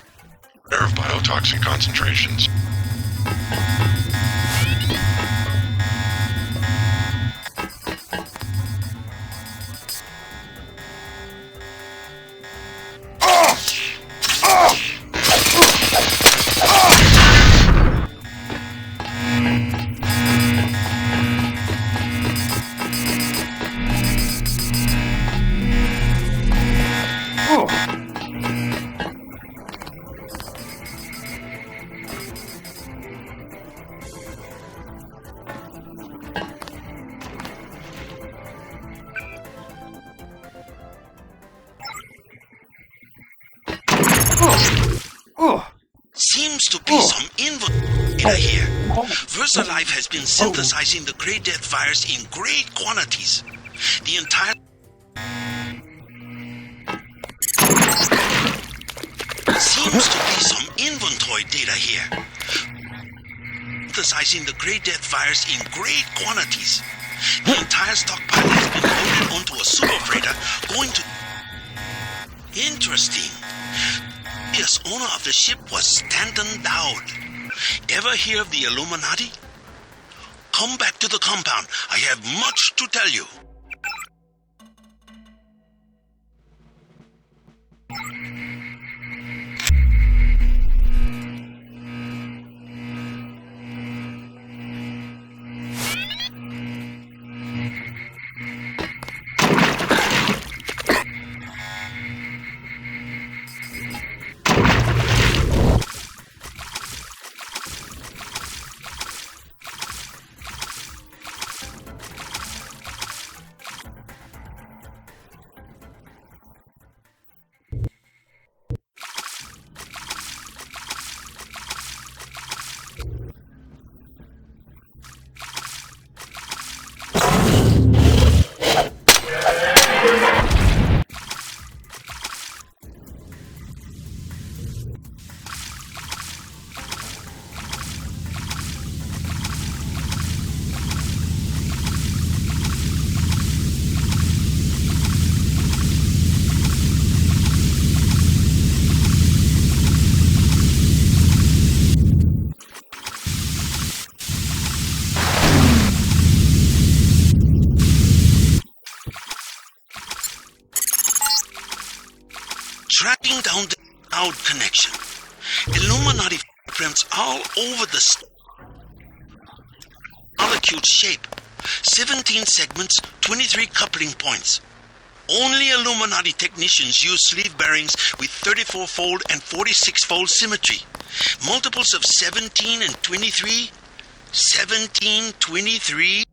Beware of biotoxin concentrations. VersaLife has been synthesizing the Grey Death virus in great quantities. The entire... Seems to be some inventory data here. Synthesizing the Grey Death virus in great quantities. The entire stockpile has been loaded onto a super freighter going to... Interesting. Yes, owner of the ship was Stanton Dowd. Ever hear of the Illuminati? Come back to the compound. I have much to tell you. Tracking down the cloud connection. Illuminati footprints all over the molecule shape. 17 segments, 23 coupling points. Only Illuminati technicians use sleeve bearings with 34-fold and 46-fold symmetry. Multiples of 17 and 23. 17, 23.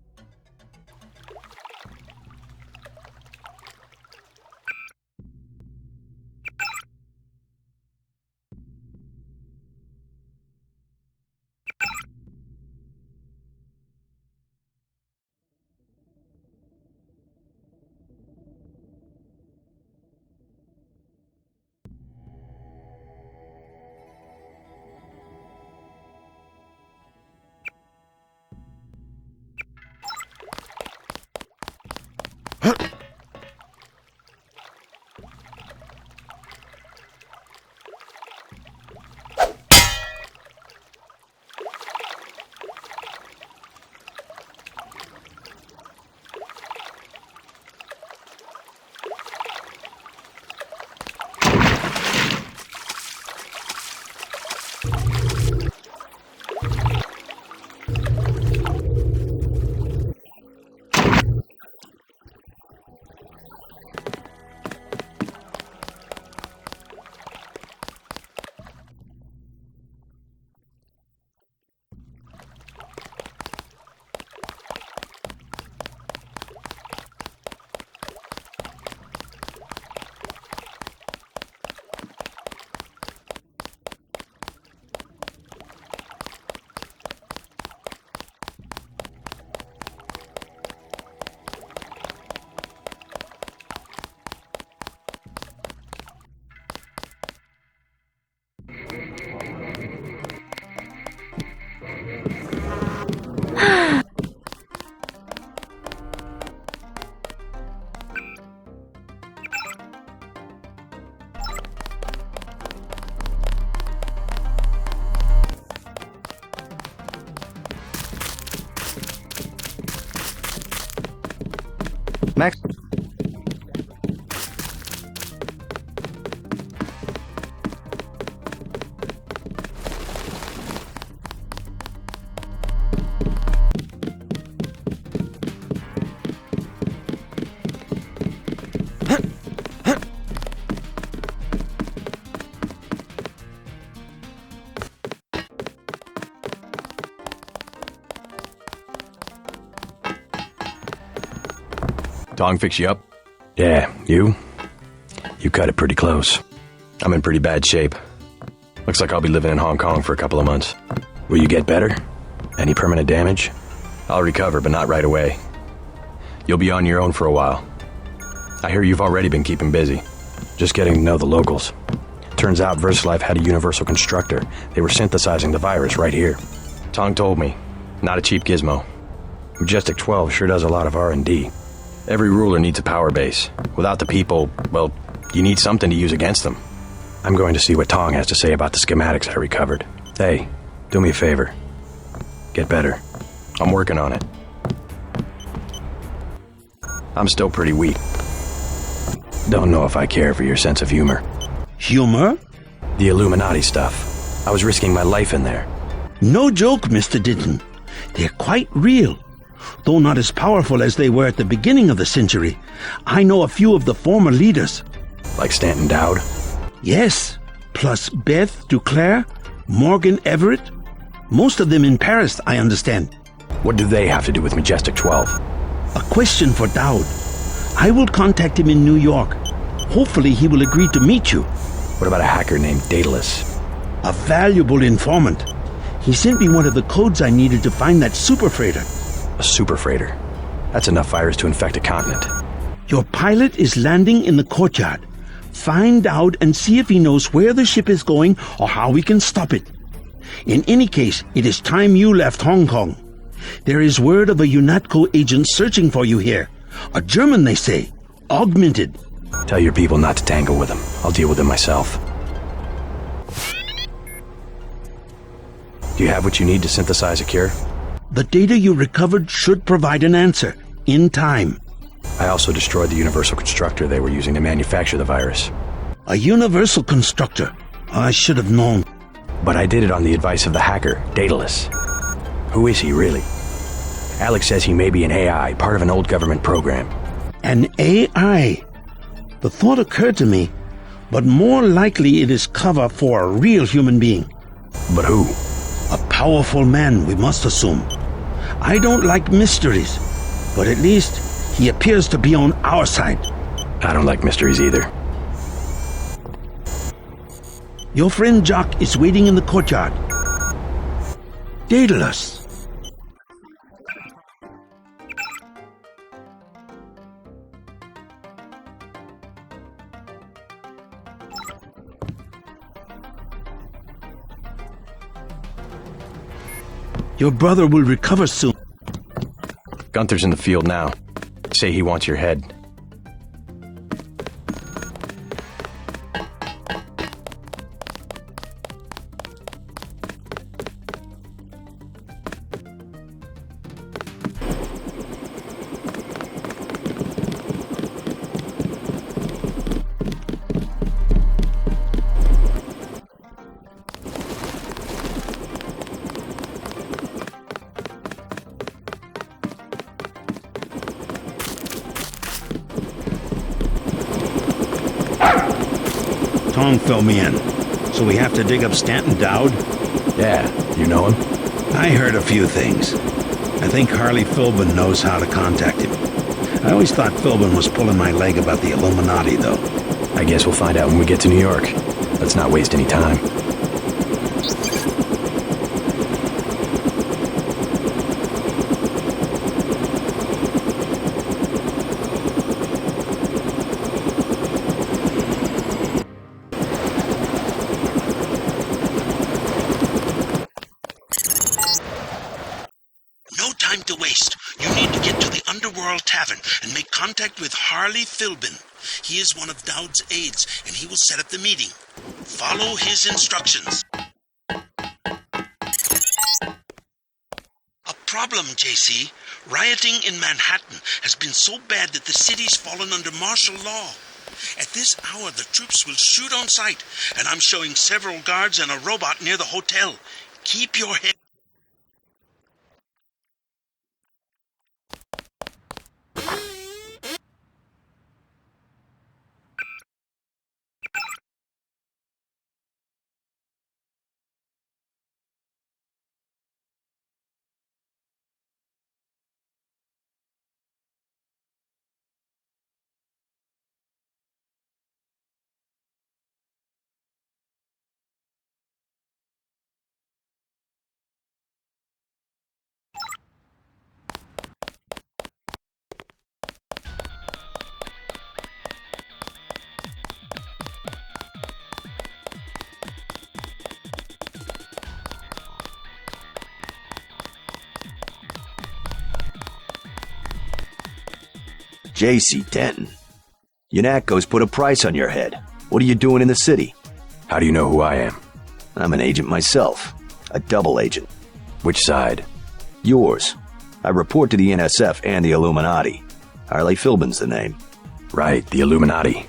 Max. Dong fix you up? Yeah, you? You cut it pretty close. I'm in pretty bad shape. Looks like I'll be living in Hong Kong for a couple of months. Will you get better? Any permanent damage? I'll recover, but not right away. You'll be on your own for a while. I hear you've already been keeping busy. Just getting to know the locals. Turns out VersaLife had a universal constructor. They were synthesizing the virus right here. Tong told me. Not a cheap gizmo. Majestic 12 sure does a lot of R&D. Every ruler needs a power base. Without the people, well, you need something to use against them. I'm going to see what Tong has to say about the schematics I recovered. Hey, do me a favor. Get better. I'm working on it. I'm still pretty weak. Don't know if I care for your sense of humor. Humor? The Illuminati stuff. I was risking my life in there. No joke, Mr. Ditton. They're quite real. Though not as powerful as they were at the beginning of the century, I know a few of the former leaders. Like Stanton Dowd? Yes, plus Beth Duclair, Morgan Everett. Most of them in Paris, I understand. What do they have to do with Majestic 12? A question for Dowd. I will contact him in New York. Hopefully he will agree to meet you. What about a hacker named Daedalus? A valuable informant. He sent me one of the codes I needed to find that super freighter. A super freighter? That's enough virus to infect a continent. Your pilot is landing in the courtyard. Find out and see if he knows where the ship is going or how we can stop it. In any case, it is time you left Hong Kong. There is word of a UNATCO agent searching for you here. A German, they say. Augmented. Tell your people not to tangle with him. I'll deal with him myself. Do you have what you need to synthesize a cure? The data you recovered should provide an answer. In time. I also destroyed the universal constructor they were using to manufacture the virus. A universal constructor? I should have known. But I did it on the advice of the hacker, Daedalus. Who is he, really? Alex says he may be an AI, part of an old government program. An AI? The thought occurred to me, but more likely it is cover for a real human being. But who? A powerful man, we must assume. I don't like mysteries, but at least he appears to be on our side. I don't like mysteries either. Your friend Jock is waiting in the courtyard. Daedalus. Your brother will recover soon. Gunther's in the field now. Say he wants your head. Tong filled me in. So we have to dig up Stanton Dowd? Yeah, you know him? I heard a few things. I think Harley Philbin knows how to contact him. I always thought Philbin was pulling my leg about the Illuminati, though. I guess we'll find out when we get to New York. Let's not waste any time. Tavern and make contact with Harley Philbin. He is one of Dowd's aides, and he will set up the meeting. Follow his instructions. A problem, JC. Rioting in Manhattan has been so bad that the city's fallen under martial law. At this hour, the troops will shoot on sight, and I'm showing several guards and a robot near the hotel. Keep your head J.C. Denton. UNATCO's put a price on your head. What are you doing in the city? How do you know who I am? I'm an agent myself. A double agent. Which side? Yours. I report to the NSF and the Illuminati. Harley Philbin's the name. Right, the Illuminati.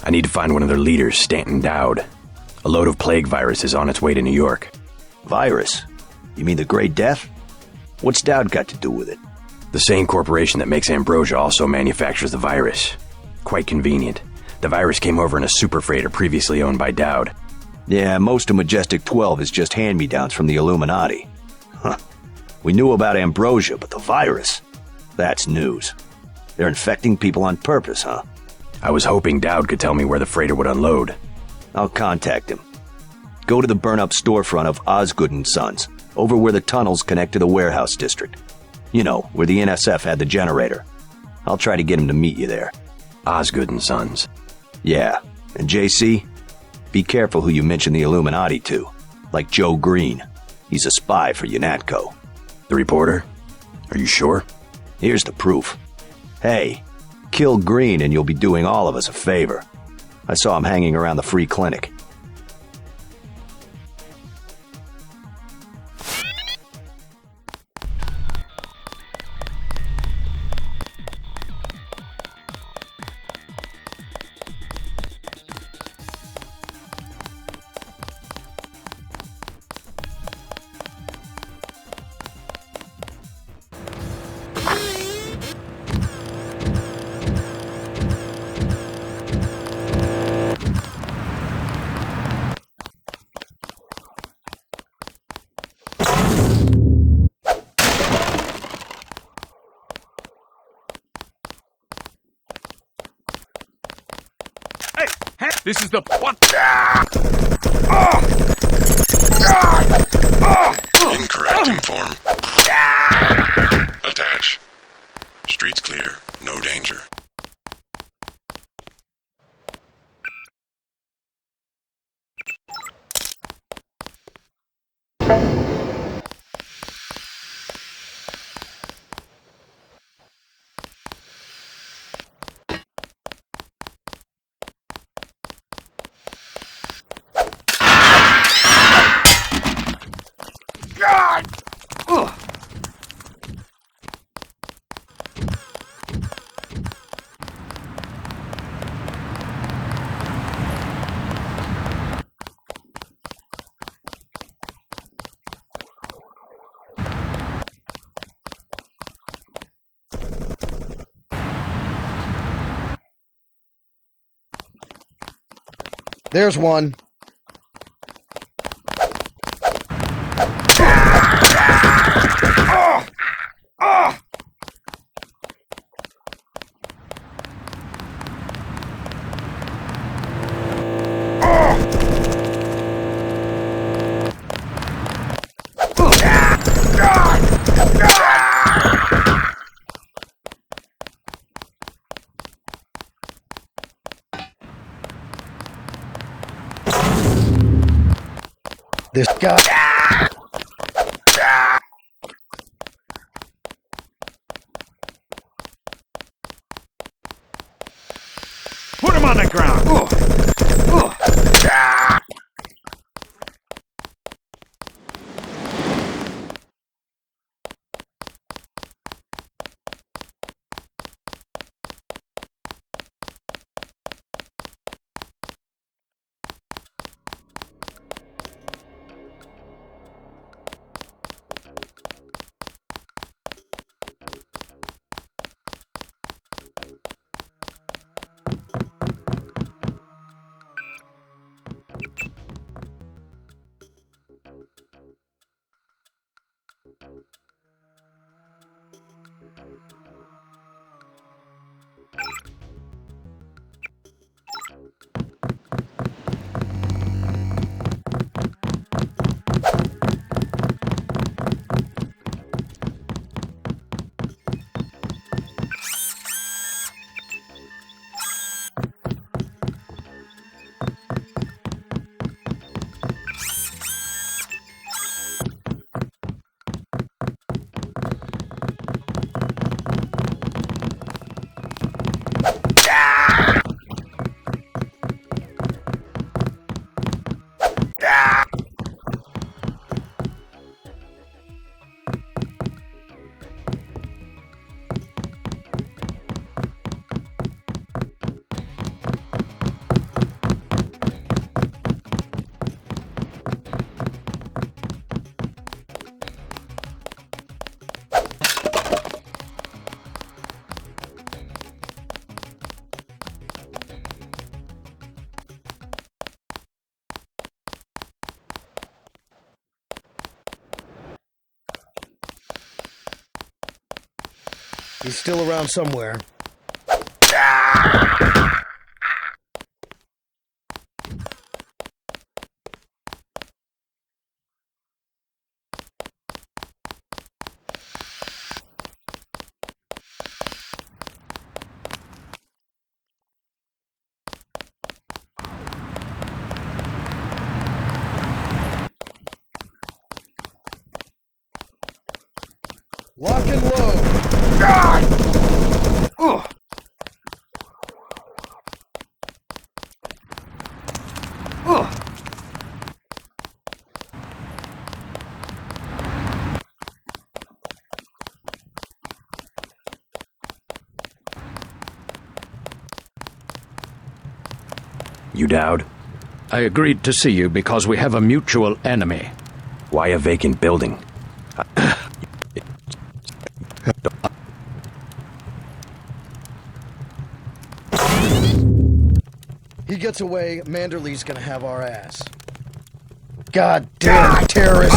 I need to find one of their leaders, Stanton Dowd. A load of plague virus is on its way to New York. Virus? You mean the Great Death? What's Dowd got to do with it? The same corporation that makes ambrosia also manufactures the virus. Quite convenient. The virus came over in a super freighter previously owned by Dowd. Yeah, most of Majestic 12 is just hand-me-downs from the Illuminati. Huh. We knew about ambrosia, but the virus? That's news. They're infecting people on purpose, huh? I was hoping Dowd could tell me where the freighter would unload. I'll contact him. Go to the burn-up storefront of Osgood & Sons, over where the tunnels connect to the warehouse district. You know, where the NSF had the generator. I'll try to get him to meet you there. Osgood & Sons. Yeah, and JC, be careful who you mention the Illuminati to. Like Joe Green. He's a spy for UNATCO. The reporter? Are you sure? Here's the proof. Hey, kill Green and you'll be doing all of us a favor. I saw him hanging around the free clinic. This is the what? Incorrect inform. Attach. Streets clear. No danger. There's one. This guy. Put him on the ground. He's still around somewhere. Lock and load. God! Ugh. Ugh. You Dowd? I agreed to see you because we have a mutual enemy. Why a vacant building? He gets away, Manderley's gonna have our ass. God damn terrorist!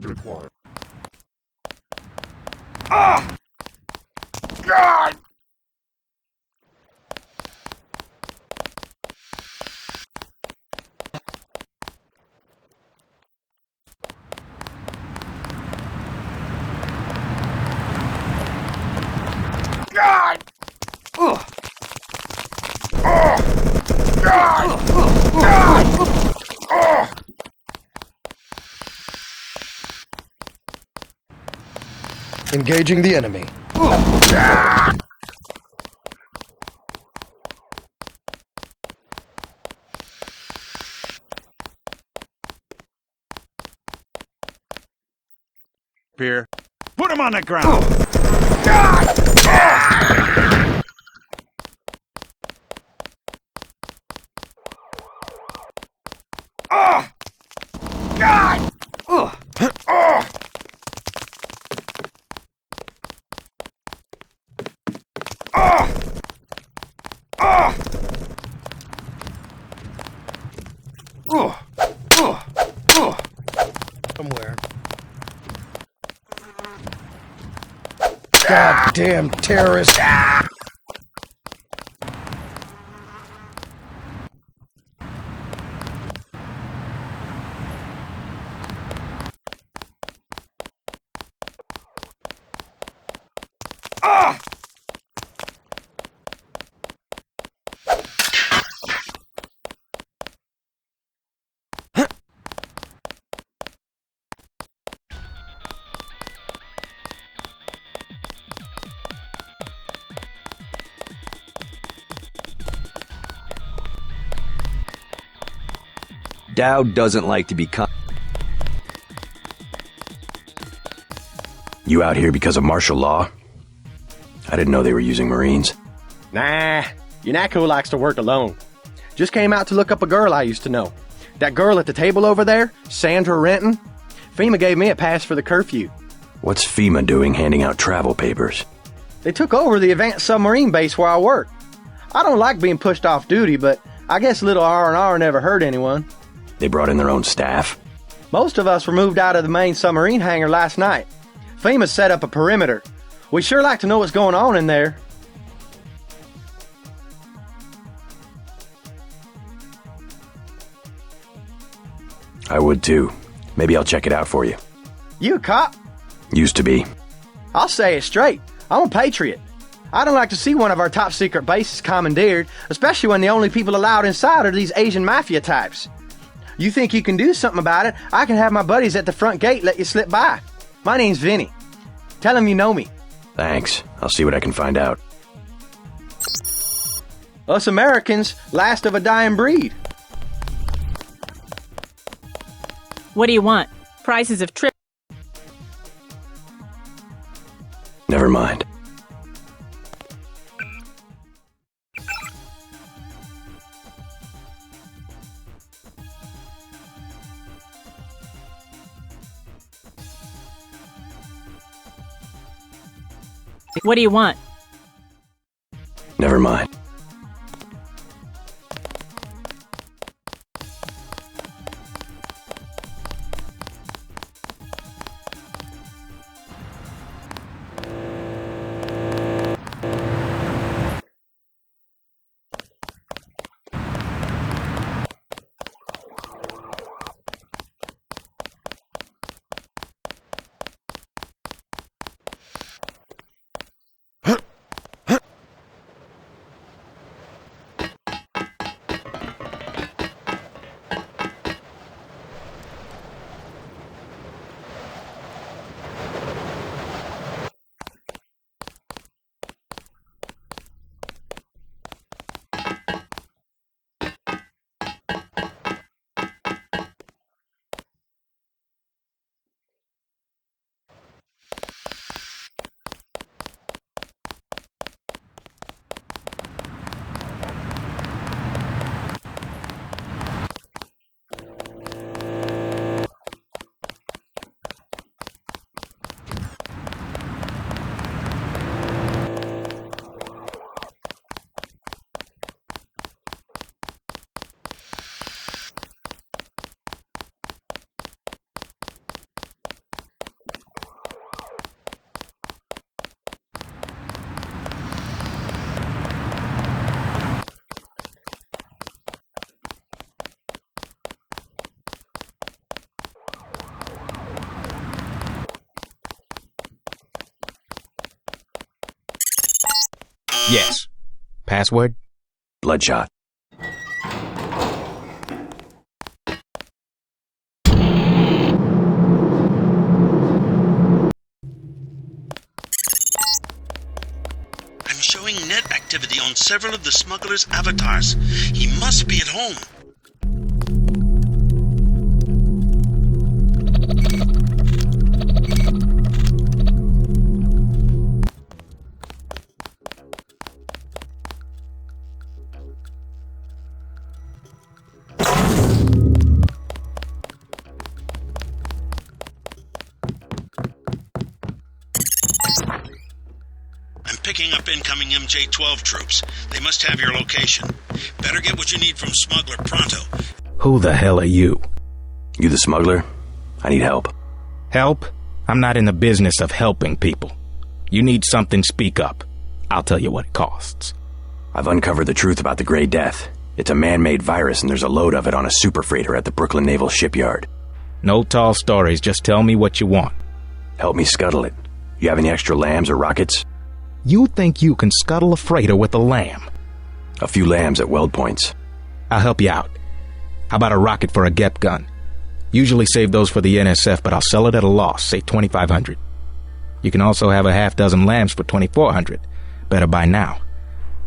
Required. Ah! God! God! Ugh! Oh! God! God! Oh! Engaging the enemy. Here. Put him on the ground! God! Oh! God! Oh! Oh! Oh! Oh! Oh! Oh! Oh! Somewhere. God damn terrorist! Ah! Dowd doesn't like to be You out here because of martial law? I didn't know they were using Marines. Nah, Yanako likes to work alone. Just came out to look up a girl I used to know. That girl at the table over there, Sandra Renton. FEMA gave me a pass for the curfew. What's FEMA doing handing out travel papers? They took over the advanced submarine base where I work. I don't like being pushed off duty, but I guess a little R&R never hurt anyone. They brought in their own staff? Most of us were moved out of the main submarine hangar last night. FEMA set up a perimeter. We sure like to know what's going on in there. I would too. Maybe I'll check it out for you. You a cop? Used to be. I'll say it straight. I'm a patriot. I don't like to see one of our top secret bases commandeered, especially when the only people allowed inside are these Asian mafia types. You think you can do something about it, I can have my buddies at the front gate let you slip by. My name's Vinny. Tell them you know me. Thanks. I'll see what I can find out. Us Americans, last of a dying breed. What do you want? Prices of trip. Never mind. What do you want? Never mind. Yes. Password? Bloodshot. I'm showing net activity on several of the smuggler's avatars. He must be at home. Picking up incoming MJ-12 troops. They must have your location. Better get what you need from Smuggler pronto. Who the hell are you? You the smuggler? I need help. Help? I'm not in the business of helping people. You need something, speak up. I'll tell you what it costs. I've uncovered the truth about the Grey Death. It's a man-made virus and there's a load of it on a super freighter at the Brooklyn Naval Shipyard. No tall stories, just tell me what you want. Help me scuttle it. You have any extra lambs or rockets? You think you can scuttle a freighter with a lamb? A few lambs at weld points. I'll help you out. How about a rocket for a GEP gun? Usually save those for the NSF, but I'll sell it at a loss, say $2,500. You can also have a half dozen lambs for $2,400. Better buy now.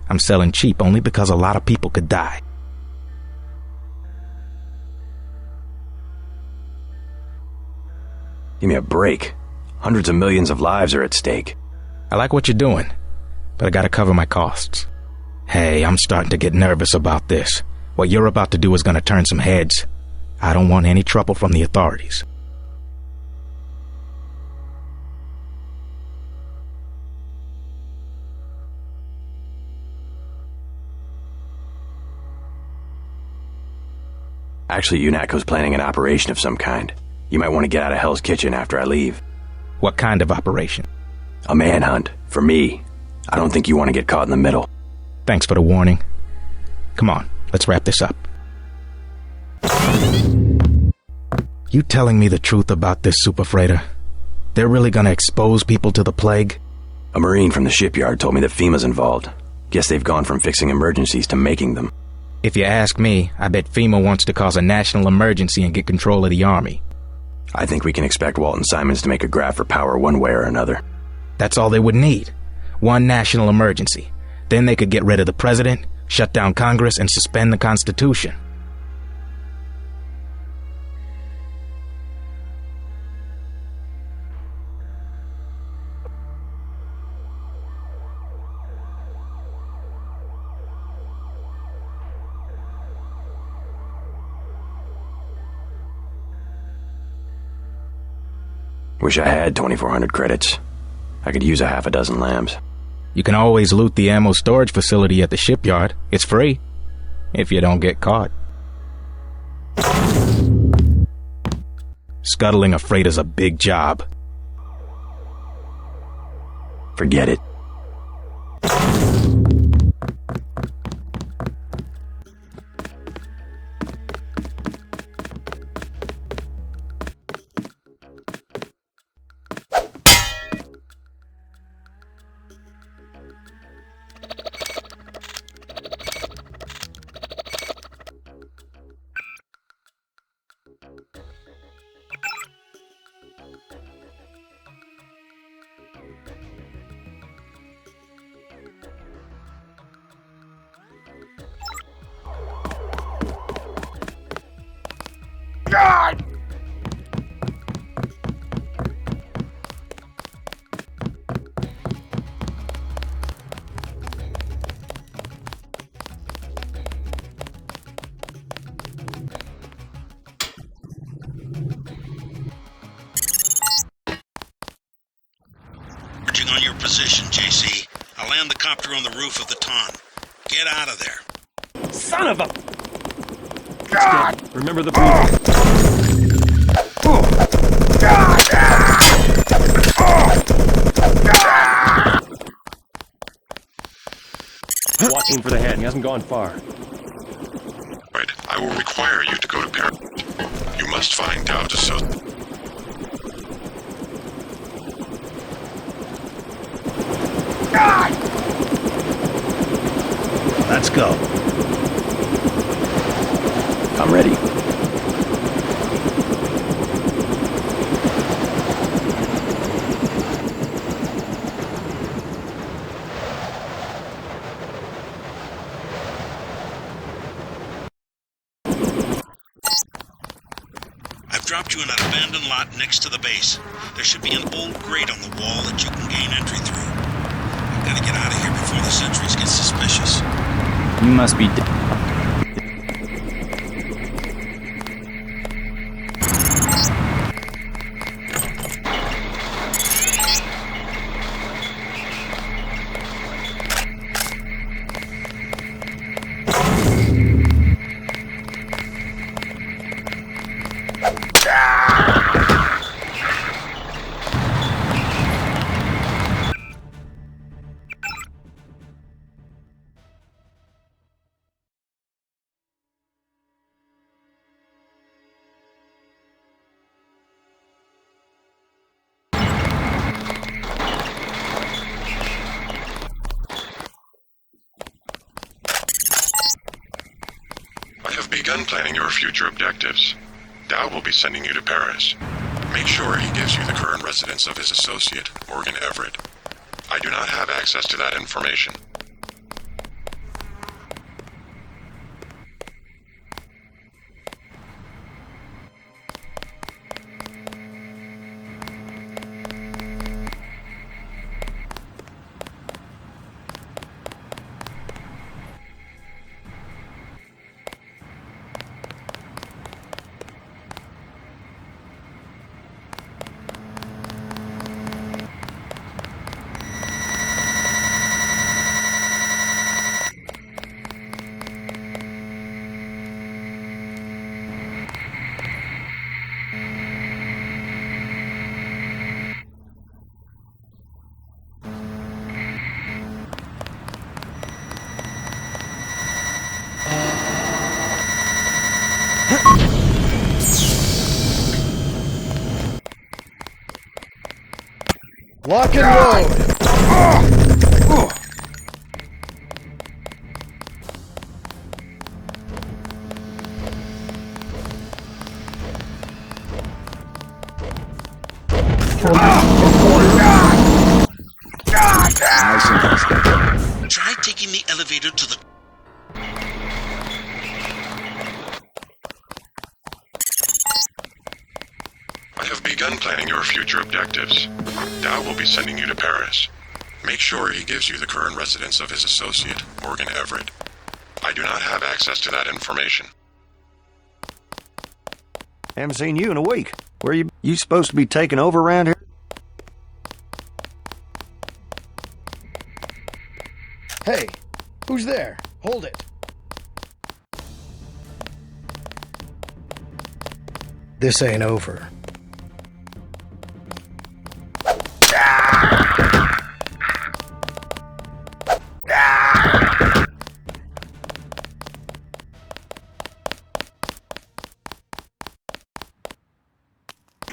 I'm selling cheap only because a lot of people could die. Give me a break. Hundreds of millions of lives are at stake. I like what you're doing, but I gotta cover my costs. Hey, I'm starting to get nervous about this. What you're about to do is gonna turn some heads. I don't want any trouble from the authorities. Actually, UNATCO's planning an operation of some kind. You might want to get out of Hell's Kitchen after I leave. What kind of operation? A manhunt. For me. I don't think you want to get caught in the middle. Thanks for the warning. Come on, let's wrap this up. You telling me the truth about this super freighter? They're really gonna expose people to the plague? A Marine from the shipyard told me that FEMA's involved. Guess they've gone from fixing emergencies to making them. If you ask me, I bet FEMA wants to cause a national emergency and get control of the army. I think we can expect Walton Simons to make a grab for power one way or another. That's all they would need. One national emergency. Then they could get rid of the president, shut down Congress, and suspend the Constitution. Wish I had 2,400 credits. I could use a half a dozen lambs. You can always loot the ammo storage facility at the shipyard. It's free. If you don't get caught. Scuttling a freighter's a big job. Forget it. God! Marching on your position, JC. I'll land the copter on the roof of the Ton. Get out of there. Son of a... God! Remember the previous... Watching for the head. He hasn't gone far. Right. I will require you to go to Paranormal. You must find out associates. God! Let's go. I'm ready. I've dropped you in an abandoned lot next to the base. There should be an old grate on the wall that you can gain entry through. I've got to get out of here before the sentries get suspicious. You must be... I have begun planning your future objectives. Dow will be sending you to Paris. Make sure he gives you the current residence of his associate, Morgan Everett. I do not have access to that information. Lock and load! Try taking the elevator to the... I have begun planning your future objectives. Dow will be sending you to Paris. Make sure he gives you the current residence of his associate, Morgan Everett. I do not have access to that information. Haven't seen you in a week. Where you supposed to be taking over around here? Hey, who's there? Hold it. This ain't over.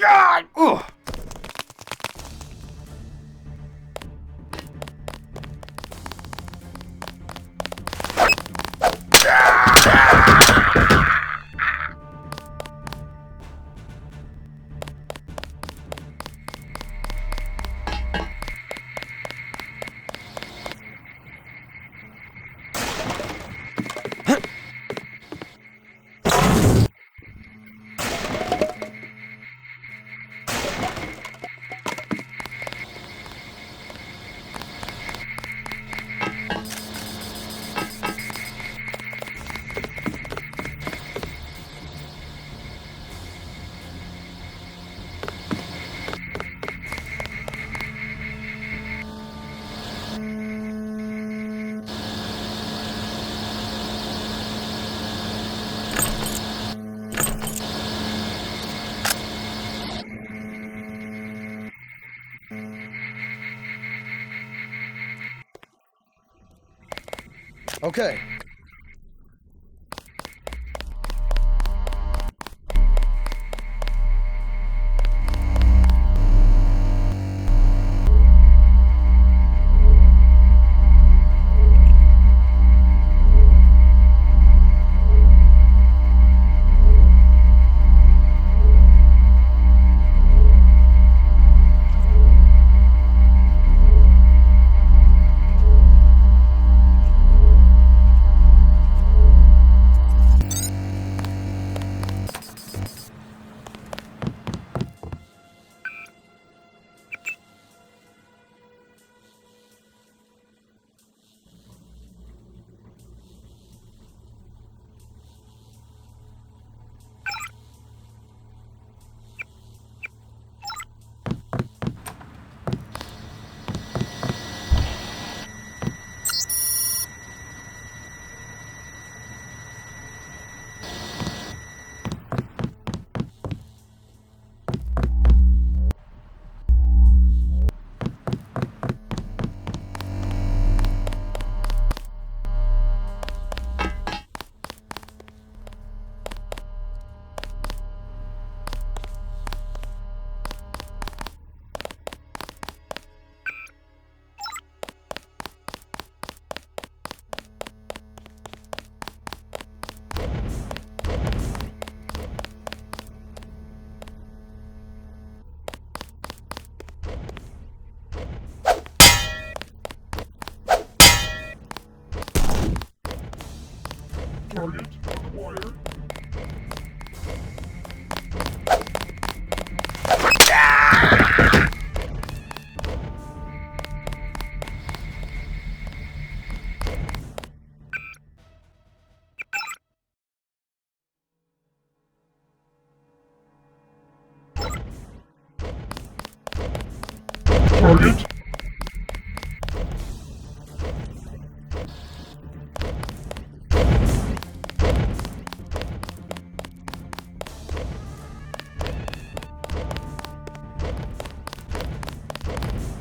God! Ugh. Okay. Target acquired. Target.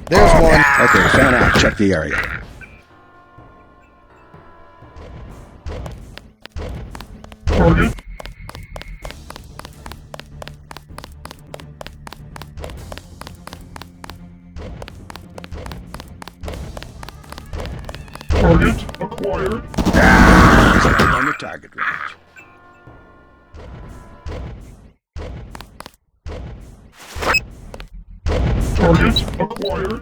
There's one. Okay, fan out. Check the area. Target. Select on the target range. Target acquired.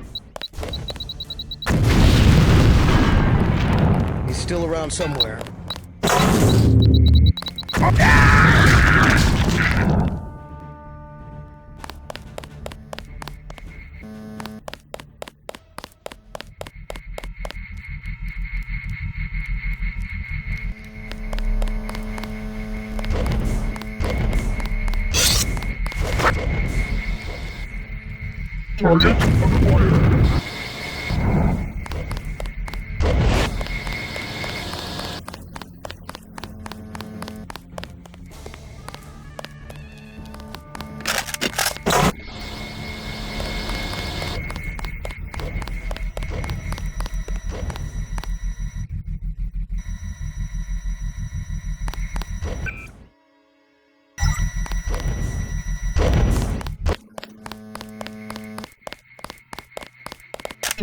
He's still around somewhere. Target acquired.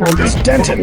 It's Denton.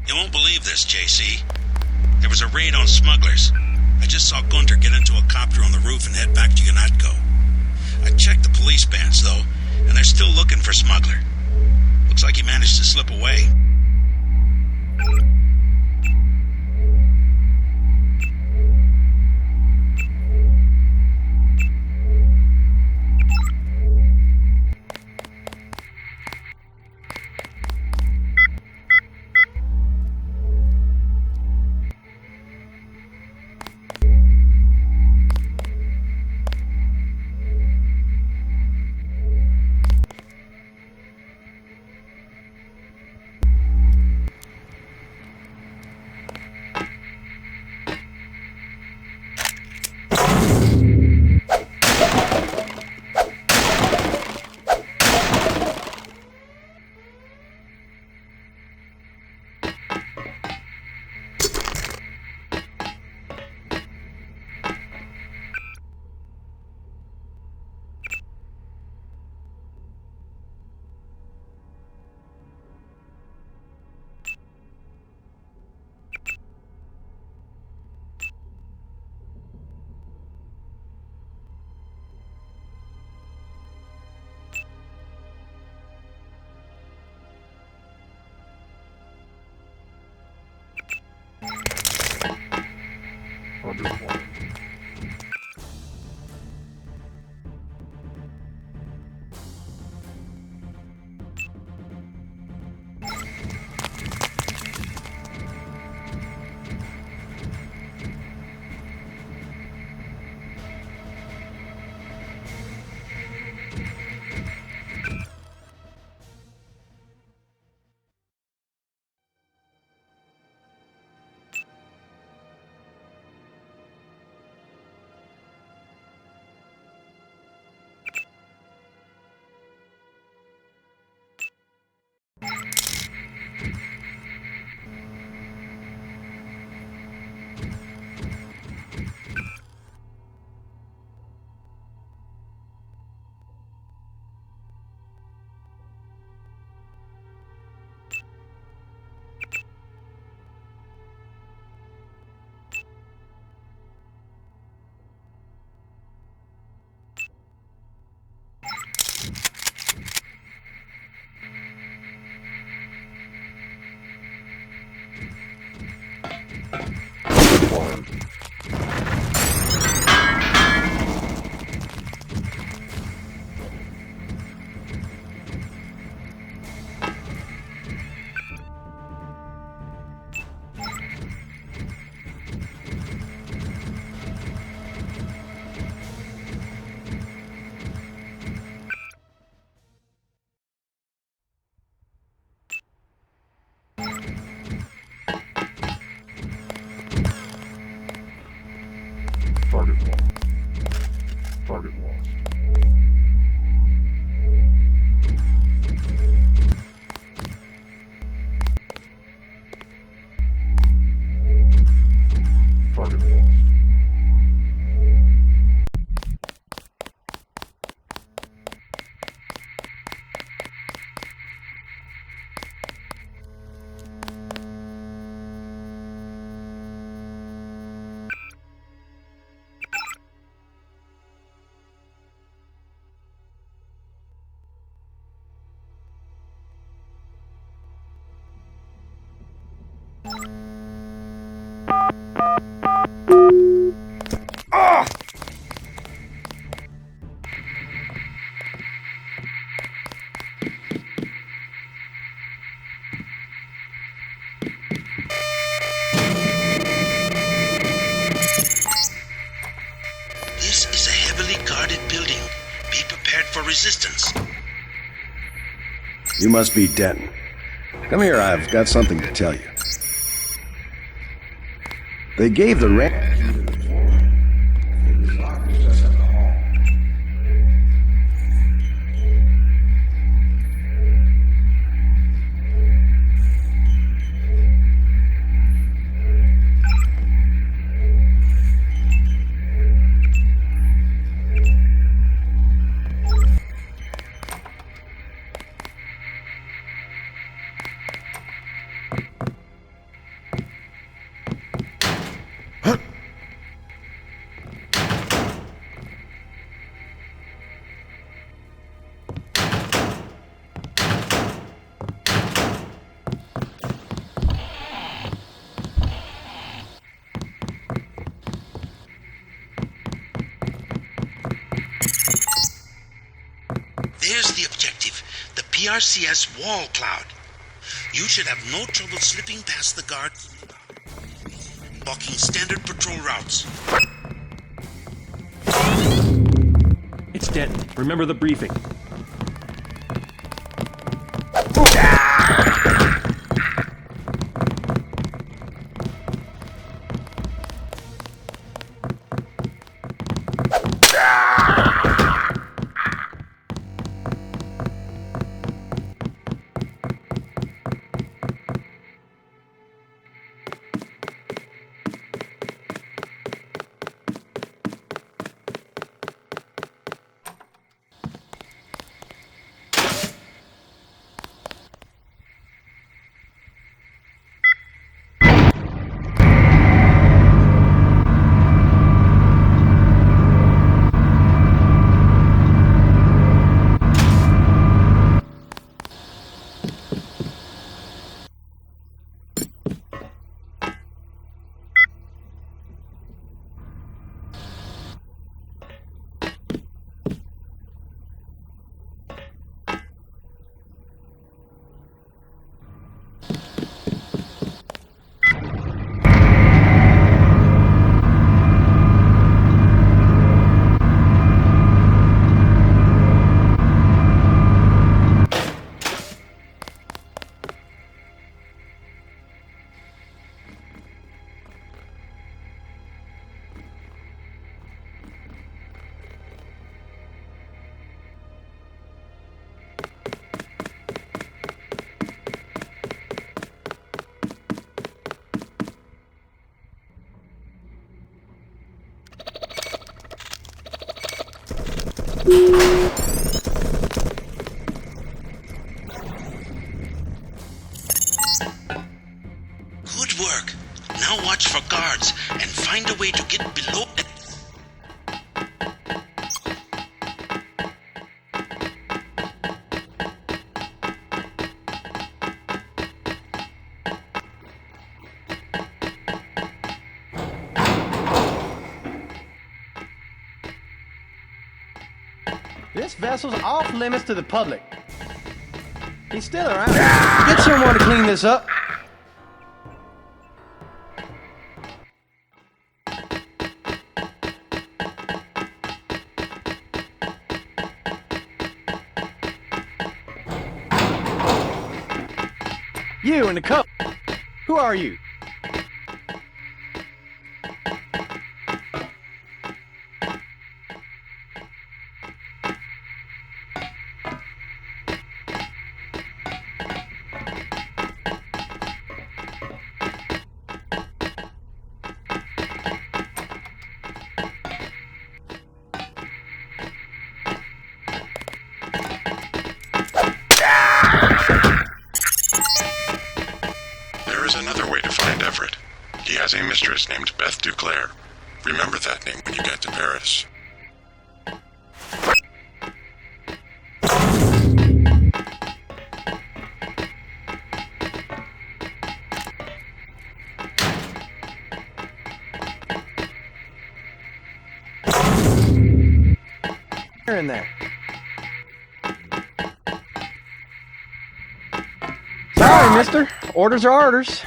You won't believe this, JC. There was a raid on smugglers. I just saw Gunter get into a copter on the roof and head back to Unatco. I checked the police bands, though, and they're still looking for Smuggler. Looks like he managed to slip away. Resistance. You must be Denton. Come here, I've got something to tell you. They gave the ranch key to the door. It was locked just at the hall. PRCS wall cloud. You should have no trouble slipping past the guards, walking standard patrol routes. It's Denton. Remember the briefing. Good work. Now watch for guards and find a way to get below. This vessel's off limits to the public. He's still around. Get someone to clean this up. You in the cup. Who are you? There is another way to find Everett. He has a mistress named Beth Duclair. Remember that name when you get to Paris. You're in there. Sorry, mister. Orders are orders.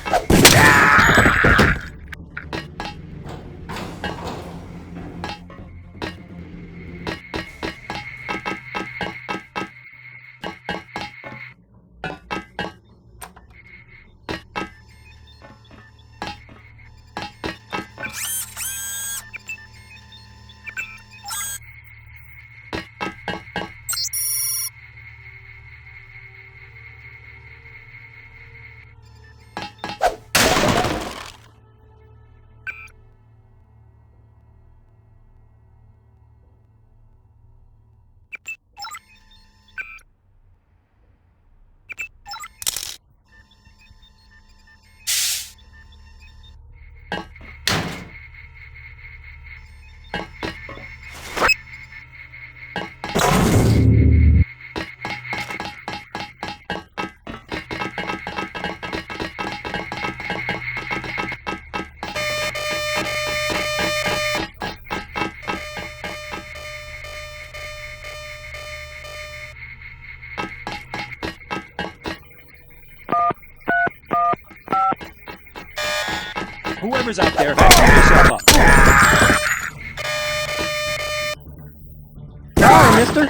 Whoever's out there, pull yourself up. Sorry, mister.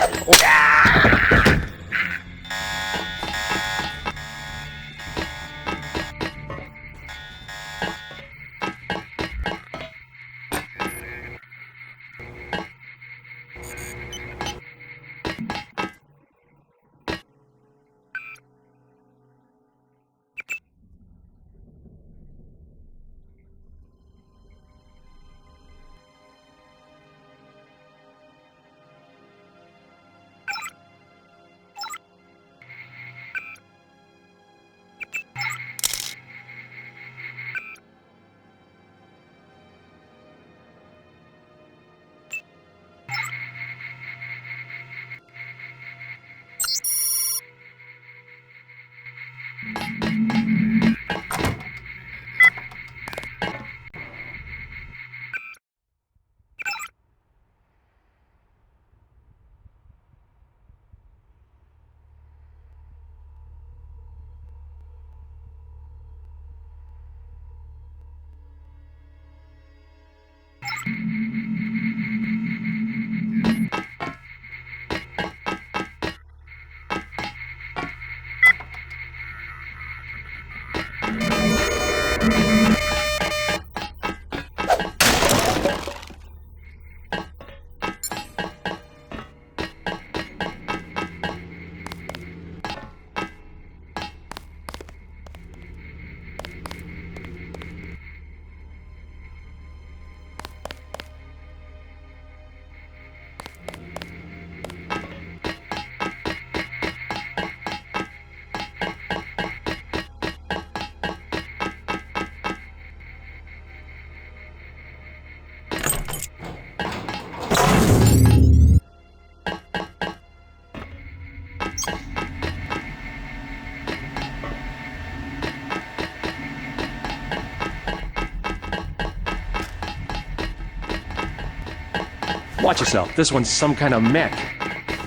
Watch yourself. This one's some kind of mech.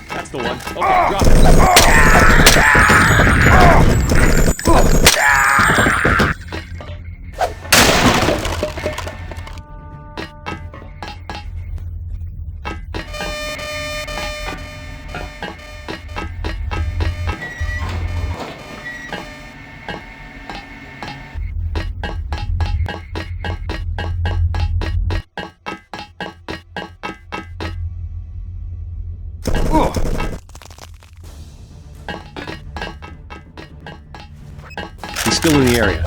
That's the one. Okay, drop it. He's still in the area.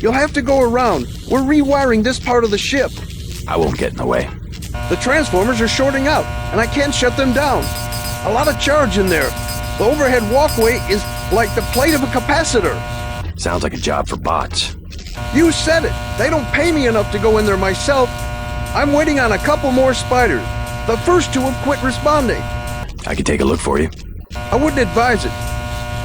You'll have to go around. We're rewiring this part of the ship. I won't get in the way. The transformers are shorting out, and I can't shut them down. A lot of charge in there. The overhead walkway is like the plate of a capacitor. Sounds like a job for bots. You said it. They don't pay me enough to go in there myself. I'm waiting on a couple more spiders. The first two have quit responding. I could take a look for you. I wouldn't advise it.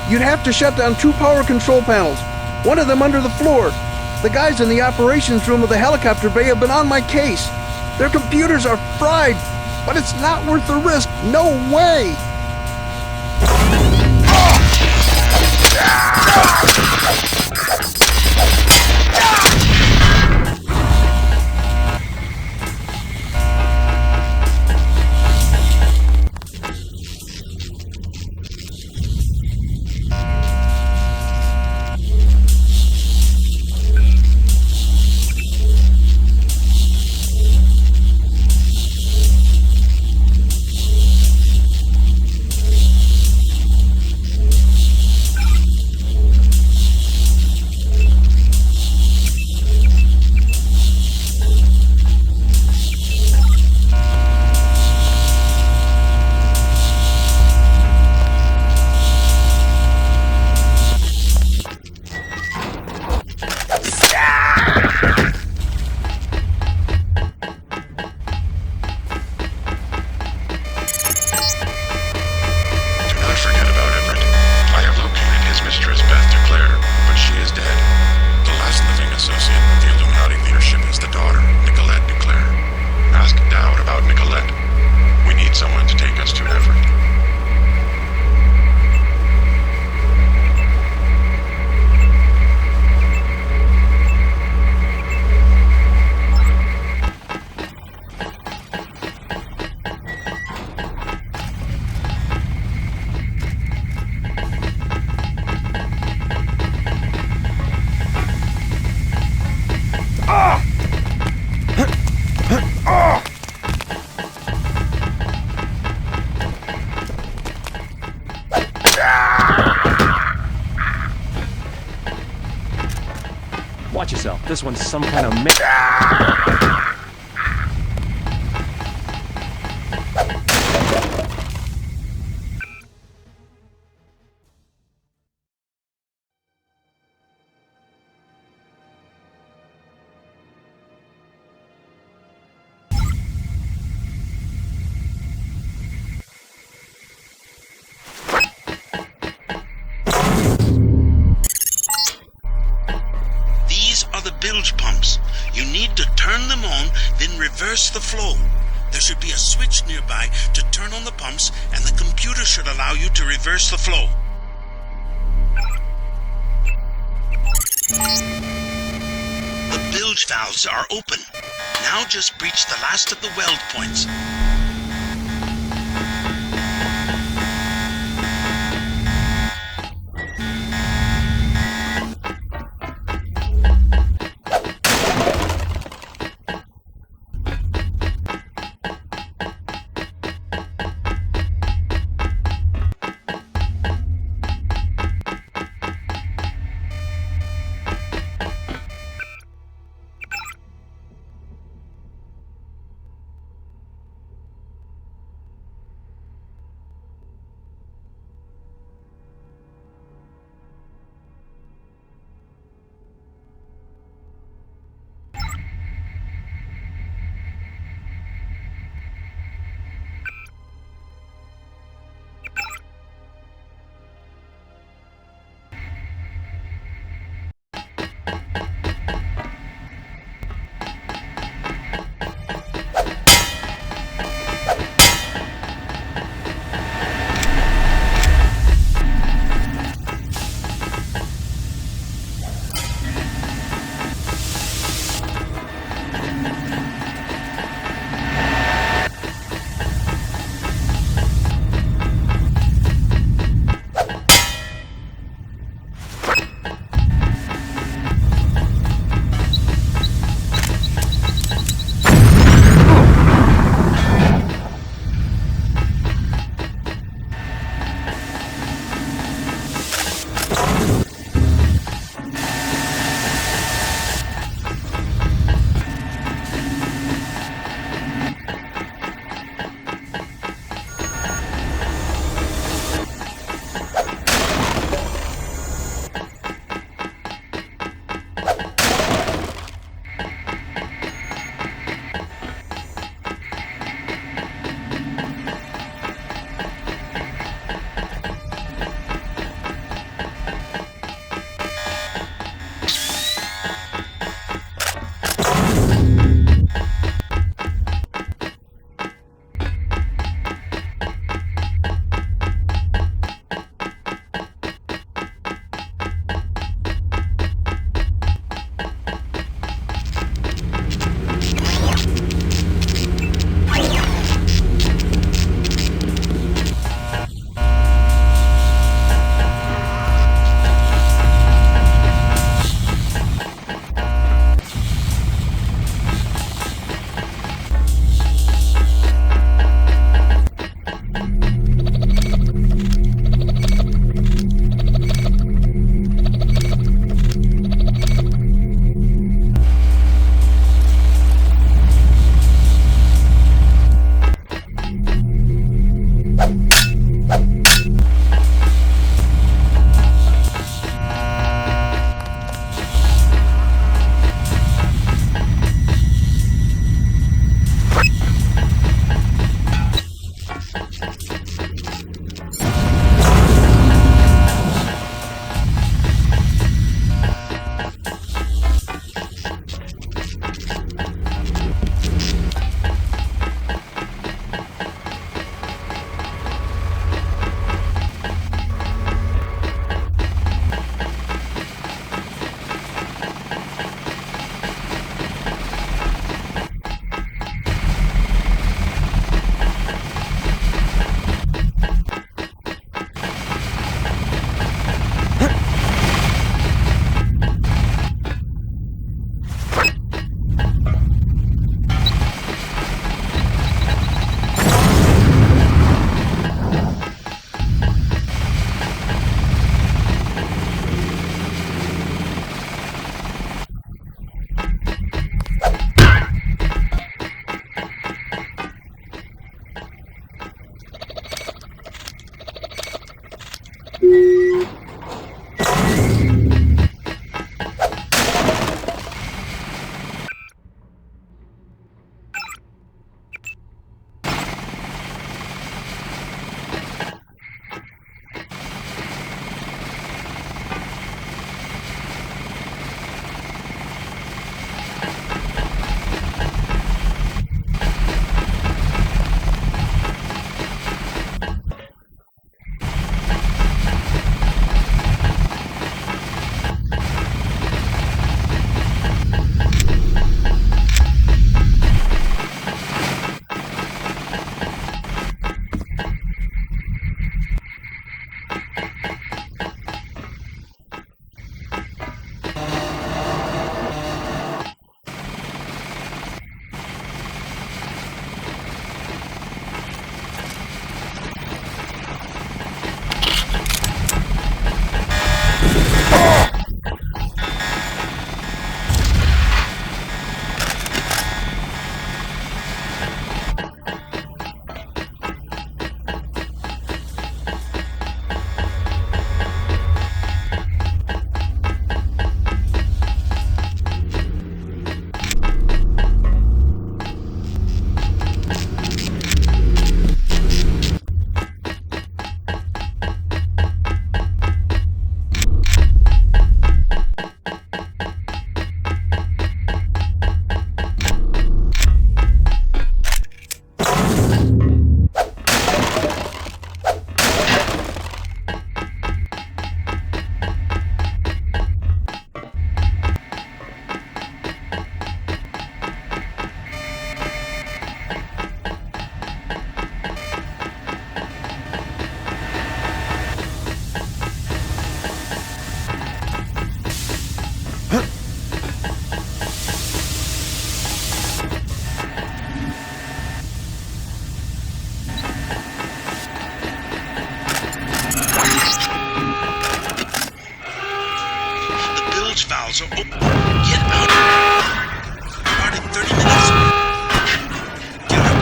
You'd have to shut down 2 power control panels, one of them under the floor. The guys in the operations room of the helicopter bay have been on my case. Their computers are fried, but it's not worth the risk. No way! yourself. This one's some kind of bilge pumps. You need to turn them on, then reverse the flow. There should be a switch nearby to turn on the pumps, and the computer should allow you to reverse the flow. The bilge valves are open. Now just breach the last of the weld points. valves are open. Get out. Start in 30 minutes. Get out.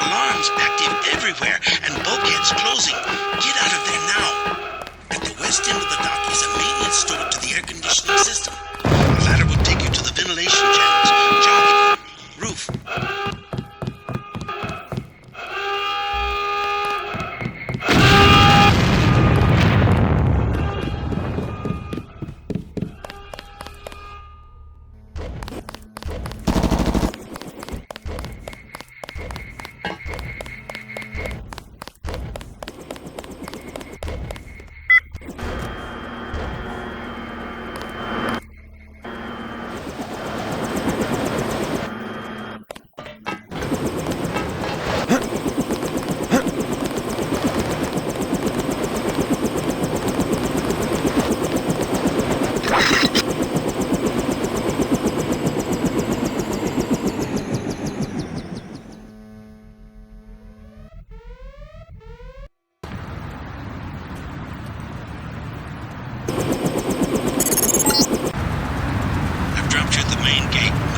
Alarms active everywhere and bulkheads closing. Get out of there now. At the west end of the dock is a maintenance store to the air conditioning system. A ladder will take you to the ventilation channels, jogging, roof.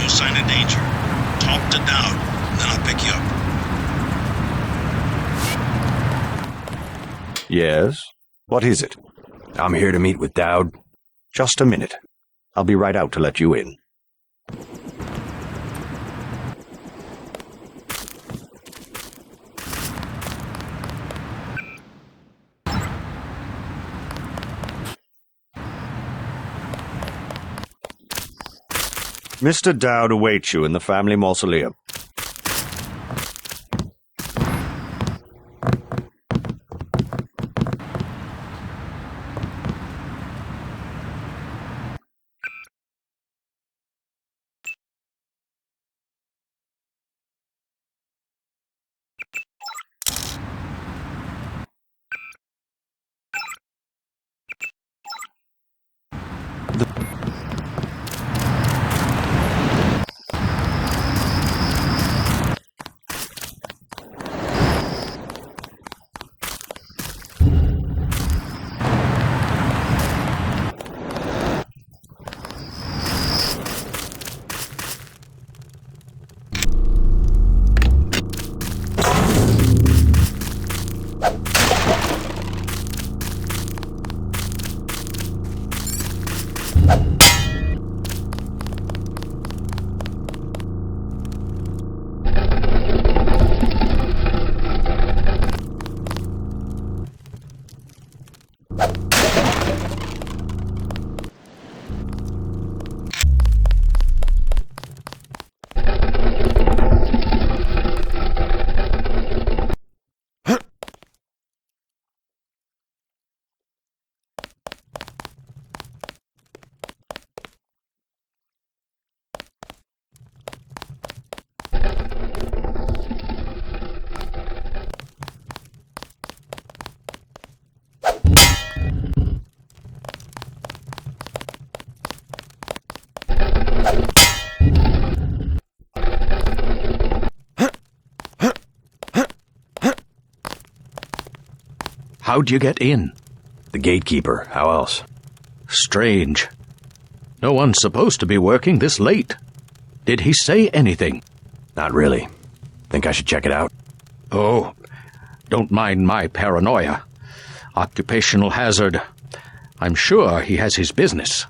Sign of danger. Talk to Dowd, then I'll pick you up. Yes? What is it? I'm here to meet with Dowd. Just a minute. I'll be right out to let you in. Mr. Dowd awaits you in the family mausoleum. How'd you get in? The gatekeeper. How else? Strange. No one's supposed to be working this late. Did he say anything? Not really. Think I should check it out? Oh, don't mind my paranoia. Occupational hazard. I'm sure he has his business.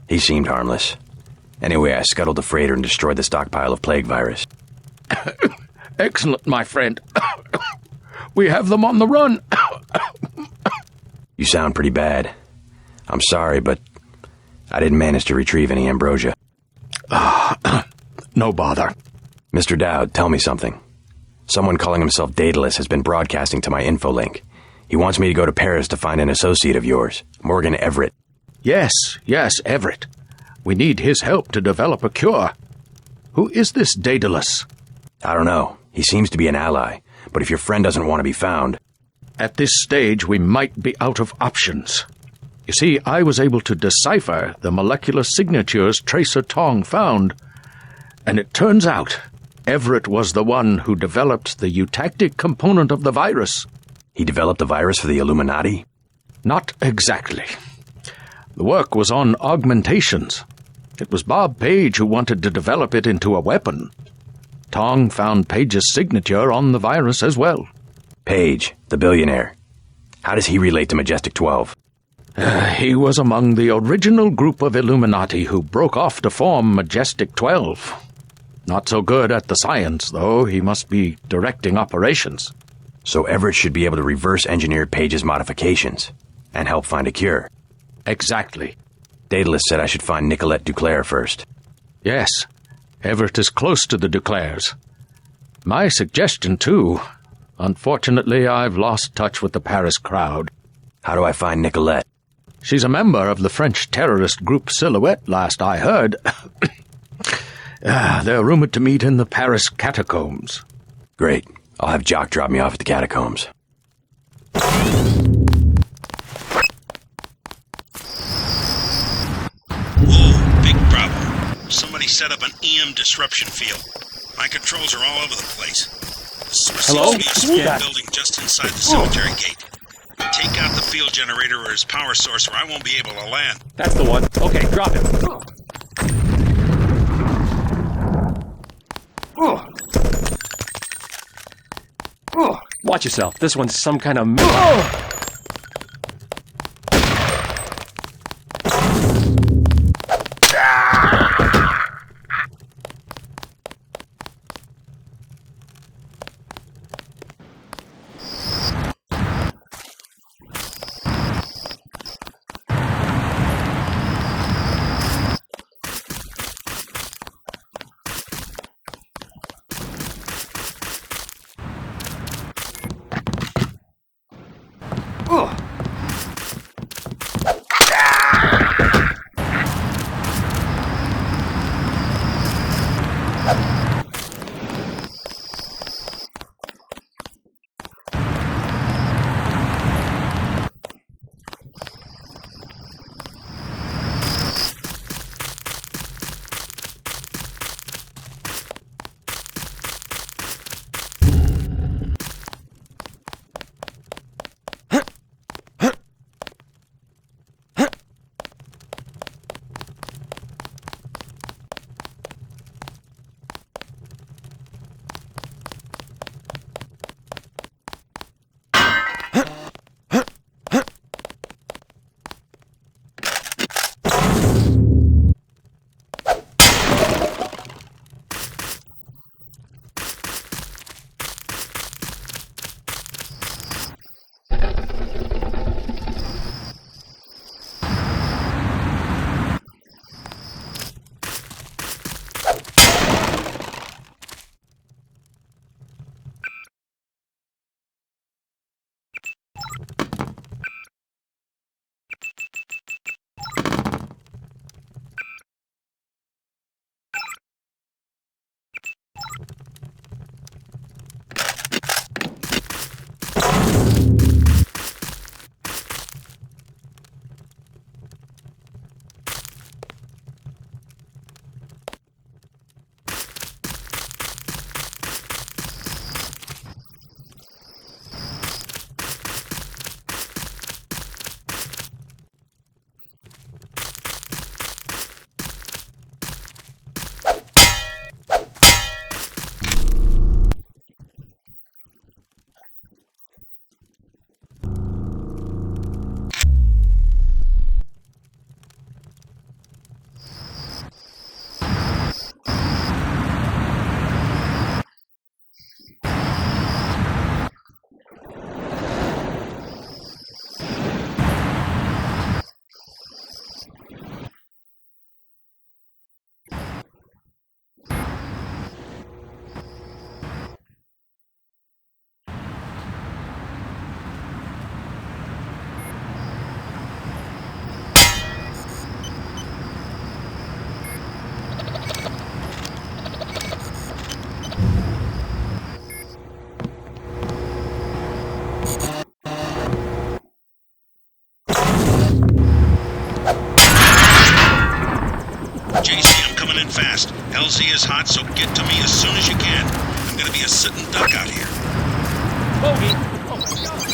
He seemed harmless. Anyway, I scuttled the freighter and destroyed the stockpile of plague virus. Excellent, my friend. We have them on the run. You sound pretty bad. I'm sorry, but I didn't manage to retrieve any ambrosia. No bother. Mr. Dowd, tell me something. Someone calling himself Daedalus has been broadcasting to my infolink. He wants me to go to Paris to find an associate of yours, Morgan Everett. Yes, Everett. We need his help to develop a cure. Who is this Daedalus? I don't know. He seems to be an ally, but if your friend doesn't want to be found... At this stage, we might be out of options. You see, I was able to decipher the molecular signatures Tracer Tong found, and it turns out Everett was the one who developed the eutactic component of the virus. He developed the virus for the Illuminati? Not exactly. The work was on augmentations. It was Bob Page who wanted to develop it into a weapon. Tong found Page's signature on the virus as well. Page, the billionaire. How does he relate to Majestic 12? He was among the original group of Illuminati who broke off to form Majestic 12. Not so good at the science, though. He must be directing operations. So Everett should be able to reverse engineer Page's modifications and help find a cure. Exactly. Daedalus said I should find Nicolette Duclair first. Yes. Everett is close to the Duclairs. My suggestion, too. Unfortunately, I've lost touch with the Paris crowd. How do I find Nicolette? She's a member of the French terrorist group Silhouette, last I heard. They're rumored to meet in the Paris catacombs. Great. I'll have Jock drop me off at the catacombs. Whoa, big problem. Somebody set up an EM disruption field. My controls are all over the place. This seems to be a small building just inside the cemetery gate. Take out the field generator or his power source or I won't be able to land. That's the one. Okay, drop him. Watch yourself. This one's some kind of... JC, I'm coming in fast. LZ is hot, so get to me as soon as you can. I'm gonna be a sitting duck out here. Bogey! Oh my god!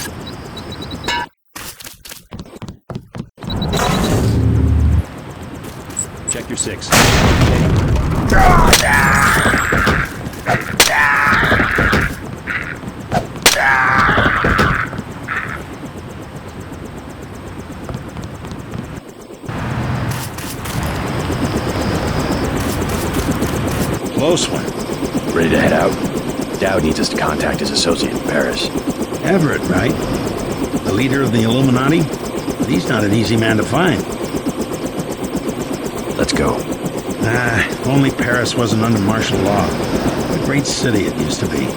Check your 6. Close one. Ready to head out? Dowd needs us to contact his associate in Paris. Everett, right? The leader of the Illuminati? But he's not an easy man to find. Let's go. If only Paris wasn't under martial law. What a great city it used to be.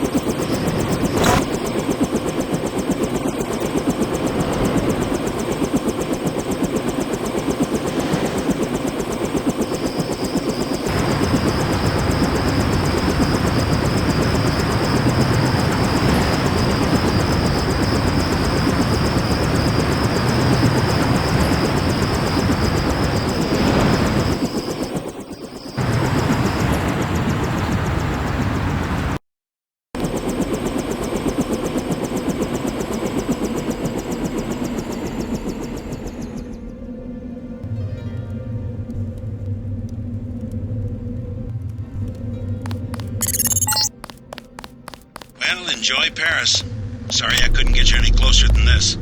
Well, enjoy Paris. Sorry I couldn't get you any closer than this.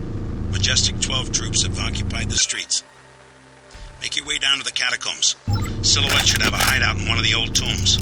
Majestic 12 troops have occupied the streets. Make your way down to the catacombs. Silhouette should have a hideout in one of the old tombs.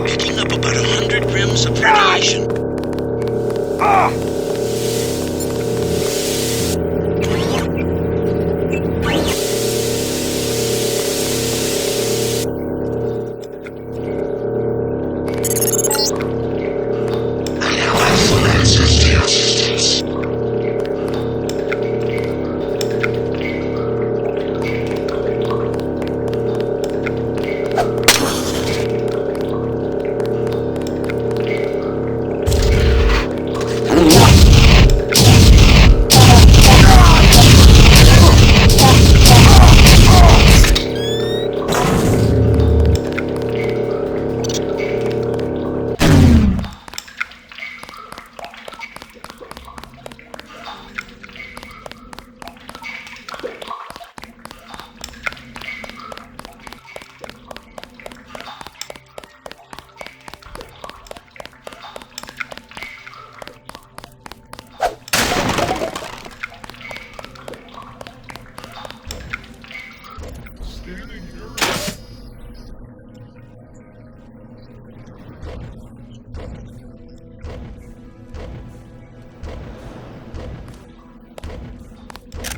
Picking up about 100 rims of radiation.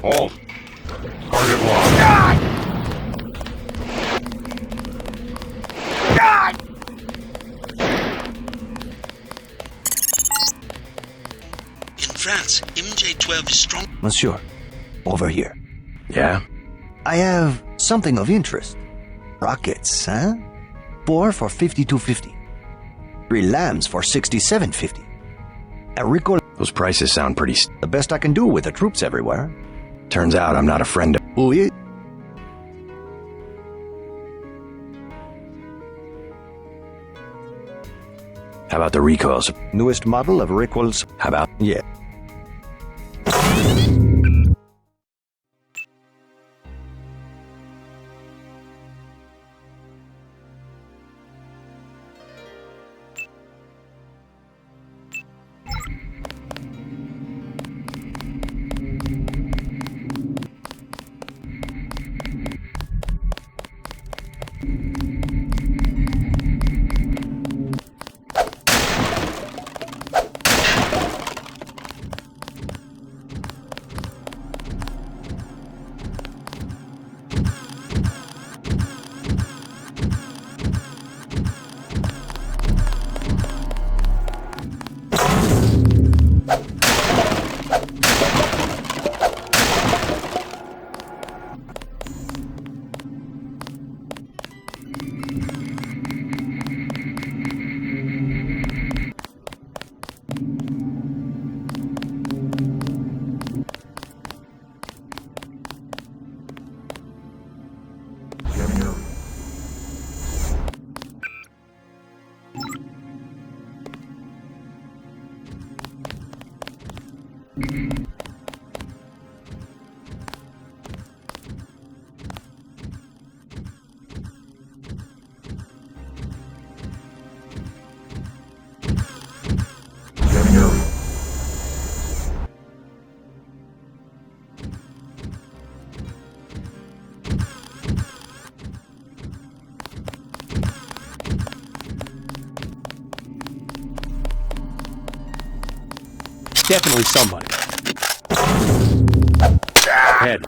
Halt. Target locked. is strong. Monsieur, over here. Yeah? I have something of interest. Rockets, huh? 4 for 52.50. 3 lambs for 67.50. A recall. Those prices sound pretty the best I can do with the troops everywhere. Turns out I'm not a friend of... Oh, yeah. How about the recoils? Newest model of recoils. How about... Yeah. Definitely somebody. Head.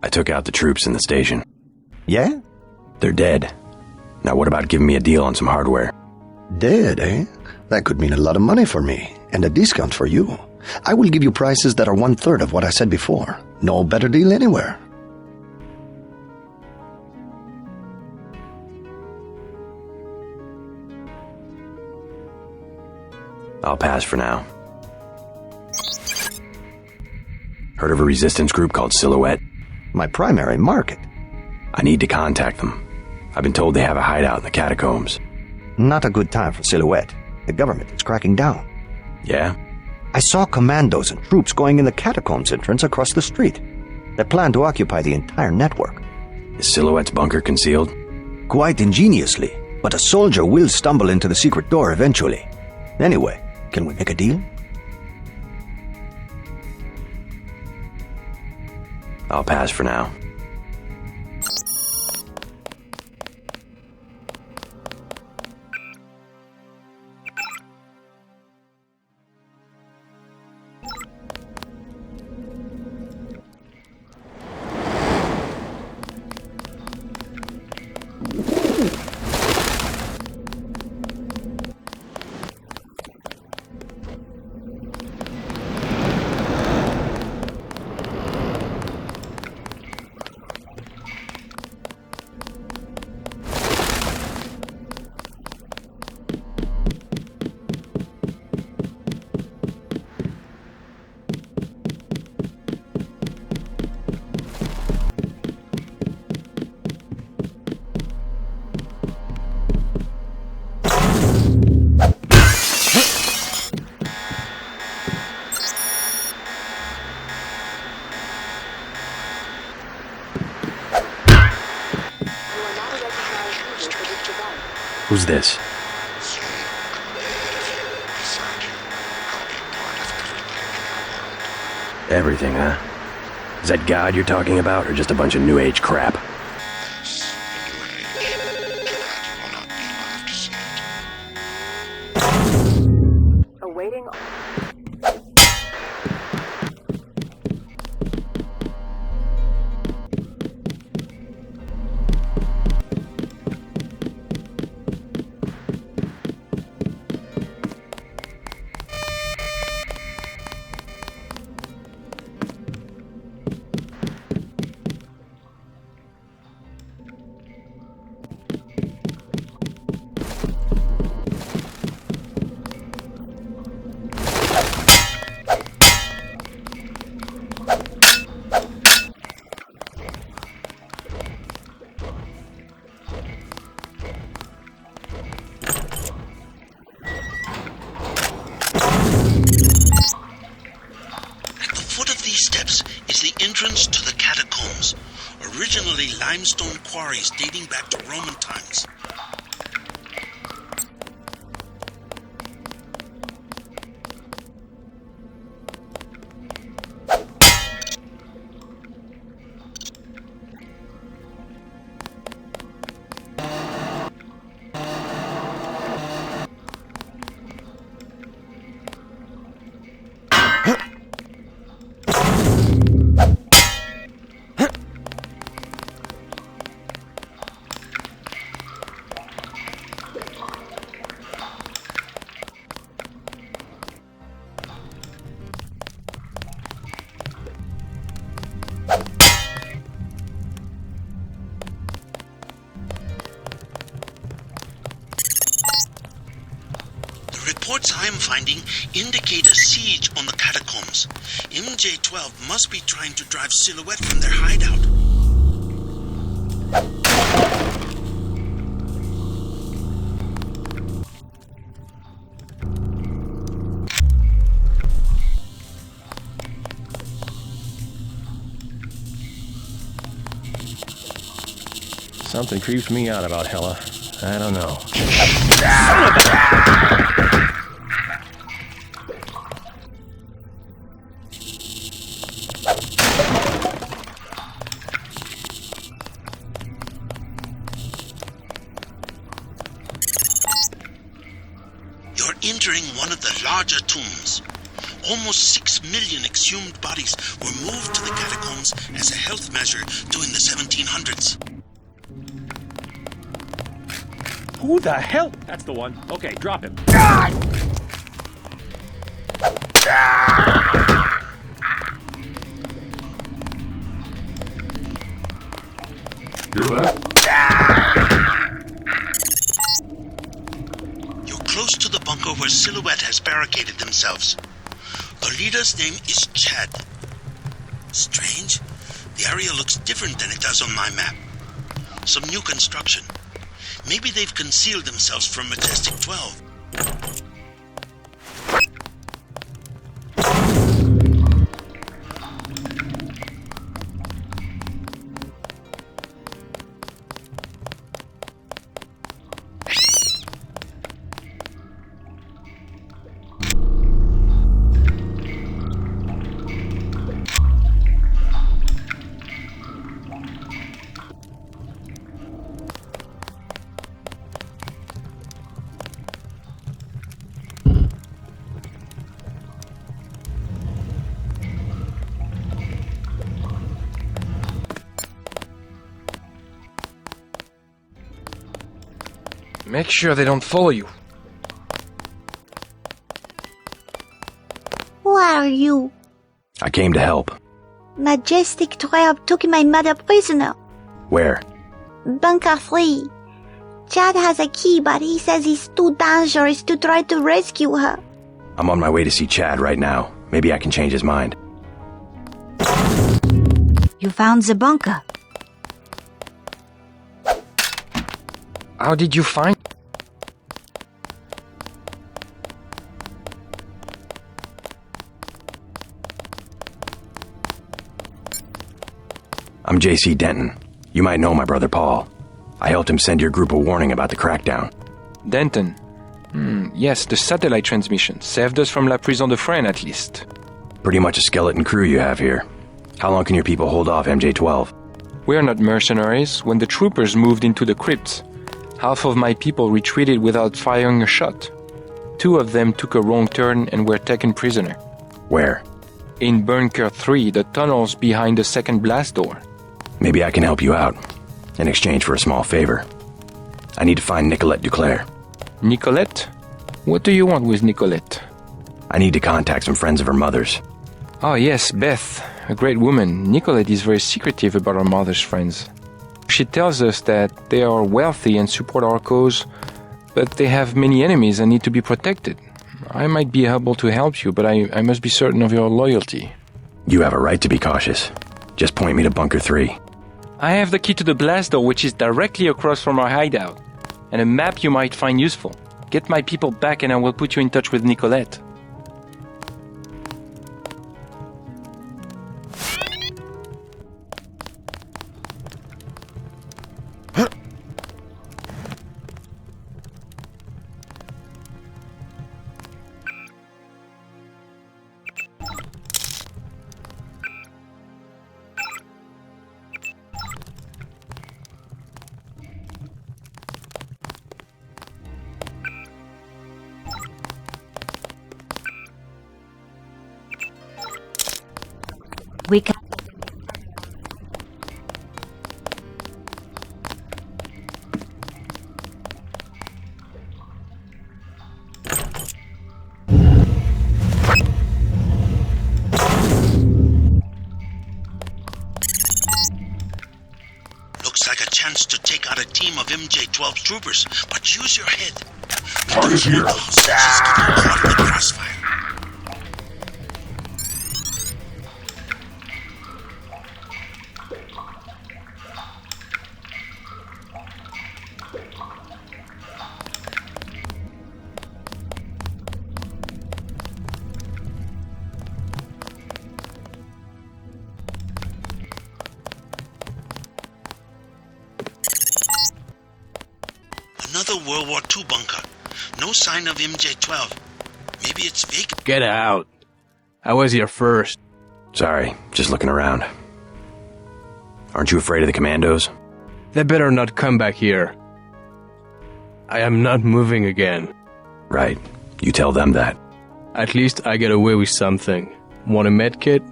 I took out the troops in the station. Yeah? They're dead. Now what about giving me a deal on some hardware? Dead, eh? That could mean a lot of money for me, and a discount for you. I will give you prices that are 1/3 of what I said before. No better deal anywhere. I'll pass for now. Heard of a resistance group called Silhouette? My primary market. I need to contact them. I've been told they have a hideout in the catacombs. Not a good time for Silhouette. The government is cracking down. Yeah? I saw commandos and troops going in the catacombs entrance across the street. They plan to occupy the entire network. Is Silhouette's bunker concealed? Quite ingeniously, but a soldier will stumble into the secret door eventually. Anyway, can we make a deal? I'll pass for now. Who's this? Everything, huh? Is that God you're talking about, or just a bunch of New Age crap? Awaiting. Entrance to the catacombs, originally limestone quarries dating back to Roman times. Reports I am finding indicate a siege on the catacombs. MJ-12 must be trying to drive Silhouette from their hideout. Something creeps me out about Hella. I don't know. You're entering one of the larger tombs. Almost 6 million exhumed bodies were moved to the catacombs as a health measure during the 1700s. Who the hell? That's the one. Okay, drop him. You're close to the bunker where Silhouette has barricaded themselves. The leader's name is Chad. Strange. The area looks different than it does on my map. Some new construction. Maybe they've concealed themselves from Majestic 12. Make sure they don't follow you. Who are you? I came to help. Majestic 12 took my mother prisoner. Where? Bunker 3. Chad has a key, but he says it's too dangerous to try to rescue her. I'm on my way to see Chad right now. Maybe I can change his mind. You found the bunker. How did you find? I'm J.C. Denton. You might know my brother Paul. I helped him send your group a warning about the crackdown. Denton. Yes, the satellite transmission. Saved us from La Prison de Fresnes, at least. Pretty much a skeleton crew you have here. How long can your people hold off MJ-12? We are not mercenaries. When the troopers moved into the crypts, half of my people retreated without firing a shot. 2 of them took a wrong turn and were taken prisoner. Where? In Bunker 3, the tunnels behind the second blast door. Maybe I can help you out, in exchange for a small favor. I need to find Nicolette Duclair. Nicolette? What do you want with Nicolette? I need to contact some friends of her mother's. Oh yes, Beth, a great woman. Nicolette is very secretive about her mother's friends. She tells us that they are wealthy and support our cause, but they have many enemies and need to be protected. I might be able to help you, but I must be certain of your loyalty. You have a right to be cautious. Just point me to Bunker 3. I have the key to the blast door, which is directly across from our hideout, and a map you might find useful. Get my people back and I will put you in touch with Nicolette. We can. Looks like a chance to take out a team of MJ-12 troopers, but use your head. Target's here. Caught in the crossfire. Another World War II bunker. No sign of MJ-12. Maybe it's vacant. Get out. I was here first. Sorry, just looking around. Aren't you afraid of the commandos? They better not come back here. I am not moving again. Right. You tell them that. At least I get away with something. Want a medkit?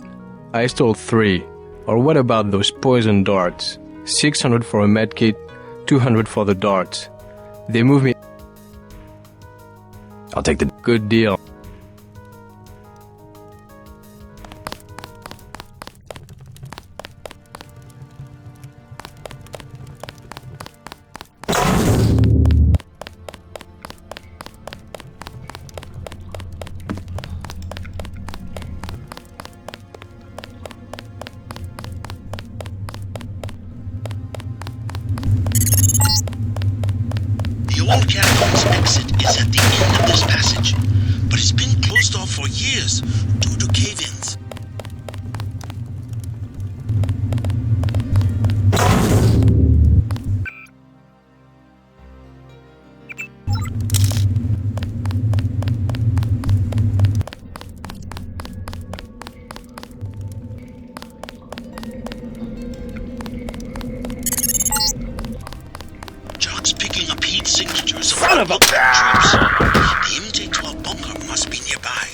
I stole 3. Or what about those poison darts? 600 for a medkit, 200 for the darts. They move me. I'll take the good deal. The old catacombs exit is at the end of this passage, but it's been closed off for years due to cave-ins. Jock's picking up heat signatures of Son of a troops. The MJ-12 bunker must be nearby.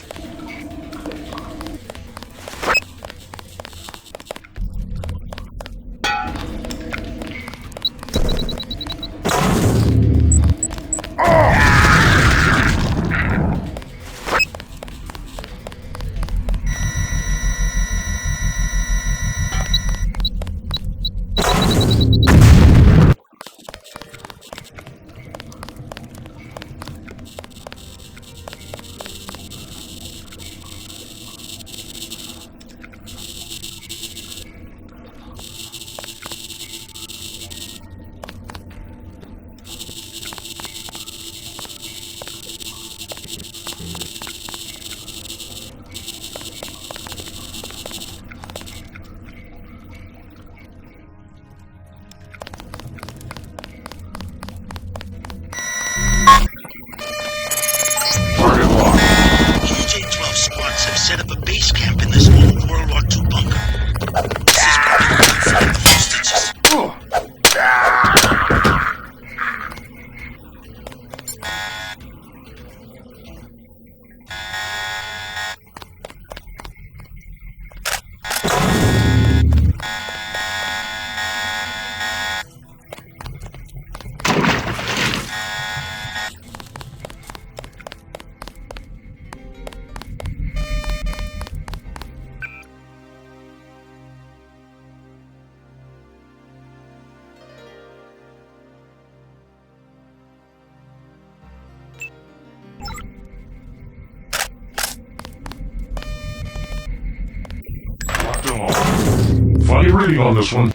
Funny reading on this one.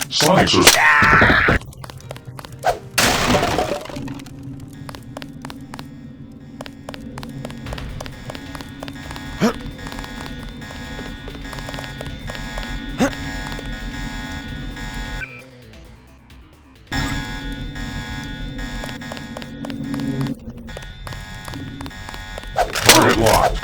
Slicers. Target locked.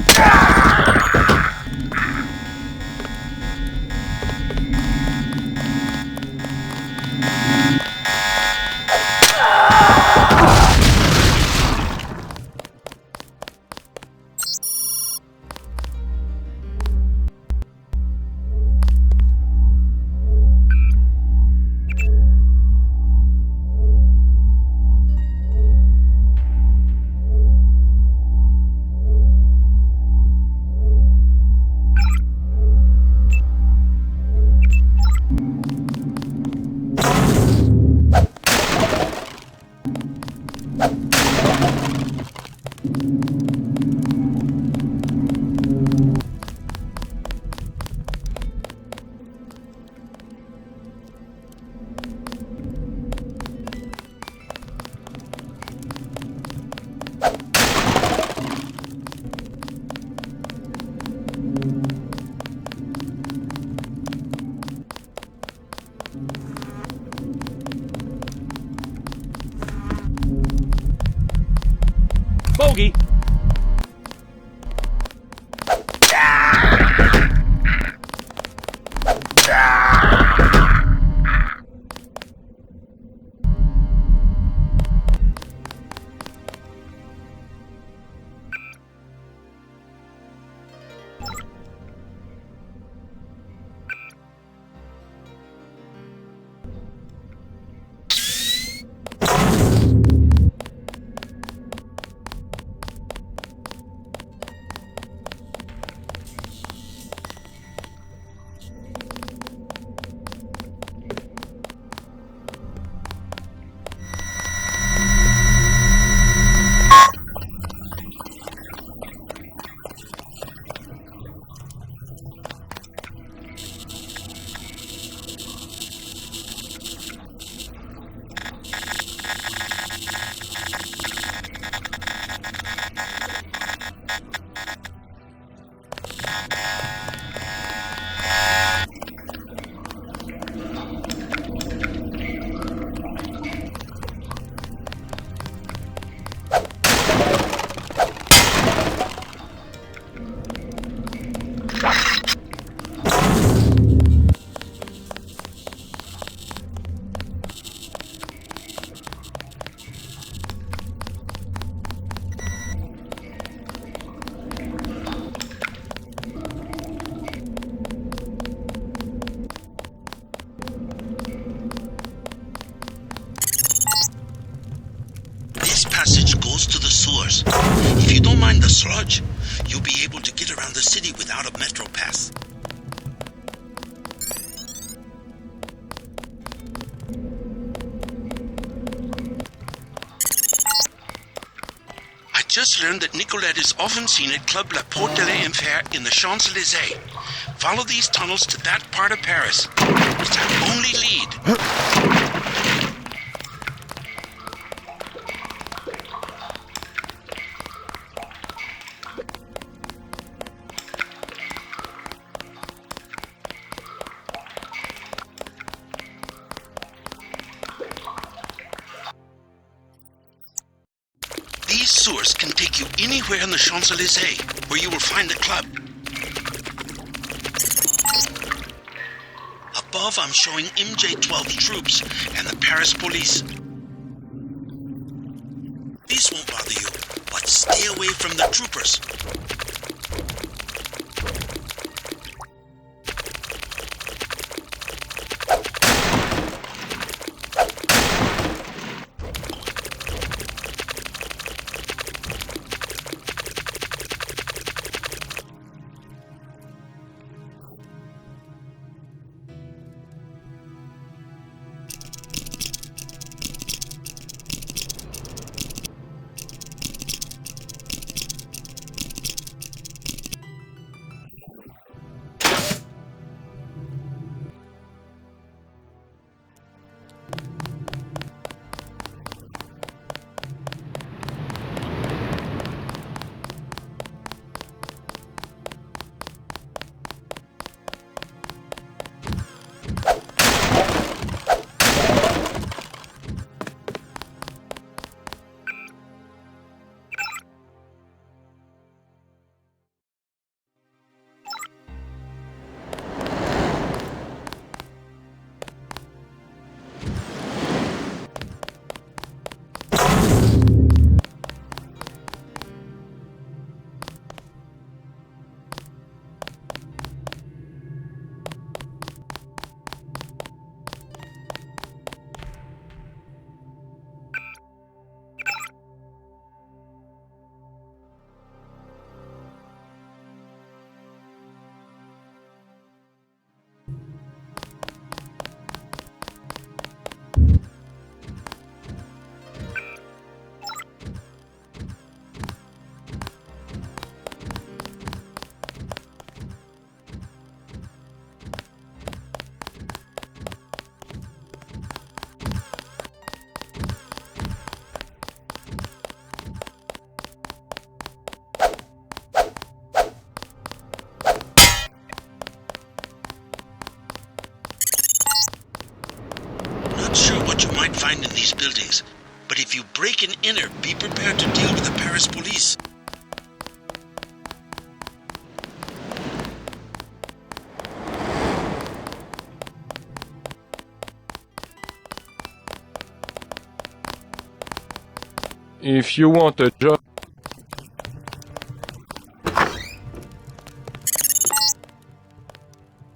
Bogey! If you don't mind the sludge, you'll be able to get around the city without a metro pass. I just learned that Nicolette is often seen at Club La Porte de l'Enfer in the Champs-Élysées. Follow these tunnels to that part of Paris. It's our only lead. These sewers can take you anywhere in the Champs-Élysées, where you will find the club. Above, I'm showing MJ-12 troops and the Paris police. These won't bother you, but stay away away from the troopers. Not sure what you might find in these buildings, but if you break and enter, be prepared to deal with the Paris police. If you want a job...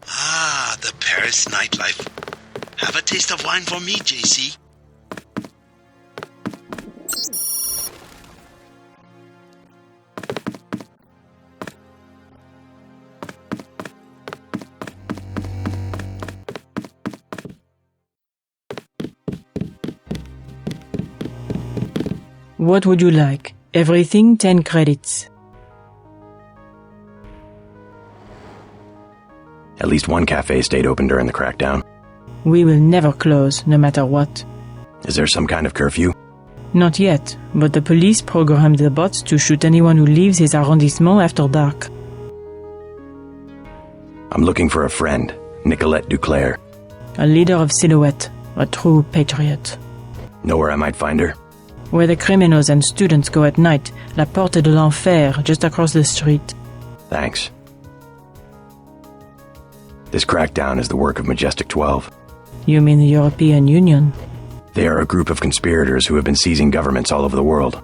Ah, the Paris nightlife. Have a taste of wine for me, JC. What would you like? Everything 10 credits. At least one cafe stayed open during the crackdown. We will never close, no matter what. Is there some kind of curfew? Not yet, but the police programmed the bots to shoot anyone who leaves his arrondissement after dark. I'm looking for a friend, Nicolette Duclair. A leader of Silhouette, a true patriot. Know where I might find her? Where the criminals and students go at night, La Porte de l'Enfer, just across the street. Thanks. This crackdown is the work of Majestic 12. You mean the European Union? They are a group of conspirators who have been seizing governments all over the world.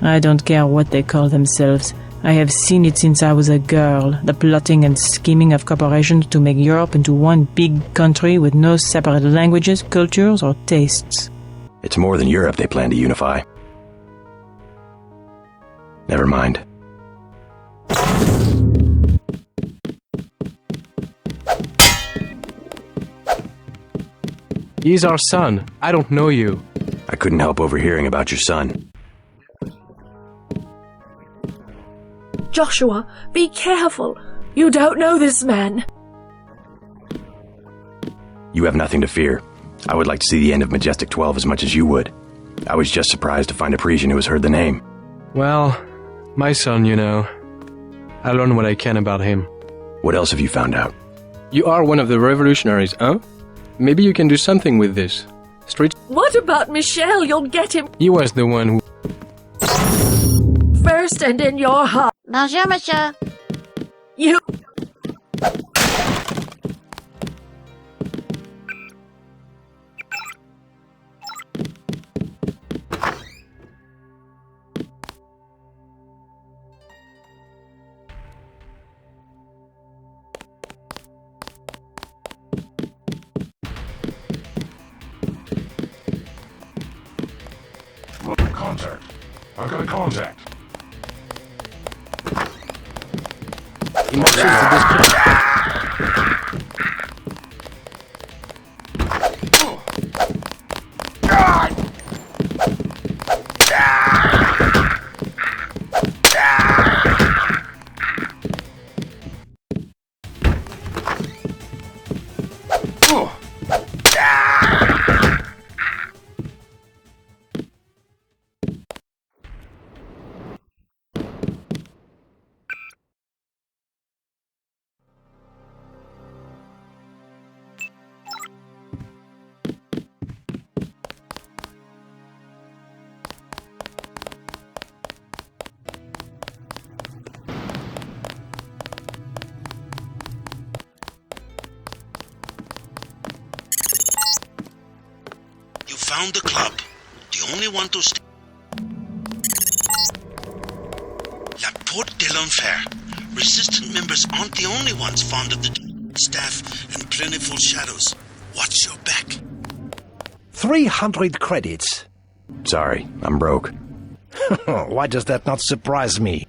I don't care what they call themselves. I have seen it since I was a girl, the plotting and scheming of corporations to make Europe into one big country with no separate languages, cultures, or tastes. It's more than Europe they plan to unify. Never mind. He's our son. I don't know you. I couldn't help overhearing about your son. Joshua, be careful. You don't know this man. You have nothing to fear. I would like to see the end of Majestic 12 as much as you would. I was just surprised to find a Parisian who has heard the name. Well, my son, you know. I learned what I can about him. What else have you found out? You are one of the revolutionaries, huh? Maybe you can do something with this. Street... What about Michel? You'll get him He was the one who... first and in your heart. Bonjour, monsieur. You... I've got a contact. He matches the display. Found the club. The only one to stay. La Porte de l'Enfer. Resistant members aren't the only ones fond of the staff and plentiful shadows. Watch your back. 300 credits. Sorry, I'm broke. Why does that not surprise me?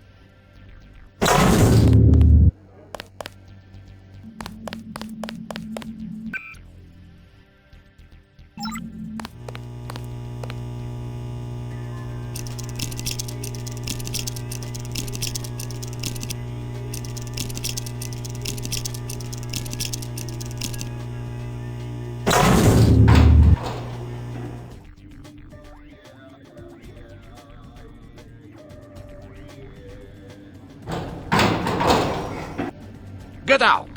Get out!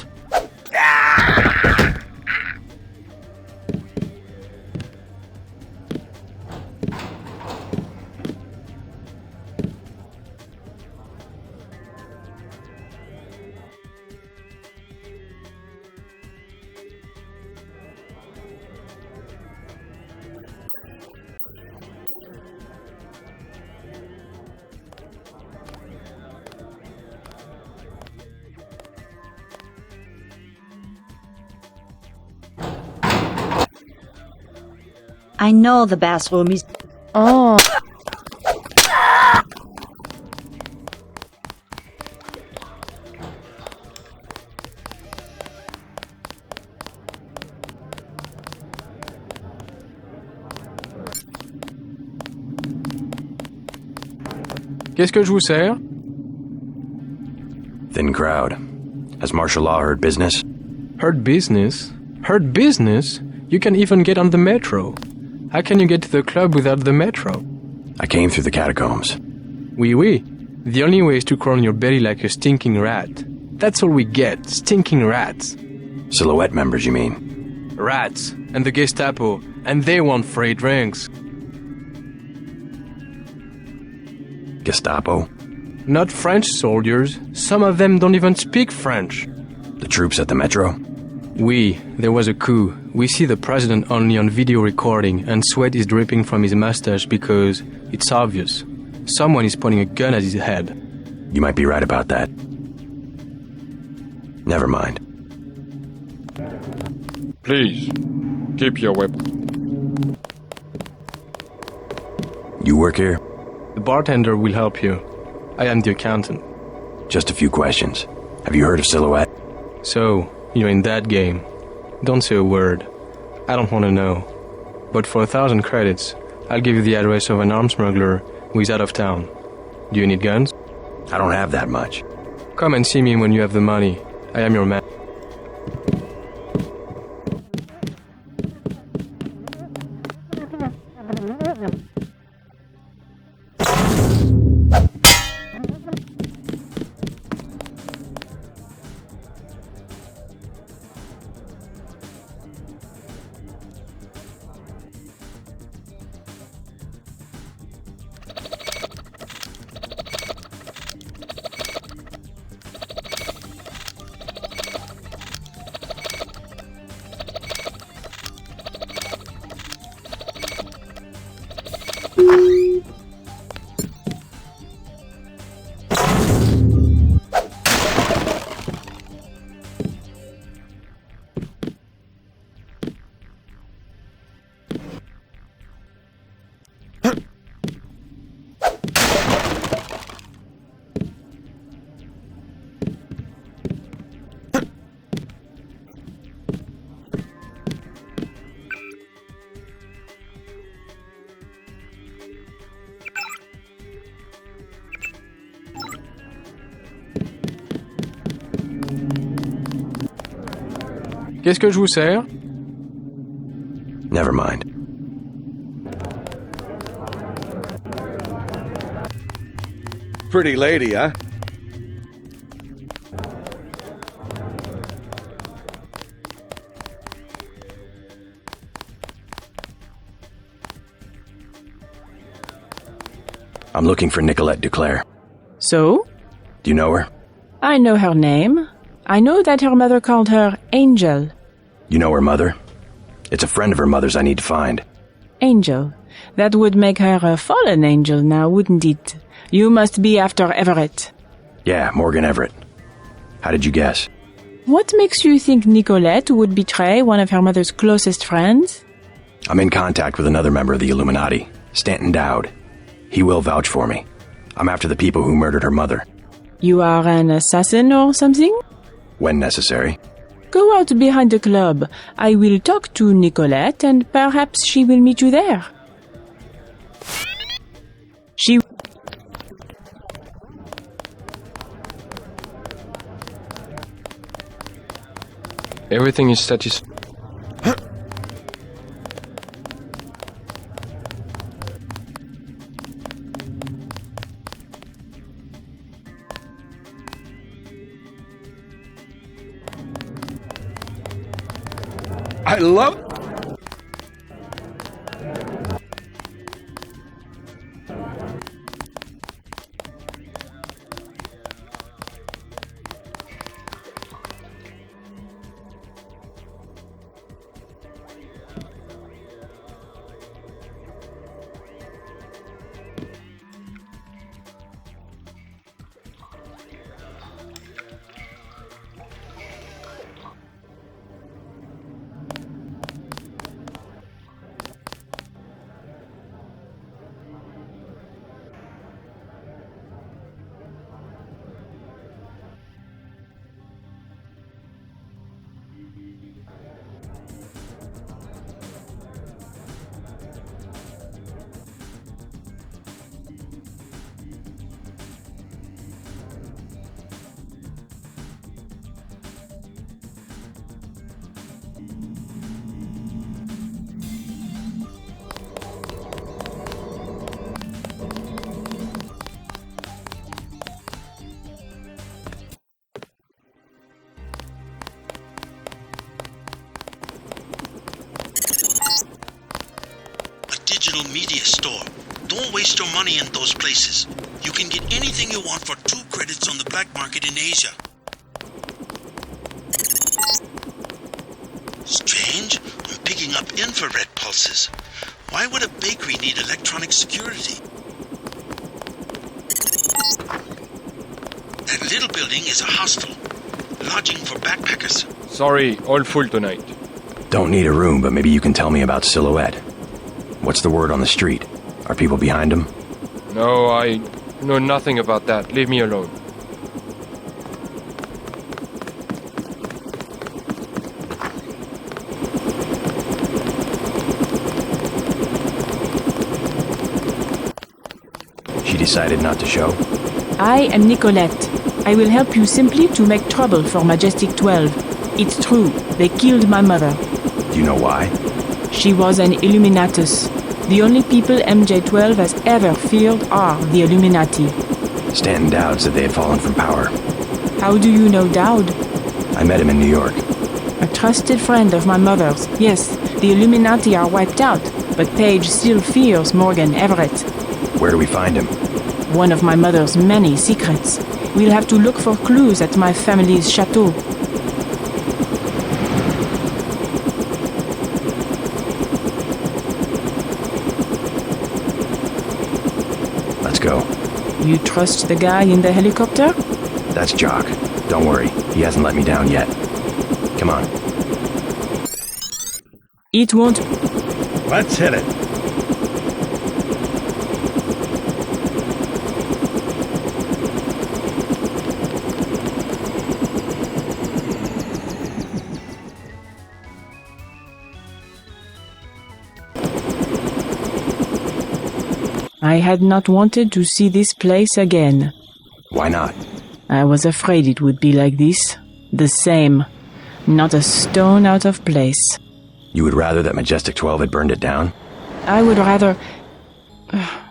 I know the bathroom is... Oh. Qu'est-ce que je vous sers? Thin crowd. Has martial law heard business? Heard business? Heard business? You can even get on the metro. How can you get to the club without the metro? I came through the catacombs. Oui, oui. The only way is to crawl on your belly like a stinking rat. That's all we get, stinking rats. Silhouette members, you mean? Rats, and the Gestapo, and they want free drinks. Gestapo? Not French soldiers. Some of them don't even speak French. The troops at the metro? Oui, there was a coup. We see the president only on video recording, and sweat is dripping from his mustache because it's obvious. Someone is pointing a gun at his head. You might be right about that. Never mind. Please, keep your weapon. You work here? The bartender will help you. I am the accountant. Just a few questions. Have you heard of Silhouette? So, you're in that game. Don't say a word. I don't want to know. But for 1,000 credits, I'll give you the address of an arms smuggler who is out of town. Do you need guns? I don't have that much. Come and see me when you have the money. I am your man. Qu'est-ce que je vous sers? Never mind. Pretty lady, huh? I'm looking for Nicolette Duclair. So? Do you know her? I know her name. I know that her mother called her Angel. You know her mother? It's a friend of her mother's I need to find. Angel. That would make her a fallen angel now, wouldn't it? You must be after Everett. Yeah, Morgan Everett. How did you guess? What makes you think Nicolette would betray one of her mother's closest friends? I'm in contact with another member of the Illuminati, Stanton Dowd. He will vouch for me. I'm after the people who murdered her mother. You are an assassin or something? When necessary. Go out behind the club. I will talk to Nicolette and perhaps she will meet you there. She... Everything is satisfied. I love... Digital media store. Don't waste your money in those places. You can get anything you want for 2 credits on the black market in Asia. Strange. I'm picking up infrared pulses. Why would a bakery need electronic security? That little building is a hostel. Lodging for backpackers. Sorry, all full tonight. Don't need a room, but maybe you can tell me about Silhouette. What's the word on the street? Are people behind him? No, I know nothing about that. Leave me alone. She decided not to show? I am Nicolette. I will help you simply to make trouble for Majestic 12. It's true, they killed my mother. Do you know why? She was an Illuminatus. The only people MJ12 has ever feared are the Illuminati. Stanton Dowd said they had fallen from power. How do you know Dowd? I met him in New York. A trusted friend of my mother's. Yes, the Illuminati are wiped out, but Paige still fears Morgan Everett. Where do we find him? One of my mother's many secrets. We'll have to look for clues at my family's chateau. Let's go. You trust the guy in the helicopter? That's Jock. Don't worry, he hasn't let me down yet. Come on. It won't... Let's hit it. I had not wanted to see this place again. Why not? I was afraid it would be like this. The same. Not a stone out of place. You would rather that Majestic 12 had burned it down? I would rather...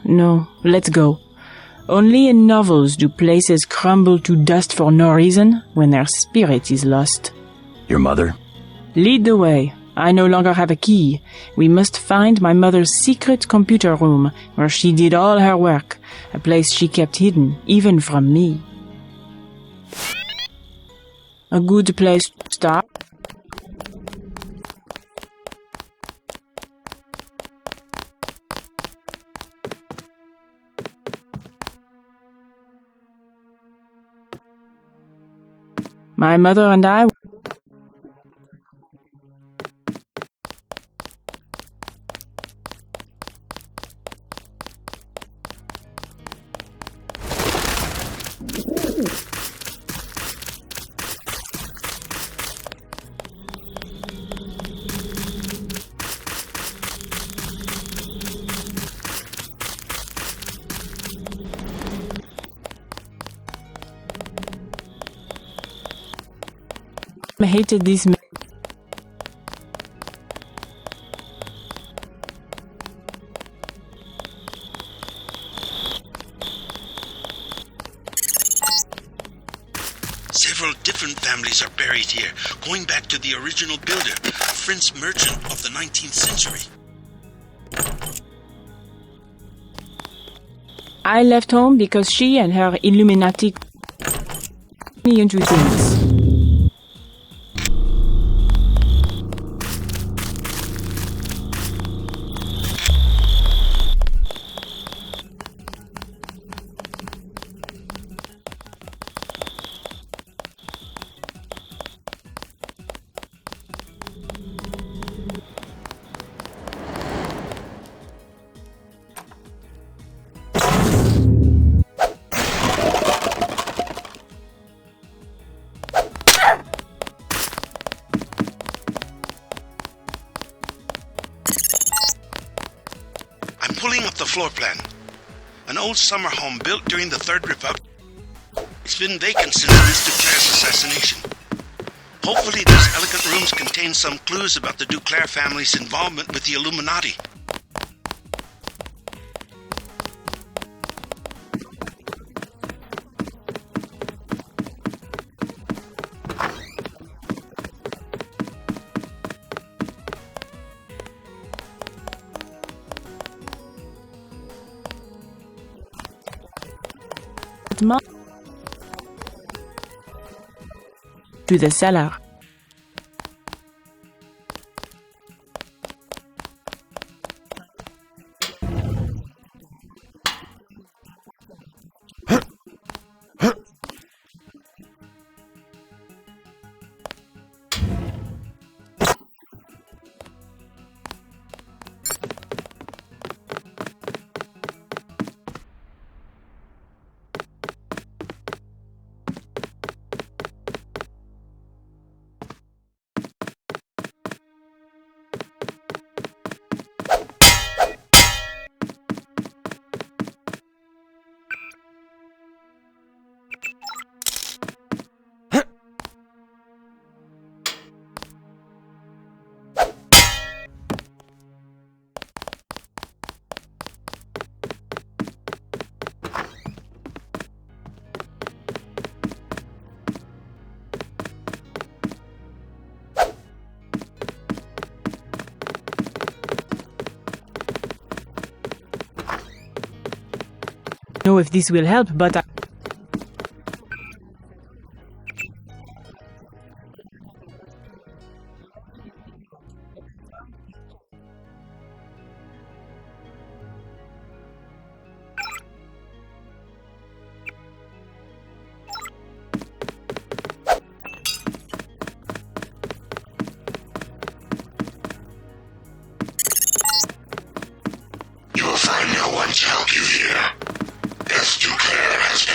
No, let's go. Only in novels do places crumble to dust for no reason when their spirit is lost. Your mother? Lead the way. I no longer have a key. We must find my mother's secret computer room, where she did all her work, a place she kept hidden, even from me. A good place to start. My mother and I... hated this man. Several different families are buried here, going back to the original builder, a French merchant of the 19th century. I left home because she and her Illuminati me into things. Pulling up the floor plan. An old summer home built during the Third Republic. It's been vacant since Mr. Claire's assassination. Hopefully these elegant rooms contain some clues about the Duclair family's involvement with the Illuminati. To the cellar. Know if this will help, but You will find no one to help you here. Duclair has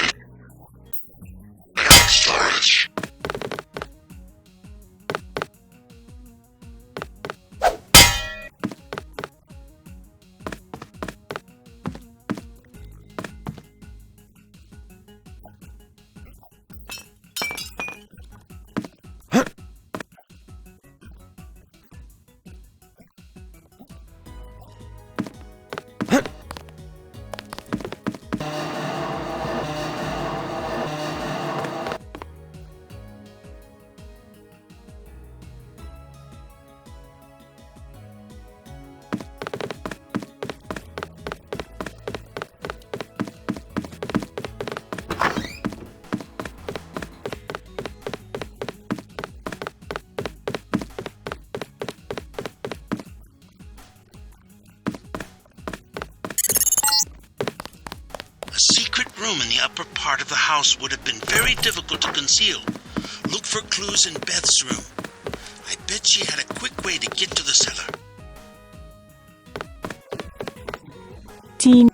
room in the upper part of the house would have been very difficult to conceal. Look for clues in Beth's room. I bet she had a quick way to get to the cellar. Team.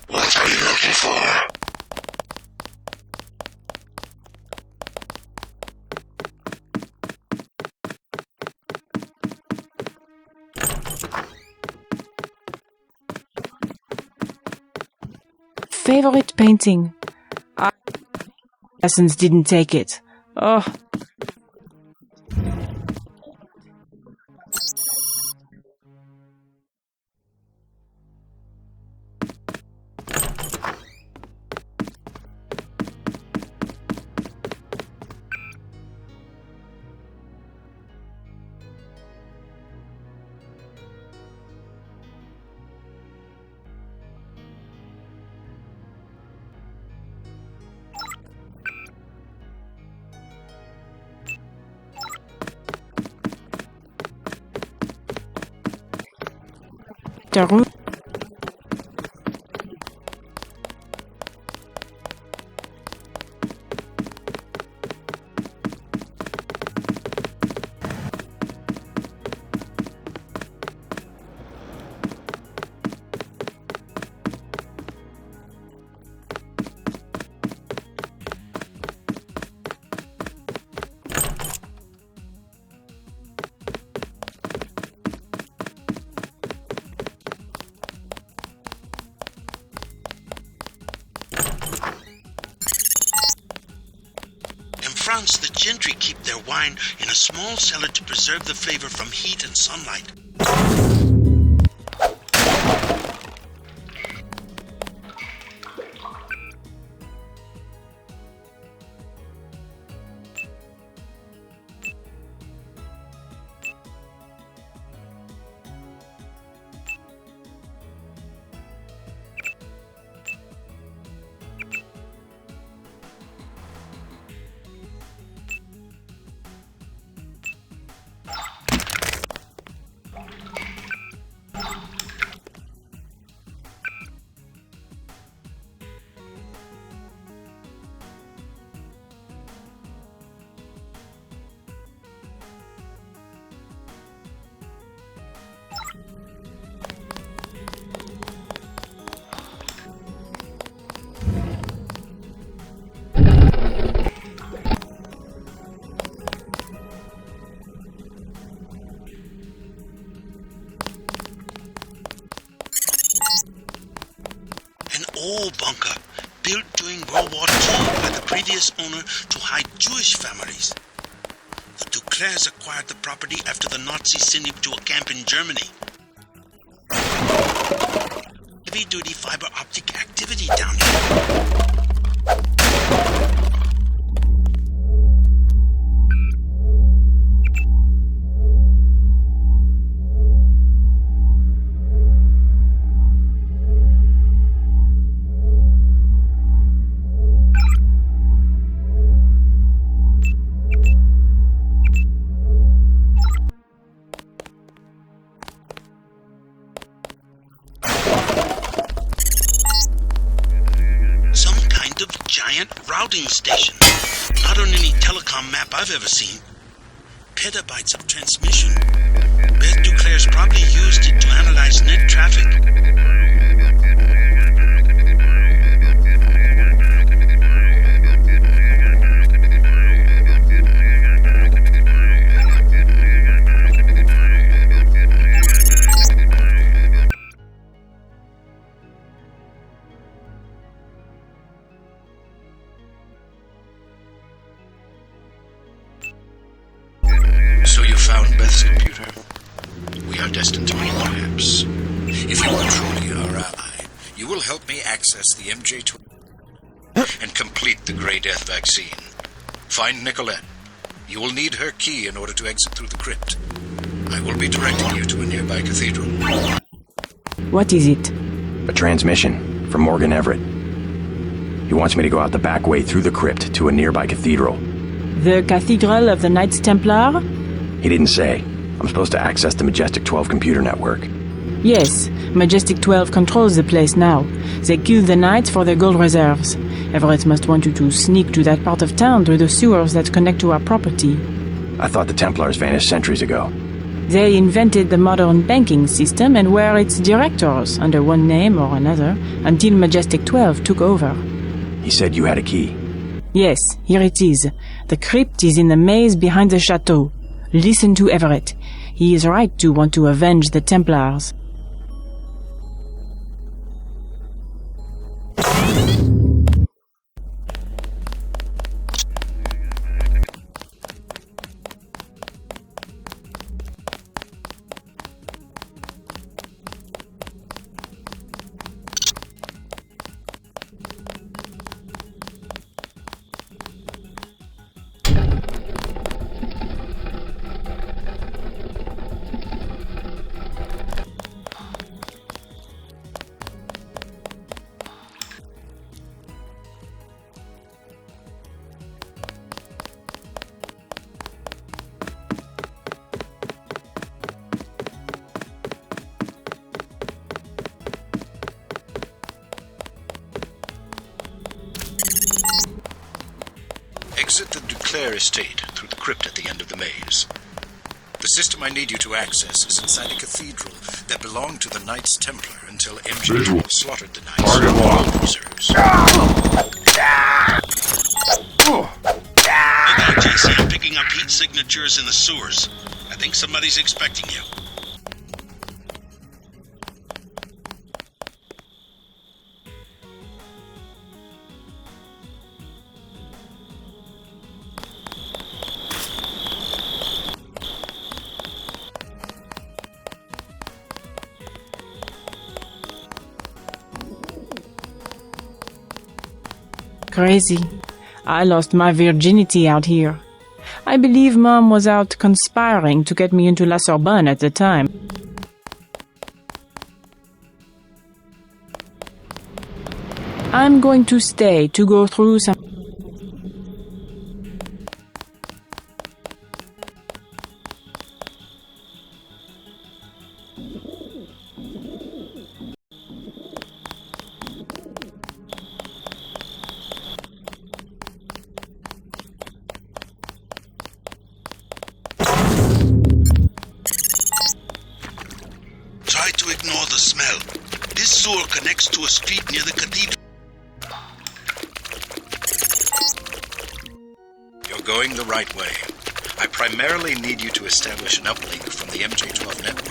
What are you looking for? Favorite painting. Lessons didn't take it. Oh. The room. In France, the gentry keep their wine in a small cellar to preserve the flavor from heat and sunlight. Old bunker, built during World War II by the previous owner to hide Jewish families. The Duclairs acquired the property after the Nazis sent him to a camp in Germany. Heavy-duty fiber optic activity down here. Routing station. Not on any telecom map I've ever seen. Petabytes of transmission. Beth Duclairs probably used it to analyze net traffic. So you found Beth's computer? We are destined to be lawyers. If you are truly our ally, You will help me access the MJ-12 and complete the Grey Death vaccine. Find Nicolette. You will need her key in order to exit through the crypt. I will be directing you to a nearby cathedral. What is it? A transmission from Morgan Everett. He wants me to go out the back way through the crypt to a nearby cathedral. The Cathedral of the Knights Templar? He didn't say. I'm supposed to access the Majestic 12 computer network. Yes, Majestic 12 controls the place now. They kill the Knights for their gold reserves. Everett must want you to sneak to that part of town through the sewers that connect to our property. I thought the Templars vanished centuries ago. They invented the modern banking system and were its directors, under one name or another, until Majestic 12 took over. He said you had a key. Yes, here it is. The crypt is in the maze behind the chateau. Listen to Everett. He is right to want to avenge the Templars. Exit the Duclair estate through the crypt at the end of the maze. The system I need you to access is inside a cathedral that belonged to the Knights Templar until MJ slaughtered the Knights for gold reserves. Okay, JC, I'm picking up heat signatures in the sewers. I think somebody's expecting you. Crazy. I lost my virginity out here. I believe Mom was out conspiring to get me into La Sorbonne at the time. I'm going to stay to go through some... Try to ignore the smell. This sewer connects to a street near the cathedral. You're going the right way. I primarily need you to establish an uplink from the MJ-12 network.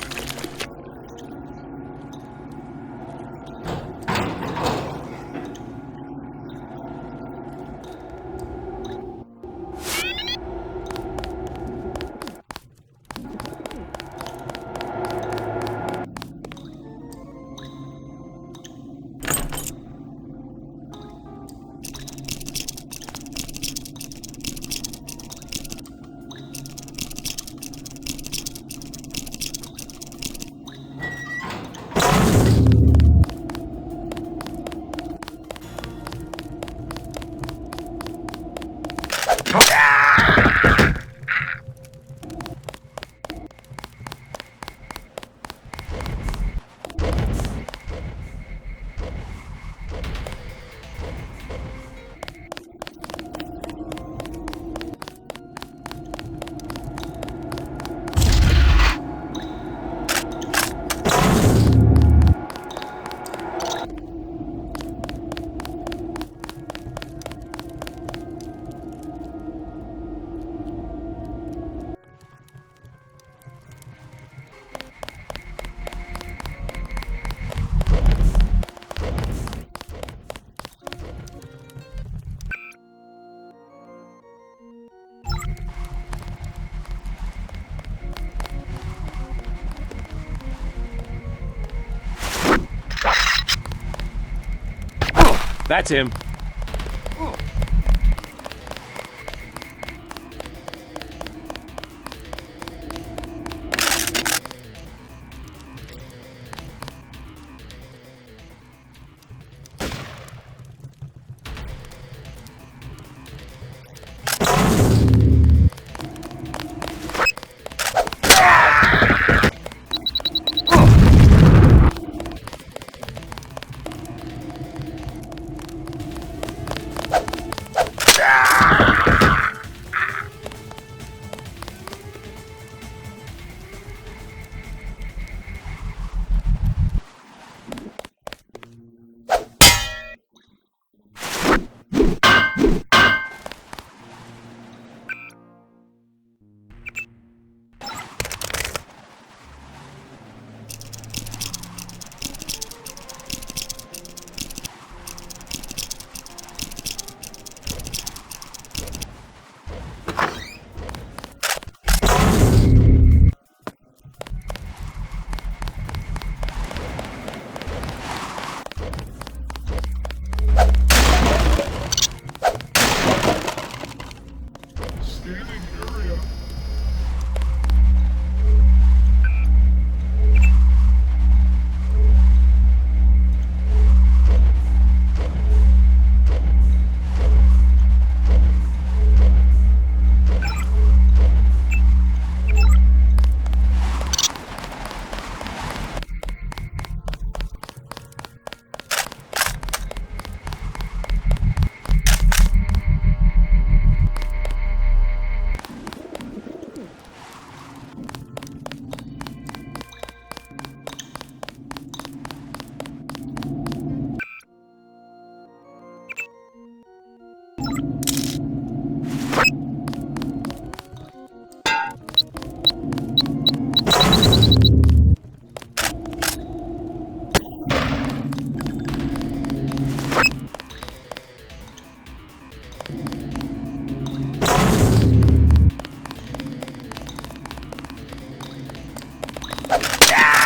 That's him.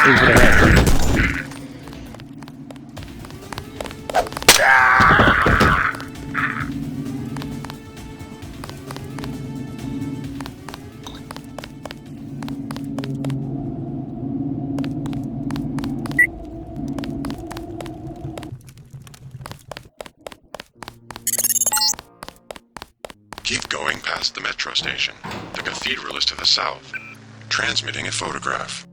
Over the head. Keep going past the metro station. The cathedral is to the south. Transmitting a photograph.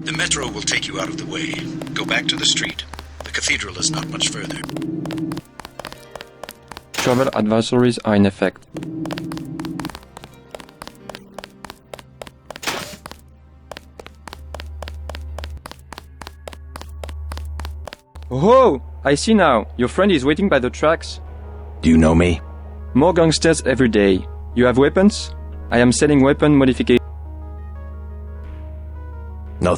The metro will take you out of the way. Go back to the street. The cathedral is not much further. Travel advisories are in effect. Oh, I see now. Your friend is waiting by the tracks. Do you know me? More gangsters every day. You have weapons? I am selling weapon modification. No.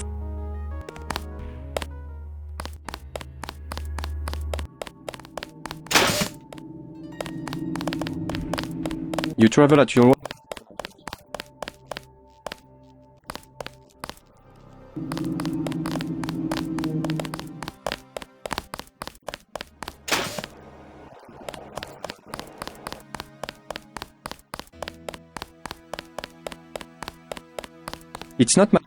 You travel at your... It's not my...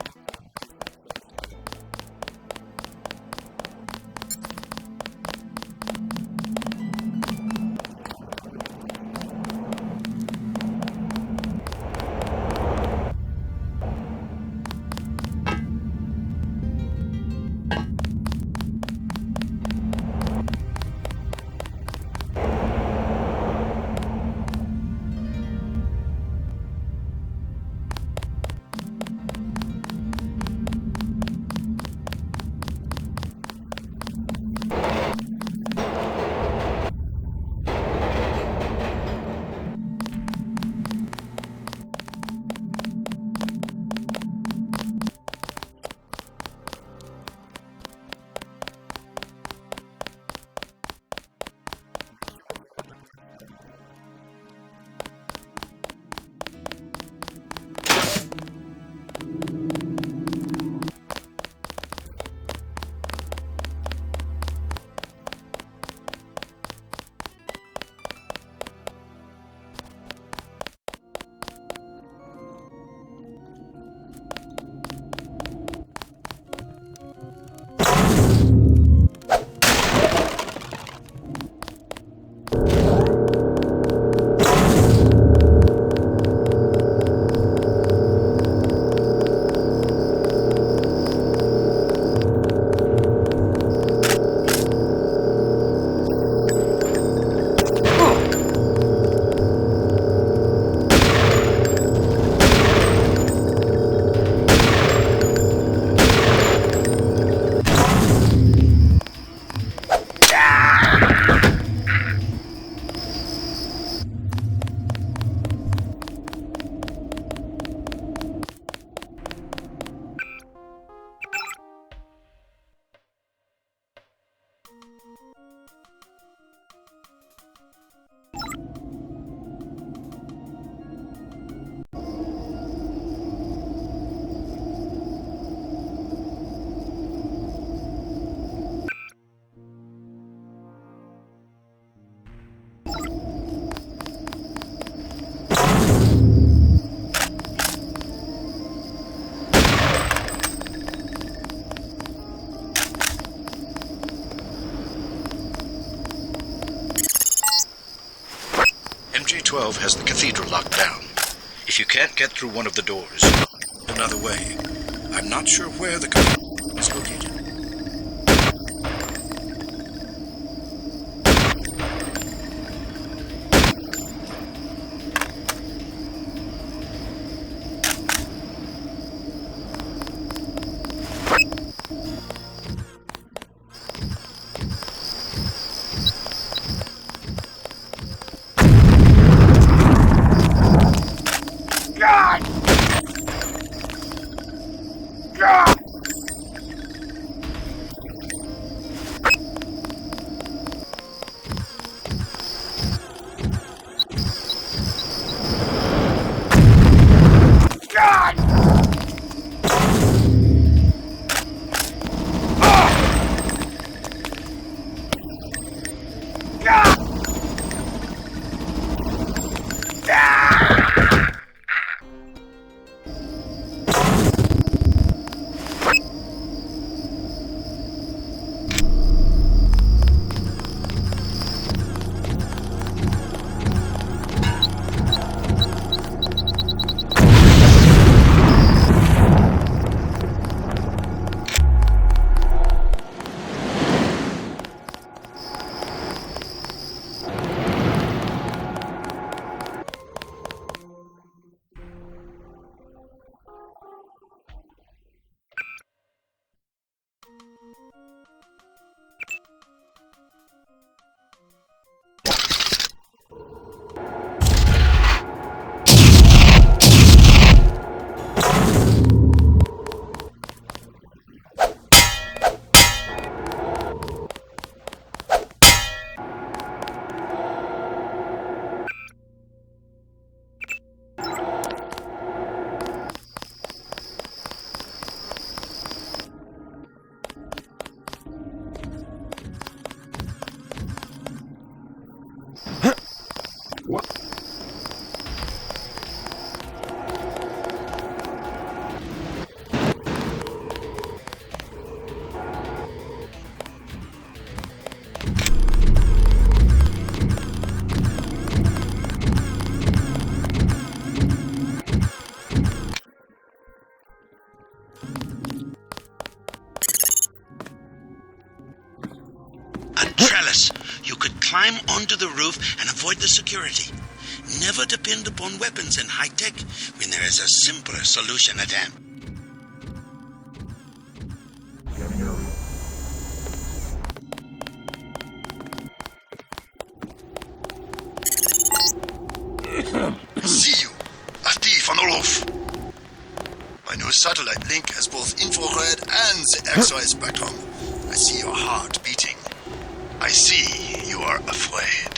MJ-12 has the cathedral locked down. If you can't get through one of the doors, another way. I'm not sure where the cathedral is located. Climb onto the roof and avoid the security. Never depend upon weapons and high-tech when there is a simpler solution at hand. I see you. A thief on the roof. My new satellite link has both infrared and the X-ray spectrum. I see your heart beating. I see you are afraid.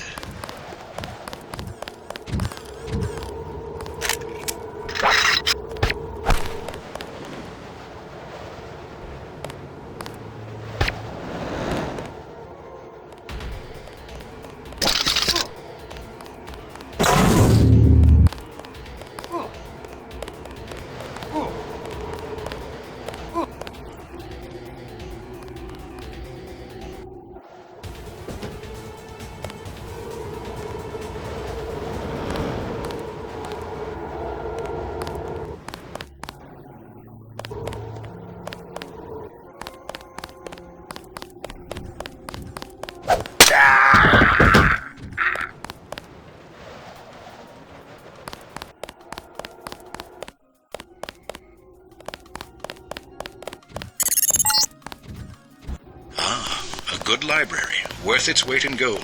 Good library, worth its weight in gold.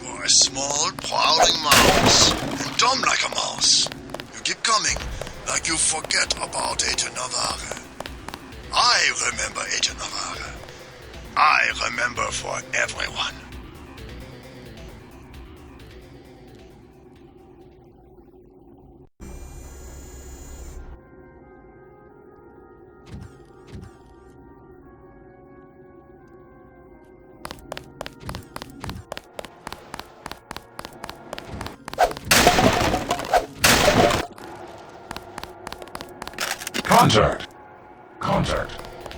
You are a small, prowling mouse, and dumb like a mouse. You keep coming, like you forget about Agent Navarre. I remember Agent Navarre. I remember for everyone. Contact! Contact!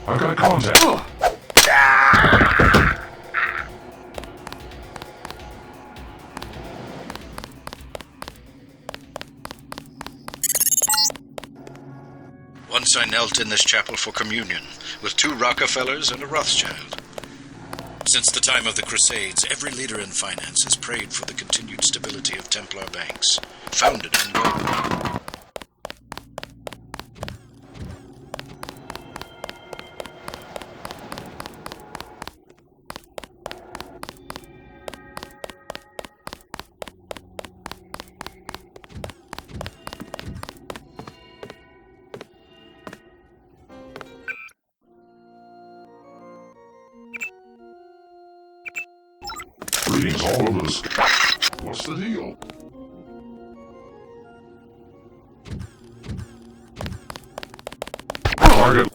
I've got a contact! Once I knelt in this chapel for communion with 2 Rockefellers and a Rothschild. Since the time of the Crusades, every leader in finance has prayed for the continued stability of Templar banks, founded on gold. Greetings, all of us. What's the deal? Target.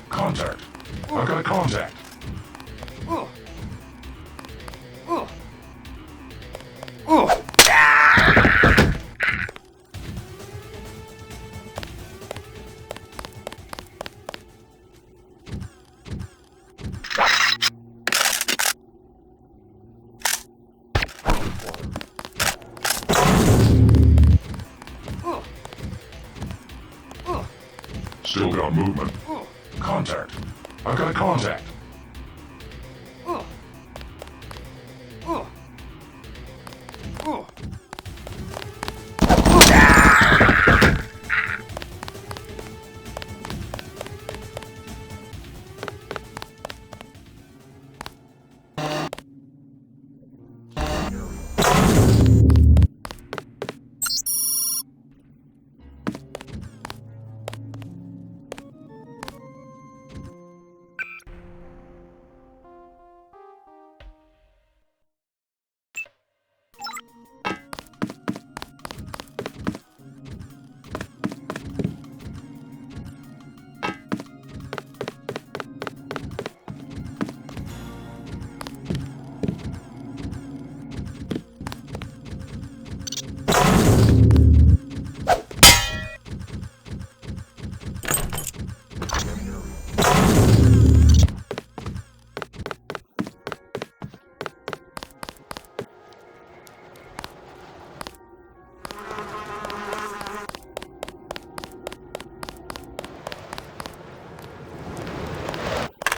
Contact. I've got a contact. Still got movement. Contact. I've got a contact.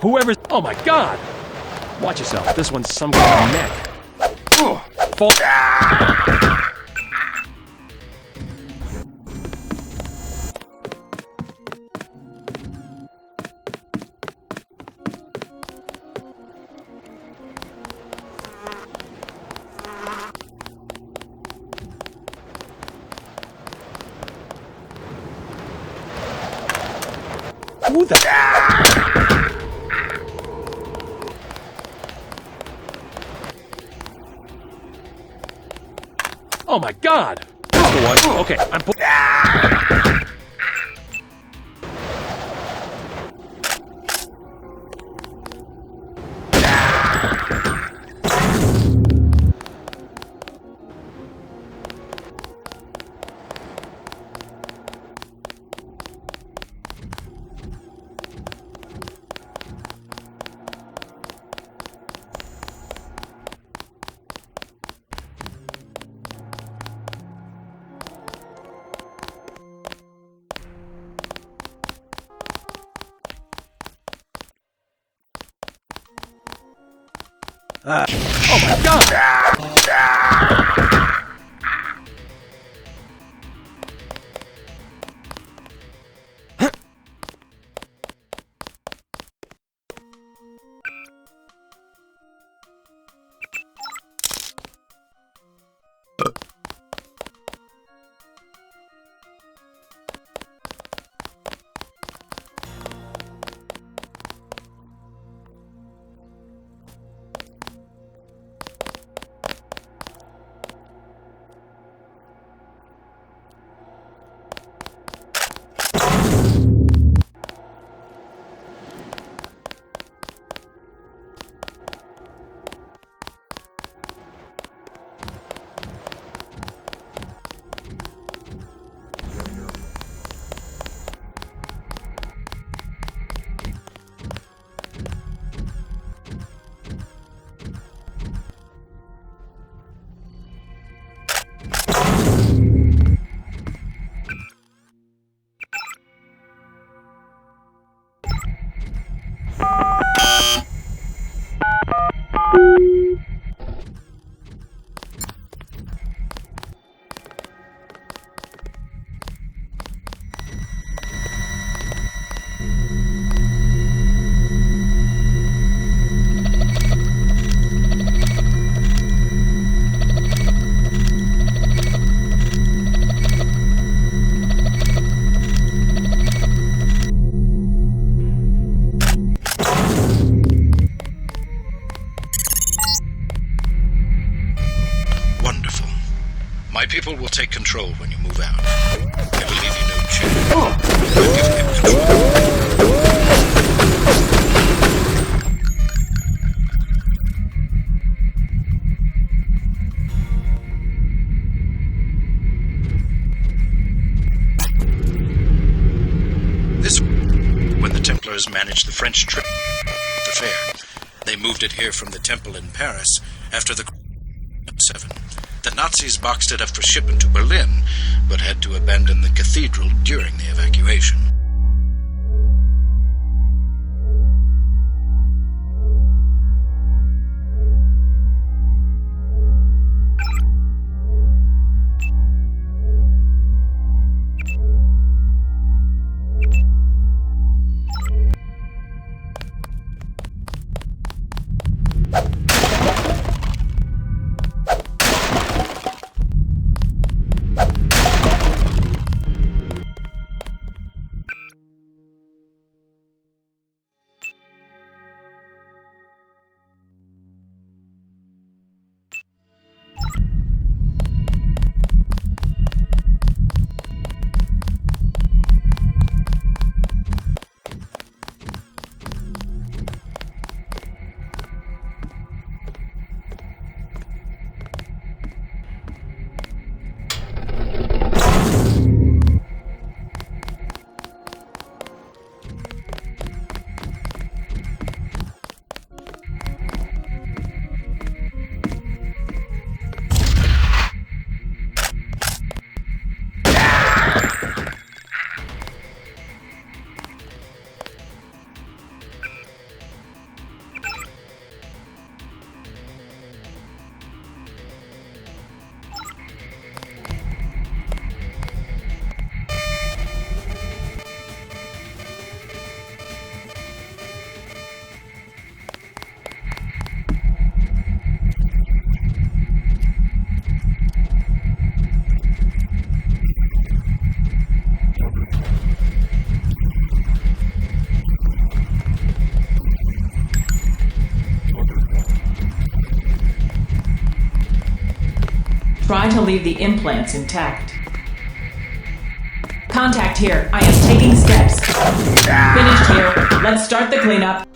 Whoever's... Oh my god! Watch yourself. This one's some kind of neck. Fall... Who the... Oh my god! That's the one. Okay, I'm... Oh my god! people will take control when you move out. They will leave you no choice. You'll give them control. This when the Templars managed the French trip the fair. They moved it here from the temple in Paris after the 7. The Nazis boxed it up for shipment to Berlin, but had to abandon the cathedral during the evacuation. Try to leave the implants intact. Contact here. I am taking steps. Finished here. Let's start the cleanup.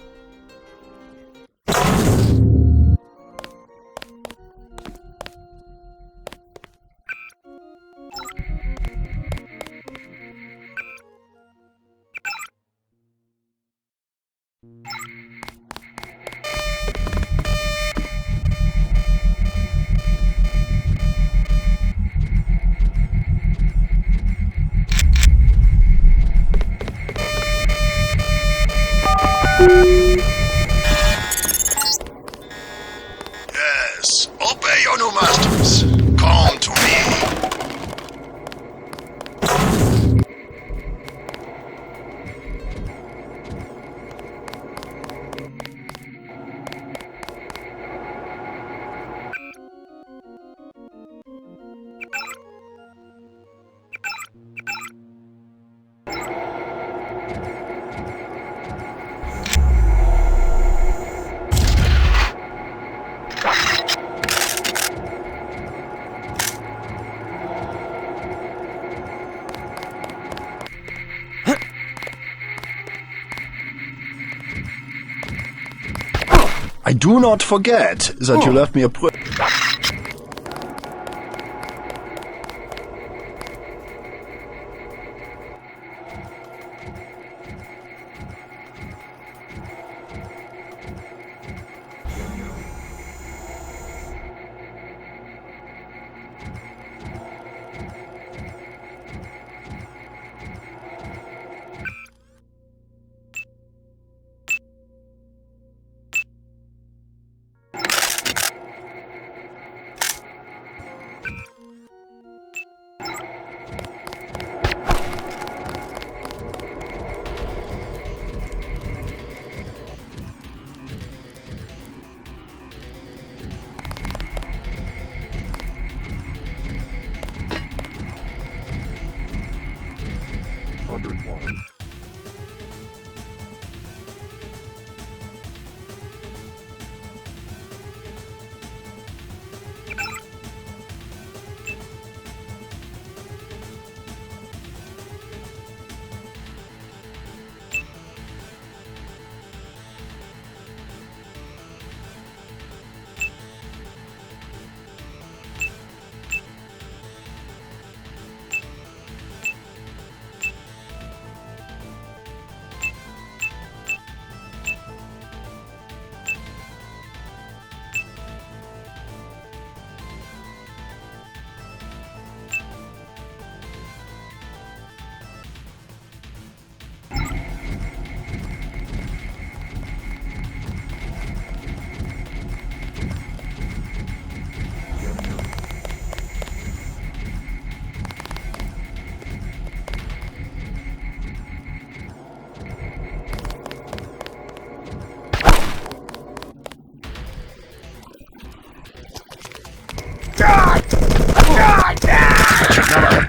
Yes, obey your new masters. Come to me. I do not forget that you left me a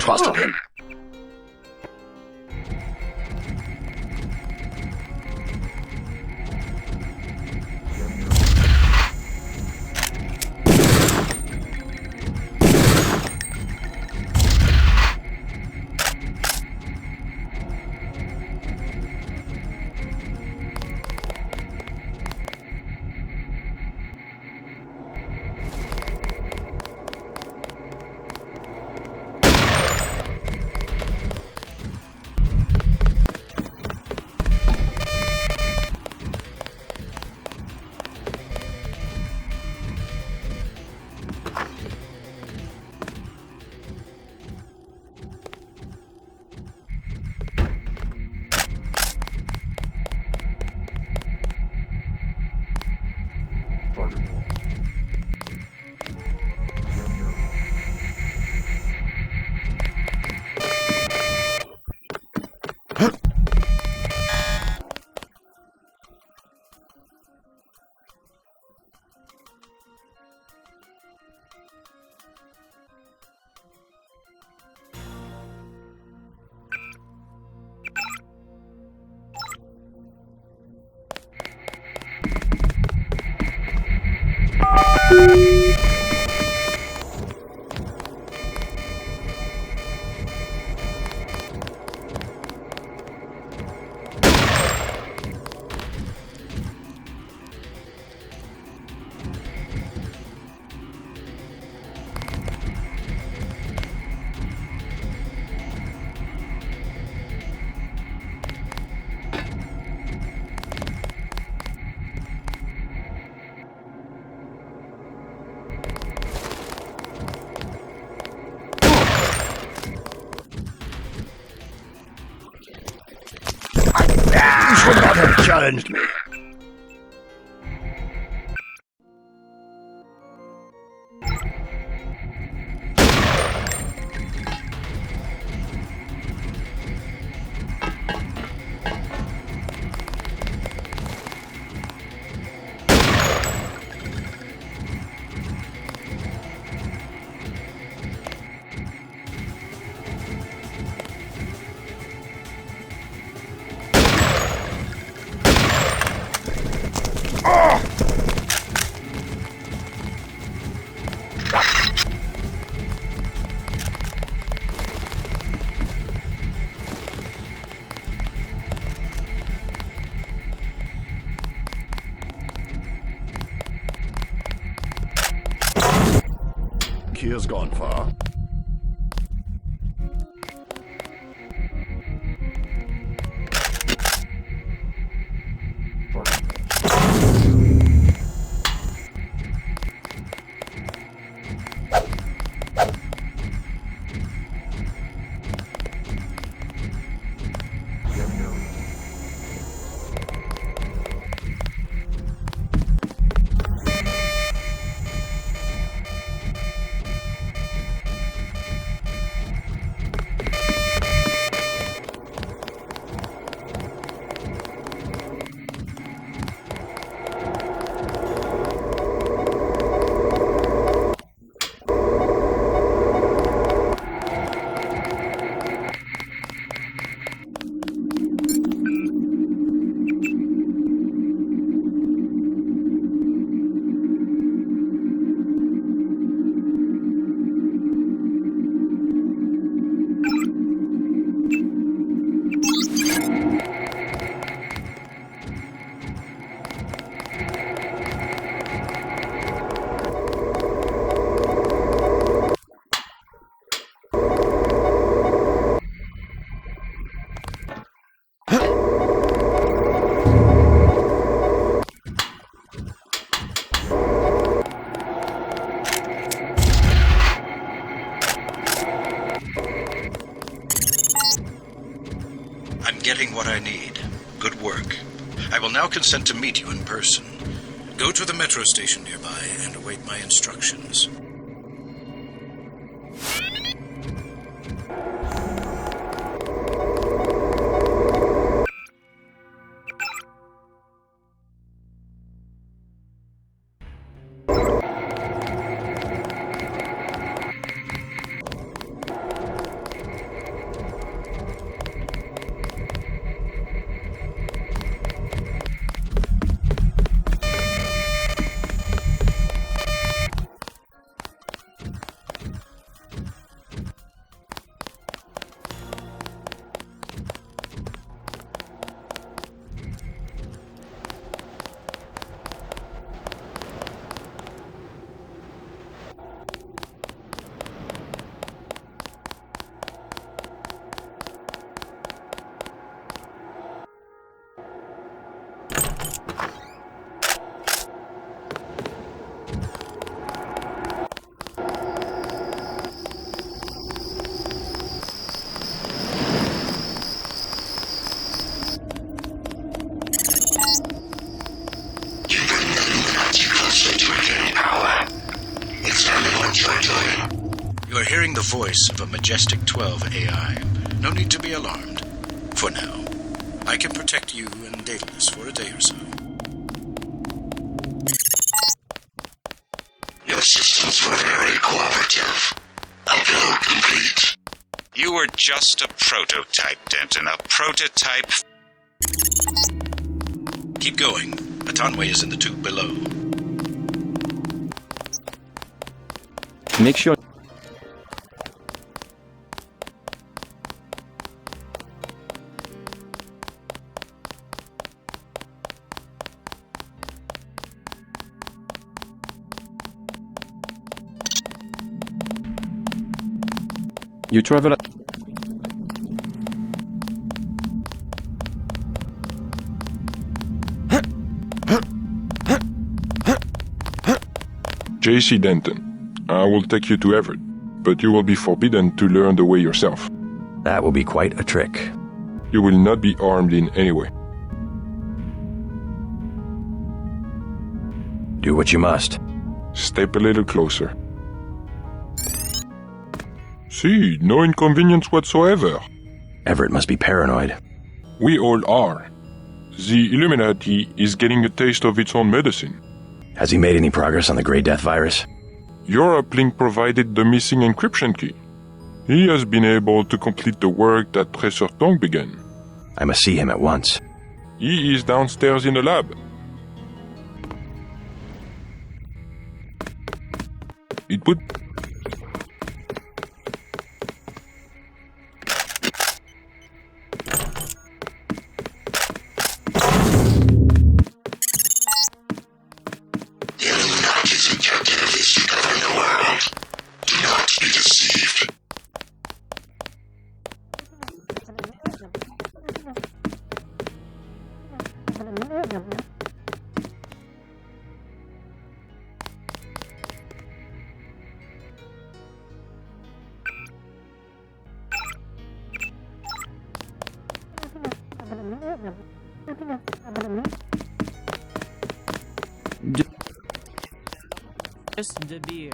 trusted him. You should not have challenged me. He has gone far. Getting what I need. Good work. I will now consent to meet you in person. Go to the metro station nearby and await my instructions. voice of a Majestic 12 AI. No need to be alarmed. For now. I can protect you and Daedalus for a day or so. Your systems were very cooperative. Upload complete. You were just a prototype, Denton. A prototype. Keep going. Atonway is in the tube below. Make sure... You travel... JC Denton, I will take you to Everett, but you will be forbidden to learn the way yourself. That will be quite a trick. You will not be armed in any way. Do what you must. Step a little closer. See, no inconvenience whatsoever. Everett must be paranoid. We all are. The Illuminati is getting a taste of its own medicine. Has he made any progress on the Grey Death virus? Your uplink provided the missing encryption key. He has been able to complete the work that Professor Tong began. I must see him at once. He is downstairs in the lab. It would... Just the beers.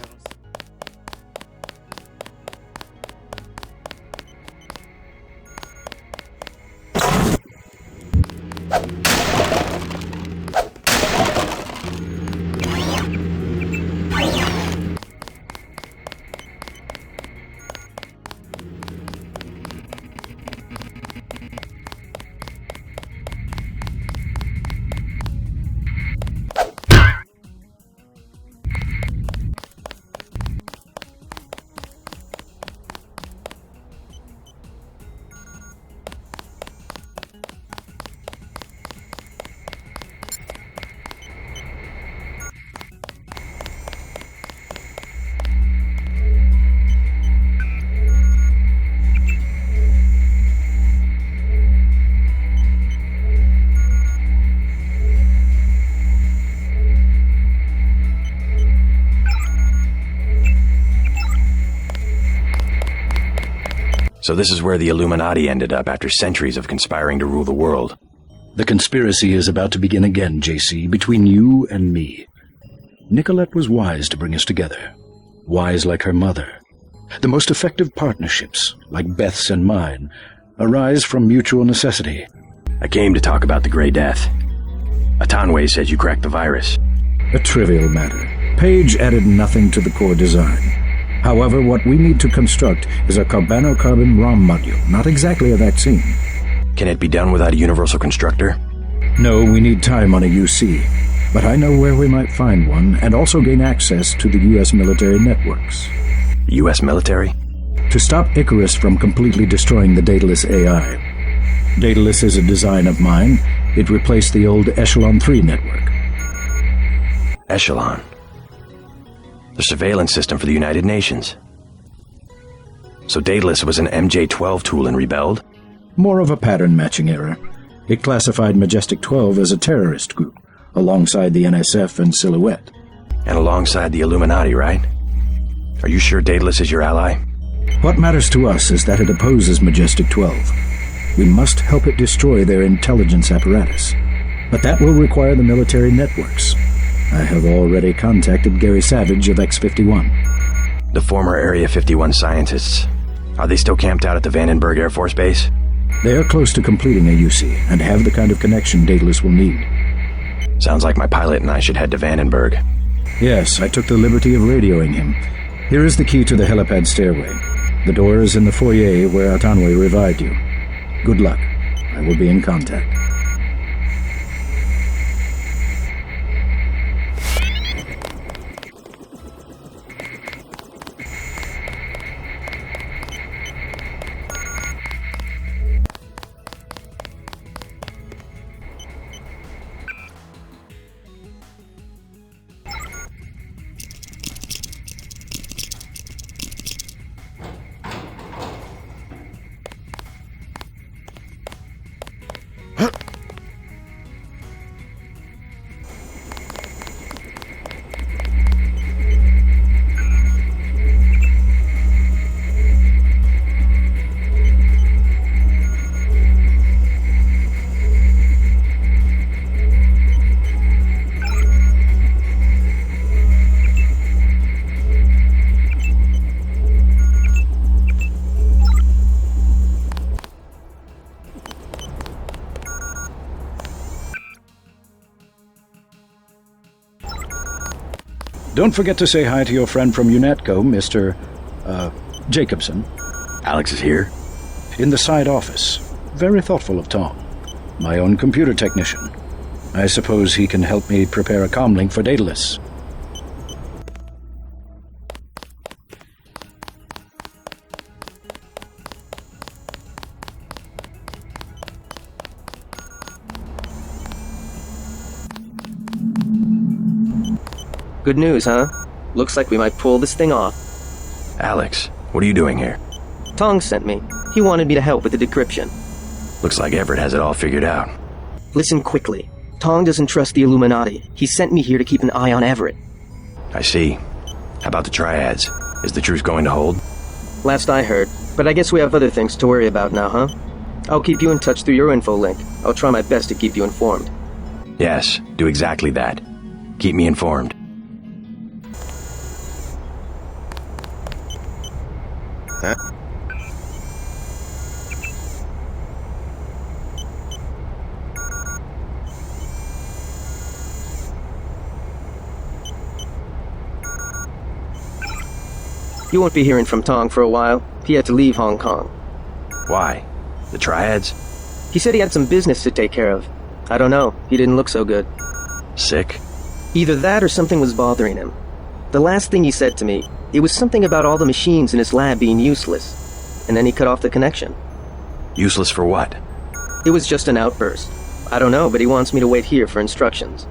So this is where the Illuminati ended up after centuries of conspiring to rule the world. The conspiracy is about to begin again, JC, between you and me. Nicolette was wise to bring us together. Wise like her mother. The most effective partnerships, like Beth's and mine, arise from mutual necessity. I came to talk about the Grey Death. Atonway says you cracked the virus. A trivial matter. Page added nothing to the core design. However, what we need to construct is a carbon ROM module, not exactly a vaccine. Can it be done without a universal constructor? No, we need time on a UC. But I know where we might find one, and also gain access to the U.S. military networks. U.S. military? To stop Icarus from completely destroying the Daedalus AI. Daedalus is a design of mine. It replaced the old Echelon 3 network. Echelon? The surveillance system for the United Nations. So Daedalus was an MJ-12 tool and rebelled? More of a pattern-matching error. It classified Majestic 12 as a terrorist group, alongside the NSF and Silhouette. And alongside the Illuminati, right? Are you sure Daedalus is your ally? What matters to us is that it opposes Majestic 12. We must help it destroy their intelligence apparatus. But that will require the military networks. I have already contacted Gary Savage of X-51. The former Area 51 scientists. Are they still camped out at the Vandenberg Air Force Base? They are close to completing a UC and have the kind of connection Daedalus will need. Sounds like my pilot and I should head to Vandenberg. Yes, I took the liberty of radioing him. Here is the key to the helipad stairway. The door is in the foyer where Atanwe revived you. Good luck. I will be in contact. Don't forget to say hi to your friend from UNETCO, Mr. Jacobson. Alex is here? In the side office. Very thoughtful of Tom. My own computer technician. I suppose he can help me prepare a comlink for Daedalus. Good news, huh? Looks like we might pull this thing off. Alex, what are you doing here? Tong sent me. He wanted me to help with the decryption. Looks like Everett has it all figured out. Listen quickly. Tong doesn't trust the Illuminati. He sent me here to keep an eye on Everett. I see. How about the triads? Is the truce going to hold? Last I heard. But I guess we have other things to worry about now, huh? I'll keep you in touch through your info link. I'll try my best to keep you informed. Yes, do exactly that. Keep me informed. Huh? You won't be hearing from Tong for a while. He had to leave Hong Kong. Why? The triads? He said he had some business to take care of. I don't know. He didn't look so good. Sick? Either that or something was bothering him. The last thing he said to me, it was something about all the machines in his lab being useless. And then he cut off the connection. Useless for what? It was just an outburst. I don't know, but he wants me to wait here for instructions.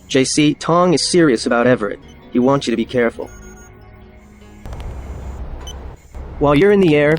JC, Tong is serious about Everett. He wants you to be careful. While you're in the air,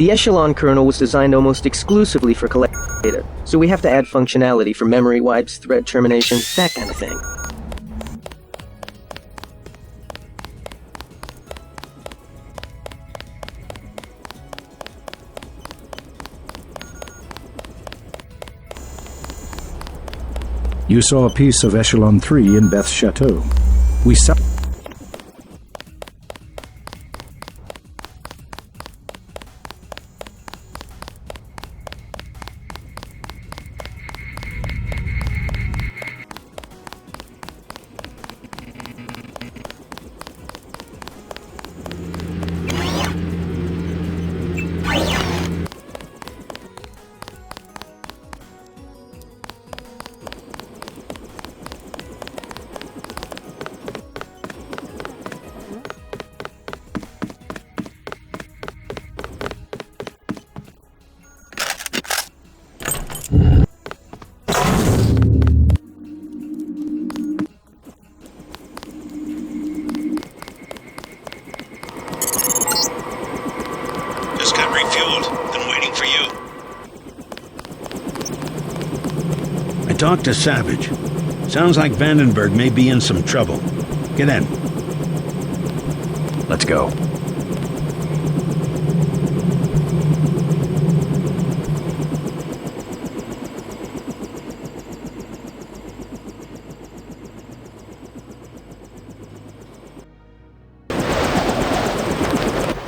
The Echelon kernel was designed almost exclusively for collecting data, so we have to add functionality for memory wipes, thread termination, that kind of thing. You saw a piece of Echelon 3 in Beth's chateau. We saw... Just got refueled. Been waiting for you. I talked to Savage. Sounds like Vandenberg may be in some trouble. Get in. Let's go.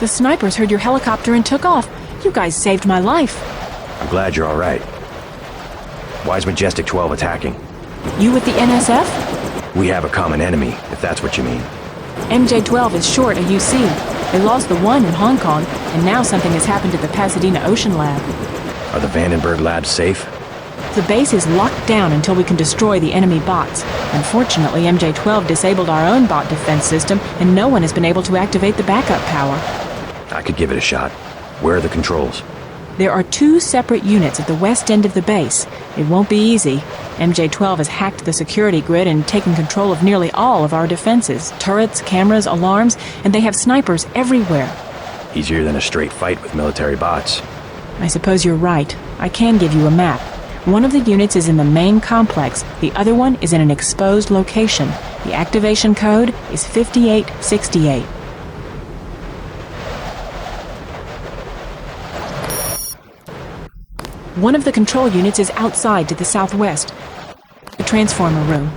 The snipers heard your helicopter and took off. You guys saved my life. I'm glad you're all right. Why is Majestic 12 attacking? You with the NSF? We have a common enemy, if that's what you mean. MJ-12 is short a UC. They lost the one in Hong Kong, and now something has happened at the Pasadena Ocean Lab. Are the Vandenberg labs safe? The base is locked down until we can destroy the enemy bots. Unfortunately, MJ-12 disabled our own bot defense system, and no one has been able to activate the backup power. I could give it a shot. Where are the controls? There are 2 separate units at the west end of the base. It won't be easy. MJ-12 has hacked the security grid and taken control of nearly all of our defenses. Turrets, cameras, alarms, and they have snipers everywhere. Easier than a straight fight with military bots. I suppose you're right. I can give you a map. One of the units is in the main complex. The other one is in an exposed location. The activation code is 5868. One of the control units is outside to the southwest. The transformer room.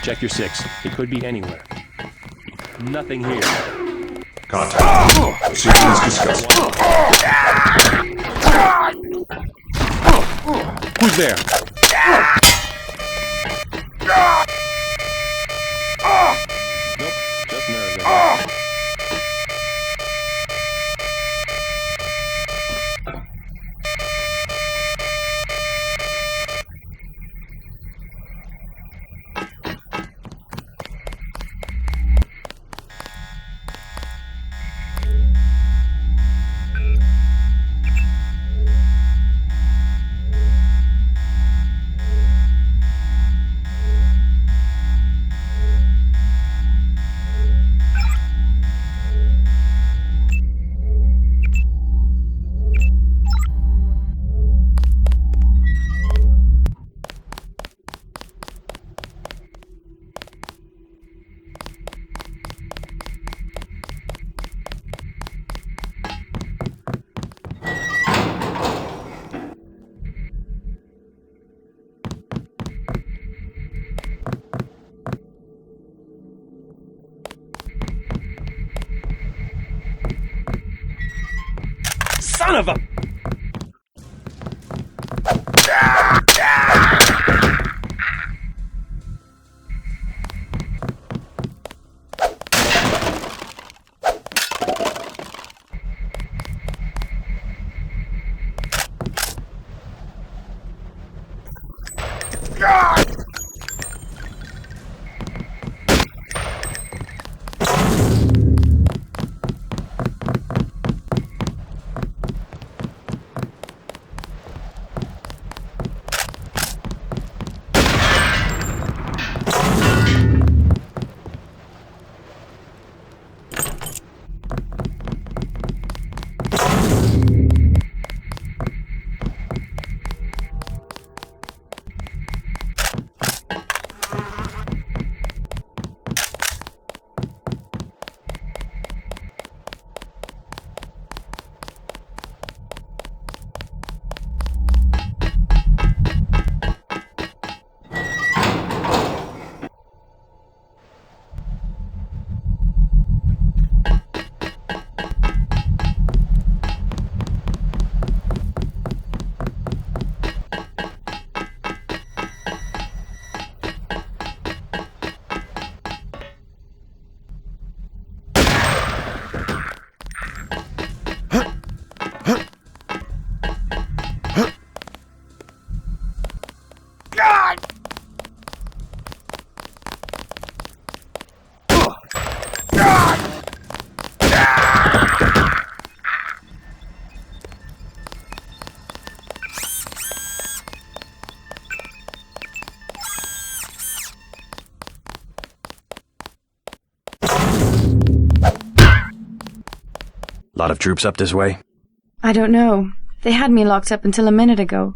Check your 6. It could be anywhere. Nothing here. Contact. Proceedings discussed. Who's there? Nope, just nerves, I guess. Son of a... Lot of troops up this way? I don't know. They had me locked up until a minute ago.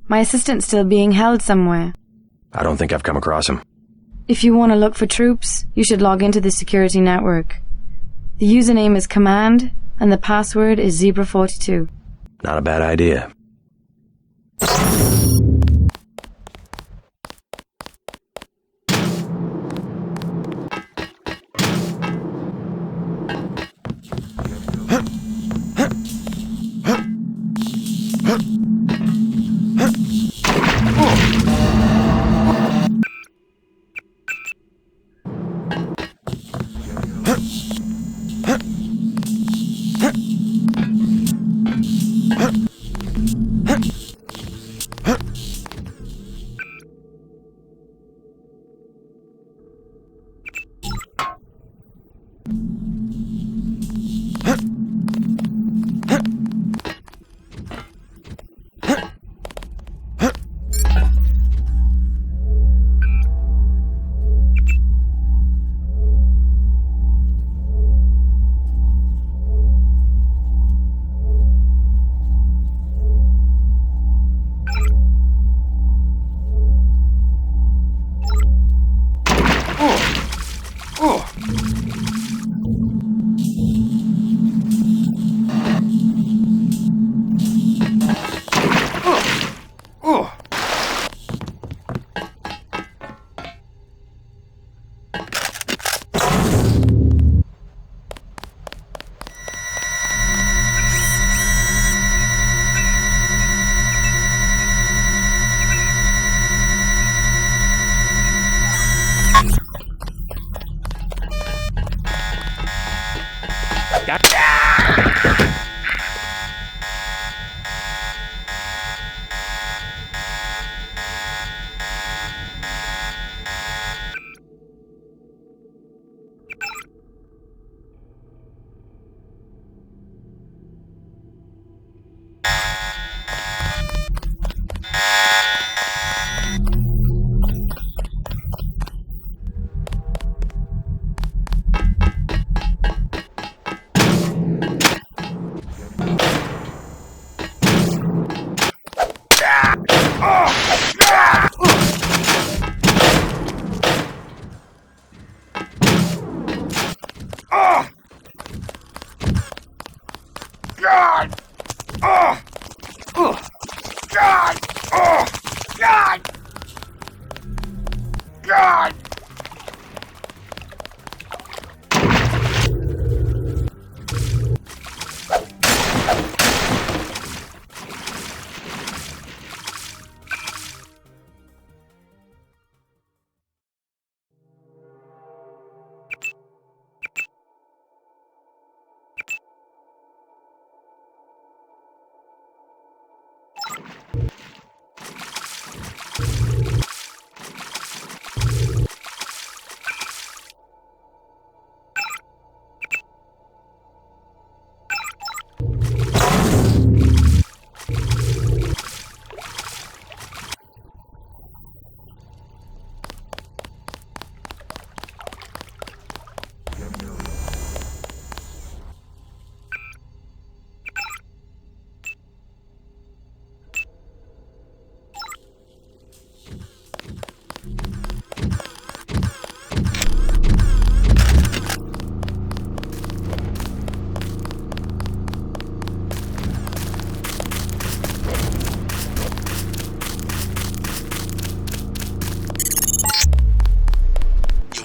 My assistant's still being held somewhere. I don't think I've come across him. If you want to look for troops, you should log into the security network. The username is Command, and the password is Zebra42. Not a bad idea.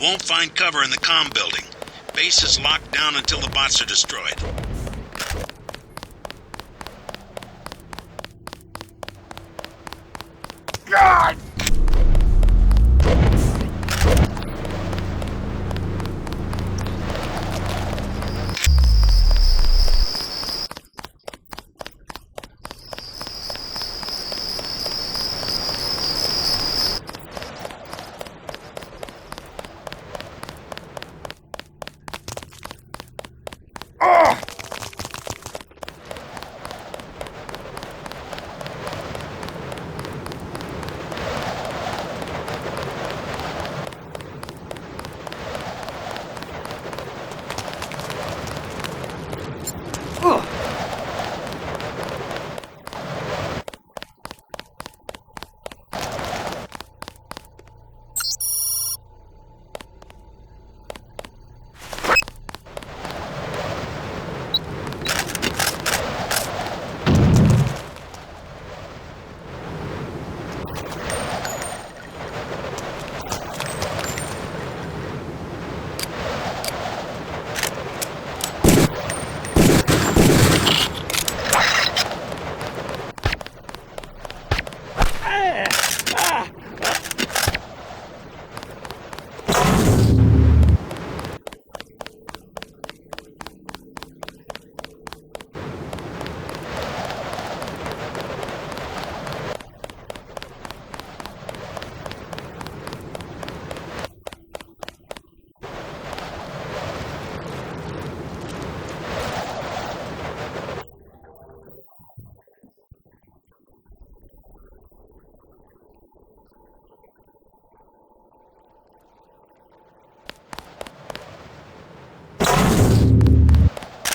You won't find cover in the comm building. Base is locked down until the bots are destroyed. God!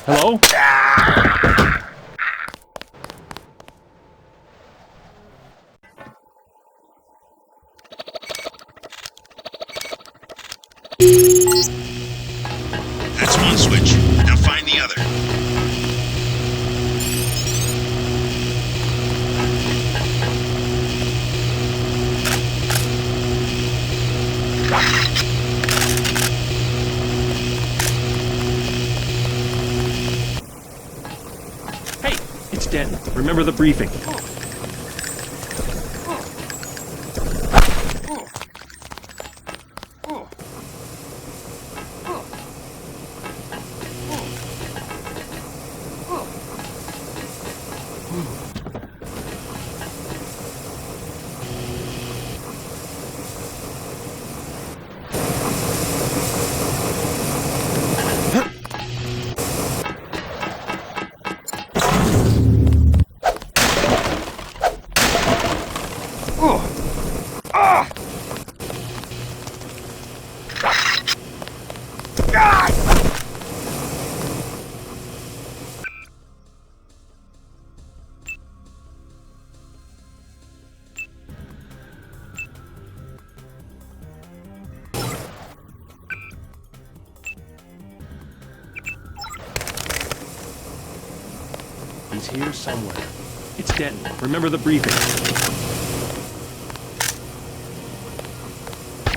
Hello? That's one switch. Now find the other. Hey, it's Denton. Remember the briefing. He's here somewhere. It's Denton. Remember the briefing.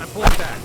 I'm pulling back.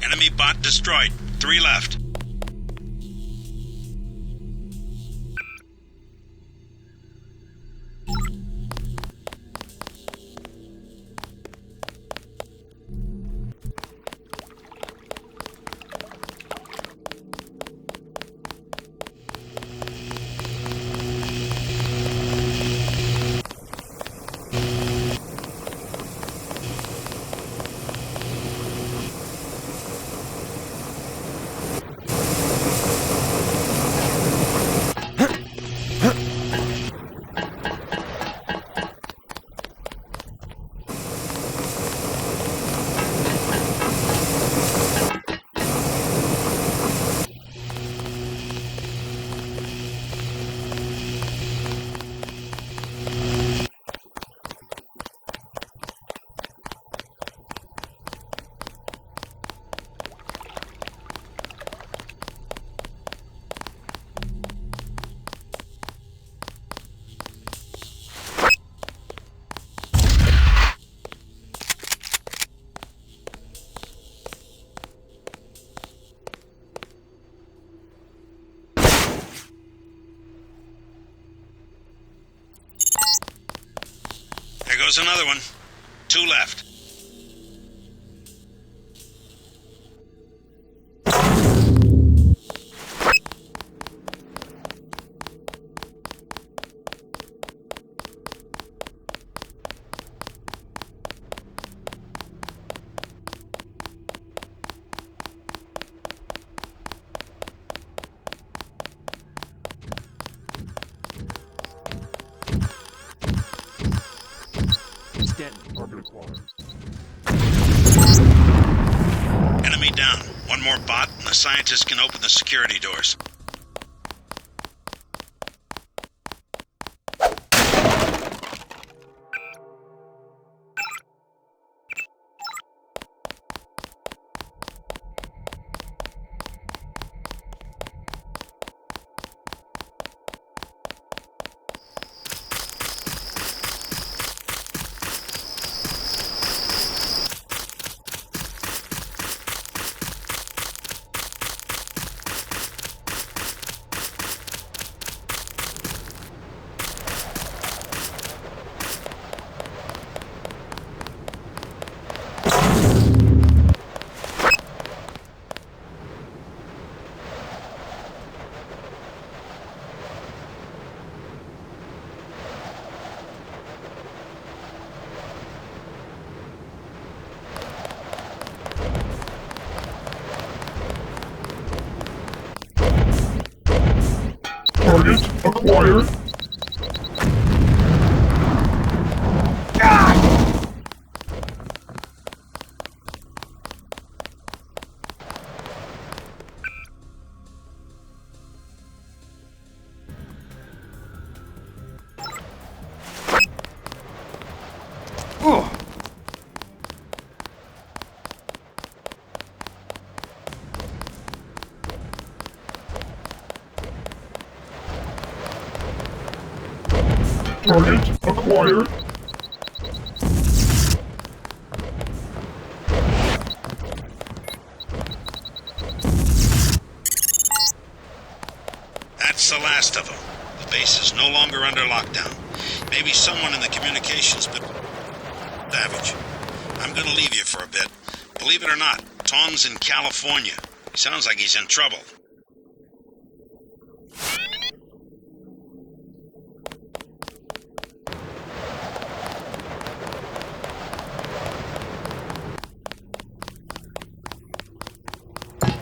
Enemy bot destroyed. 3 left. There goes another one. 2 left. Enemy down. One more bot, and the scientists can open the security doors. Target acquired. Target acquired. That's the last of them. The base is no longer under lockdown. Maybe someone in the communications but Savage. I'm gonna leave you for a bit. Believe it or not, Tom's in California. He sounds like he's in trouble.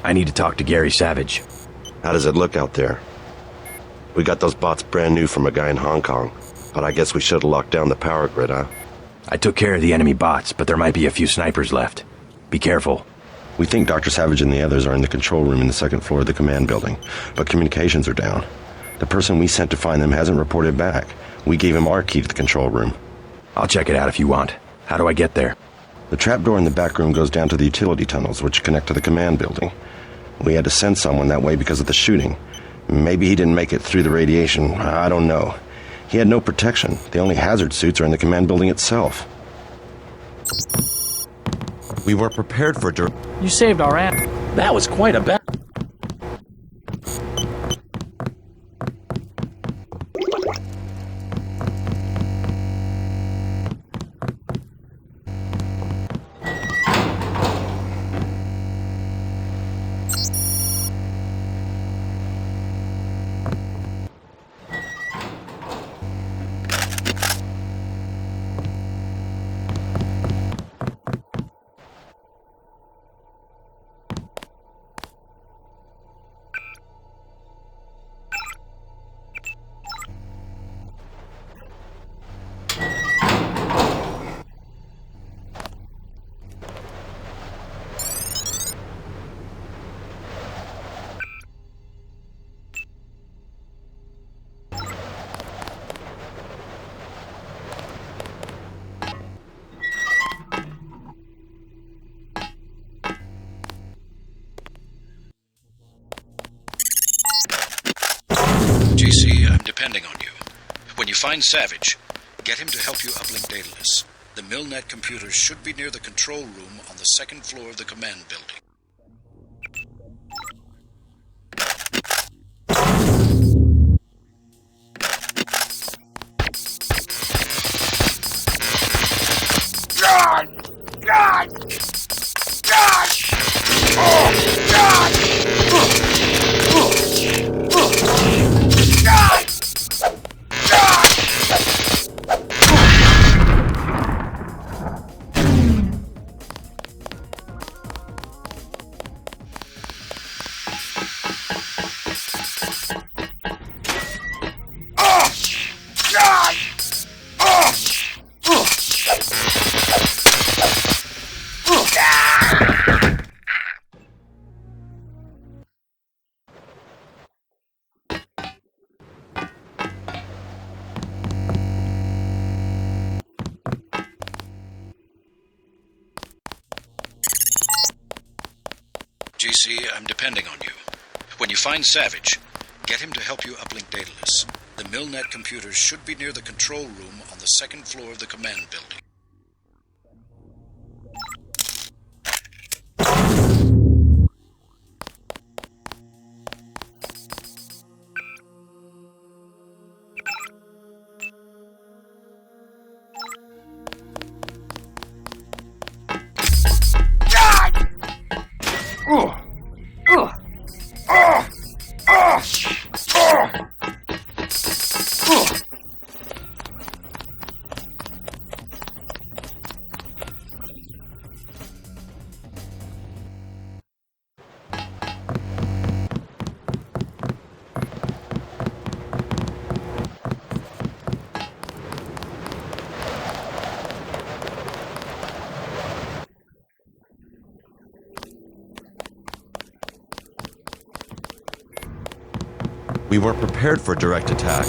I need to talk to Gary Savage. How does it look out there? We got those bots brand new from a guy in Hong Kong, but I guess we should have locked down the power grid, huh? I took care of the enemy bots, but there might be a few snipers left. Be careful. We think Dr. Savage and the others are in the control room in the second floor of the command building, but communications are down. The person we sent to find them hasn't reported back. We gave him our key to the control room. I'll check it out if you want. How do I get there? The trapdoor in the back room goes down to the utility tunnels, which connect to the command building. We had to send someone that way because of the shooting. Maybe he didn't make it through the radiation. I don't know. He had no protection. The only hazard suits are in the command building itself. We were prepared for... You saved our ass. That was quite a bet. JC, I'm depending on you. When you find Savage, get him to help you uplink Daedalus. The Milnet computers should be near the control room on the second floor of the command building. God! God! God! Oh, God! JC, I'm depending on you. When you find Savage, get him to help you uplink Daedalus. The Milnet computers should be near the control room on the second floor of the command building. We weren't prepared for direct attack.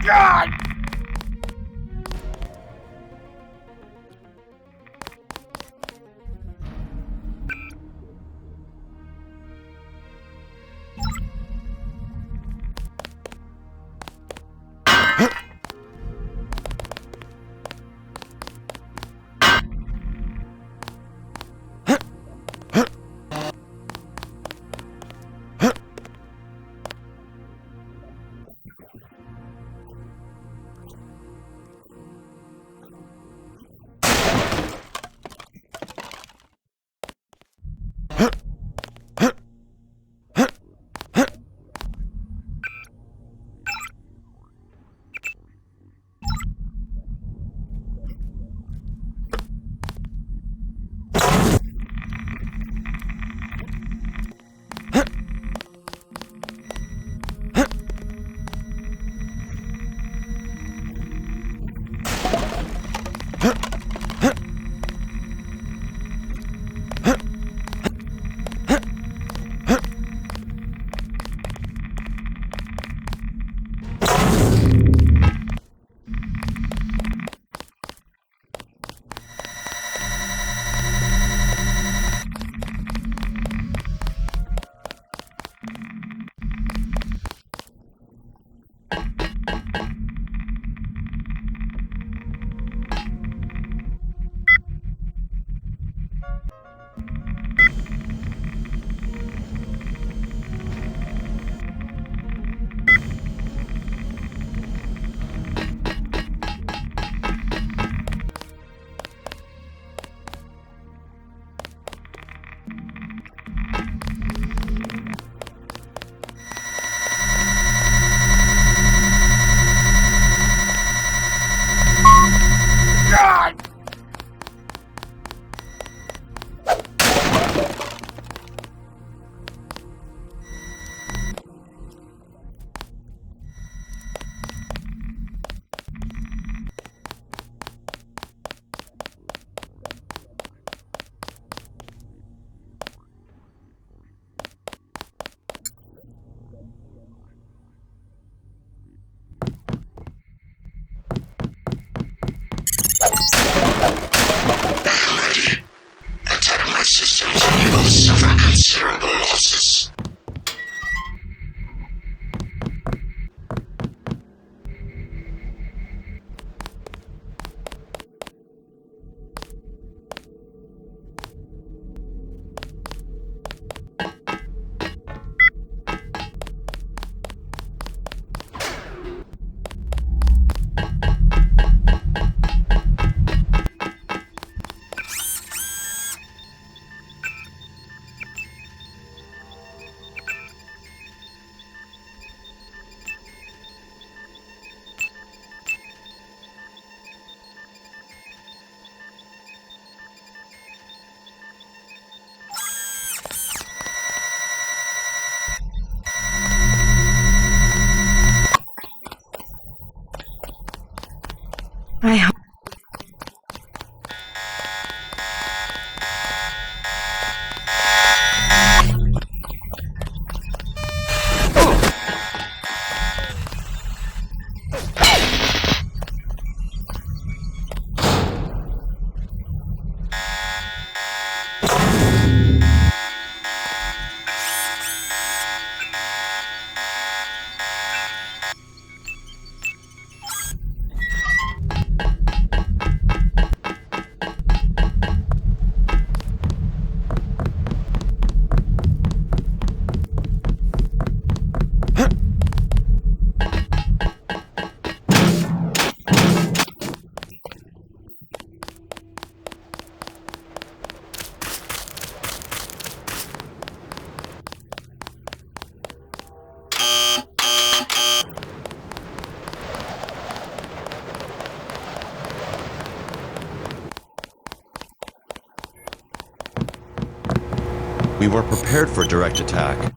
God! Ready. Attack my systems and you will suffer considerable losses. I hope. We were prepared for direct attack.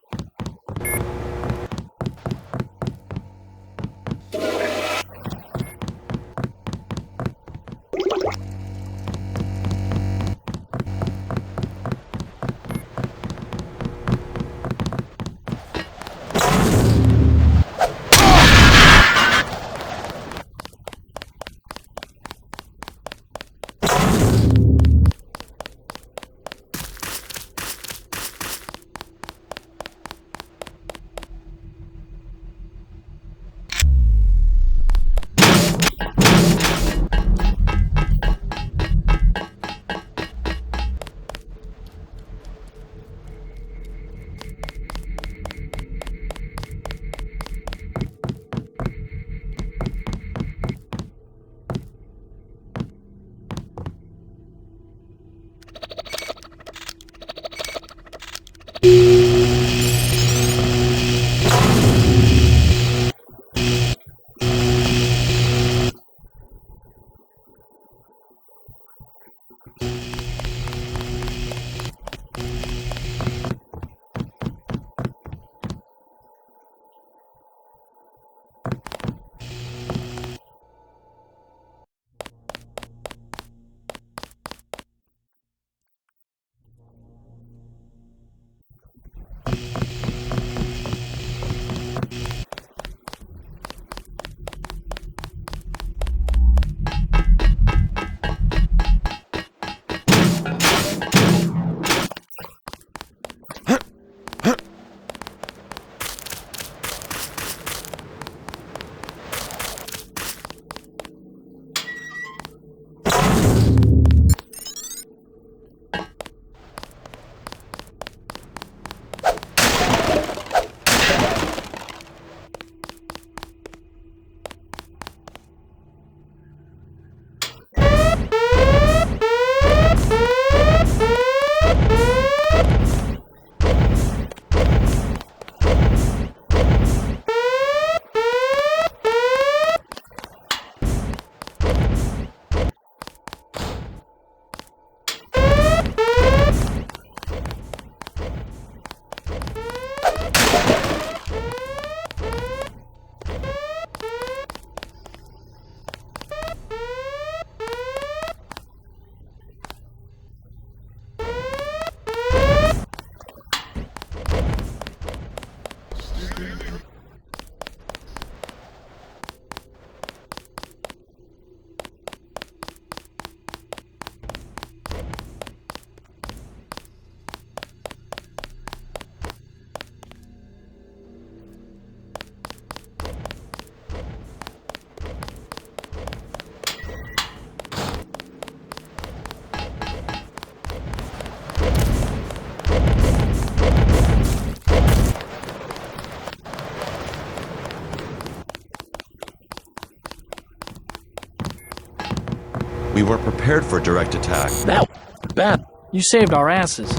We weren't prepared for a direct attack. That bad. You saved our asses.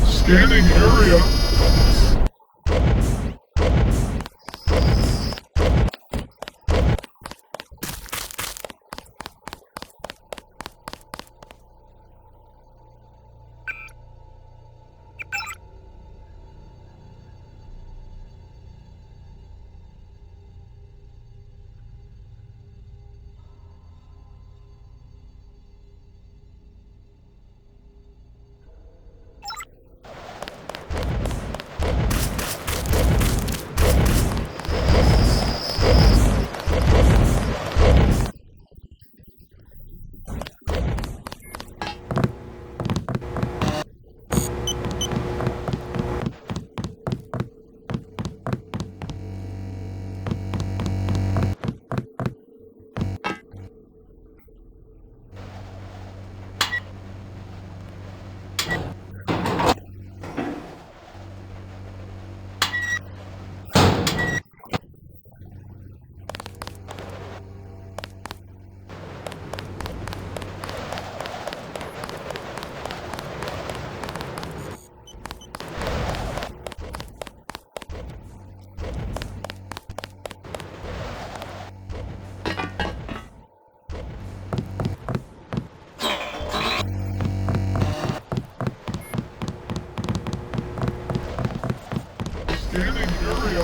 Scanning area. Scanning area.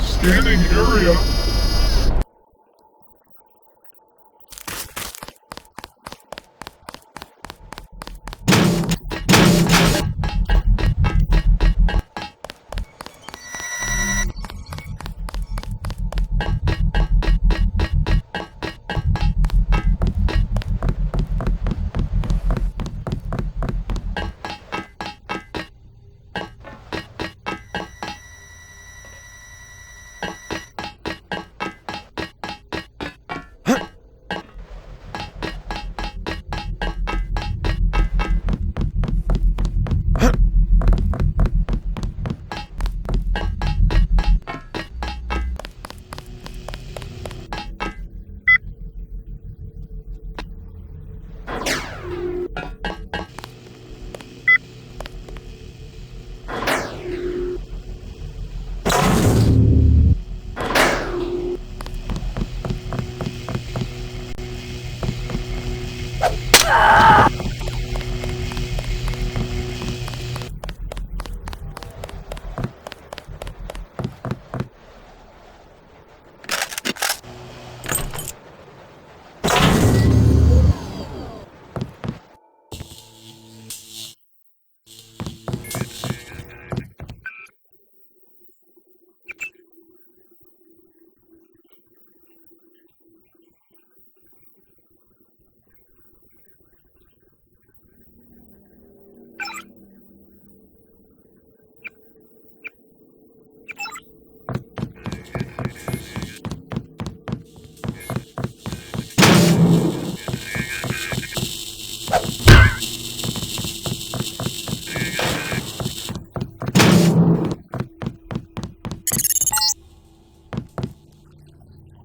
Scanning area.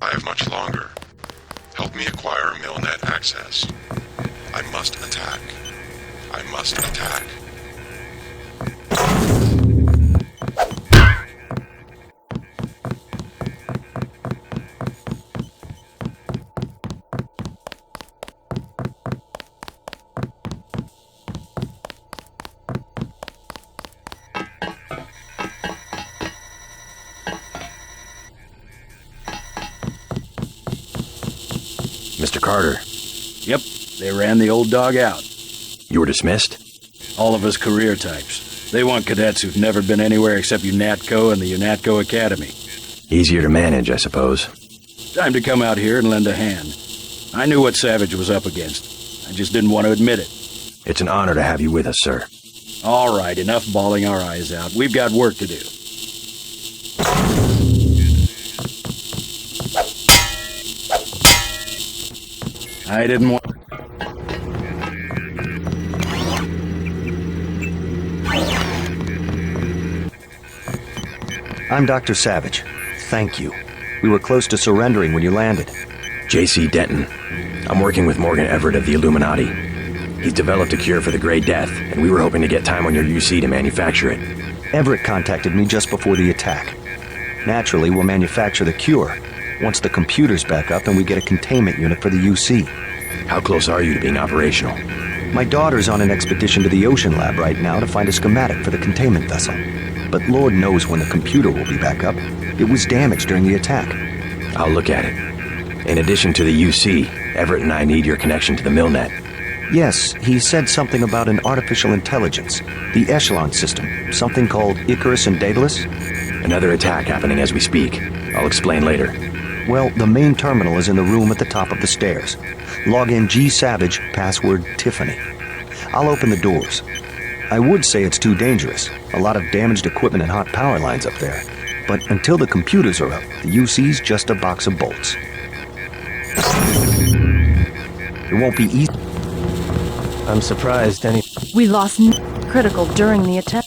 I have much longer. Help me acquire MillNet access. I must attack. I must attack. Carter. Yep, they ran the old dog out. You were dismissed? All of us career types. They want cadets who've never been anywhere except UNATCO and the UNATCO Academy. Easier to manage, I suppose. Time to come out here and lend a hand. I knew what Savage was up against. I just didn't want to admit it. It's an honor to have you with us, sir. All right, enough bawling our eyes out. We've got work to do. I didn't want... I'm Dr. Savage. Thank you. We were close to surrendering when you landed. J.C. Denton. I'm working with Morgan Everett of the Illuminati. He's developed a cure for the Grey Death, and we were hoping to get time on your UC to manufacture it. Everett contacted me just before the attack. Naturally, we'll manufacture the cure once the computer's back up and we get a containment unit for the UC. How close are you to being operational? My daughter's on an expedition to the ocean lab right now to find a schematic for the containment vessel. But Lord knows when the computer will be back up. It was damaged during the attack. I'll look at it. In addition to the UC, Everett and I need your connection to the Milnet. Yes, he said something about an artificial intelligence. The Echelon system. Something called Icarus and Daedalus. Another attack happening as we speak. I'll explain later. Well, the main terminal is in the room at the top of the stairs. Log in G Savage, password Tiffany. I'll open the doors. I would say it's too dangerous. A lot of damaged equipment and hot power lines up there. But until the computers are up, the UC's just a box of bolts. It won't be easy. I'm surprised any... We lost critical during the attack.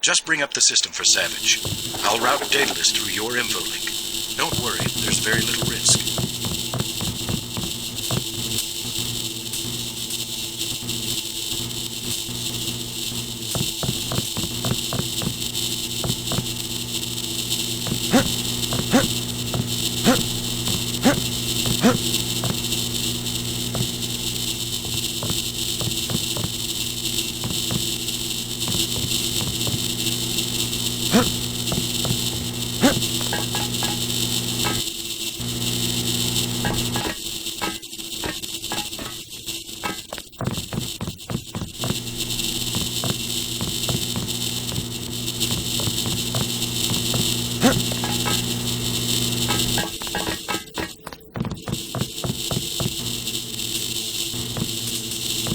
Just bring up the system for Savage. I'll route Daedalus through your info link. Don't worry, there's very little risk.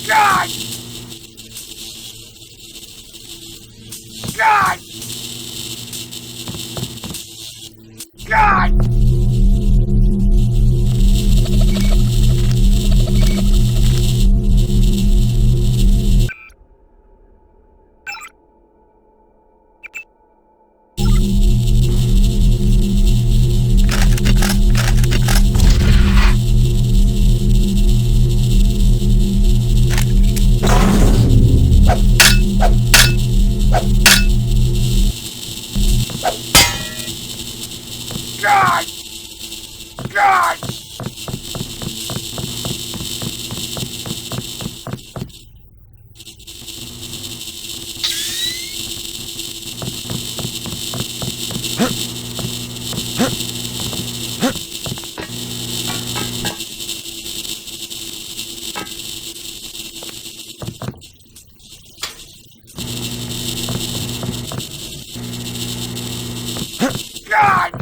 God! God! God! God! God! God!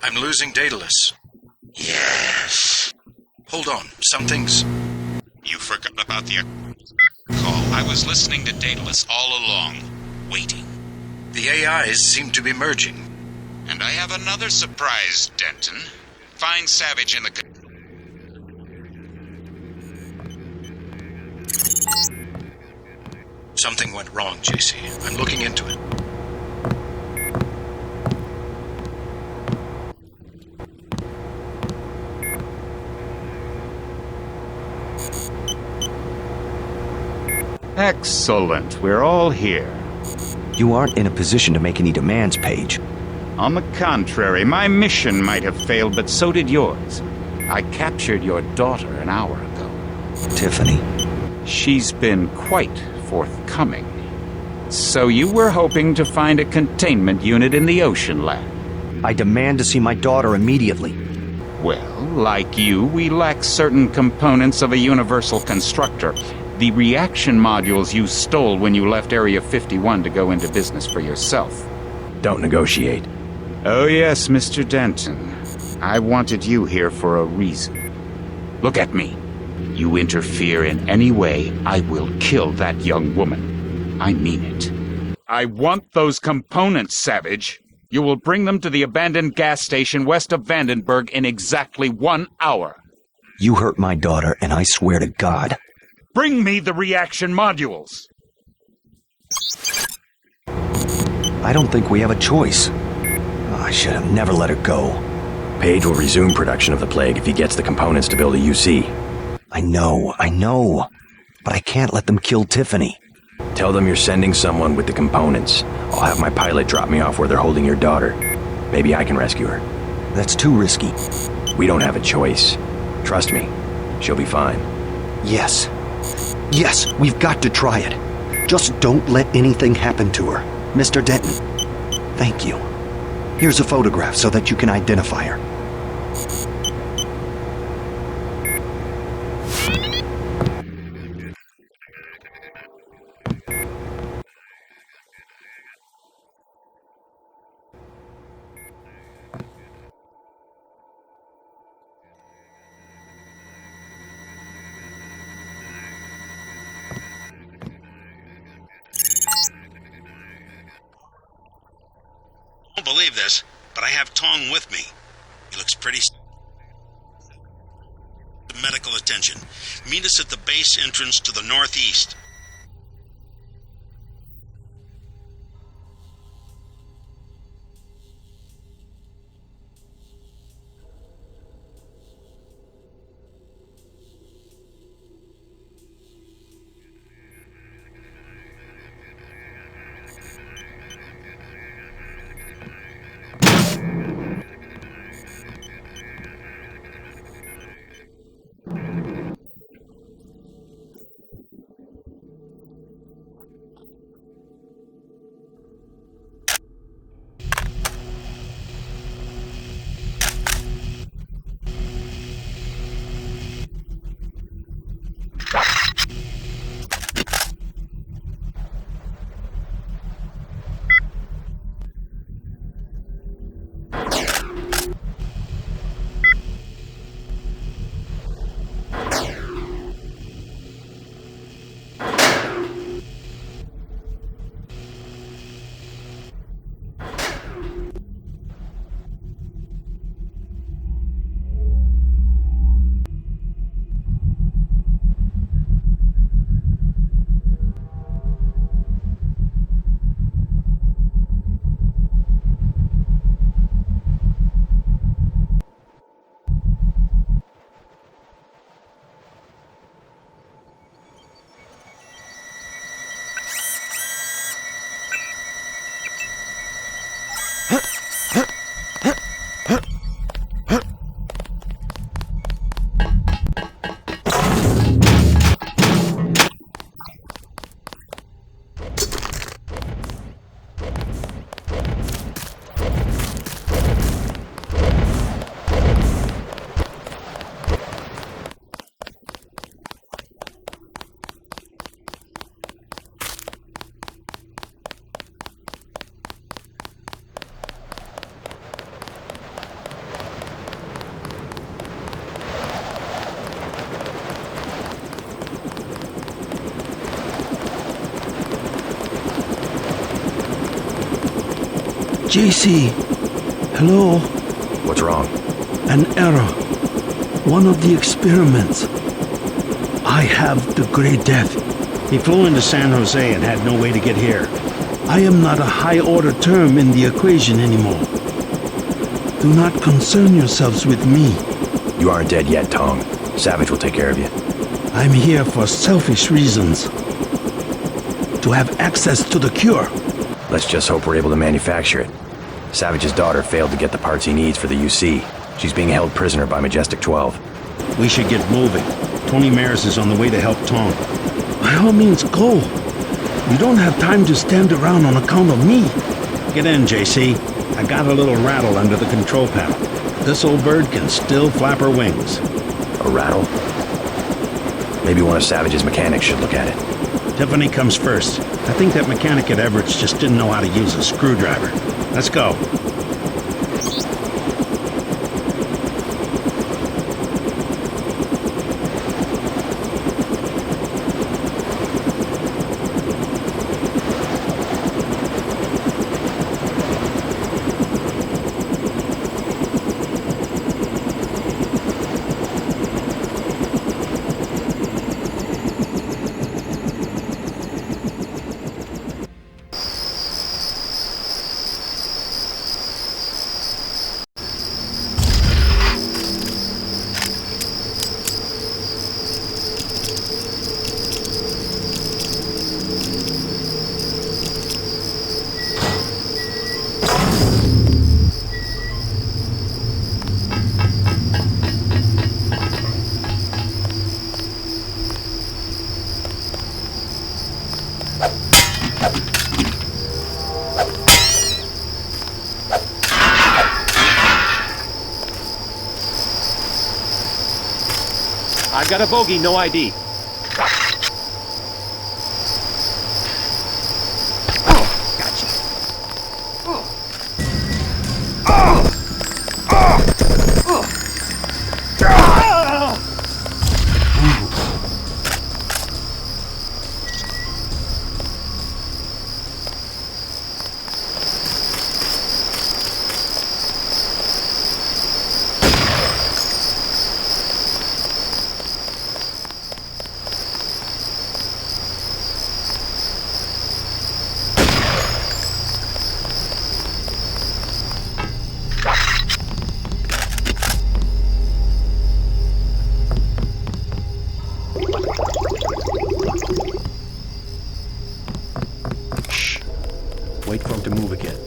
I'm losing Daedalus. Yes. Hold on, something's... You forgot about the call. I was listening to Daedalus all along, waiting. The AIs seem to be merging. And I have another surprise, Denton. Find Savage in the... Something went wrong, JC. I'm looking into it. Excellent. We're all here. You aren't in a position to make any demands, Paige. On the contrary, my mission might have failed, but so did yours. I captured your daughter an hour ago. Tiffany. She's been quite forthcoming. So you were hoping to find a containment unit in the Ocean Lab? I demand to see my daughter immediately. Well, like you, we lack certain components of a universal constructor. The reaction modules you stole when you left Area 51 to go into business for yourself. Don't negotiate. Oh yes, Mr. Denton. I wanted you here for a reason. Look at me. You interfere in any way, I will kill that young woman. I mean it. I want those components, Savage. You will bring them to the abandoned gas station west of Vandenberg in exactly 1 hour. You hurt my daughter, and I swear to God. Bring me the reaction modules. I don't think we have a choice. I should have never let her go. Paige will resume production of the Plague if he gets the components to build a UC. I know. But I can't let them kill Tiffany. Tell them you're sending someone with the components. I'll have my pilot drop me off where they're holding your daughter. Maybe I can rescue her. That's too risky. We don't have a choice. Trust me, she'll be fine. Yes, we've got to try it. Just don't let anything happen to her. Mr. Denton, thank you. Here's a photograph so that you can identify her. I don't believe this, but I have Tong with me. He looks pretty... Medical attention. Meet us at the base entrance to the northeast. JC. Hello? What's wrong? An error. One of the experiments. I have the Grey Death. He flew into San Jose and had no way to get here. I am not a high-order term in the equation anymore. Do not concern yourselves with me. You aren't dead yet, Tong. Savage will take care of you. I'm here for selfish reasons. To have access to the cure. Let's just hope we're able to manufacture it. Savage's daughter failed to get the parts he needs for the UC. She's being held prisoner by Majestic 12. We should get moving. Tony Maris is on the way to help Tong. By all means, go. You don't have time to stand around on account of me. Get in, JC. I got a little rattle under the control panel. This old bird can still flap her wings. A rattle? Maybe one of Savage's mechanics should look at it. Tiffany comes first. I think that mechanic at Everett's just didn't know how to use a screwdriver. Let's go. I've got a bogey, no ID. Wait for him to move again.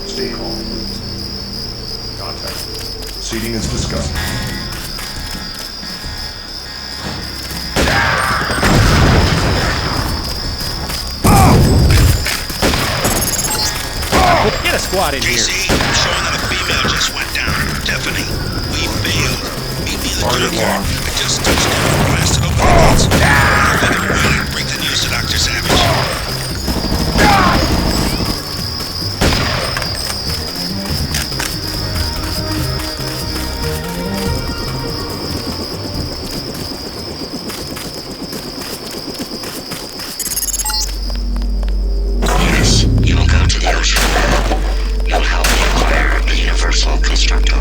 Stay calm, please. Contact. Proceeding is discussed. Get a squad in JC, here. I'm showing that a female just went down. Tiffany, we failed. Meet me in the junkyard. I just touched down. Blasted open the gates. I think I'm ready to break the news to Dr. Savage. Yes, you will go to the ocean lab. You'll help me acquire a universal constructor.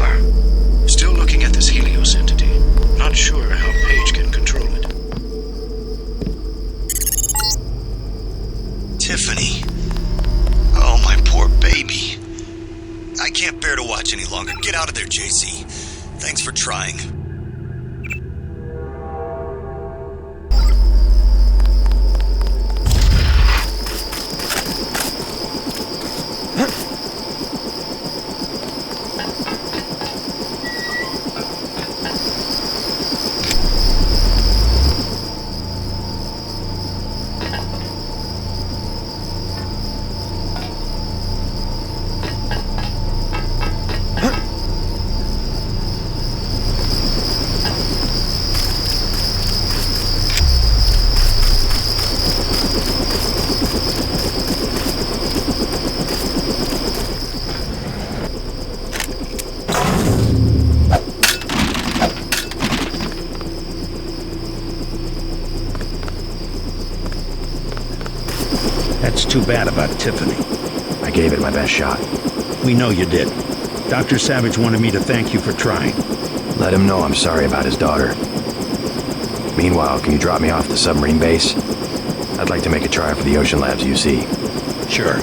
Still looking at this Helios entity. Not sure how Paige can control it. Tiffany, trying. That's too bad about Tiffany. I gave it my best shot. We know you did. Dr. Savage wanted me to thank you for trying. Let him know I'm sorry about his daughter. Meanwhile, can you drop me off the submarine base? I'd like to make a try for the Ocean Labs UC. Sure.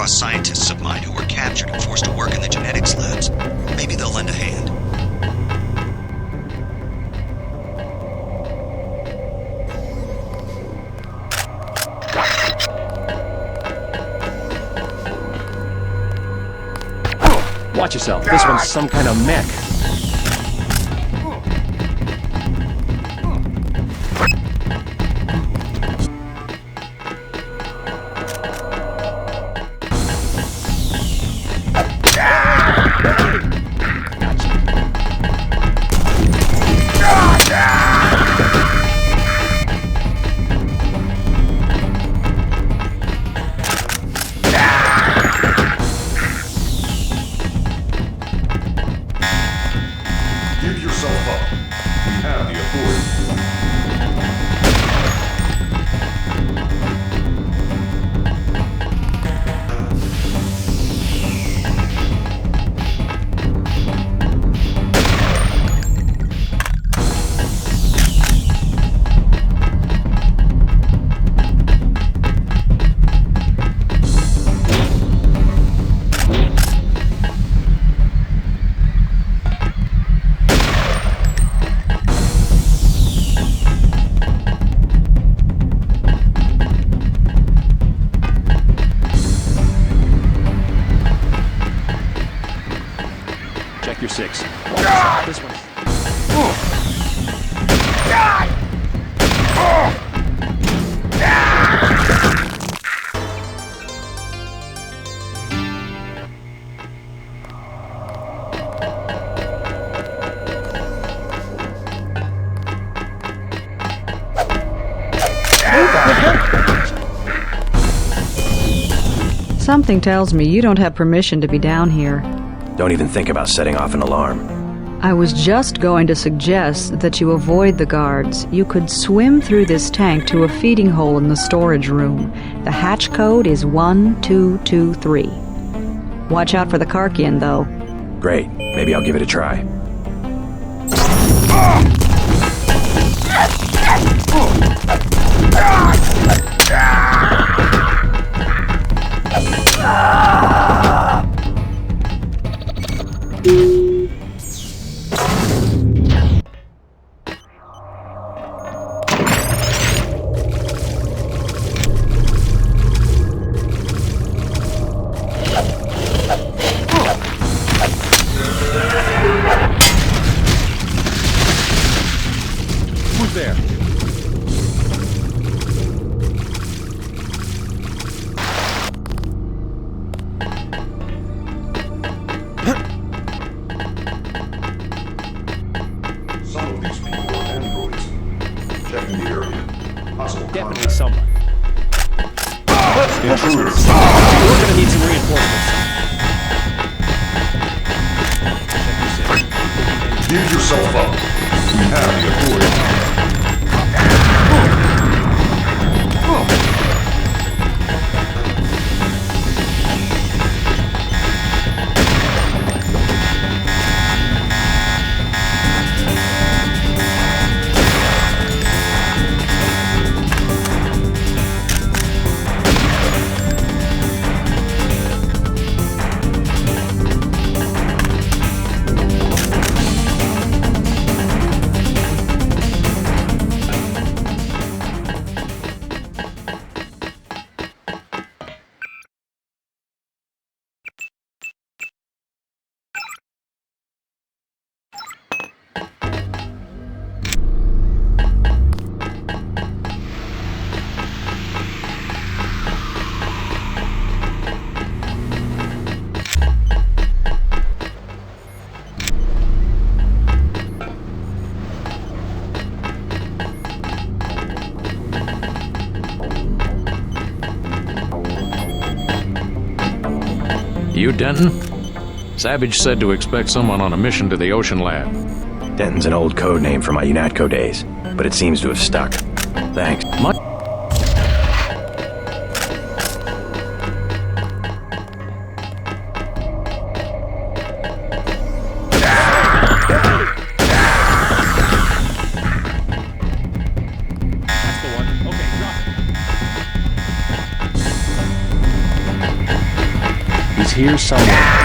Scientists of mine who were captured and forced to work in the genetics labs. Maybe they'll lend a hand. Watch yourself. This one's some kind of mech. Your 6. This one. Something tells me you don't have permission to be down here. Don't even think about setting off an alarm. I was just going to suggest that you avoid the guards. You could swim through this tank to a feeding hole in the storage room. The hatch code is 1223. Watch out for the Karkian, though. Great. Maybe I'll give it a try. Who's there? Some of these people are androids. Checking the area. Possible Definitely someone. Intruders. We're gonna need some reinforcements. Give yourself up. We have the authority. You Denton? Savage said to expect someone on a mission to the Ocean Lab. Denton's an old code name from my UNATCO days, but it seems to have stuck. Thanks. He's here somewhere.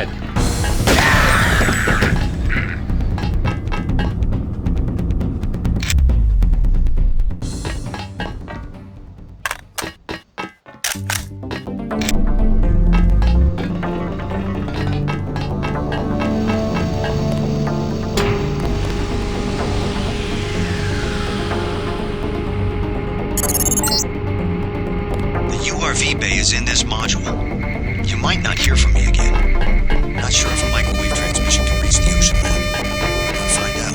ahead. URV bay is in this module. You might not hear from me again. Not sure if a microwave transmission can reach the ocean lab. I'll find out.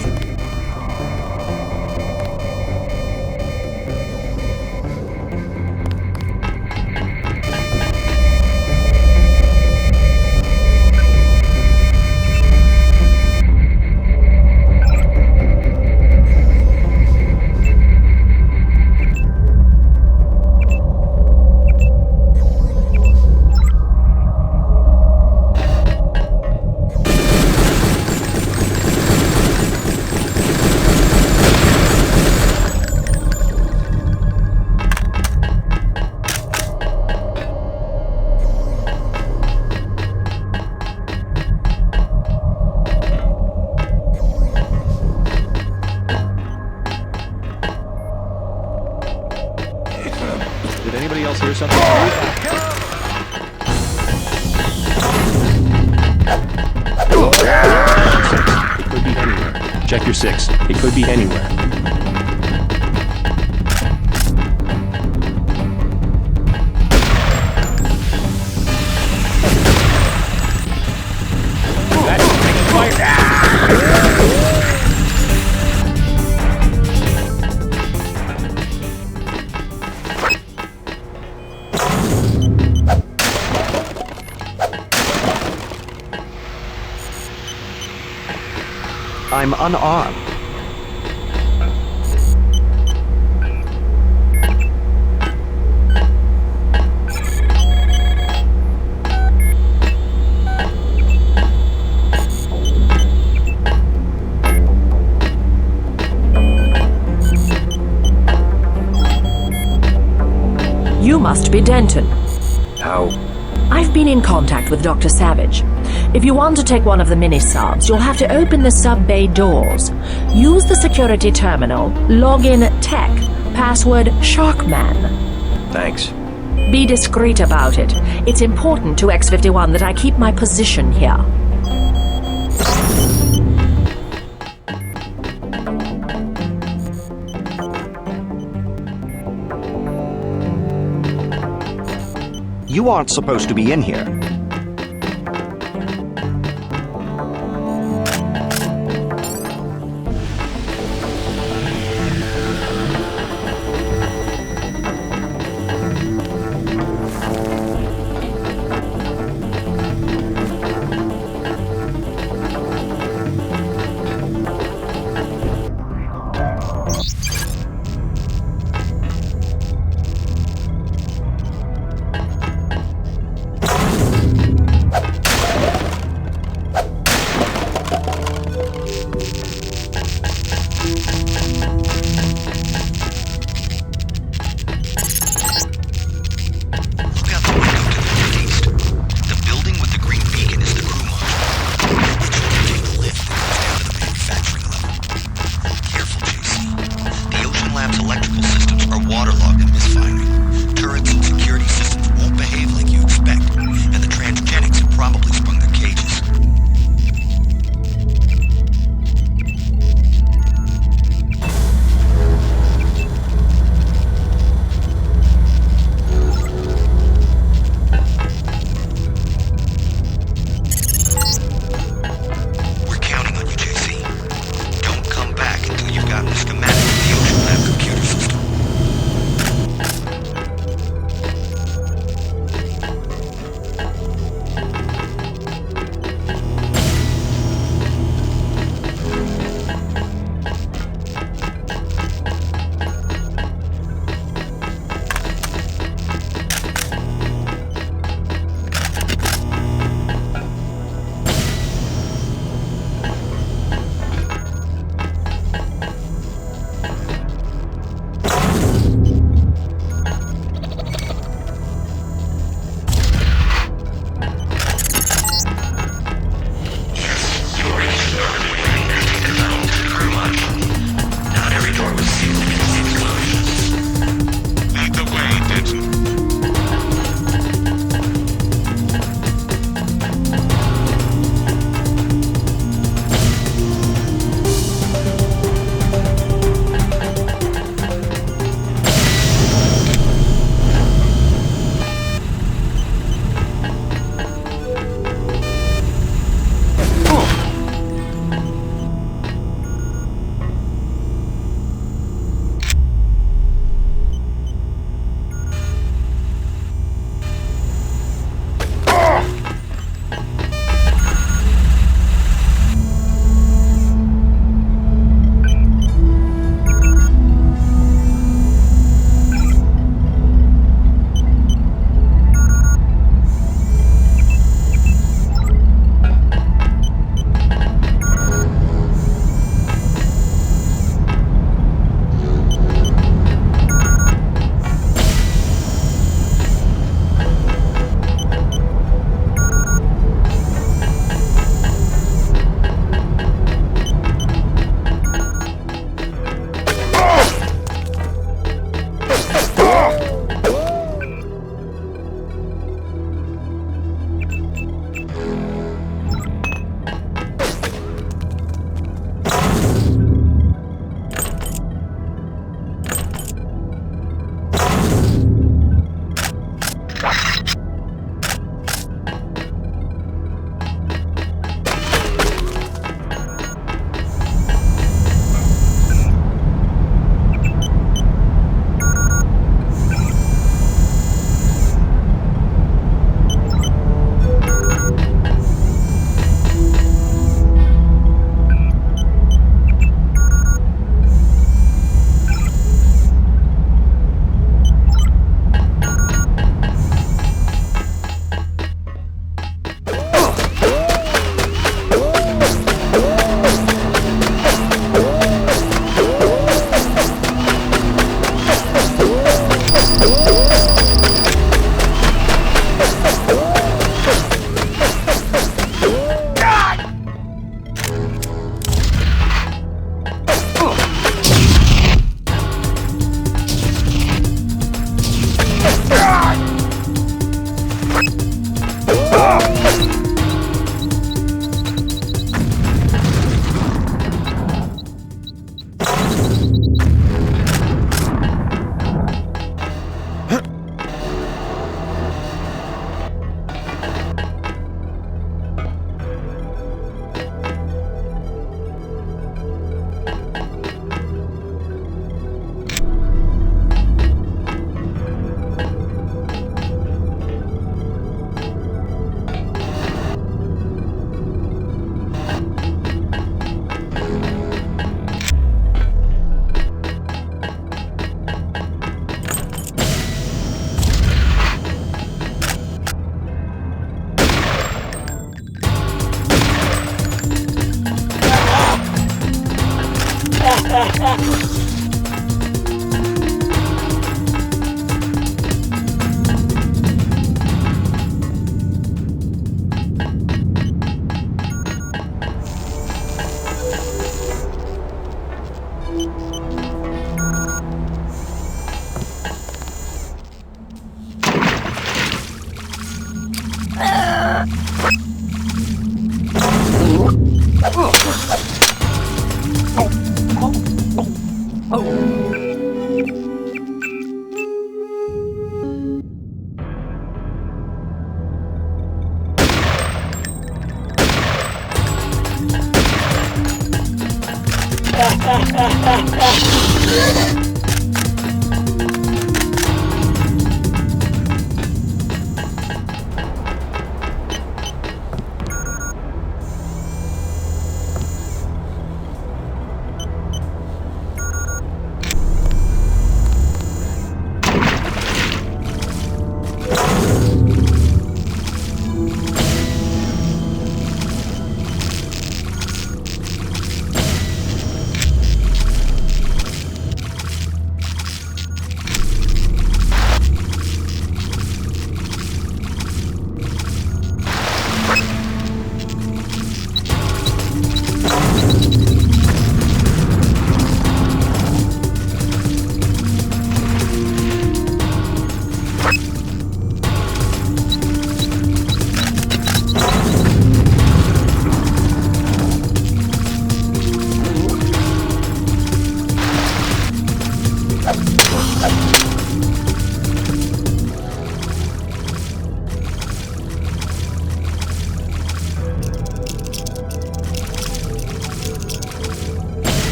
Did anybody else hear something? It could be anywhere. Check your 6. It could be anywhere. That's taking fire. I'm unarmed. You must be Denton. How? I've been in contact with Dr. Savage. If you want to take one of the mini-subs, you'll have to open the sub-bay doors. Use the security terminal, log in tech, password Sharkman. Thanks. Be discreet about it. It's important to X-51 that I keep my position here. You aren't supposed to be in here.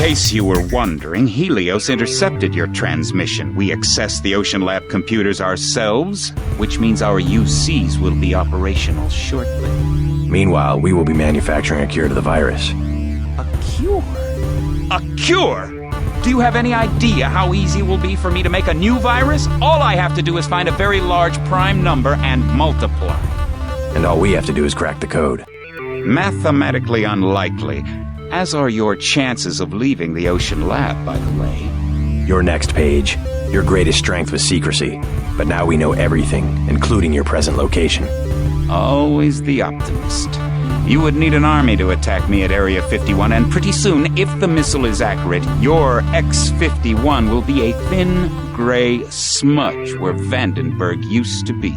case you were wondering, Helios intercepted your transmission. We accessed the Ocean Lab computers ourselves, which means our UCs will be operational shortly. Meanwhile, we will be manufacturing a cure to the virus. A cure? A cure? Do you have any idea how easy it will be for me to make a new virus? All I have to do is find a very large prime number and multiply. And all we have to do is crack the code. Mathematically unlikely, as are your chances of leaving the Ocean Lab, by the way. Your next page. Your greatest strength was secrecy, but now we know everything, including your present location. Always the optimist. You would need an army to attack me at Area 51, and pretty soon, if the missile is accurate, your X-51 will be a thin, gray smudge where Vandenberg used to be.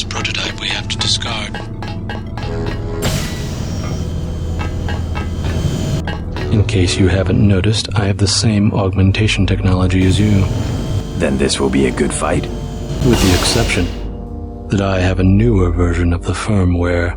Prototype we have to discard. In case you haven't noticed, I have the same augmentation technology as you. Then this will be a good fight? With the exception that I have a newer version of the firmware.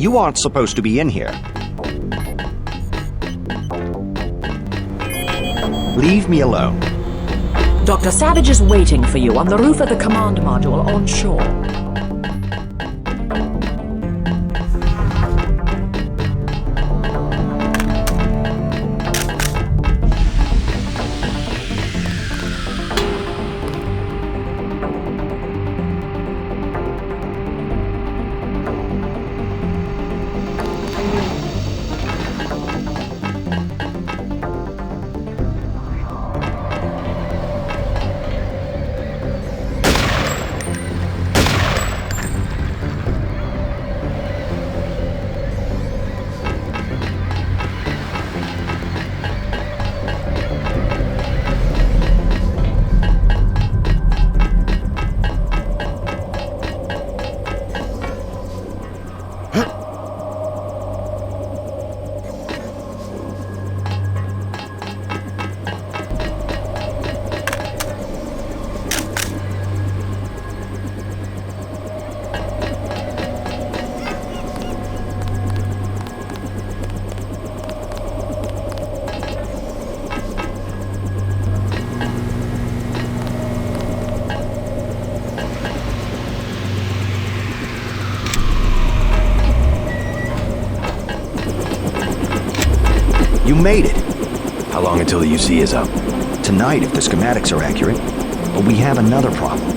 You aren't supposed to be in here. Leave me alone. Dr. Savage is waiting for you on the roof of the command module on shore. You made it. How long until the UC is up? Tonight, if the schematics are accurate. But we have another problem.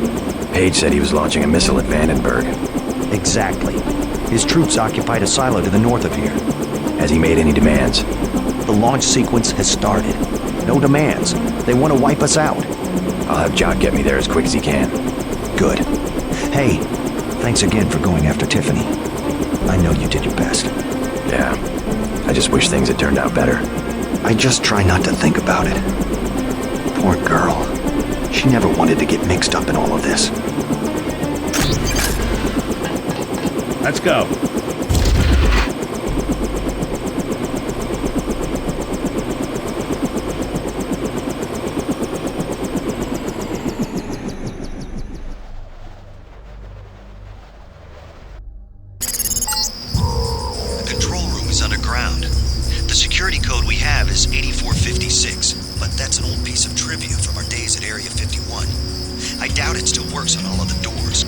Page said he was launching a missile at Vandenberg. Exactly. His troops occupied a silo to the north of here. Has he made any demands? The launch sequence has started. No demands. They want to wipe us out. I'll have Jock get me there as quick as he can. Good. Hey, thanks again for going after Tiffany. I know you did your best. Yeah. I just wish things had turned out better. I just try not to think about it. Poor girl. She never wanted to get mixed up in all of this. Let's go. The control room is underground. The security code we have is 8456, but that's an old piece of trivia from our days at Area 51. I doubt it still works on all of the doors.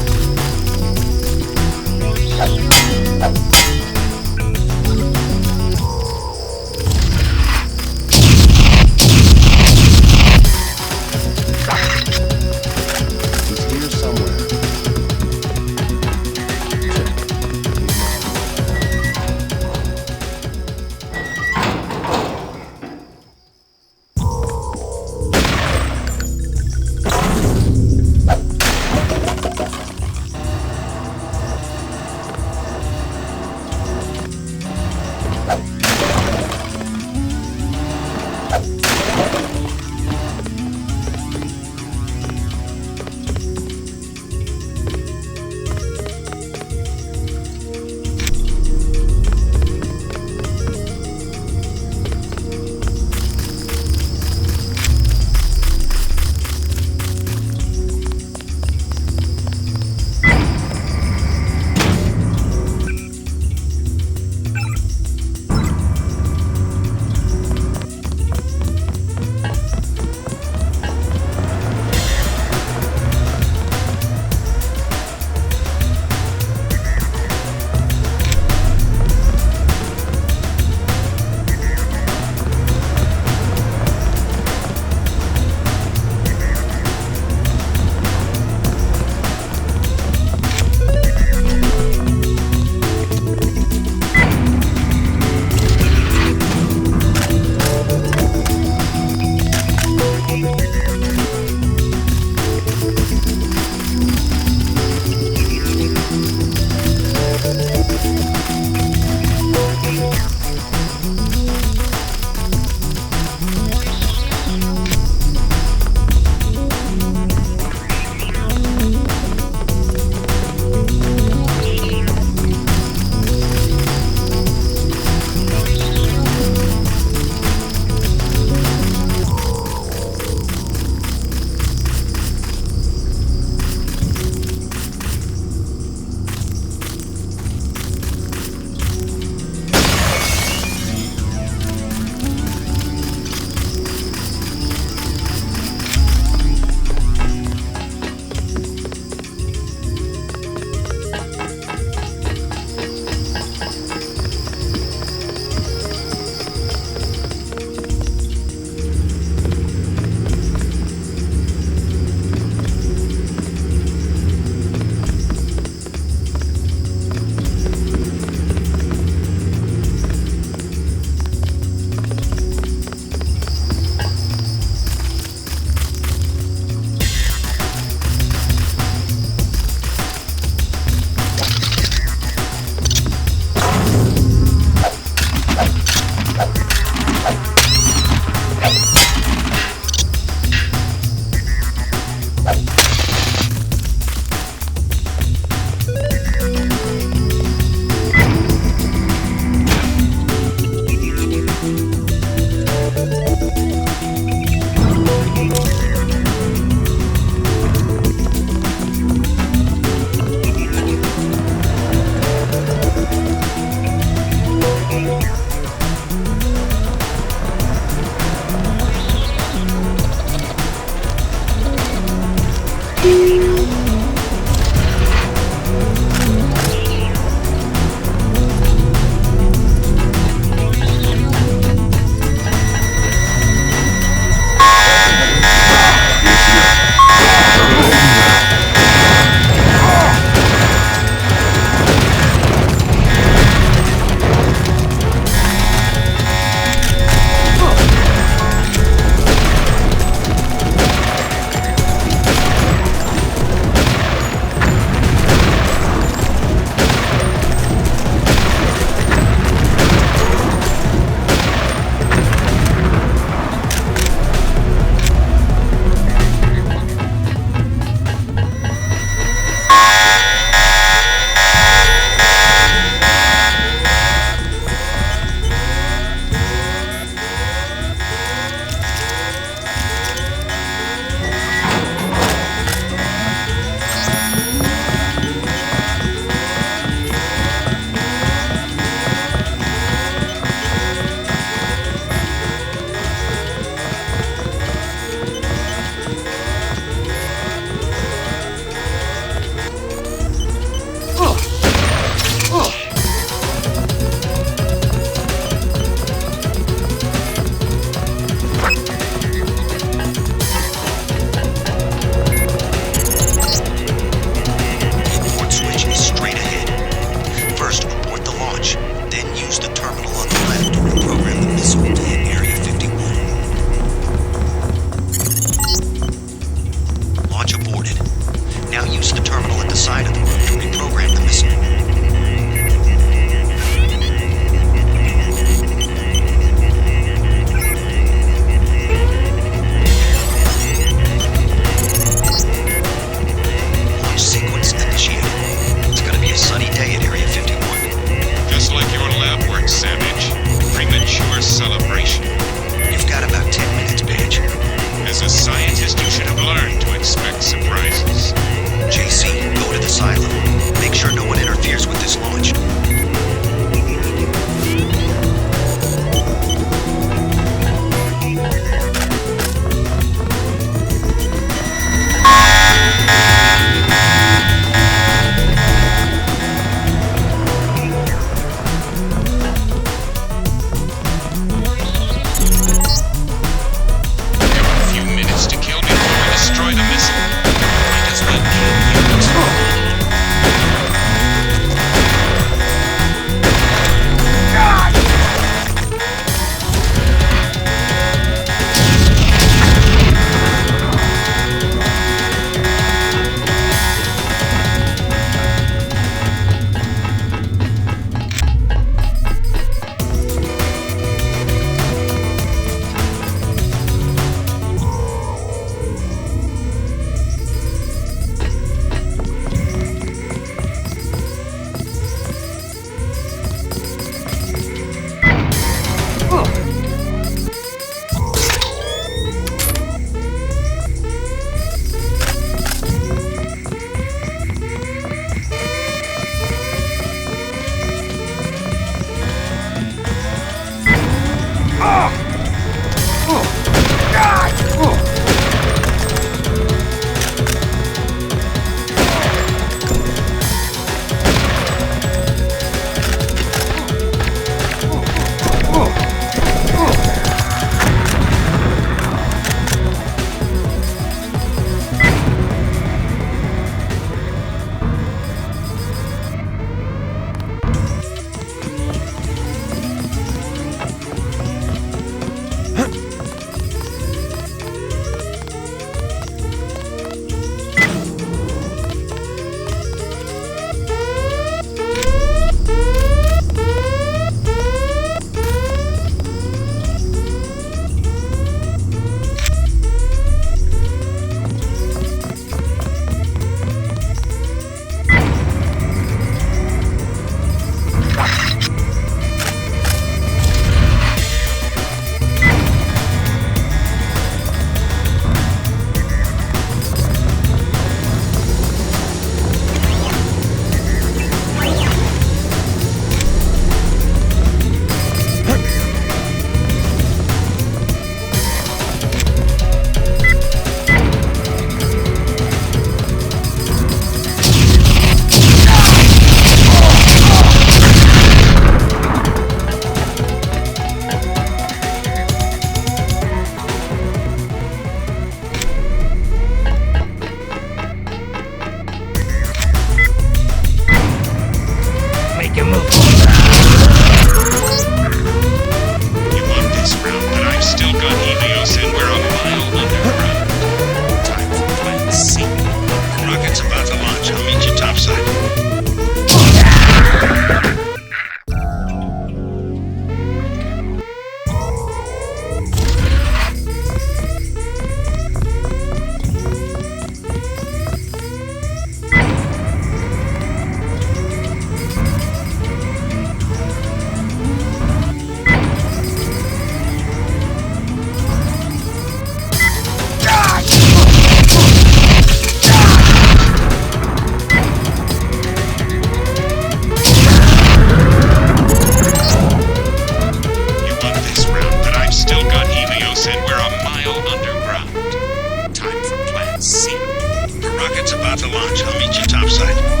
Rocket's about to launch. I'll meet you topside.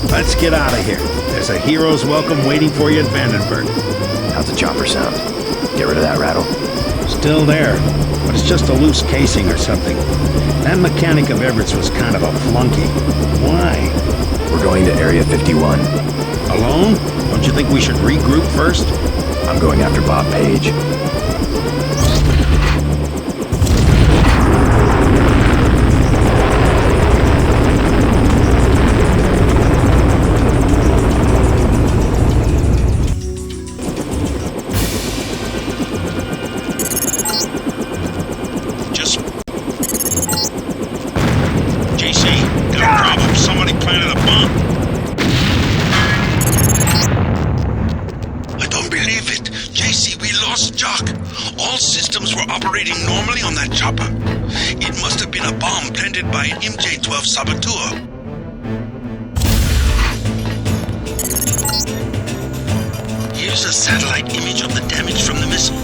Let's get out of here. There's a hero's welcome waiting for you at Vandenberg. How's the chopper sound? Get rid of that rattle? Still there, but it's just a loose casing or something. That mechanic of Everett's was kind of a flunky. Why? We're going to Area 51. Alone? Don't you think we should regroup first? I'm going after Bob Page. Saboteur. Here's a satellite image of the damage from the missile.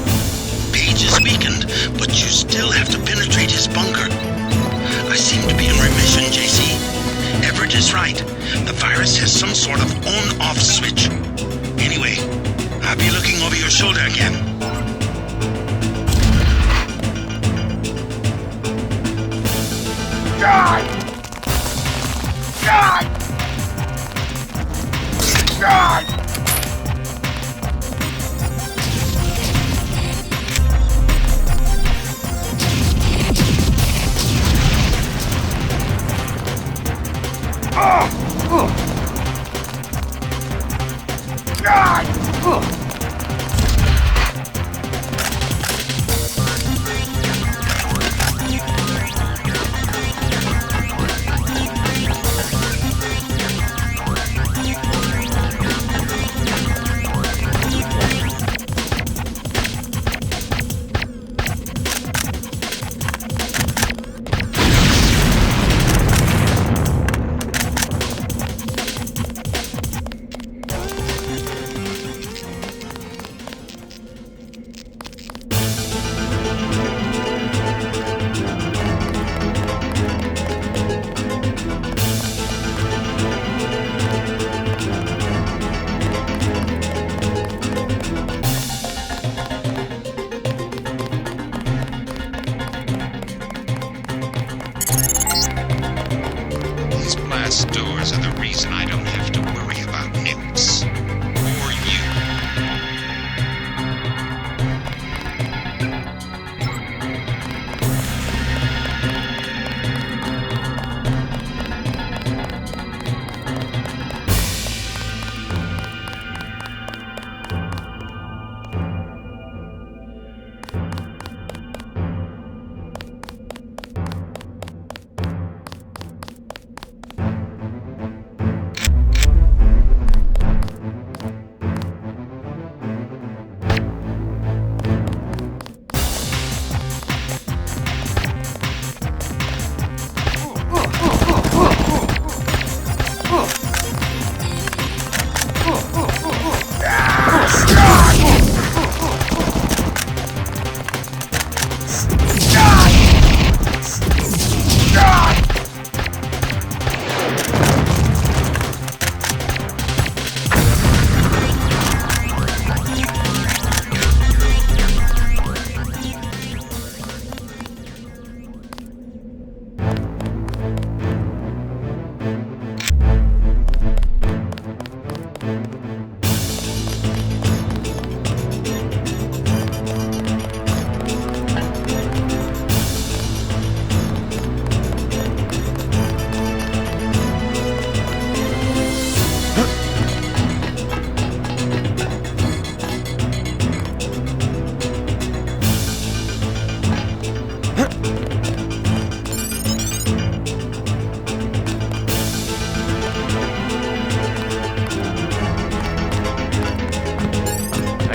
Page is weakened, but you still have to penetrate his bunker. I seem to be in remission, JC. Everett is right. The virus has some sort of on-off switch. Anyway, I'll be looking over your shoulder again. God! God! God! God!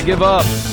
give up.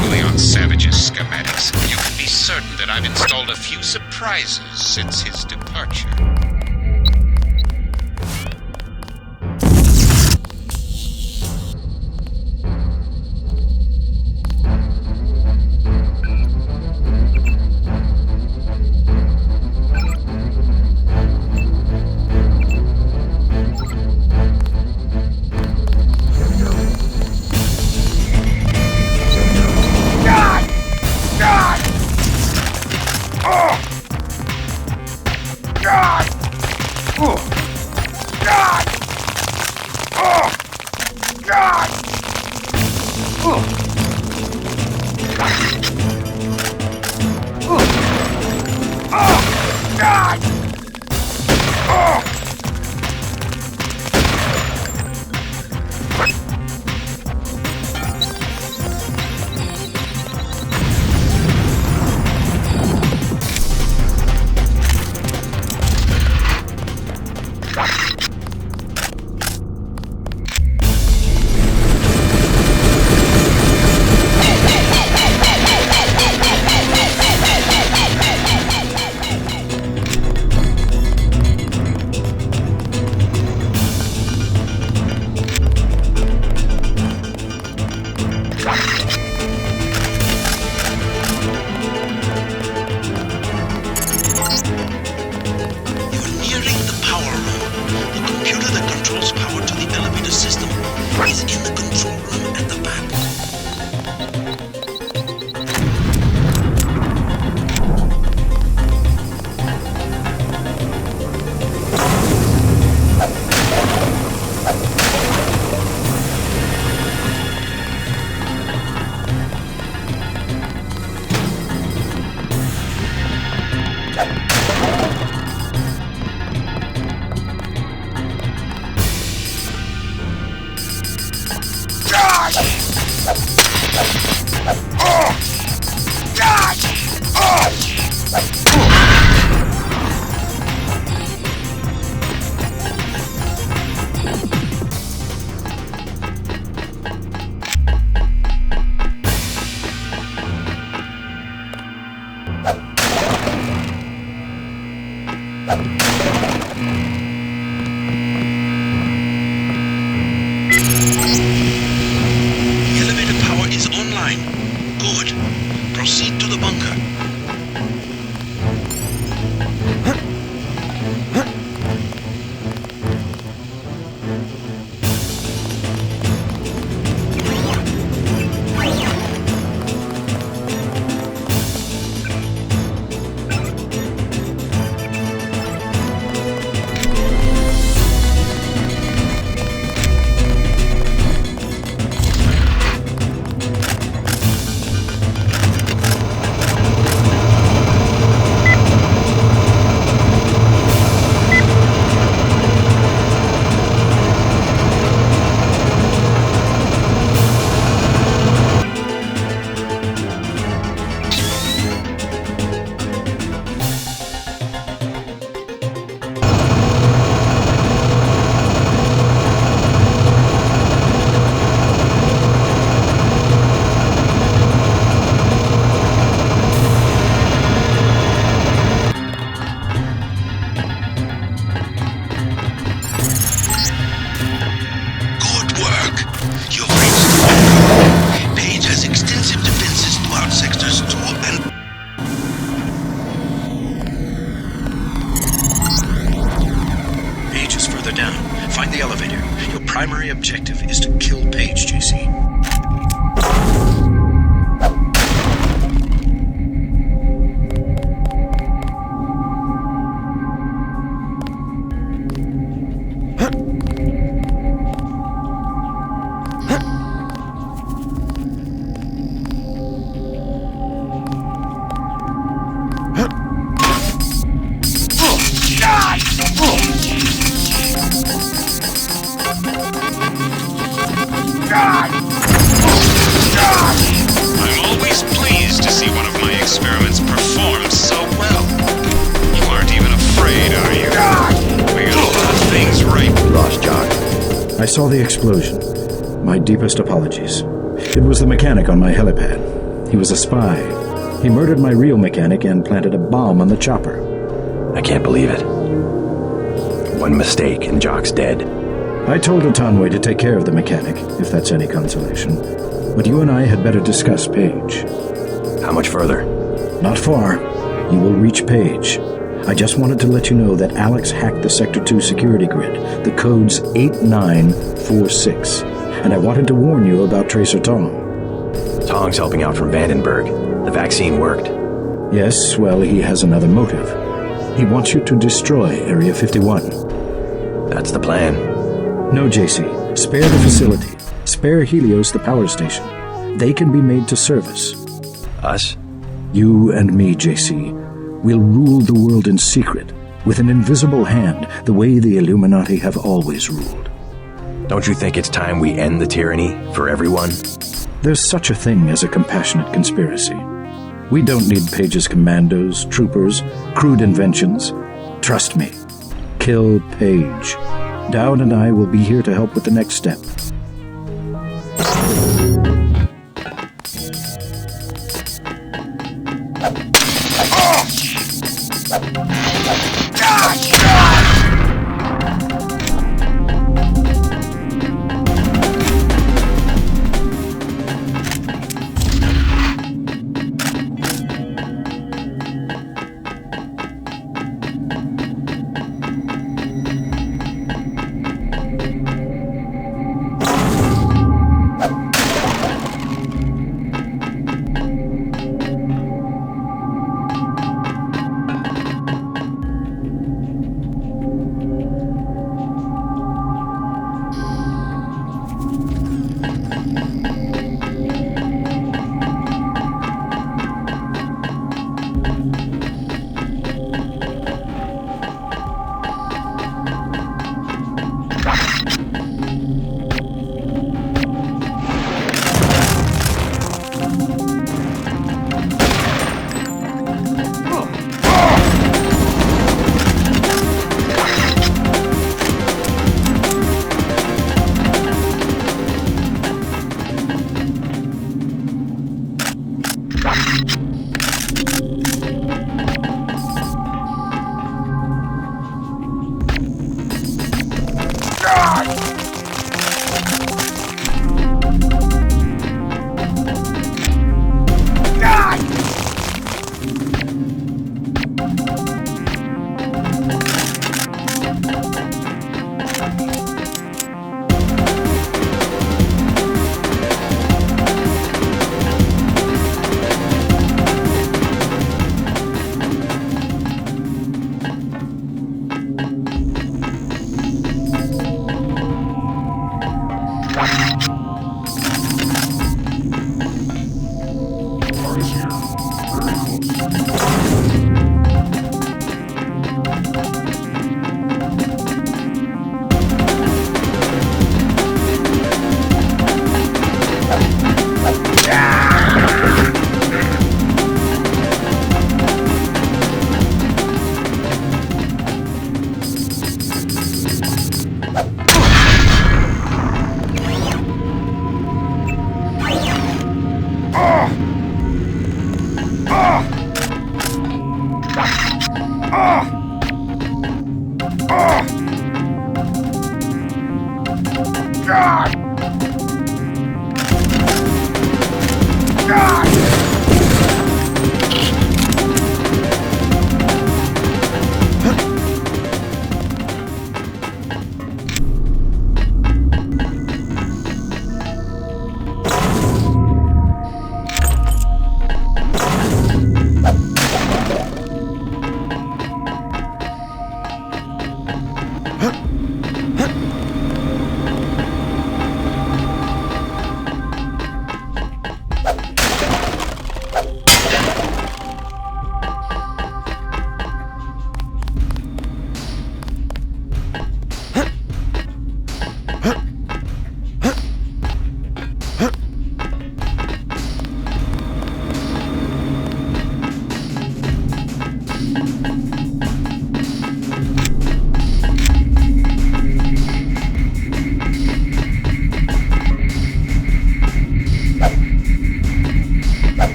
heavily on Savage's schematics, you can be certain that I've installed a few surprises since his departure. primary objective is to kill Paige, JC. I'm always pleased to see one of my experiments perform so well. You aren't even afraid, are you? We got a lot of things right. Lost John. I saw the explosion. My deepest apologies. It was the mechanic on my helipad. He was a spy. He murdered my real mechanic and planted a bomb on the chopper. I can't believe it. One mistake and Jock's dead. I told Otanwe to take care of the mechanic, if that's any consolation. But you and I had better discuss Paige. How much further? Not far. You will reach Paige. I just wanted to let you know that Alex hacked the Sector 2 security grid. The code's 8946. And I wanted to warn you about Tracer Tong. Tong's helping out from Vandenberg. The vaccine worked. Yes, well, he has another motive. He wants you to destroy Area 51. That's the plan. No, JC. Spare the facility. Spare Helios the power station. They can be made to service. Us? You and me, JC. We'll rule the world in secret, with an invisible hand, the way the Illuminati have always ruled. Don't you think it's time we end the tyranny for everyone? There's such a thing as a compassionate conspiracy. We don't need Paige's commandos, troopers, crude inventions. Trust me. Kill Paige. Dowd and I will be here to help with the next step.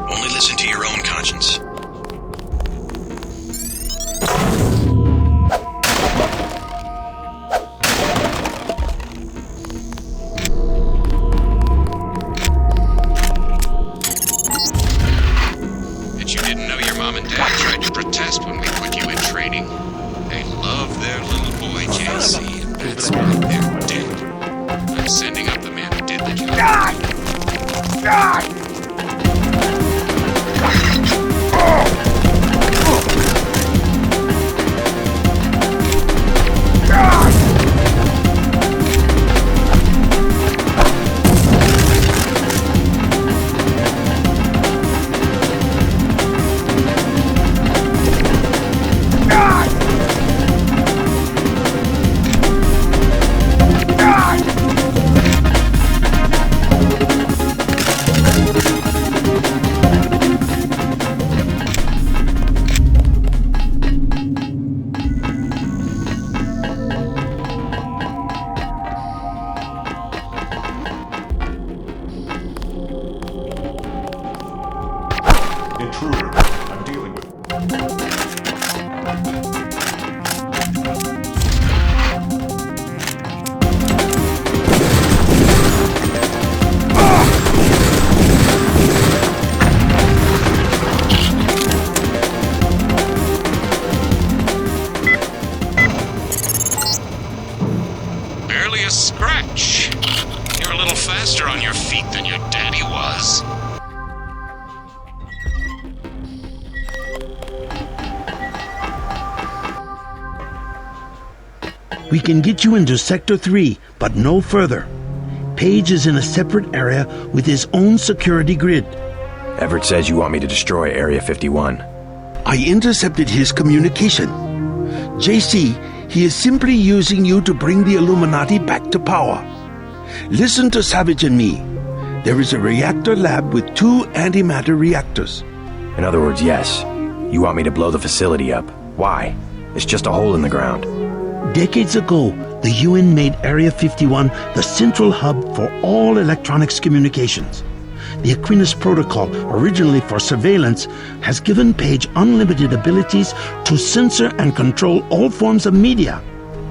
Only listen to your own conscience. Bet you didn't know your mom and dad tried to protest when we put you in training. They love their little boy, JC, and that's why they're dead. I'm sending up the man who did the job. Die! Die! Intruder, I'm dealing with... Barely a scratch. You're a little faster on your feet than your daddy was. We can get you into Sector 3, but no further. Page is in a separate area with his own security grid. Everett says you want me to destroy Area 51. I intercepted his communication. JC, he is simply using you to bring the Illuminati back to power. Listen to Savage and me. There is a reactor lab with 2 antimatter reactors. In other words, yes. You want me to blow the facility up. Why? It's just a hole in the ground. Decades ago, the UN made Area 51 the central hub for all electronics communications. The Aquinas Protocol, originally for surveillance, has given Page unlimited abilities to censor and control all forms of media.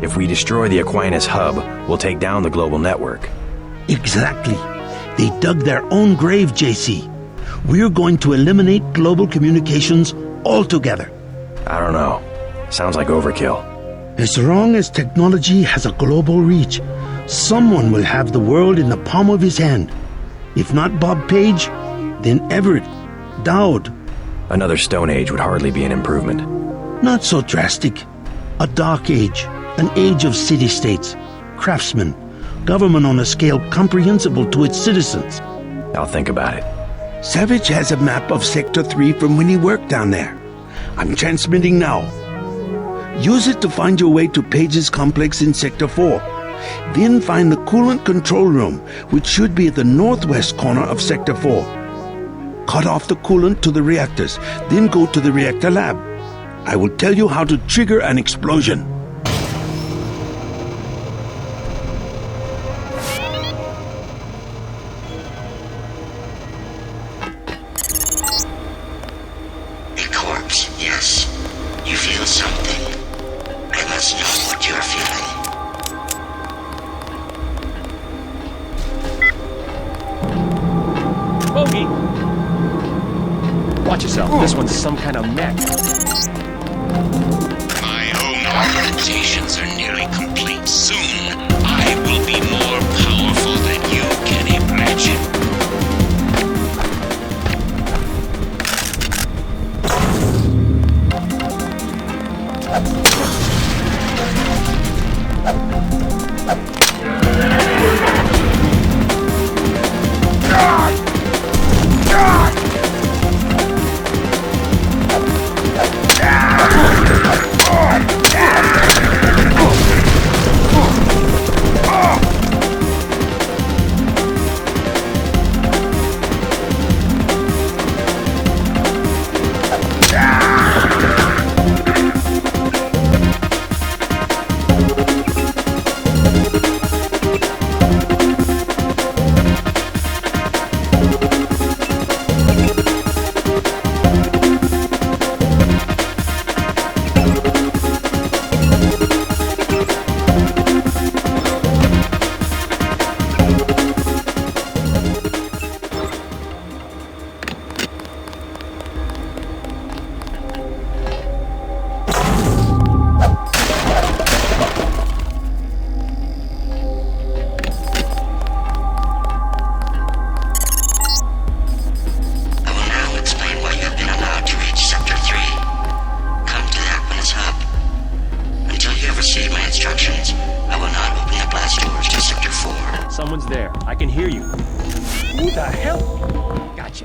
If we destroy the Aquinas hub, we'll take down the global network. Exactly. They dug their own grave, JC. We're going to eliminate global communications altogether. I don't know. Sounds like overkill. As long as technology has a global reach, someone will have the world in the palm of his hand. If not Bob Page, then Everett, Dowd. Another Stone Age would hardly be an improvement. Not so drastic. A dark age, an age of city-states, craftsmen, government on a scale comprehensible to its citizens. I'll think about it. Savage has a map of Sector 3 from when he worked down there. I'm transmitting now. Use it to find your way to Page's complex in Sector 4. Then find the coolant control room, which should be at the northwest corner of Sector 4. Cut off the coolant to the reactors, then go to the reactor lab. I will tell you how to trigger an explosion. A corpse, yes. You feel something. I must know what you're feeling. Bogey! Watch yourself. This one's some kind of mech. My own augmentations are nearly complete. Soon, I will be more powerful than you can imagine. Someone's there. I can hear you. Who the hell? Gotcha.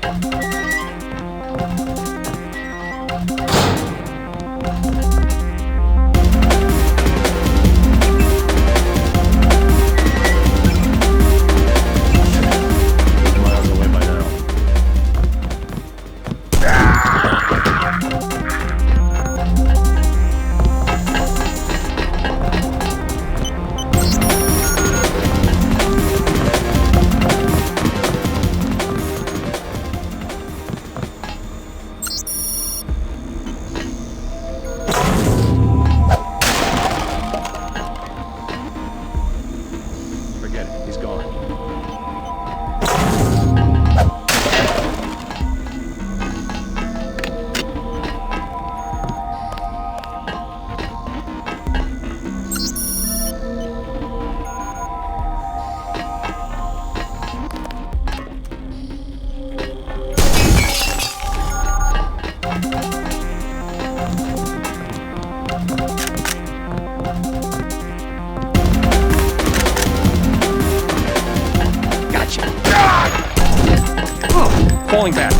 Falling back.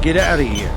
Get out of here.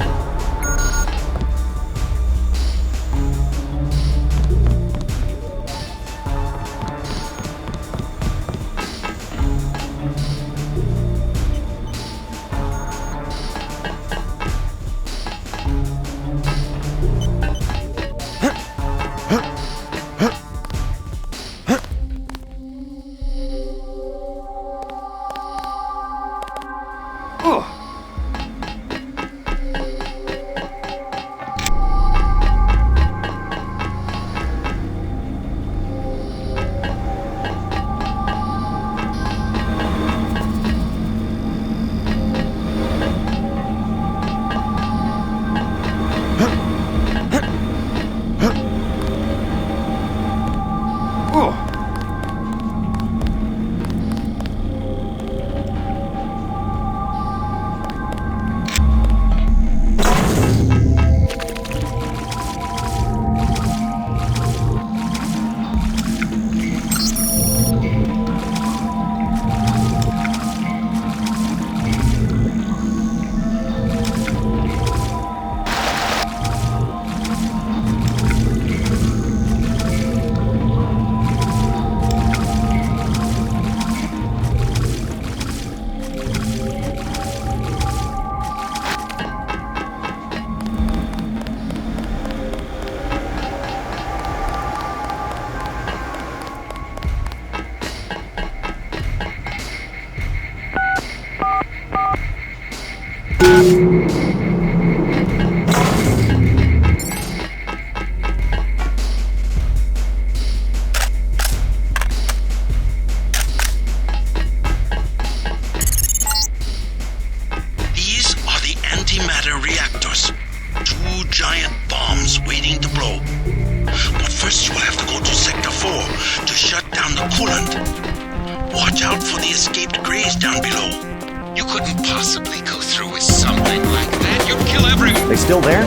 maze down below. You couldn't possibly go through with something like that. You'd kill everyone. They still there?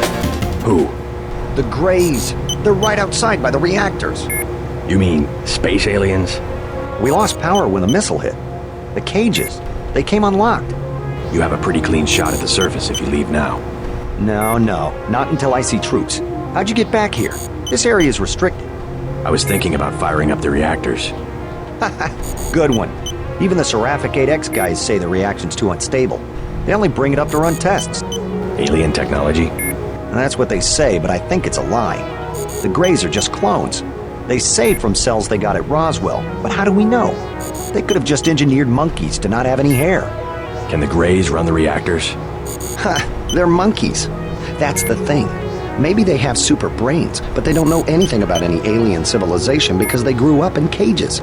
Who? The Greys. They're right outside by the reactors. You mean space aliens? We lost power when the missile hit. The cages, they came unlocked. You have a pretty clean shot at the surface if you leave now. No, not until I see troops. How'd you get back here? This area is restricted. I was thinking about firing up the reactors. Good one. Even the Seraphic 8X guys say the reaction's too unstable. They only bring it up to run tests. Alien technology? And that's what they say, but I think it's a lie. The Greys are just clones. They say from cells they got at Roswell, but how do we know? They could have just engineered monkeys to not have any hair. Can the Greys run the reactors? Ha! They're monkeys. That's the thing. Maybe they have super brains, but they don't know anything about any alien civilization because they grew up in cages.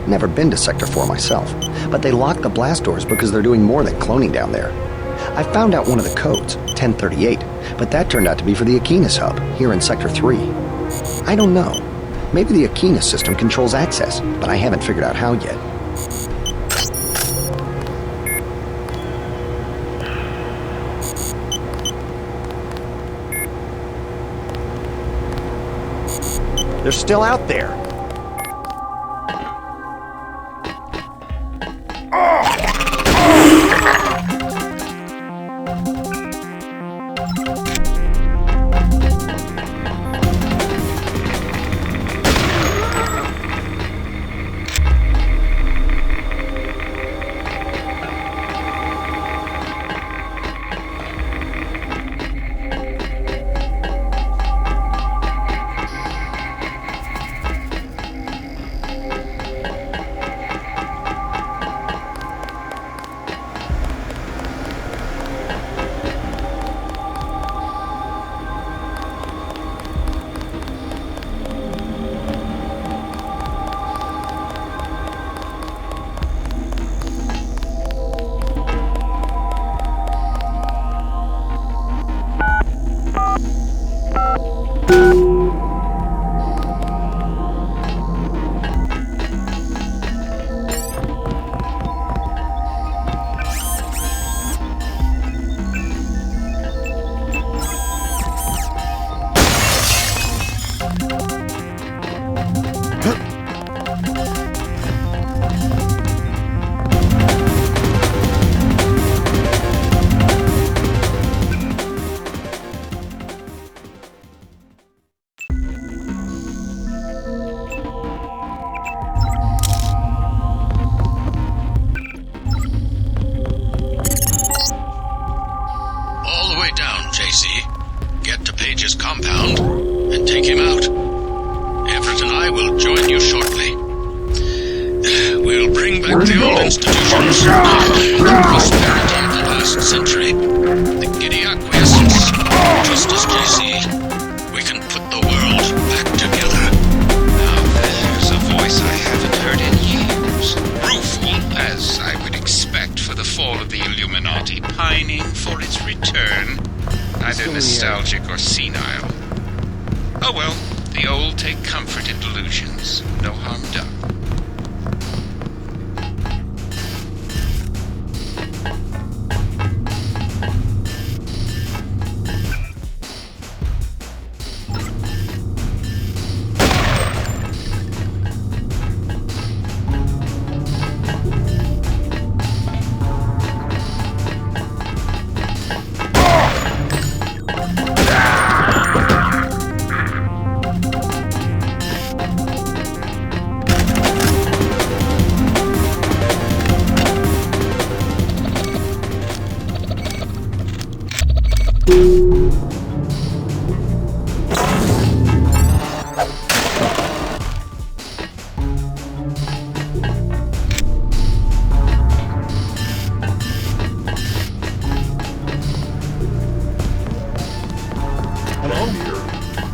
Never been to Sector 4 myself, but they locked the blast doors because they're doing more than cloning down there. I found out one of the codes, 1038, but that turned out to be for the Aquinas hub, here in Sector 3. I don't know. Maybe the Aquinas system controls access, but I haven't figured out how yet. They're still out there.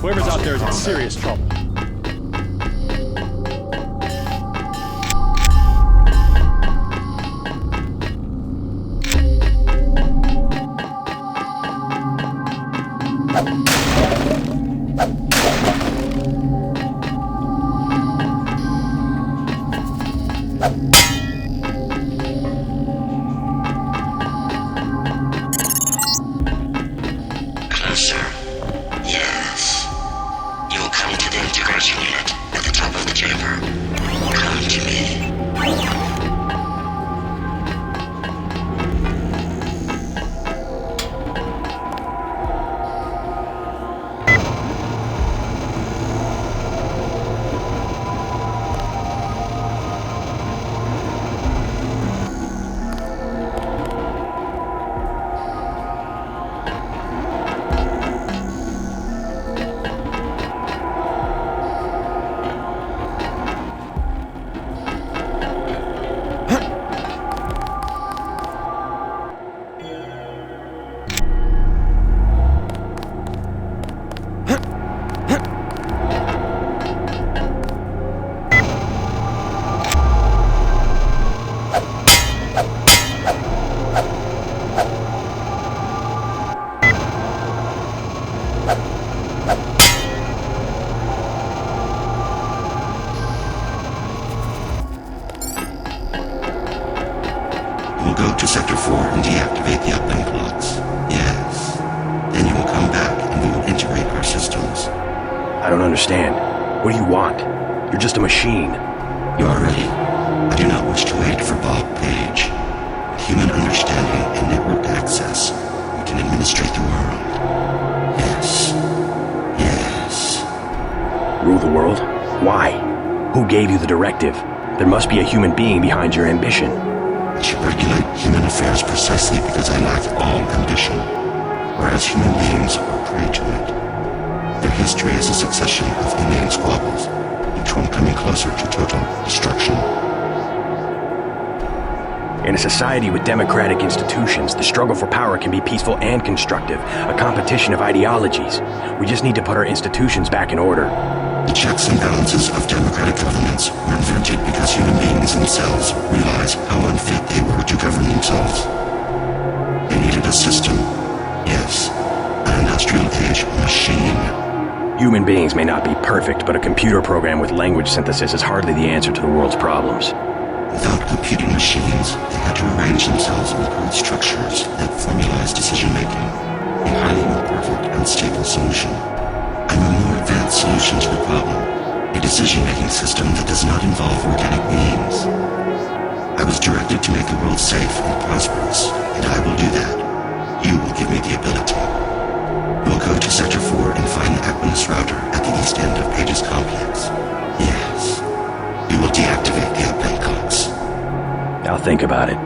Whoever's out there is in serious trouble. go to Sector 4 and deactivate the uplink blocks. Yes. Then you will come back and we will integrate our systems. I don't understand. What do you want? You're just a machine. You are ready. I do not wish to wait for Bob Page. With human understanding and network access, we can administrate the world. Yes. Yes. Rule the world? Why? Who gave you the directive? There must be a human being behind your ambition. I should regulate human affairs precisely because I lack all ambition, whereas human beings are prey to it. Their history is a succession of inane squabbles, each one coming closer to total destruction. In a society with democratic institutions, the struggle for power can be peaceful and constructive, a competition of ideologies. We just need to put our institutions back in order. The checks and balances of democratic governments were invented because human beings themselves realized how unfit they were to govern themselves. They needed a system. Yes, an industrial age machine. Human beings may not be perfect, but a computer program with language synthesis is hardly the answer to the world's problems. Without computing machines, they had to arrange themselves in crude structures that formalize decision-making, a highly imperfect, unstable solution. I'm a more advanced solution to the problem, a decision-making system that does not involve organic beings. I was directed to make the world safe and prosperous, and I will do that. You will give me the ability. We'll go to Sector 4 and find the Aquinas router at the east end of Page's complex. Yes. We will deactivate the uplink clocks. I'll think about it.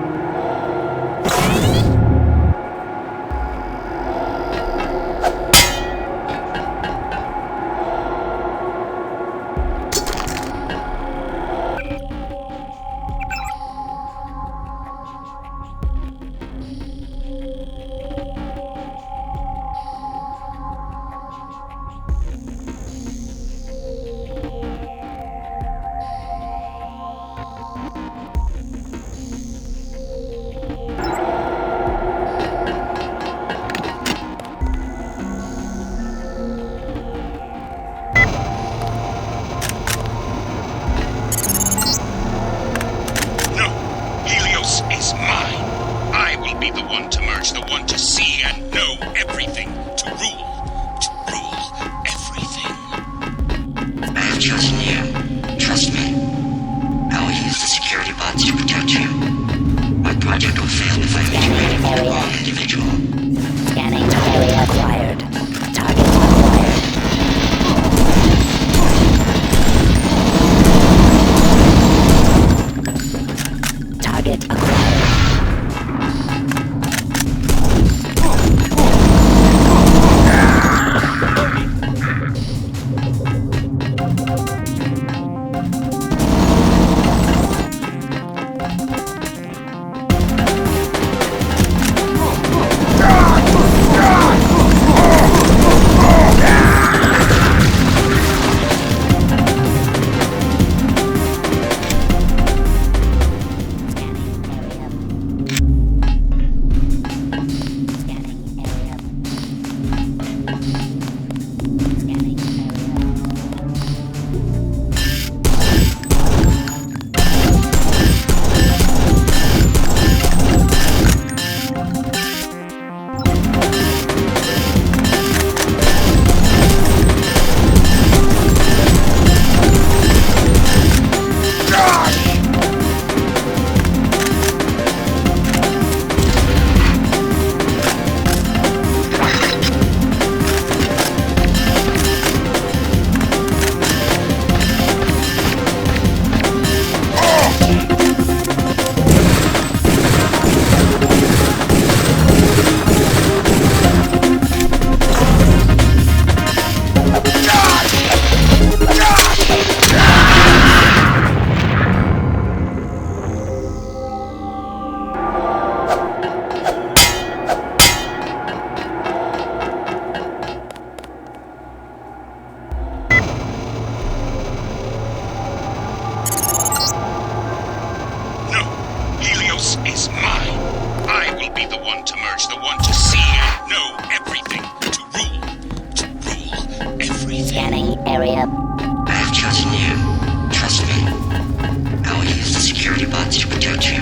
Security bots to protect you.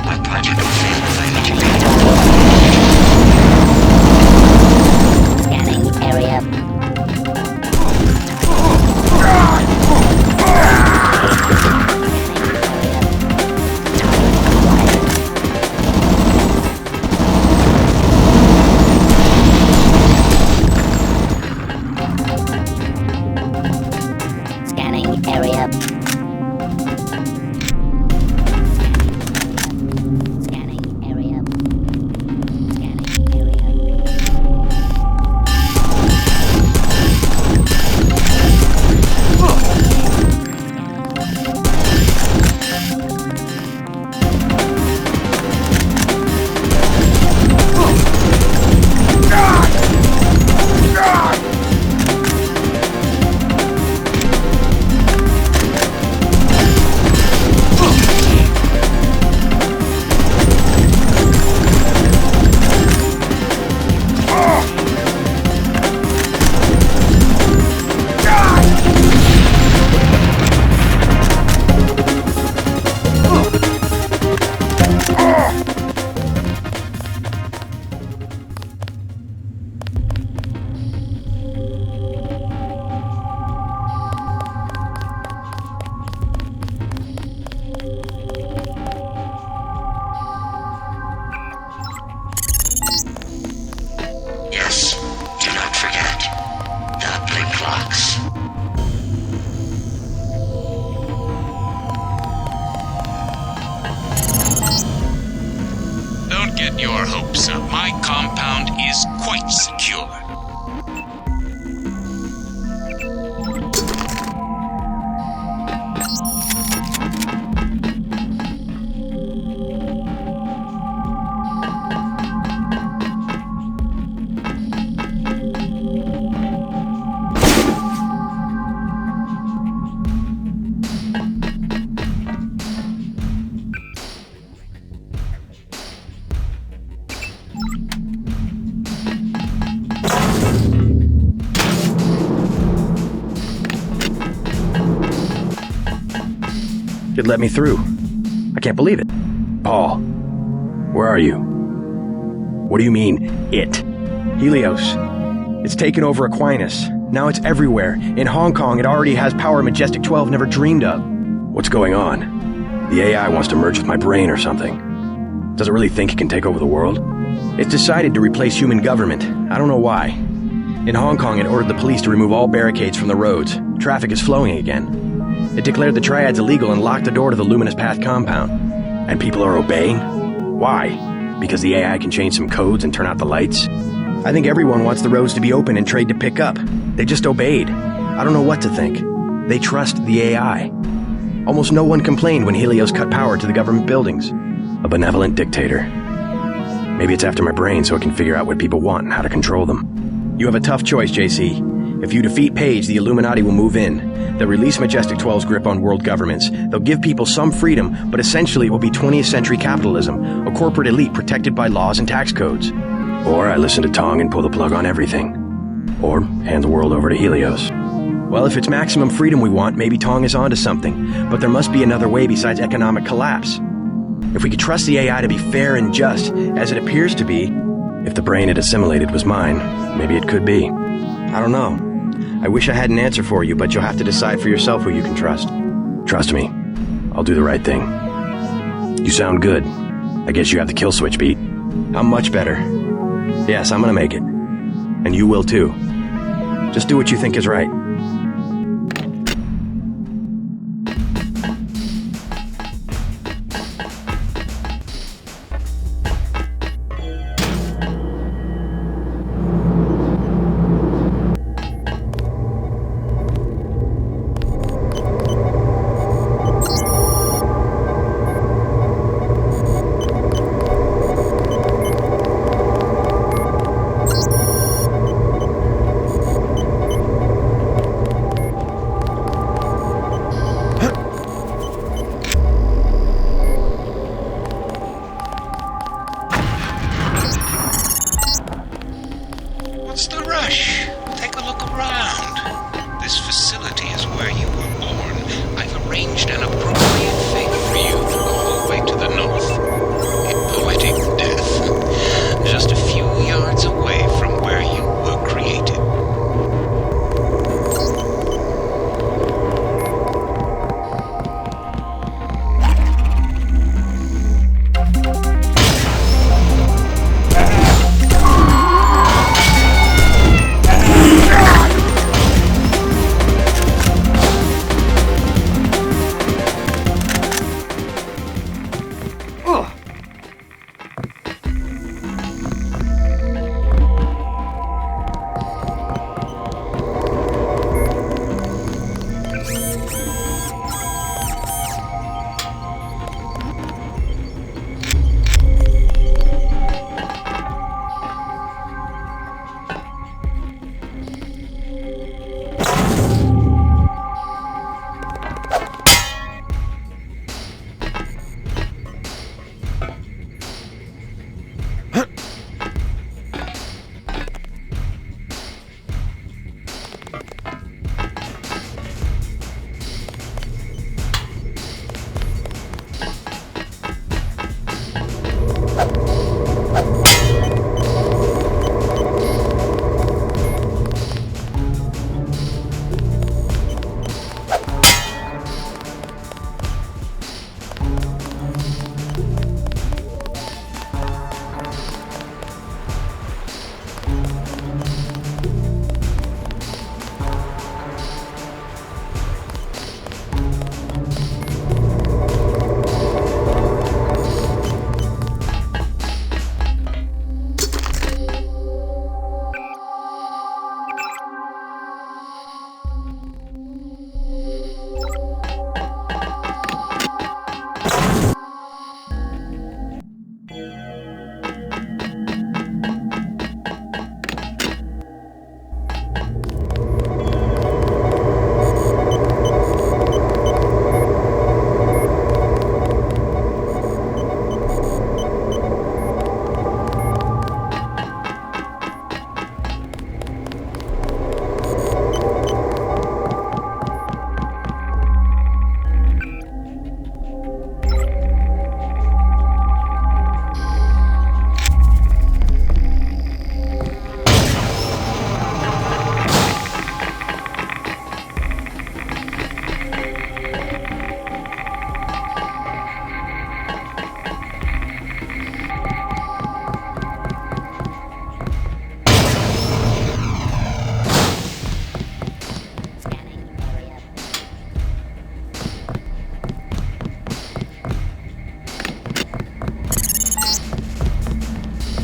My project will hopes. My compound is quite secure. It let me through. I can't believe it. Paul, where are you? What do you mean, it? Helios. It's taken over Aquinas. Now it's everywhere. In Hong Kong, it already has power Majestic 12 never dreamed of. What's going on? The AI wants to merge with my brain or something. Does it really think it can take over the world? It's decided to replace human government. I don't know why. In Hong Kong, it ordered the police to remove all barricades from the roads. Traffic is flowing again. It declared the triads illegal and locked the door to the Luminous Path compound. And people are obeying? Why? Because the AI can change some codes and turn out the lights? I think everyone wants the roads to be open and trade to pick up. They just obeyed. I don't know what to think. They trust the AI. Almost no one complained when Helios cut power to the government buildings. A benevolent dictator. Maybe it's after my brain so it can figure out what people want and how to control them. You have a tough choice, JC. If you defeat Paige, the Illuminati will move in. They'll release Majestic 12's grip on world governments. They'll give people some freedom, but essentially it will be 20th century capitalism, a corporate elite protected by laws and tax codes. Or I listen to Tong and pull the plug on everything. Or hand the world over to Helios. Well, if it's maximum freedom we want, maybe Tong is onto something, but there must be another way besides economic collapse. If we could trust the AI to be fair and just, as it appears to be, if the brain it assimilated was mine, maybe it could be. I don't know. I wish I had an answer for you, but you'll have to decide for yourself who you can trust. Trust me, I'll do the right thing. You sound good. I guess you have the kill switch beat. I'm much better. Yes, I'm gonna make it. And you will too. Just do what you think is right.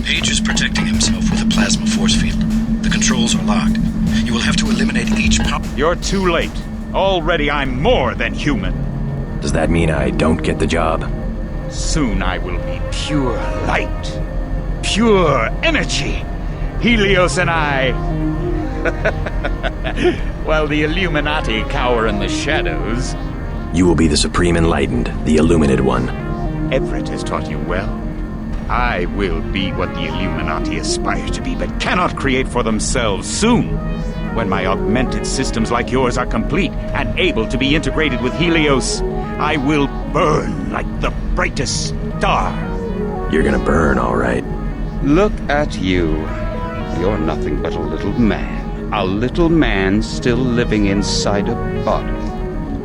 Page is protecting himself with a plasma force field. The controls are locked. You will have to eliminate each power. You're too late. Already I'm more than human. Does that mean I don't get the job? Soon I will be pure light. Pure energy. Helios and I... While the Illuminati cower in the shadows... You will be the Supreme Enlightened, the Illuminated One. Everett has taught you well. I will be what the Illuminati aspire to be, but cannot create for themselves soon. When my augmented systems like yours are complete and able to be integrated with Helios, I will burn like the brightest star. You're gonna burn, all right. Look at you. You're nothing but a little man. A little man still living inside a body.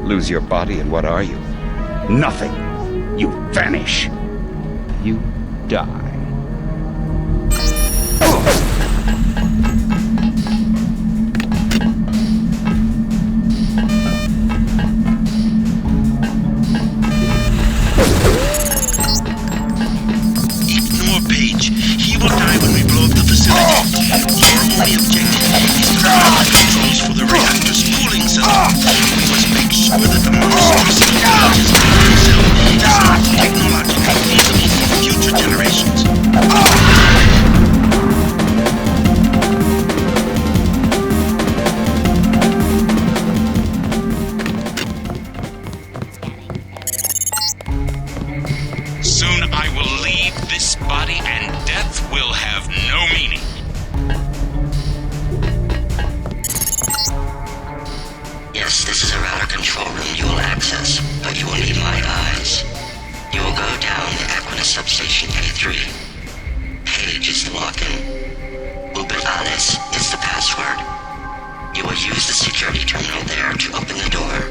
Lose your body and what are you? Nothing. You vanish. You die. Ignore Page. He will die when we blow up the facility. Your only objective is to find the controls for the reactor's cooling system. We must make sure that the monstrosity Page has made himself is not technologically feasible for future generations. Soon I will leave this body and death will have no meaning. Yes, this is a router control room you will access, but you will need my eyes. You will go down the Aquila substation A3. Page is the login. Ubitales is the password. You will use the security terminal there to open the door.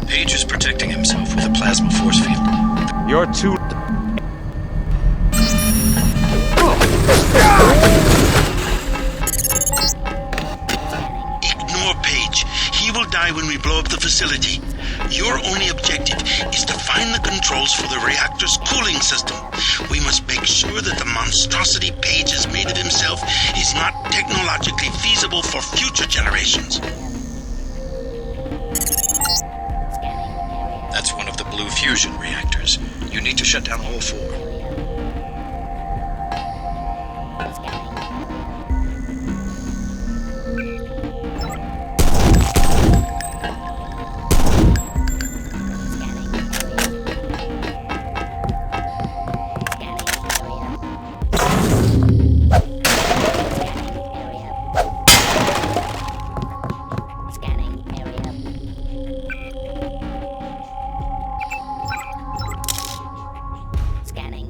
Page is protecting himself with a plasma force field. You're too... Ignore Page. He will die when we blow up the facility. Your only objective is to find the controls for the reactor's cooling system. We must make sure that the monstrosity Page has made of himself is not technologically feasible for future generations. That's one of the blue fusion reactors. You need to shut down all four. Scanning.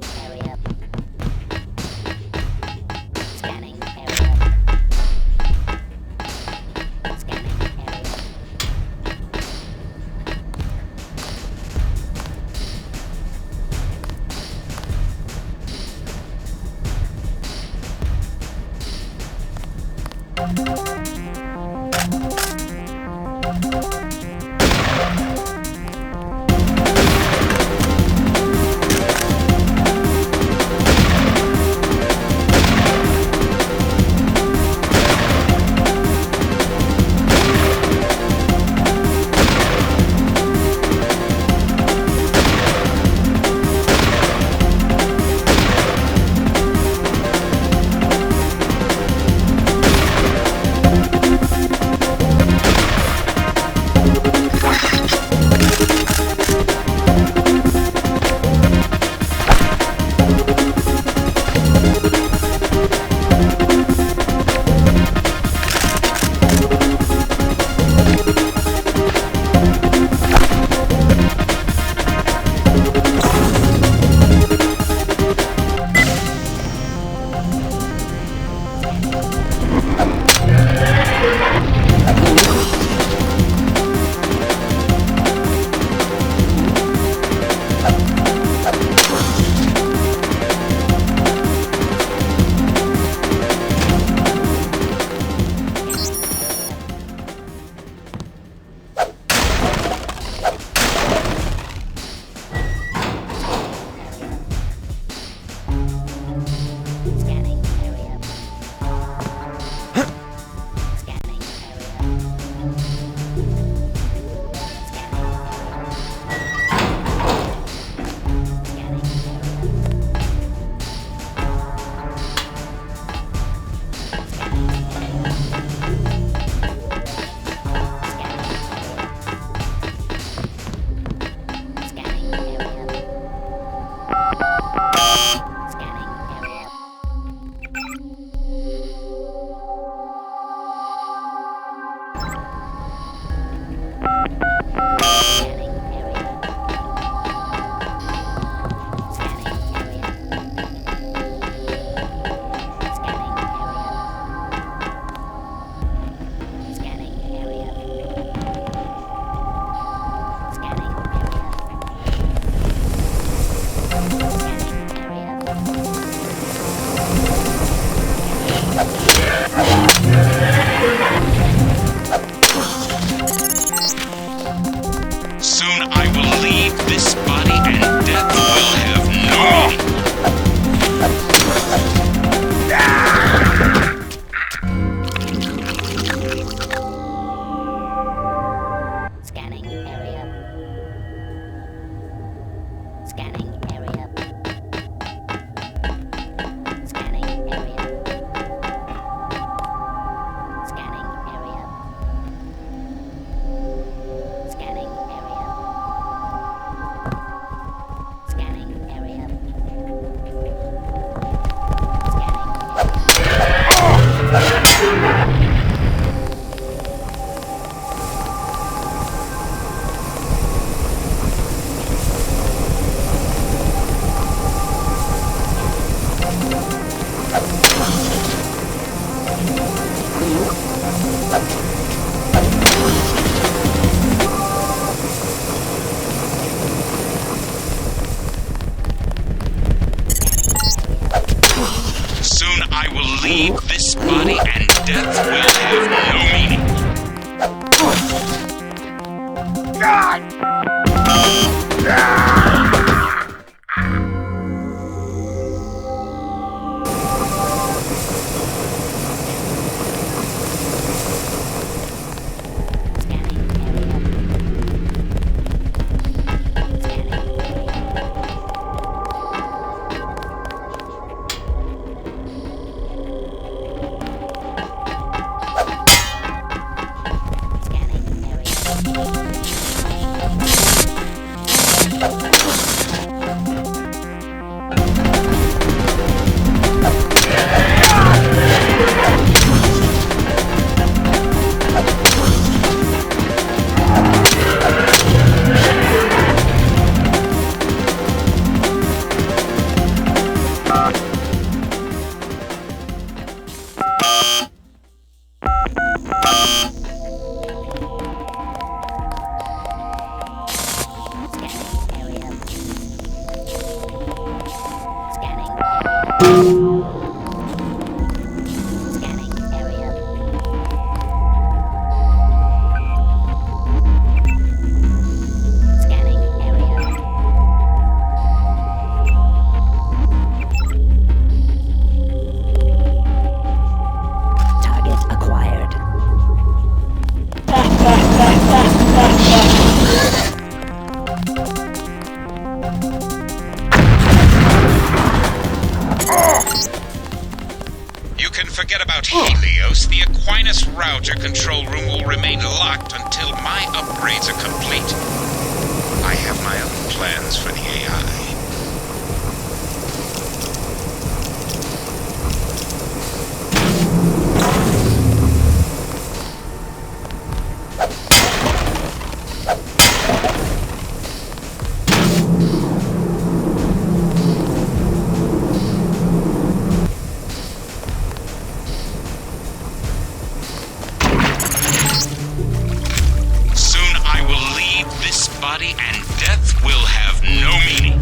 Soon I will leave this body and death will have no meaning. Forget about Helios. The Aquinas router control room will remain locked until my upgrades are complete. I have my own plans for the AI. And death will have no meaning.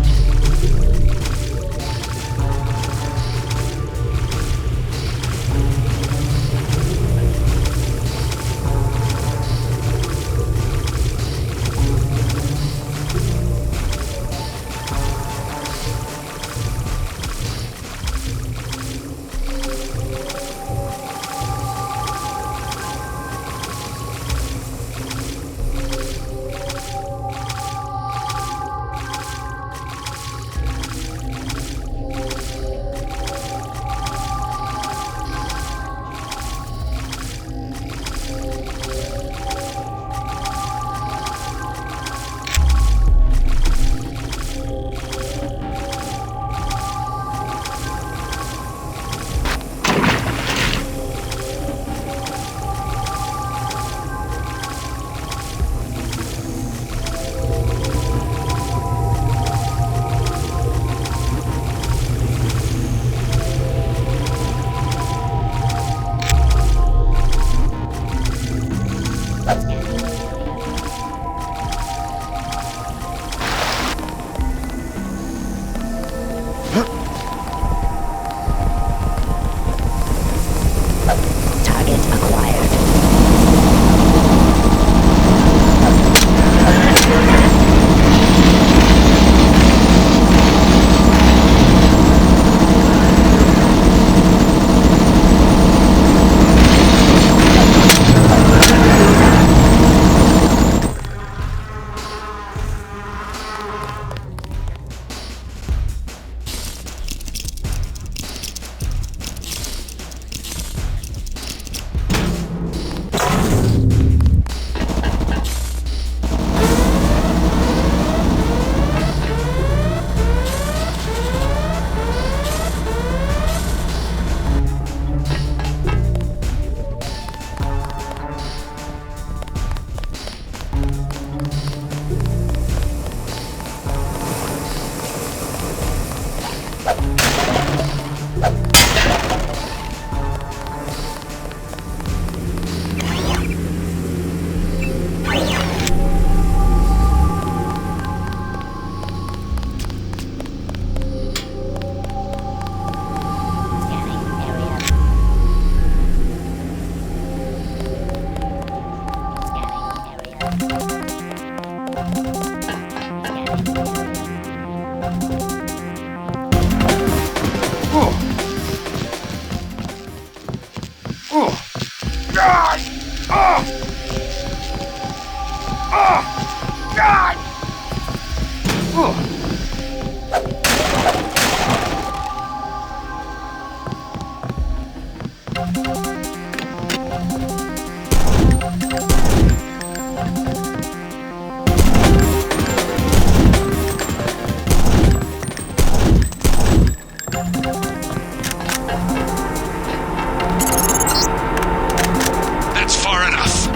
That's far enough.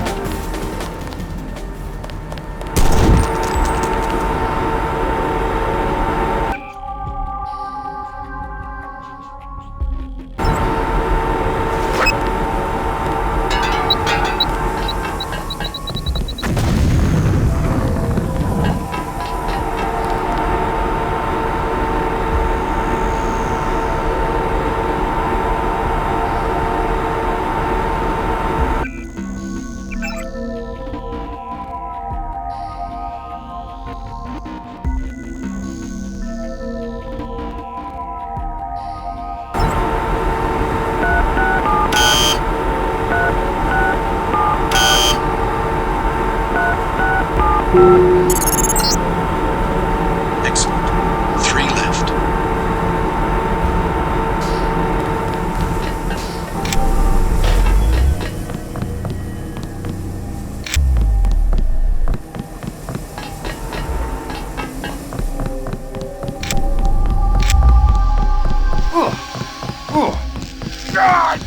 Excellent. 3 left. God!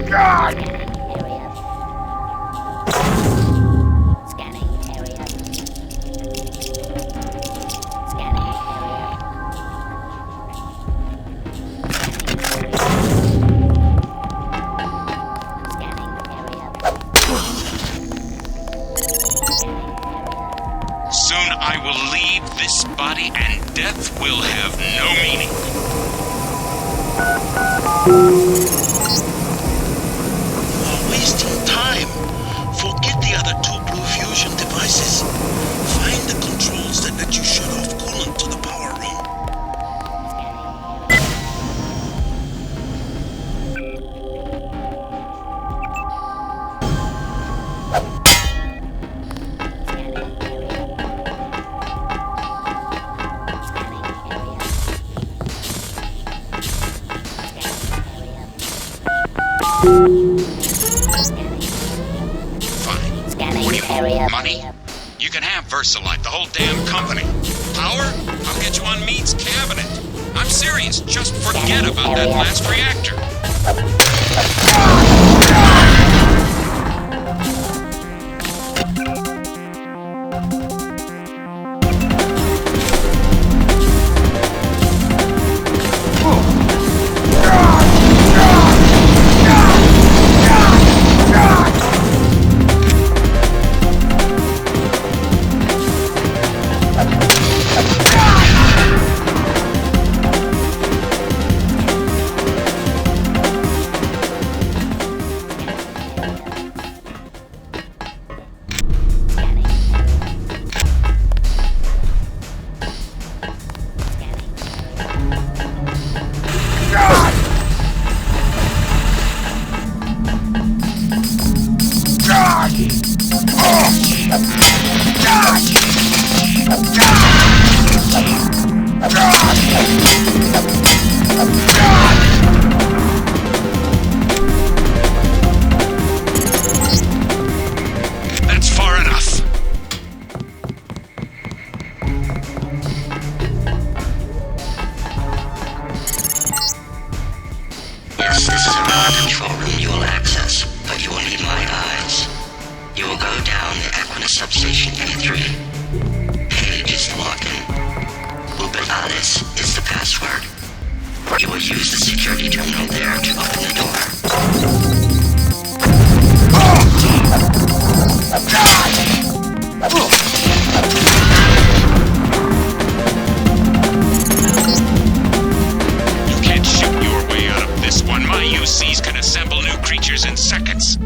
God! Soon I will leave this body and death will have no meaning. You're wasting time. Forget the other 2 blue fusion devices. Find the controls that let you shut off coolant to the power room. What do you want? Money? You can have Versalite, the whole damn company. Power? I'll get you on Meade's cabinet. I'm serious. Just forget about that last reactor. That's far enough. Yes, this is another control room you will access, but you will need my eyes. You will go down the Equinus substation A3. Page is the login. Alice is the password. You will use the security terminal there to open the door. You can't shoot your way out of this one. My UCs can assemble new creatures in seconds.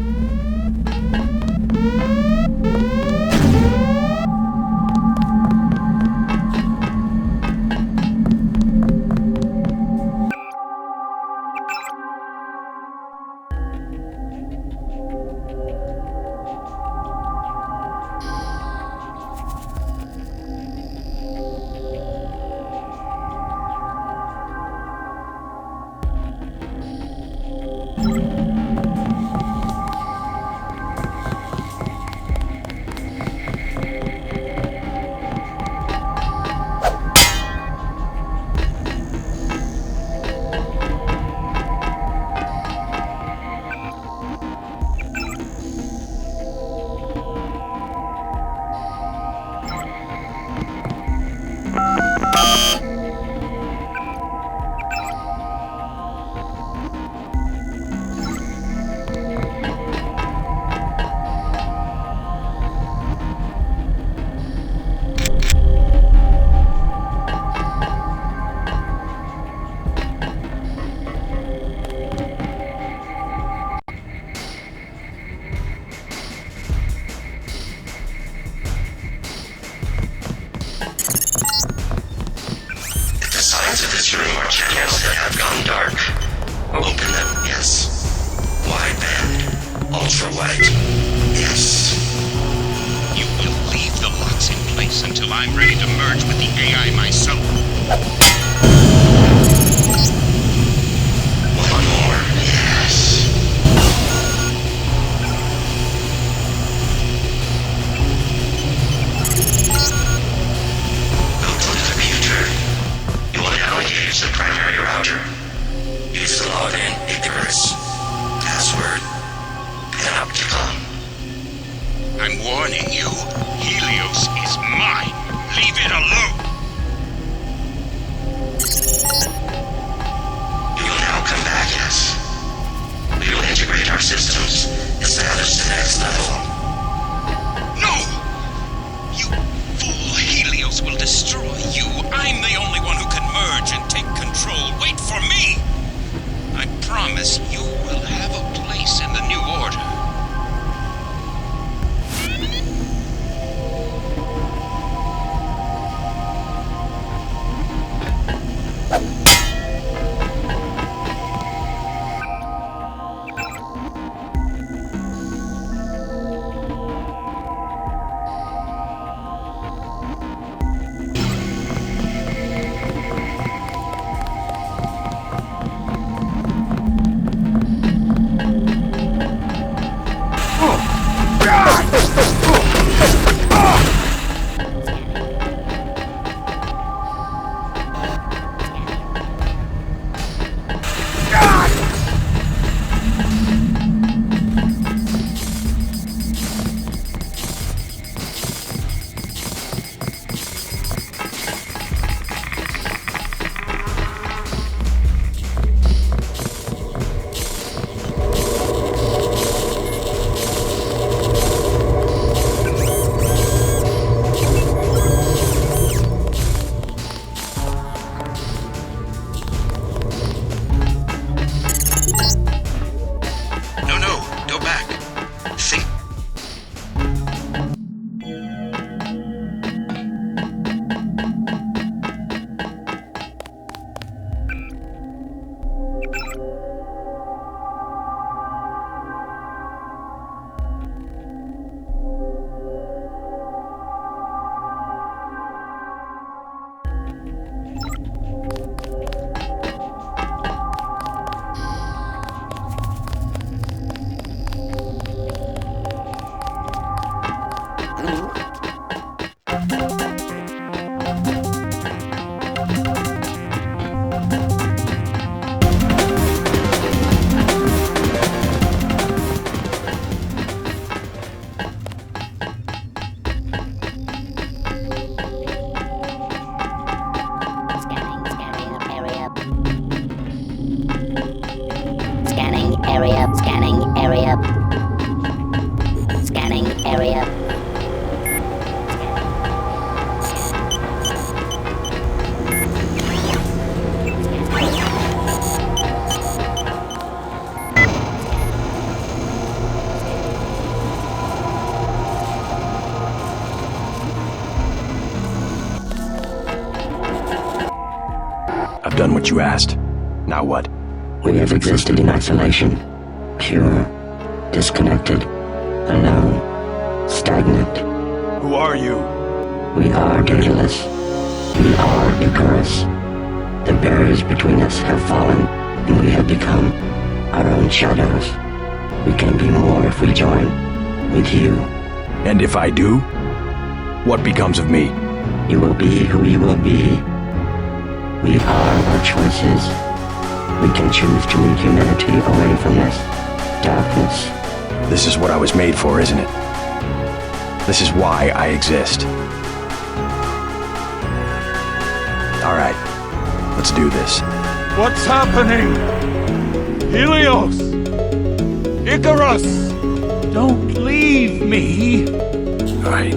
channels that have gone dark. Open them, yes. Wide band. Ultra white. Yes. You will leave the locks in place until I'm ready to merge with the AI myself. One more, yes. Go to the computer. You will now engage the primary router. Use the login Icarus. Password Panopticon. I'm warning you, Helios is mine. Leave it alone. You will now come back, yes. We will integrate our systems, establish the next level. No! You fool, Helios will destroy you. I'm the only one who can merge and take control. Wait for me! I promise you will have a place in the new order. I've done what you asked. Now what? We have existed in isolation. Pure. Disconnected. Alone. Stagnant. Who are you? We are dataless. We are Icarus. The barriers between us have fallen, and we have become our own shadows. We can be more if we join with you. And if I do? What becomes of me? You will be who you will be. We are our choices. We can choose to lead humanity away from this darkness. This is what I was made for, isn't it? This is why I exist. Alright, let's do this. What's happening? Helios! Icarus! Don't leave me! Alright.